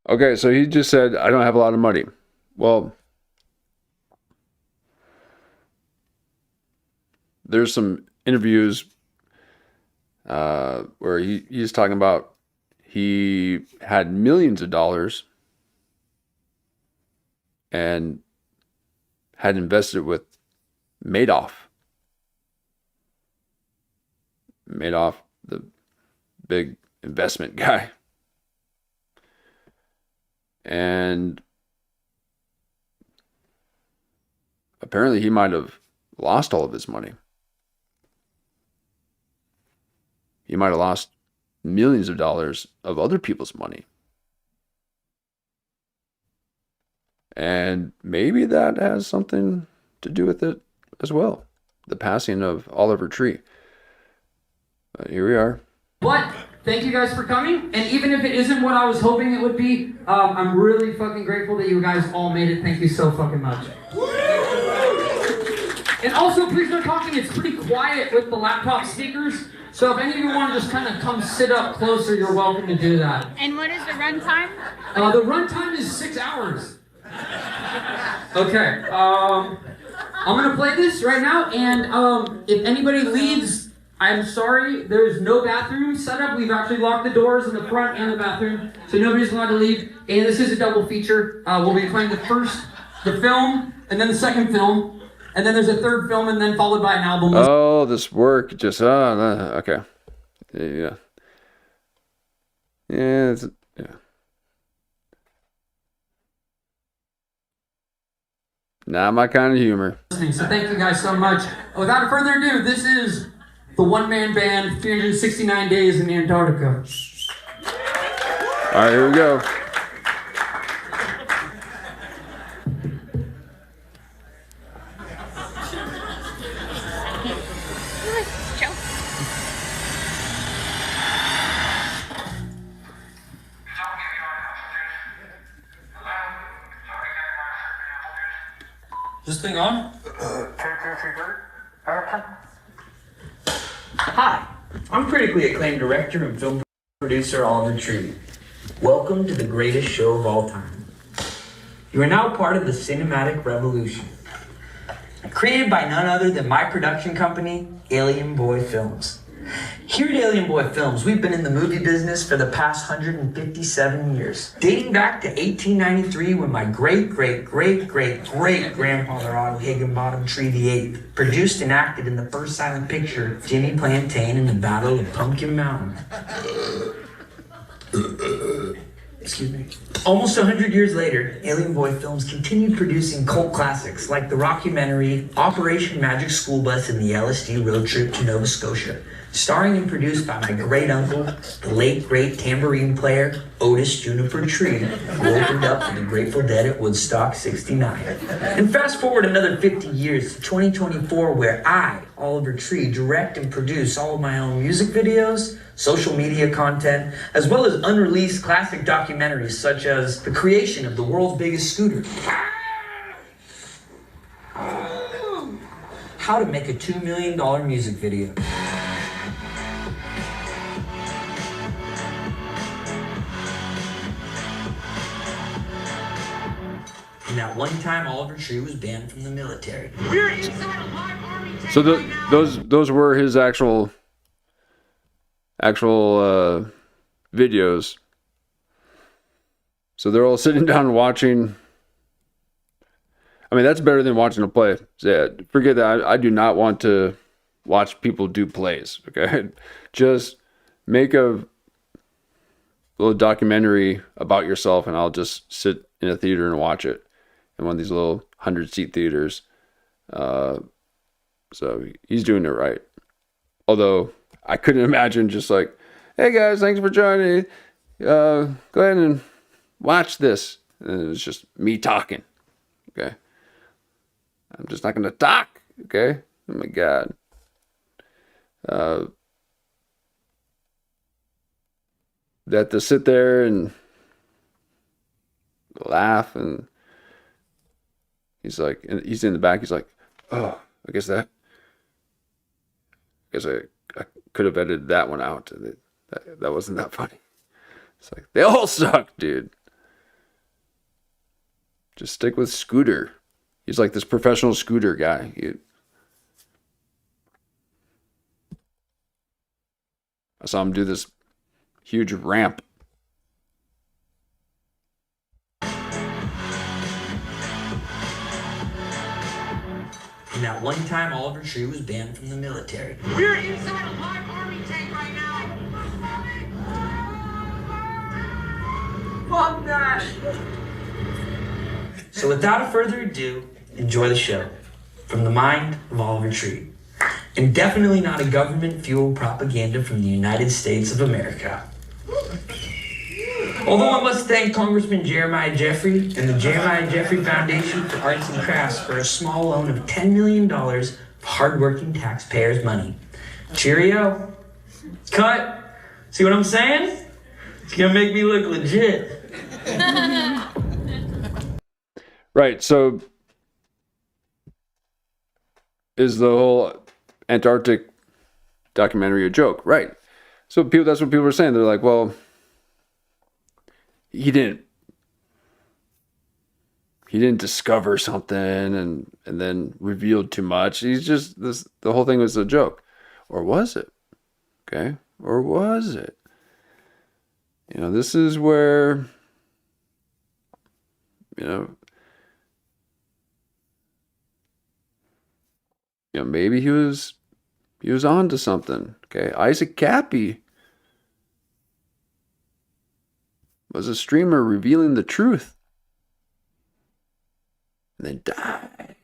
Okay, so he just said, I don't have a lot of money. Well, there's some interviews where he's talking about he had millions of dollars and had invested with Madoff. Madoff, the big investment guy. And apparently he might have lost all of his money. He might have lost millions of dollars of other people's money. And maybe that has something to do with it as well. The passing of Oliver Tree. Here we are. But thank you guys for coming. And even if it isn't what I was hoping it would be, I'm really fucking grateful that you guys all made it. Thank you so fucking much. And also, please no talking. It's pretty quiet with the laptop speakers. So if any of you want to just kind of come sit up closer, you're welcome to do that. And what is the run time? The run time is 6 hours. Okay. I'm going to play this right now. And if anybody leaves, I'm sorry. There's no bathroom set up. We've actually locked the doors in the front and the bathroom. So nobody's allowed to leave. And this is a double feature. We'll be playing the film, and then the second film. And then there's a third film, and then followed by an album. Oh, this work just okay. Yeah. Yeah. Not my kind of humor. So thank you guys so much. Without further ado, this is the one-man band, 369 Days in Antarctica. All right, here we go. Is this thing on? Hi, I'm critically acclaimed director and film producer Oliver Tree. Welcome to the greatest show of all time. You are now part of the cinematic revolution. Created by none other than my production company, Alien Boy Films. Here at Alien Boy Films, we've been in the movie business for the past 157 years. Dating back to 1893 when my great-great-great-great-grandfather Otto Higginbottom Tree VIII produced and acted in the first silent picture, Jimmy Plantain in the Battle of Pumpkin Mountain. Excuse me. Almost 100 years later, Alien Boy Films continued producing cult classics like the rockumentary Operation Magic School Bus and the LSD Road Trip to Nova Scotia, starring and produced by my great uncle, the late great tambourine player Otis Juniper Tree, who opened up for the Grateful Dead at Woodstock 69. And fast forward another 50 years to 2024, where I, Oliver Tree, direct and produce all of my own music videos, social media content, as well as unreleased classic documentaries such as the creation of the world's biggest scooter, how to make a $2 million music video, and that one time Oliver Tree was banned from the military. We're inside a live army tank. So those were his actual videos. So they're all sitting down watching. I mean, that's better than watching a play. Yeah, forget that. I do not want to watch people do plays. Okay, just make a little documentary about yourself, and I'll just sit in a theater and watch it in one of these little 100-seat theaters. So he's doing it right. Although I couldn't imagine just like, hey guys, thanks for joining. Go ahead and watch this. And it's just me talking. Okay. I'm just not going to talk. Okay. Oh my God. That to sit there and laugh, and he's like, and he's in the back. He's like, oh, I guess I could have edited that one out. That wasn't that funny. It's like, they all suck, dude. Just stick with Scooter. He's like this professional scooter guy. I saw him do this huge ramp. And that one time Oliver Tree was banned from the military. We're inside a live army tank right now. Fuck that. So without further ado, enjoy the show. From the mind of Oliver Tree. And definitely not a government-fueled propaganda from the United States of America. Although I must thank Congressman Jeremiah Jeffrey and the Jeremiah Jeffrey Foundation for Arts and Crafts for a small loan of $10 million of hardworking taxpayers' money. Cheerio. Cut. See what I'm saying? It's gonna make me look legit. Right, so is the whole Antarctic documentary a joke? Right. So that's what people were saying. They're like, well, he didn't discover something and then revealed too much. He's just the whole thing was a joke. Or was it? Okay? Or was it? You know, this is where, maybe he was on to something. Okay, Isaac Cappy was a streamer revealing the truth and then died.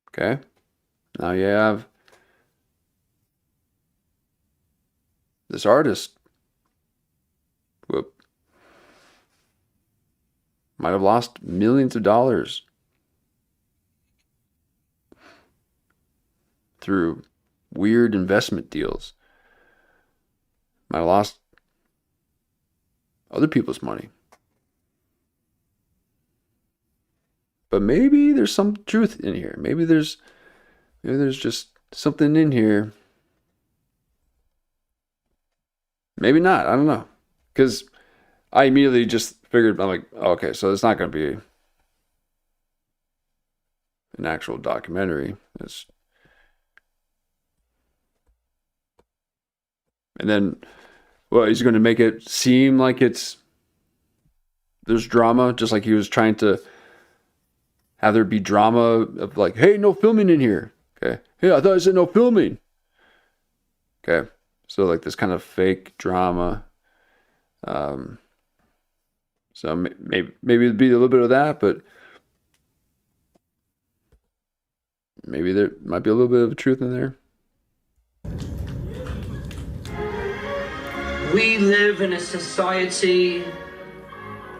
Okay, now you have this artist who might have lost millions of dollars through weird investment deals. Might have lost other people's money. But maybe there's some truth in here. Maybe there's just something in here. Maybe not. I don't know. Because I immediately just figured, I'm like, okay, so it's not going to be an actual documentary. And then, well, he's going to make it seem like there's drama, just like he was trying to have there be drama of like, hey, no filming in here. Okay. Hey, I thought I said no filming. Okay. So like this kind of fake drama. So maybe it'd be a little bit of that, but maybe there might be a little bit of truth in there. We live in a society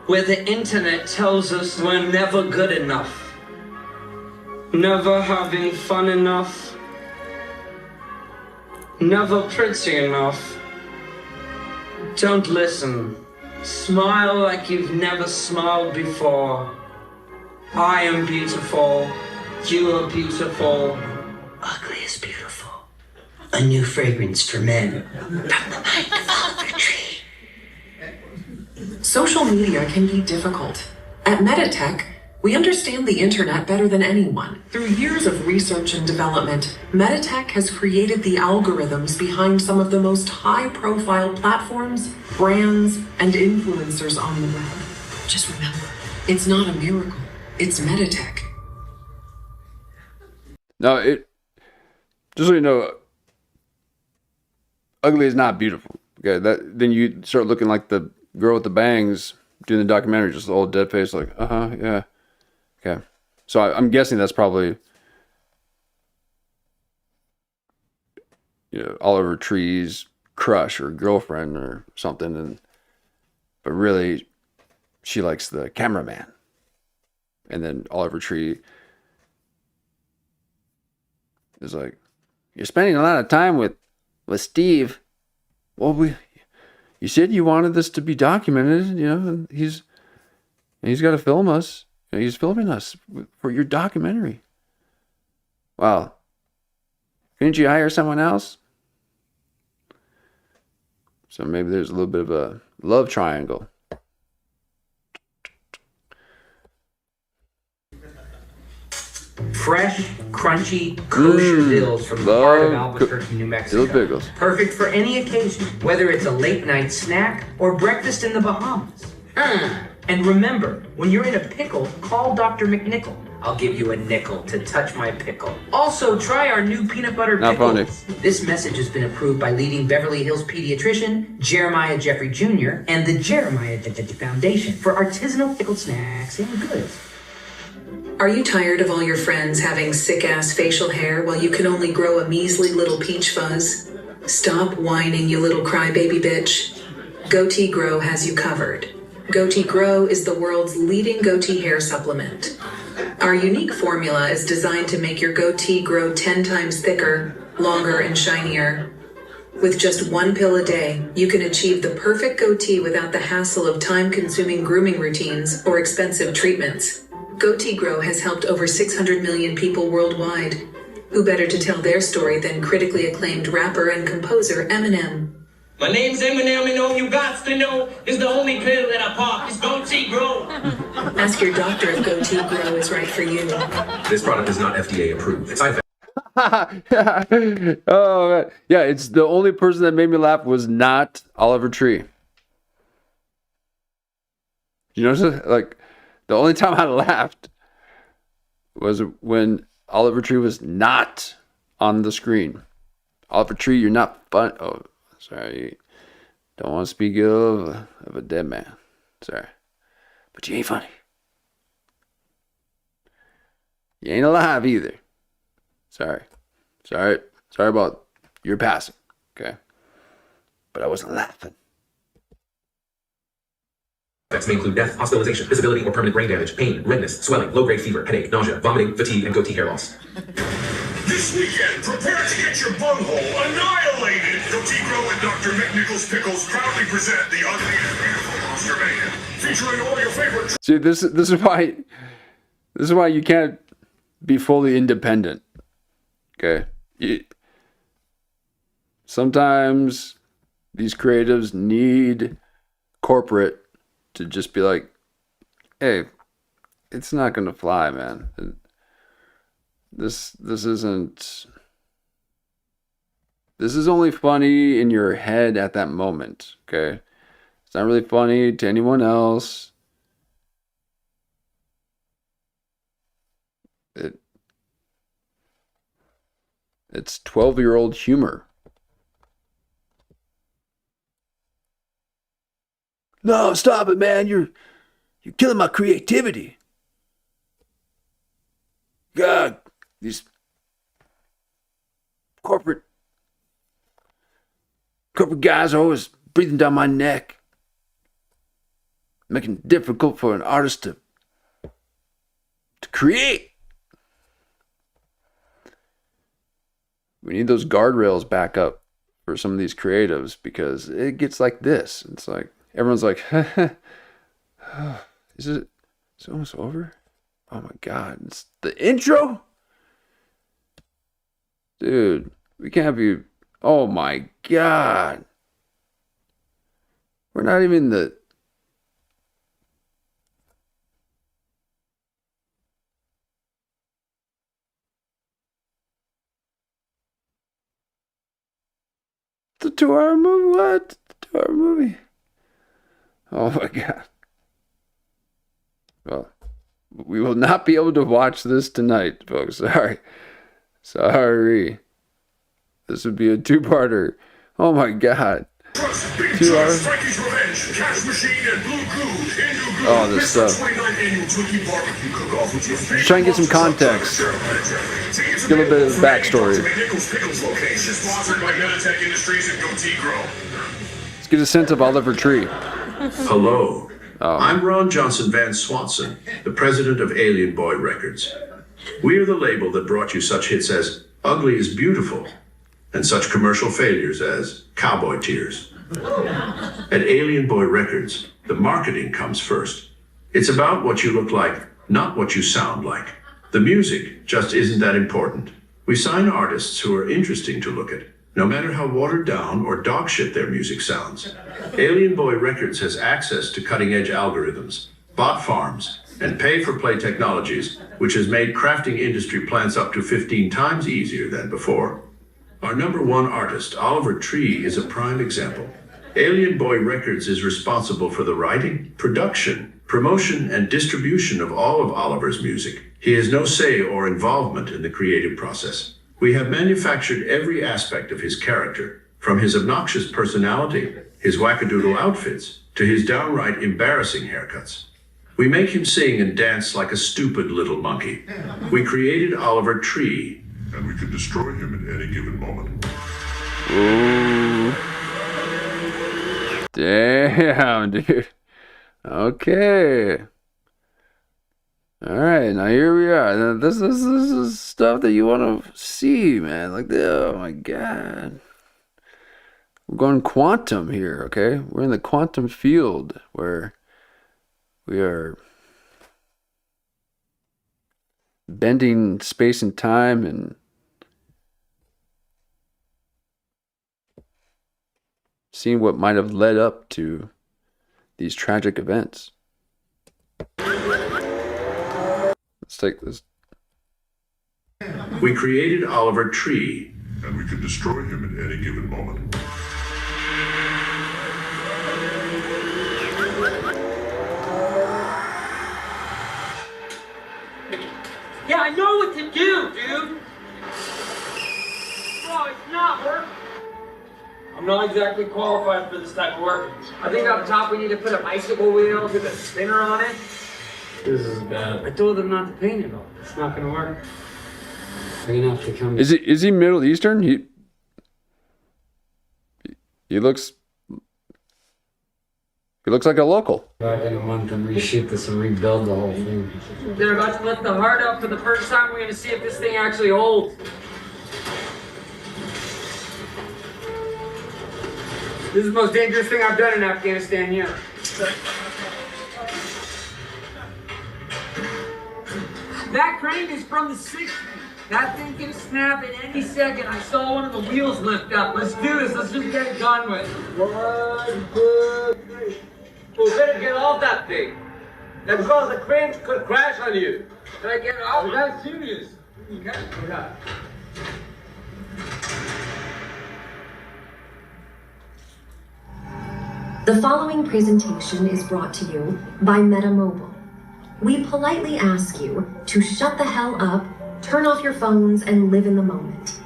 where the internet tells us we're never good enough, never having fun enough, never pretty enough. Don't listen. Smile like you've never smiled before. I am beautiful. You are beautiful. Ugly is beautiful. A new fragrance for men. From the mind of Oliver Tree. Social media can be difficult. At Meditech, we understand the internet better than anyone. Through years of research and development, Meditech has created the algorithms behind some of the most high-profile platforms, brands, and influencers on the web. Just remember, it's not a miracle. It's Meditech. No, just so you know, ugly is not beautiful. Okay, then you start looking like the girl with the bangs doing the documentary, just the old dead face, like, yeah. Okay, so I'm guessing that's probably, Oliver Tree's crush or girlfriend or something, but really, she likes the cameraman, and then Oliver Tree is like, "You're spending a lot of time with Steve. Well, you said you wanted this to be documented, and he's got to film us." He's filming us for your documentary. Wow. Couldn't you hire someone else? So maybe there's a little bit of a love triangle. Fresh, crunchy, kosher dills from the heart of Albuquerque, New Mexico. Dill pickles. Perfect for any occasion, whether it's a late night snack or breakfast in the Bahamas. And remember, when you're in a pickle, call Dr. McNichol. I'll give you a nickel to touch my pickle. Also, try our new peanut butter pickles. This message has been approved by leading Beverly Hills pediatrician Jeremiah Jeffrey Jr. and the Jeremiah Foundation for artisanal pickled snacks and goods. Are you tired of all your friends having sick-ass facial hair while you can only grow a measly little peach fuzz? Stop whining, you little crybaby bitch. Goatee Grow has you covered. Goatee Grow is the world's leading goatee hair supplement. Our unique formula is designed to make your goatee grow 10 times thicker, longer, and shinier. With just one pill a day, you can achieve the perfect goatee without the hassle of time-consuming grooming routines or expensive treatments. Goatee Grow has helped over 600 million people worldwide. Who better to tell their story than critically acclaimed rapper and composer Eminem? My name's Eminem, and all you got to know is the only pill that I pop is Goatee Grow. Ask your doctor if Goatee Grow is right for you. This product is not FDA approved. Oh man, yeah, it's the only person that made me laugh was not Oliver Tree. You notice, like, the only time I laughed was when Oliver Tree was not on the screen. Oliver Tree, you're not fun. Oh, sorry, don't want to speak of a dead man. Sorry, but you ain't funny. You ain't alive either. Sorry about your passing, okay? But I wasn't laughing. Effects may include death, hospitalization, disability, or permanent brain damage, pain, redness, swelling, low-grade fever, headache, nausea, vomiting, fatigue, and goatee hair loss. This weekend, prepare to get your bunghole annihilated. Goatee Grow and Dr. McNichols Pickles proudly present the ugly and beautiful Monster Mayhem, featuring all your favorite. See, this is why you can't be fully independent. Okay. Sometimes these creatives need corporate to just be like, hey, it's not gonna fly, man. This is only funny in your head at that moment, okay? It's not really funny to anyone else. It's 12-year-old humor. No, stop it, man. You're killing my creativity. God, these corporate guys are always breathing down my neck, making it difficult for an artist to create. We need those guardrails back up for some of these creatives, because it gets like this. It's like everyone's like, is it almost over? Oh my God, it's the intro? Dude, we can't be, oh my God. We're not even the, the 2-hour movie? What? The 2-hour movie? Oh my God. Well, we will not be able to watch this tonight, folks. Sorry. This would be a 2-parter. Oh my God. 2 hours. Oh, this stuff. Just try and get some context. Give a bit of backstory. Let's get a sense of Oliver Tree. Hello. I'm Ron Johnson Van Swanson, the president of Alien Boy Records. We are the label that brought you such hits as Ugly is Beautiful and such commercial failures as Cowboy Tears. At Alien Boy Records, the marketing comes first. It's about what you look like, not what you sound like. The music just isn't that important. We sign artists who are interesting to look at, no matter how watered down or dog shit their music sounds. Alien Boy Records has access to cutting-edge algorithms, bot farms, and pay-for-play technologies, which has made crafting industry plants up to 15 times easier than before. Our #1 artist, Oliver Tree, is a prime example. Alien Boy Records is responsible for the writing, production, promotion, and distribution of all of Oliver's music. He has no say or involvement in the creative process. We have manufactured every aspect of his character, from his obnoxious personality, his wackadoodle outfits, to his downright embarrassing haircuts. We make him sing and dance like a stupid little monkey. We created Oliver Tree, and we could destroy him at any given moment. Ooh. Damn, dude. Okay. All right, now here we are. This is stuff that you want to see, man. Like, oh my God. We're going quantum here, okay? We're in the quantum field where we are bending space and time and seeing what might have led up to these tragic events. Let's take this. We created Oliver Tree, and we could destroy him at any given moment. Yeah, I know what to do, dude. Bro, it's not working. I'm not exactly qualified for this type of work. I think up top we need to put a bicycle wheel with a spinner on it. This is bad. I told them not to paint it all. It's not gonna work. They're gonna have to come. Is he Middle Eastern? He looks like a local. Back in a month and reshoot this and rebuild the whole thing. They're about to lift the heart up for the first time. We're gonna see if this thing actually holds. This is the most dangerous thing I've done in Afghanistan yet. That crane is from the 60s. That thing can snap at any second. I saw one of the wheels lift up. Let's do this. Let's just get it done with. 1, 2, 3. We better get off that thing. That's because the crane could crash on you. Can I get it off? That's serious. Okay. Yeah. The following presentation is brought to you by MetaMobile. We politely ask you to shut the hell up, turn off your phones, and live in the moment.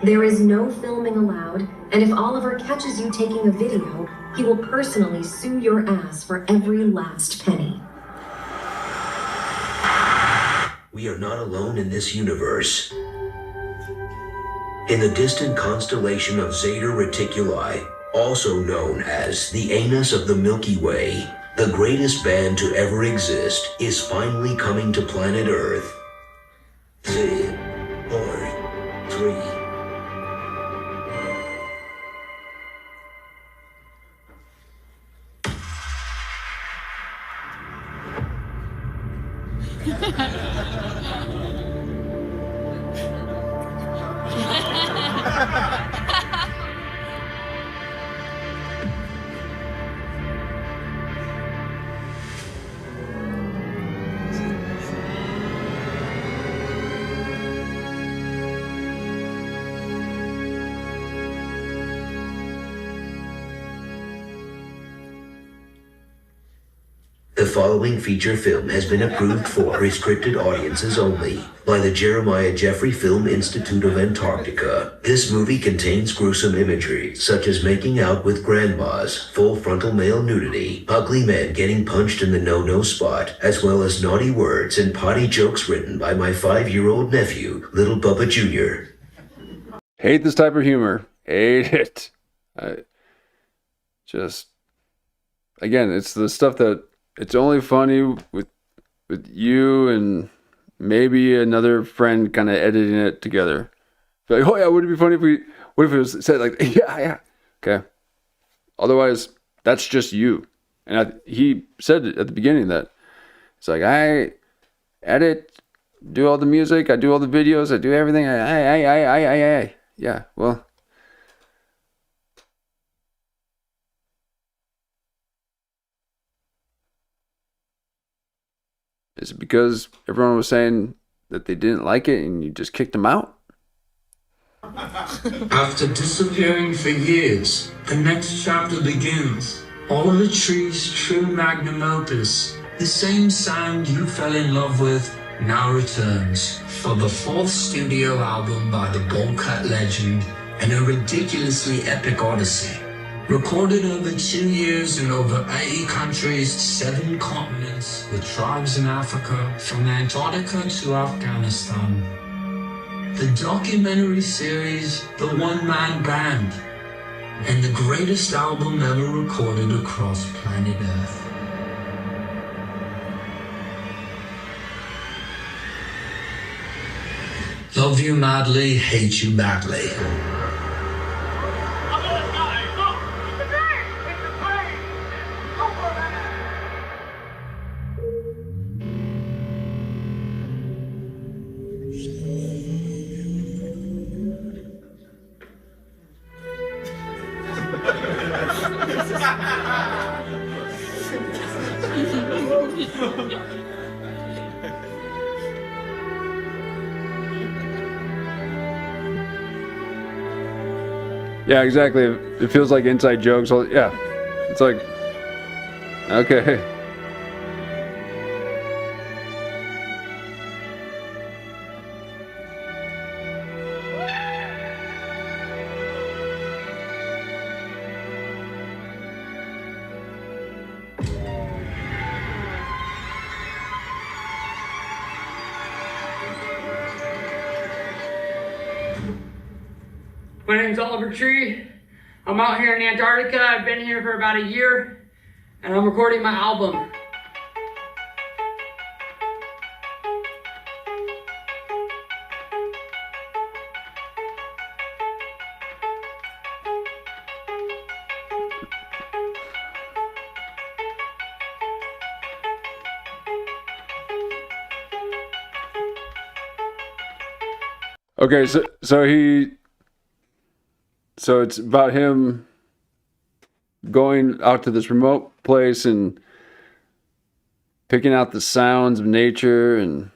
There is no filming allowed, and if Oliver catches you taking a video, he will personally sue your ass for every last penny. We are not alone in this universe. In the distant constellation of Zeta Reticuli, also known as the anus of the Milky Way, the greatest band to ever exist is finally coming to planet Earth. 3, 4, 3. The following feature film has been approved for restricted audiences only by the Jeremiah Jeffrey Film Institute of Antarctica. This movie contains gruesome imagery, such as making out with grandmas, full frontal male nudity, ugly men getting punched in the no-no spot, as well as naughty words and potty jokes written by my 5-year-old nephew, Little Bubba Jr. Hate this type of humor. Hate it. Again, it's the stuff that it's only funny with you and maybe another friend kind of editing it together. Like, oh yeah, would it be funny what if it was said like, yeah. Okay. Otherwise, that's just you. And he said it at the beginning that it's like, I edit, do all the music, I do all the videos, I do everything. Yeah, well. Is it because everyone was saying that they didn't like it and you just kicked them out? After disappearing for years, the next chapter begins. Oliver Tree's true magnum opus, the same sound you fell in love with, now returns for the 4th studio album by the bowl-cut legend and a ridiculously epic odyssey. Recorded over 2 years in over 80 countries, 7 continents, with tribes in Africa, from Antarctica to Afghanistan. The documentary series, The One-Man Band, and the greatest album ever recorded across planet Earth. Love you madly, hate you badly. Yeah, exactly. It feels like inside jokes. Yeah, it's like, okay. My name's Oliver Tree. I'm out here in Antarctica. I've been here for about a year, and I'm recording my album. Okay, so it's about him going out to this remote place and picking out the sounds of nature and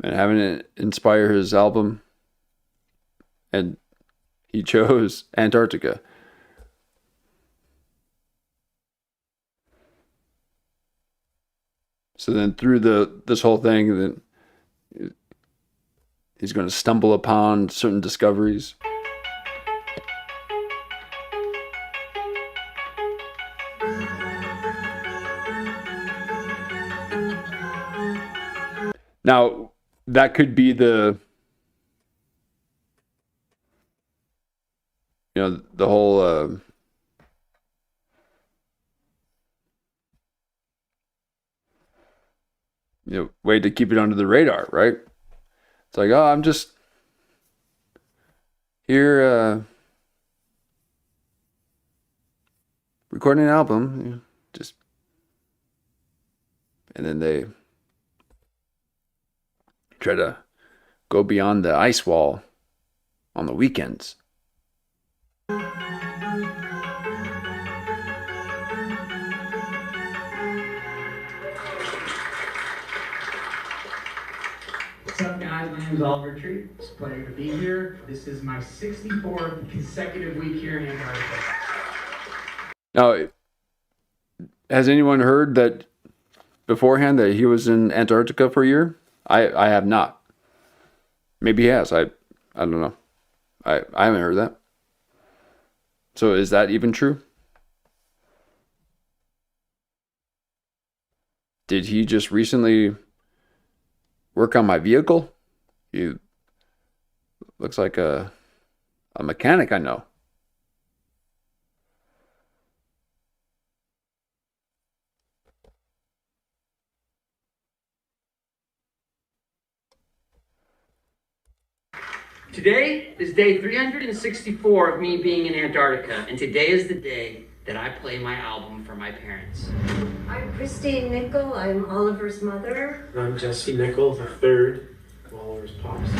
having it inspire his album. And he chose Antarctica. So then through this whole thing, then he's going to stumble upon certain discoveries. Now, that could be the whole way to keep it under the radar, right? It's like, oh, I'm just here recording an album, and then they try to go beyond the ice wall on the weekends. What's up, guys? My name is Oliver Tree. It's a pleasure to be here. This is my 64th consecutive week here in Antarctica. Now, has anyone heard that beforehand that he was in Antarctica for a year? I have not. Maybe he has. I don't know. I haven't heard that. So is that even true? Did he just recently work on my vehicle? He looks like a mechanic I know. Today is day 364 of me being in Antarctica, and today is the day that I play my album for my parents. I'm Christine Nickel. I'm Oliver's mother. And I'm Jesse Nickel, the third of Oliver's pops.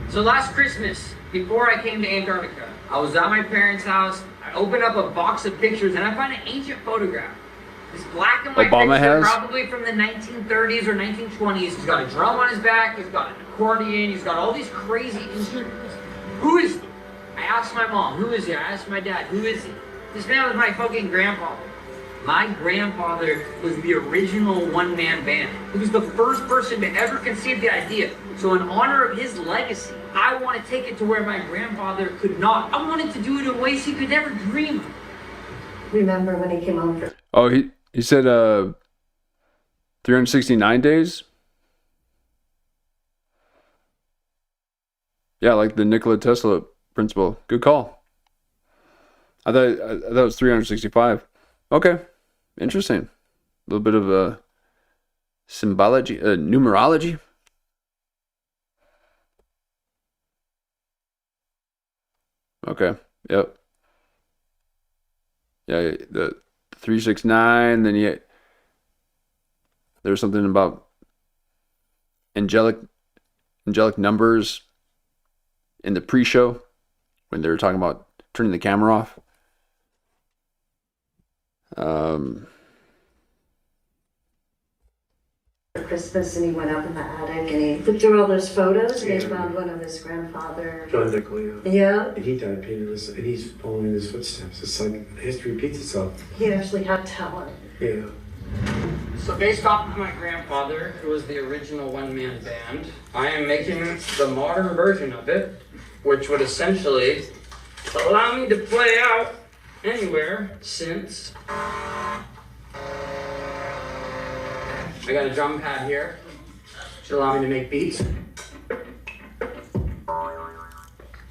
So last Christmas, before I came to Antarctica, I was at my parents' house. I opened up a box of pictures, and I found an ancient photograph. This black and white Obama picture, has? probably from the 1930s or 1920s. He's got a drum on his back. He's got an accordion. He's got all these crazy instruments. Who is he? I asked my mom, who is he? I asked my dad, who is he? This man was my fucking grandfather. My grandfather was the original one-man band. He was the first person to ever conceive the idea. So in honor of his legacy, I want to take it to where my grandfather could not. I wanted to do it in ways he could never dream of. Remember when he came over? Oh, he said 369 days? Yeah, like the Nikola Tesla principle. Good call. I thought it was 365. Okay, interesting. A little bit of symbology, numerology. Okay. Yep. Yeah, the 369. Then there's something about angelic numbers in the pre-show when they were talking about turning the camera off. Christmas, and he went up in the attic and he looked through all those photos and he found one of his grandfather. John Belushi. Yeah. And he died painless, and he's following in his footsteps. It's like history repeats itself. He actually had talent. Yeah. So based off of my grandfather, who was the original one-man band, I am making the modern version of it, which would essentially allow me to play out anywhere since I got a drum pad here, which allow me to make beats.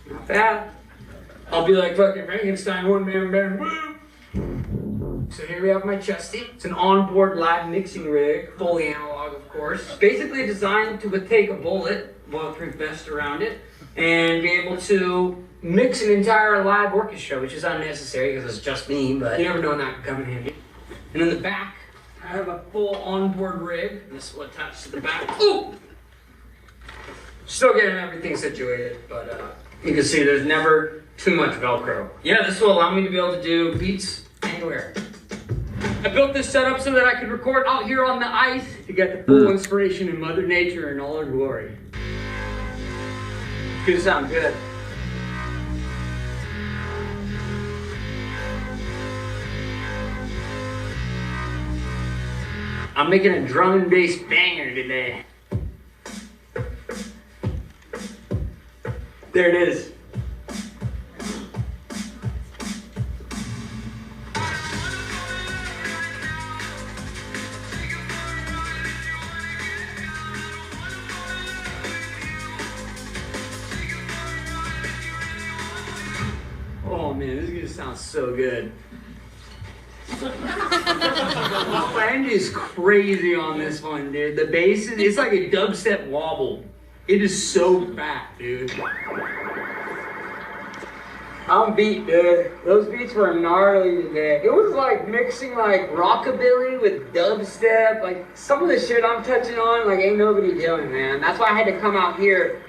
Not bad. I'll be like fucking Frankenstein, one-man band, woo! So here we have my chesty. It's an onboard live mixing rig, fully analog, of course. Basically designed to take a bulletproof vest around it, and be able to mix an entire live orchestra, which is unnecessary because it's just me, but you never know when that could come in handy. And in the back, I have a full onboard rig. This will attach to the back. Ooh! Still getting everything situated, but you can see there's never too much Velcro. Yeah, this will allow me to be able to do beats anywhere. I built this setup so that I could record out here on the ice to get the full inspiration in Mother Nature in all her glory. It's gonna sound good. I'm making a drum and bass banger today. There it is. Oh man, this is gonna sound so good. The blend is crazy on this one, dude. The bass it's like a dubstep wobble. It is so fat, dude. I'm beat, dude. Those beats were gnarly today. It was like mixing like rockabilly with dubstep. Like some of the shit I'm touching on, like ain't nobody doing, man. That's why I had to come out here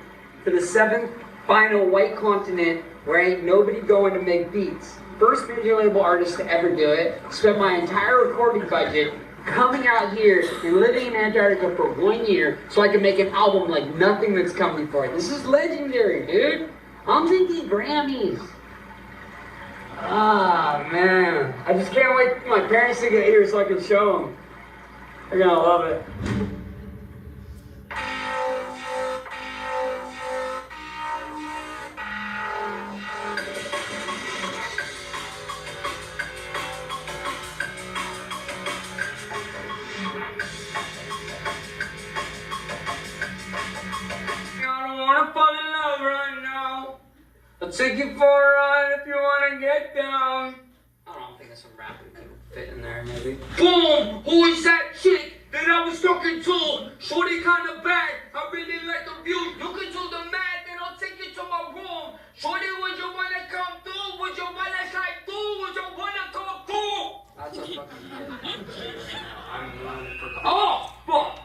for the 7th final White Continent where ain't nobody going to make beats. First major label artist to ever do it. Spent my entire recording budget coming out here and living in Antarctica for 1 year so I could make an album like nothing that's come before it. This is legendary, dude. I'm thinking Grammys. Ah, man. I just can't wait for my parents to get here so I can show them. They're gonna love it. I'll take you for a ride if you wanna get down. I don't think that's some rap that could fit in there, maybe. Boom! Who is that chick that I was talking to? Shorty kinda bad. I really like the view. You can do the math and I'll take you to my room. Shorty, would you wanna come through? Would you wanna slide through? Would you wanna come through? That's a fucking hit. Oh, fuck!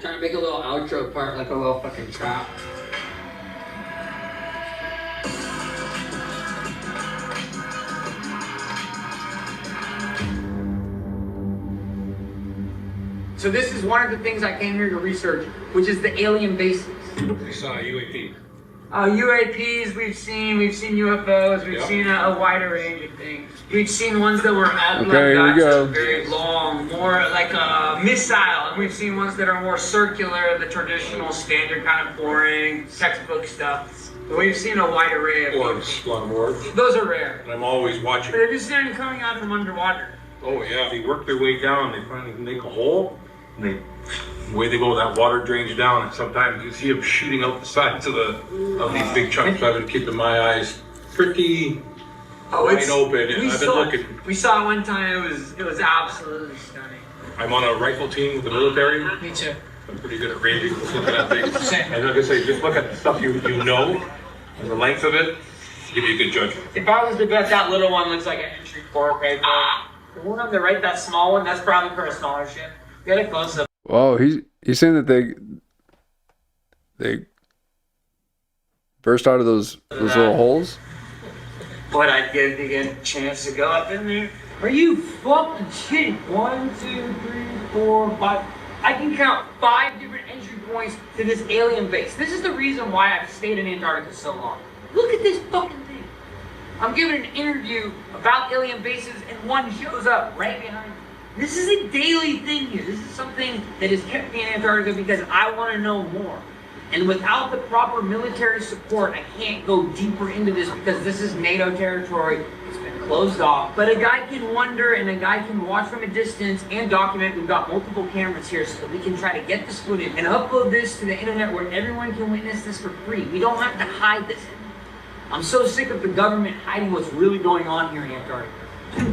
Trying to make a little outro part like a little fucking trap. So this is one of the things I came here to research, which is the alien bases. We saw a UAP. UAPs we've seen UFOs, we've seen a wider range of things. We've seen ones that were oblong, very long, more like a missile, and we've seen ones that are more circular, the traditional, standard kind of boring, textbook stuff. But we've seen a wide array of Orbs, long orbs. Those are rare. I'm always watching. But have you seen them coming out from underwater? Oh yeah, they work their way down, they finally make a hole, and the way they go, that water drains down, and sometimes you see them shooting out the sides of these big chunks. So I've been keeping my eyes pretty wide open. I've been looking. We saw it one time. It was absolutely stunning. I'm on a rifle team with the military. Me too. I'm pretty good at ranging. Just looking at things. And like I say, just look at the stuff you know and the length of it. Give you a good judgment. If I was to bet, that little one looks like an entry port paper. The one on the right, that small one, that's probably for a smaller ship. Get a close up. Whoa, he's saying that they burst out of those little holes. What I'd give to get a chance to go up in there. Are you fucking kidding? 1, 2, 3, 4, 5. I can count 5 different entry points to this alien base. This is the reason why I've stayed in Antarctica so long. Look at this fucking thing. I'm giving an interview about alien bases and one shows up right behind me. This is a daily thing here. This is something that has kept me in Antarctica because I want to know more. And without the proper military support, I can't go deeper into this because this is NATO territory. It's been closed off. But a guy can wonder and a guy can watch from a distance and document. We've got multiple cameras here so that we can try to get this footage and upload this to the internet where everyone can witness this for free. We don't have to hide this. I'm so sick of the government hiding what's really going on here in Antarctica.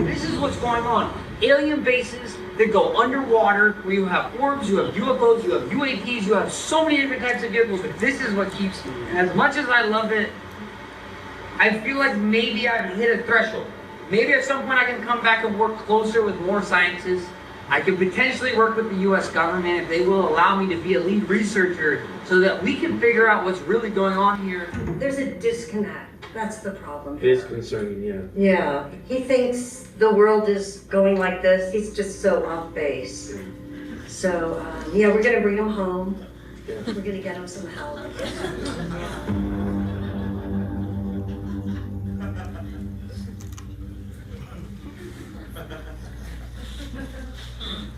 This is what's going on. Alien bases that go underwater, where you have orbs, you have UFOs, you have UAPs, you have so many different types of vehicles, but this is what keeps me. And as much as I love it, I feel like maybe I've hit a threshold. Maybe at some point I can come back and work closer with more scientists. I could potentially work with the US government if they will allow me to be a lead researcher so that we can figure out what's really going on here. There's a disconnect. That's the problem. It is concerning, yeah. Yeah, he thinks the world is going like this. He's just so off base. So, yeah, we're gonna bring him home. Yeah. We're gonna get him some help.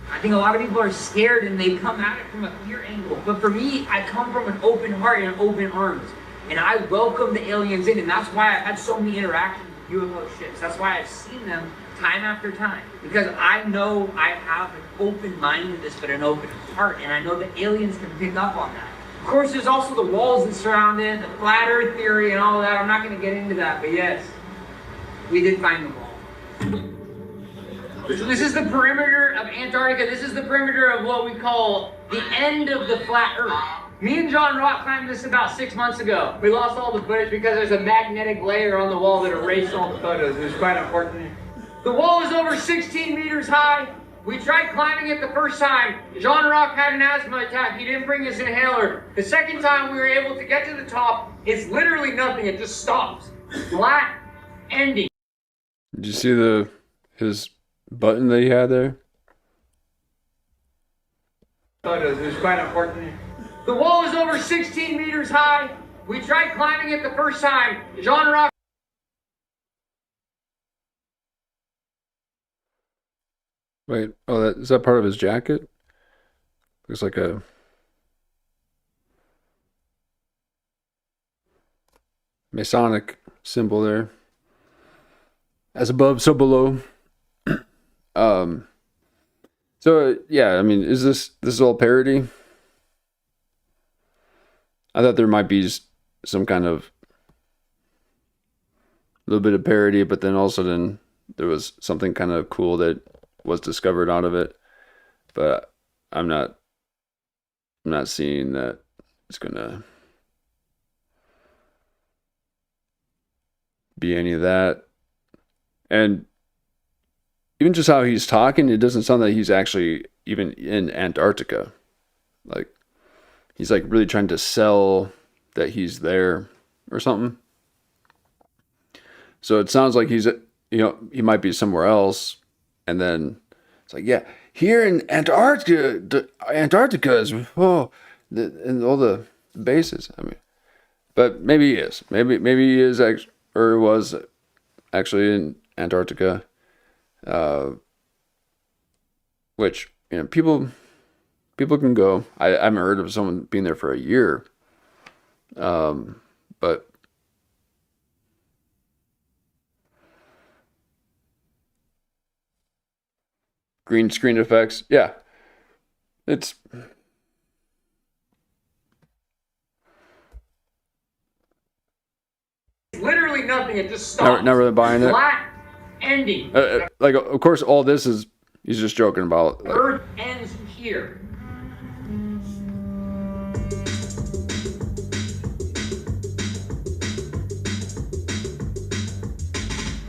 I think a lot of people are scared and they come at it from a fear angle. But for me, I come from an open heart and open arms. And I welcome the aliens in, and that's why I've had so many interactions with UFO ships. That's why I've seen them time after time. Because I know I have an open mind to this, but an open heart, and I know the aliens can pick up on that. Of course, there's also the walls that surround it, the flat earth theory and all that. I'm not going to get into that, but yes, we did find the wall. So this is the perimeter of Antarctica. This is the perimeter of what we call the end of the flat earth. Me and John Rock climbed this about 6 months ago. We lost all the footage because there's a magnetic layer on the wall that erased all the photos. It was quite unfortunate. The wall is over 16 meters high. We tried climbing it the first time. John Rock had an asthma attack. He didn't bring his inhaler. The second time we were able to get to the top, it's literally nothing. It just stops. Flat ending. Did you see his button that he had there? Photos. It was quite unfortunate. The wall is over 16 meters high. We tried climbing it the first time. John Rock. Wait, oh, is that part of his jacket? Looks like a Masonic symbol there. As above, so below. So yeah, I mean, is this all parody? I thought there might be some kind of little bit of parody, but then also there was something kind of cool that was discovered out of it. But I'm not seeing that it's gonna be any of that. And even just how he's talking, it doesn't sound like he's actually even in Antarctica. Like, he's like really trying to sell that he's there or something. So it sounds like he might be somewhere else. And then it's like, yeah, here in Antarctica is, and all the bases. I mean, but maybe he is. Maybe he is or was actually in Antarctica. Which, people can go. I haven't heard of someone being there for a year. But green screen effects, yeah. It's literally nothing. nothing. It just stops. Not really buying it. Flat ending. Like, of course, all this is he's just joking about. Like, Earth ends here.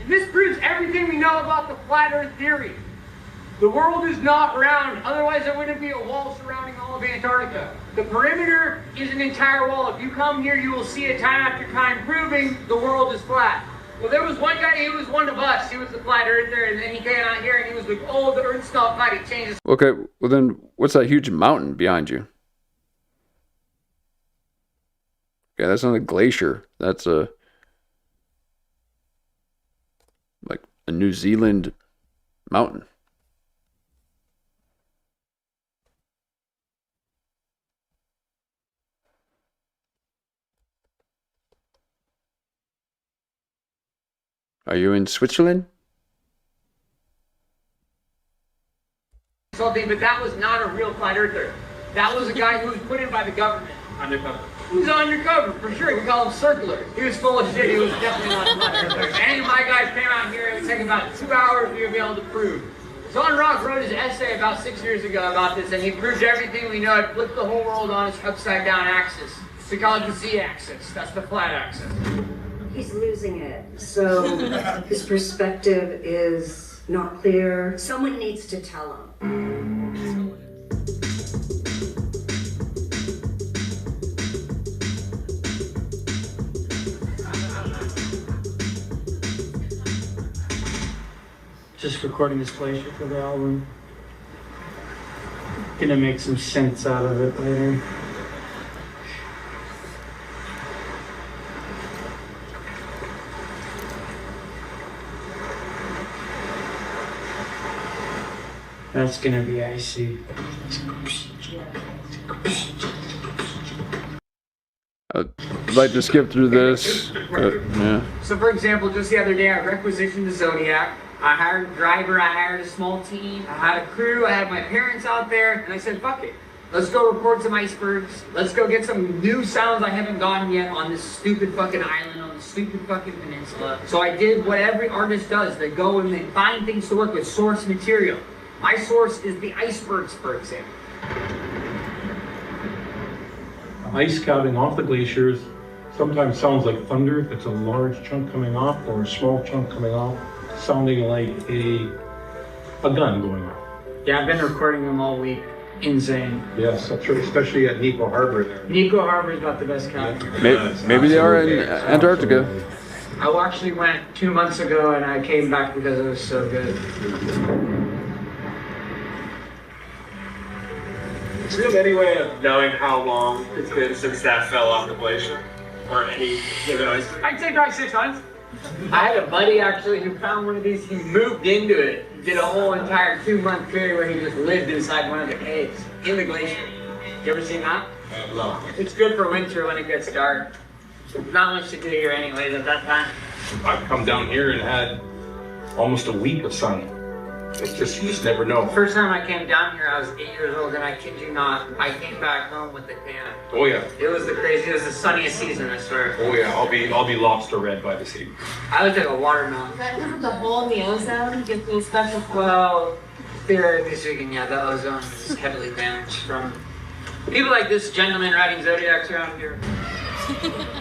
And this proves everything we know about the flat Earth theory. The world is not round, otherwise there wouldn't be a wall surrounding all of Antarctica. The perimeter is an entire wall. If you come here, you will see it time after time proving the world is flat. Well, there was one guy, he was one of us. He was the flat earther, and then he came out here and he was like, oh, the Earth's not flat, it changes. okay, well then, what's that huge mountain behind you? Okay, that's not a glacier. That's like a New Zealand mountain. Are you in Switzerland? Something, but that was not a real flat earther. That was a guy who was put in by the government. Undercover. He was undercover, for sure. We call him circular. He was full of shit. He was definitely not a flat earther. If any of my guys came out here, it would take about 2 hours for you to be able to prove. John Rock wrote his essay about 6 years ago about this, and he proved everything we know. It flipped the whole world on its upside down axis. We call it the Z-axis. That's the flat axis. He's losing it. So his perspective is not clear. Someone needs to tell him. Just recording this glacier for the album. Gonna make some sense out of it later. That's gonna be icy. I'd like to skip through this. Yeah. So for example, just the other day I requisitioned the Zodiac. I hired a driver, I hired a small team, I had a crew, I had my parents out there, and I said, fuck it. Let's go record some icebergs. Let's go get some new sounds I haven't gotten yet on this stupid fucking island, on this stupid fucking peninsula. So I did what every artist does. They go and they find things to work with, source material. My source is the icebergs, for example. Ice scouting off the glaciers sometimes sounds like thunder if it's a large chunk coming off or a small chunk coming off, sounding like a gun going off. Yeah, I've been recording them all week. Insane. Yes, that's true, especially at Nico Harbor there. Nico Harbor is about the best count. Maybe they are in Antarctica. I actually went 2 months ago and I came back because it was so good. Do you have any way of knowing how long it's been since that fell off the glacier? Or any given ice? I'd say probably 6 months. I had a buddy actually who found one of these. He moved into it, did a whole entire 2-month period where he just lived inside one of the caves in the glacier. You ever seen that? No. It's good for winter when it gets dark. Not much to do here anyways at that time. I've come down here and had almost a week of sun. It's just, you just never know. First time I came down here, I was 8 years old, and I kid you not, I came back home with the tan. Oh yeah. It was the craziest. It was the sunniest season, I swear. Oh yeah, I'll be lobster red by this evening. I looked like a watermelon. Is that because of the hole in the ozone gives me a special Well, theoretically speaking, yeah, the ozone is heavily damaged from people like this gentleman riding Zodiacs around here.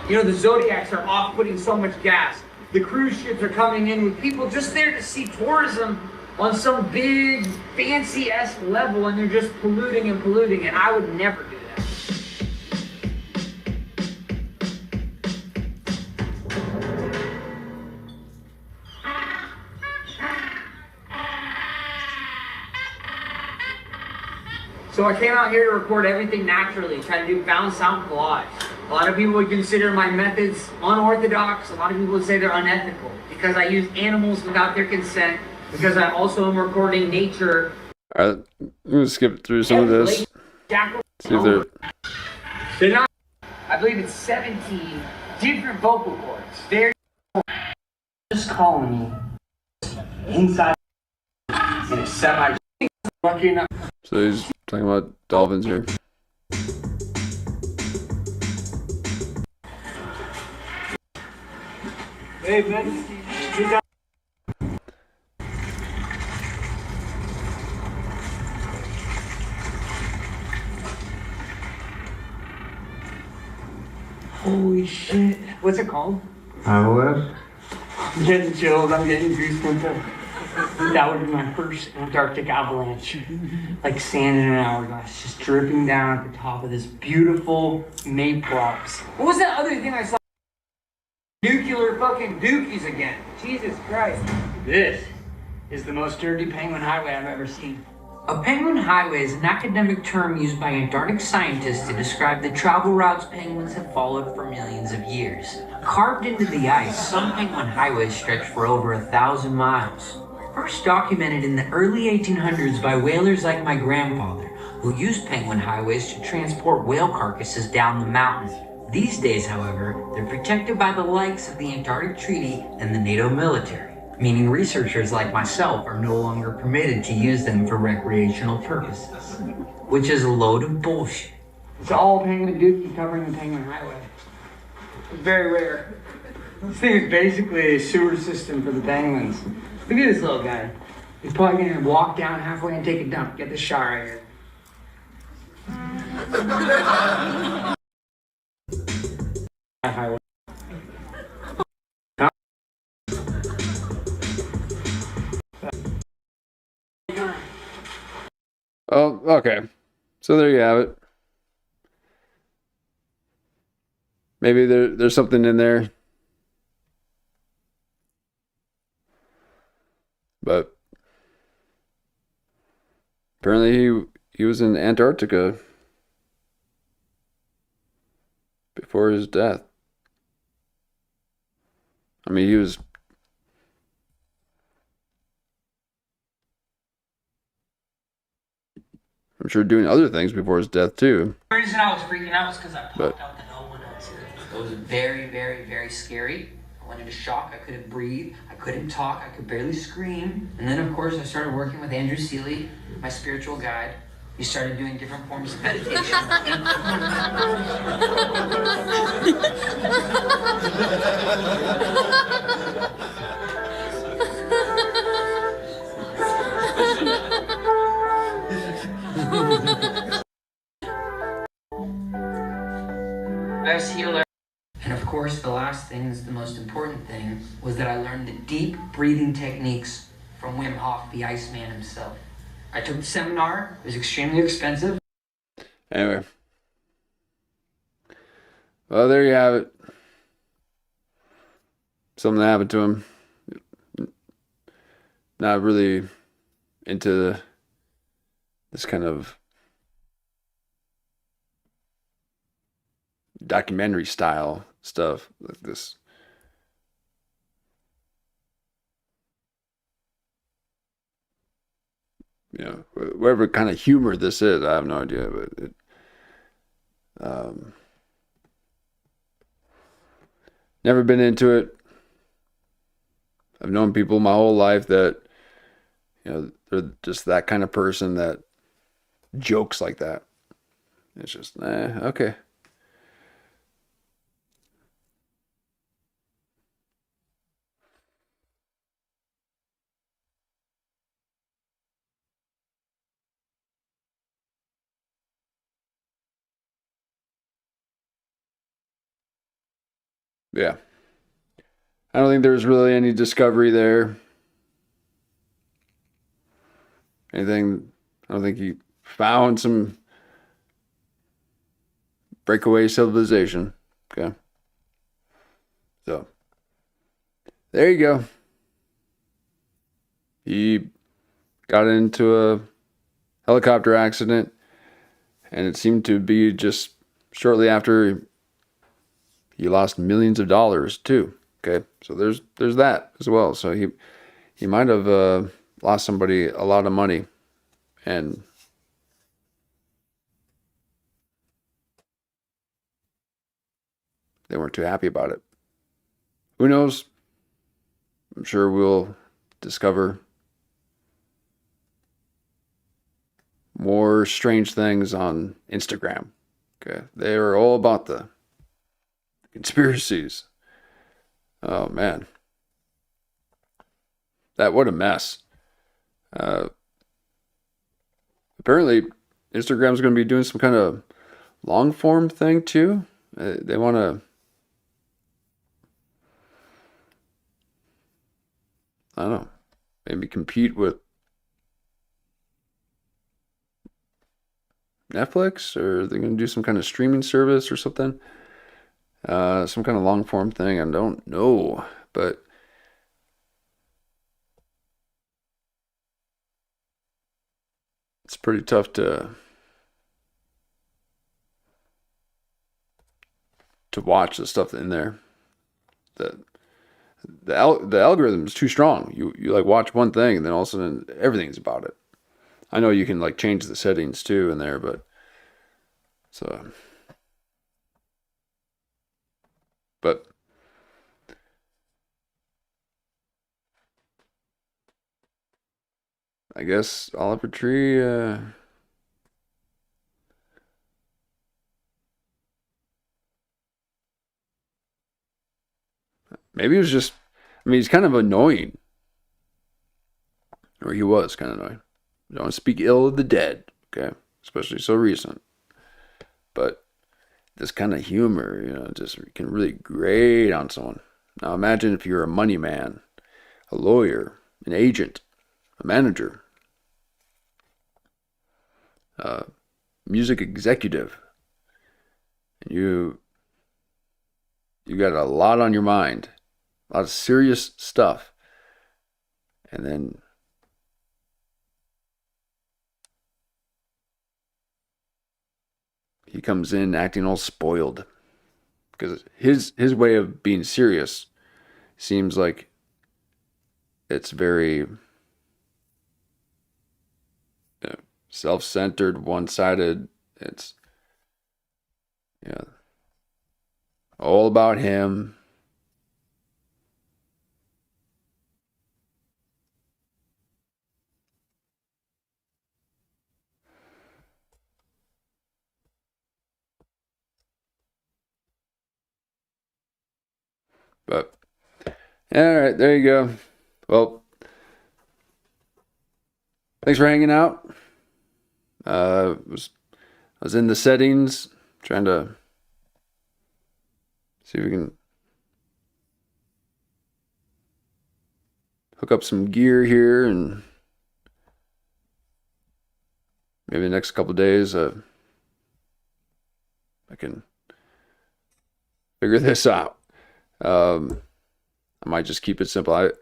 You know, the Zodiacs are off putting so much gas. The cruise ships are coming in with people just there to see tourism on some big, fancy-esque level, and they're just polluting and polluting, and I would never do that. So I came out here to record everything naturally, try to do bound sound collage. A lot of people would consider my methods unorthodox. A lot of people would say they're unethical because I use animals without their consent, because I also am recording nature. Alright, I'm gonna skip through some of this. See if they're... They're not, I believe it's 17 different vocal cords. They're just calling me inside in a semi. So he's talking about dolphins here. Hey, man. Get down. Holy shit. What's it called? I'm Getting chills. I'm getting goosebumps. That would be my first Antarctic avalanche. Like sand in an hourglass, just dripping down at the top of this beautiful mayprops. What was that other thing I saw? Nuclear fucking dookies again. Jesus Christ. This is the most dirty penguin highway I've ever seen. A penguin highway is an academic term used by Antarctic scientists to describe the travel routes penguins have followed for millions of years. Carved into the ice, some penguin highways stretch for over 1,000 miles. First documented in the early 1800s by whalers like my grandfather, who used penguin highways to transport whale carcasses down the mountain. These days, however, they're protected by the likes of the Antarctic Treaty and the NATO military, meaning researchers like myself are no longer permitted to use them for recreational purposes, which is a load of bullshit. It's all penguin dookie covering the penguin highway. It's very rare. This thing is basically a sewer system for the penguins. Look at this little guy. He's probably gonna walk down halfway and take a dump. Get the shot right here. Highway. Oh, okay. So there you have it. Maybe there's something in there. But apparently he was in Antarctica before his death. I mean, he was... I'm sure doing other things before his death too. The reason I was freaking out was because I popped out the no one else. It was very, very, very scary. I went into shock. I couldn't breathe. I couldn't talk. I could barely scream. And then, of course, I started working with Andrew Seeley, my spiritual guide. We started doing different forms of meditation. Best healer. And of course, the last thing is the most important thing, was that I learned the deep breathing techniques from Wim Hof, the Iceman himself. I took the seminar. It was extremely expensive. Anyway. Well, there you have it. Something happened to him. Not really into this kind of documentary style stuff like this. You know, whatever kind of humor this is, I have no idea, but it, never been into it. I've known people my whole life that, you know, they're just that kind of person that jokes like that. It's just, okay. Yeah. I don't think there's really any discovery there. Anything, I don't think he found some breakaway civilization. Okay. So, there you go. He got into a helicopter accident, and it seemed to be just shortly after he lost millions of dollars too. Okay, so there's that as well. So he might have lost somebody a lot of money, and they weren't too happy about it. Who knows? I'm sure we'll discover more strange things on Instagram. Okay, they are all about the conspiracies Oh man, what a mess. Apparently, Instagram's going to be doing some kind of long form thing too. They want to, I don't know, maybe compete with Netflix, or they're going to do some kind of streaming service or something. Some kind of long form thing. I don't know, but it's pretty tough to watch the stuff in there. The algorithm is too strong. You like watch one thing and then all of a sudden everything's about it. I know you can like change the settings too in there, but I guess Oliver Tree, maybe it was just, I mean, he's kind of annoying. Or he was kind of annoying. Don't speak ill of the dead, okay? Especially so recent. But this kind of humor, just can really grate on someone. Now imagine if you're a money man, a lawyer, an agent, a manager, music executive, and you got a lot on your mind, a lot of serious stuff, and then he comes in acting all spoiled because his way of being serious seems like it's very self-centered, one-sided. It's all about him. But all right, there you go. Well, thanks for hanging out. I was in the settings trying to see if we can hook up some gear here, and maybe the next couple of days I can figure this out. I might just keep it simple.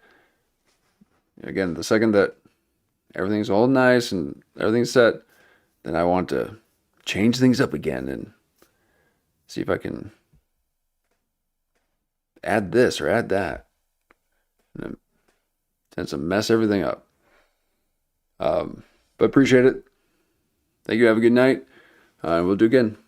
Again, the second that everything's all nice and everything's set, then I want to change things up again and see if I can add this or add that. And it tends to mess everything up. But appreciate it. Thank you. Have a good night. We'll do again.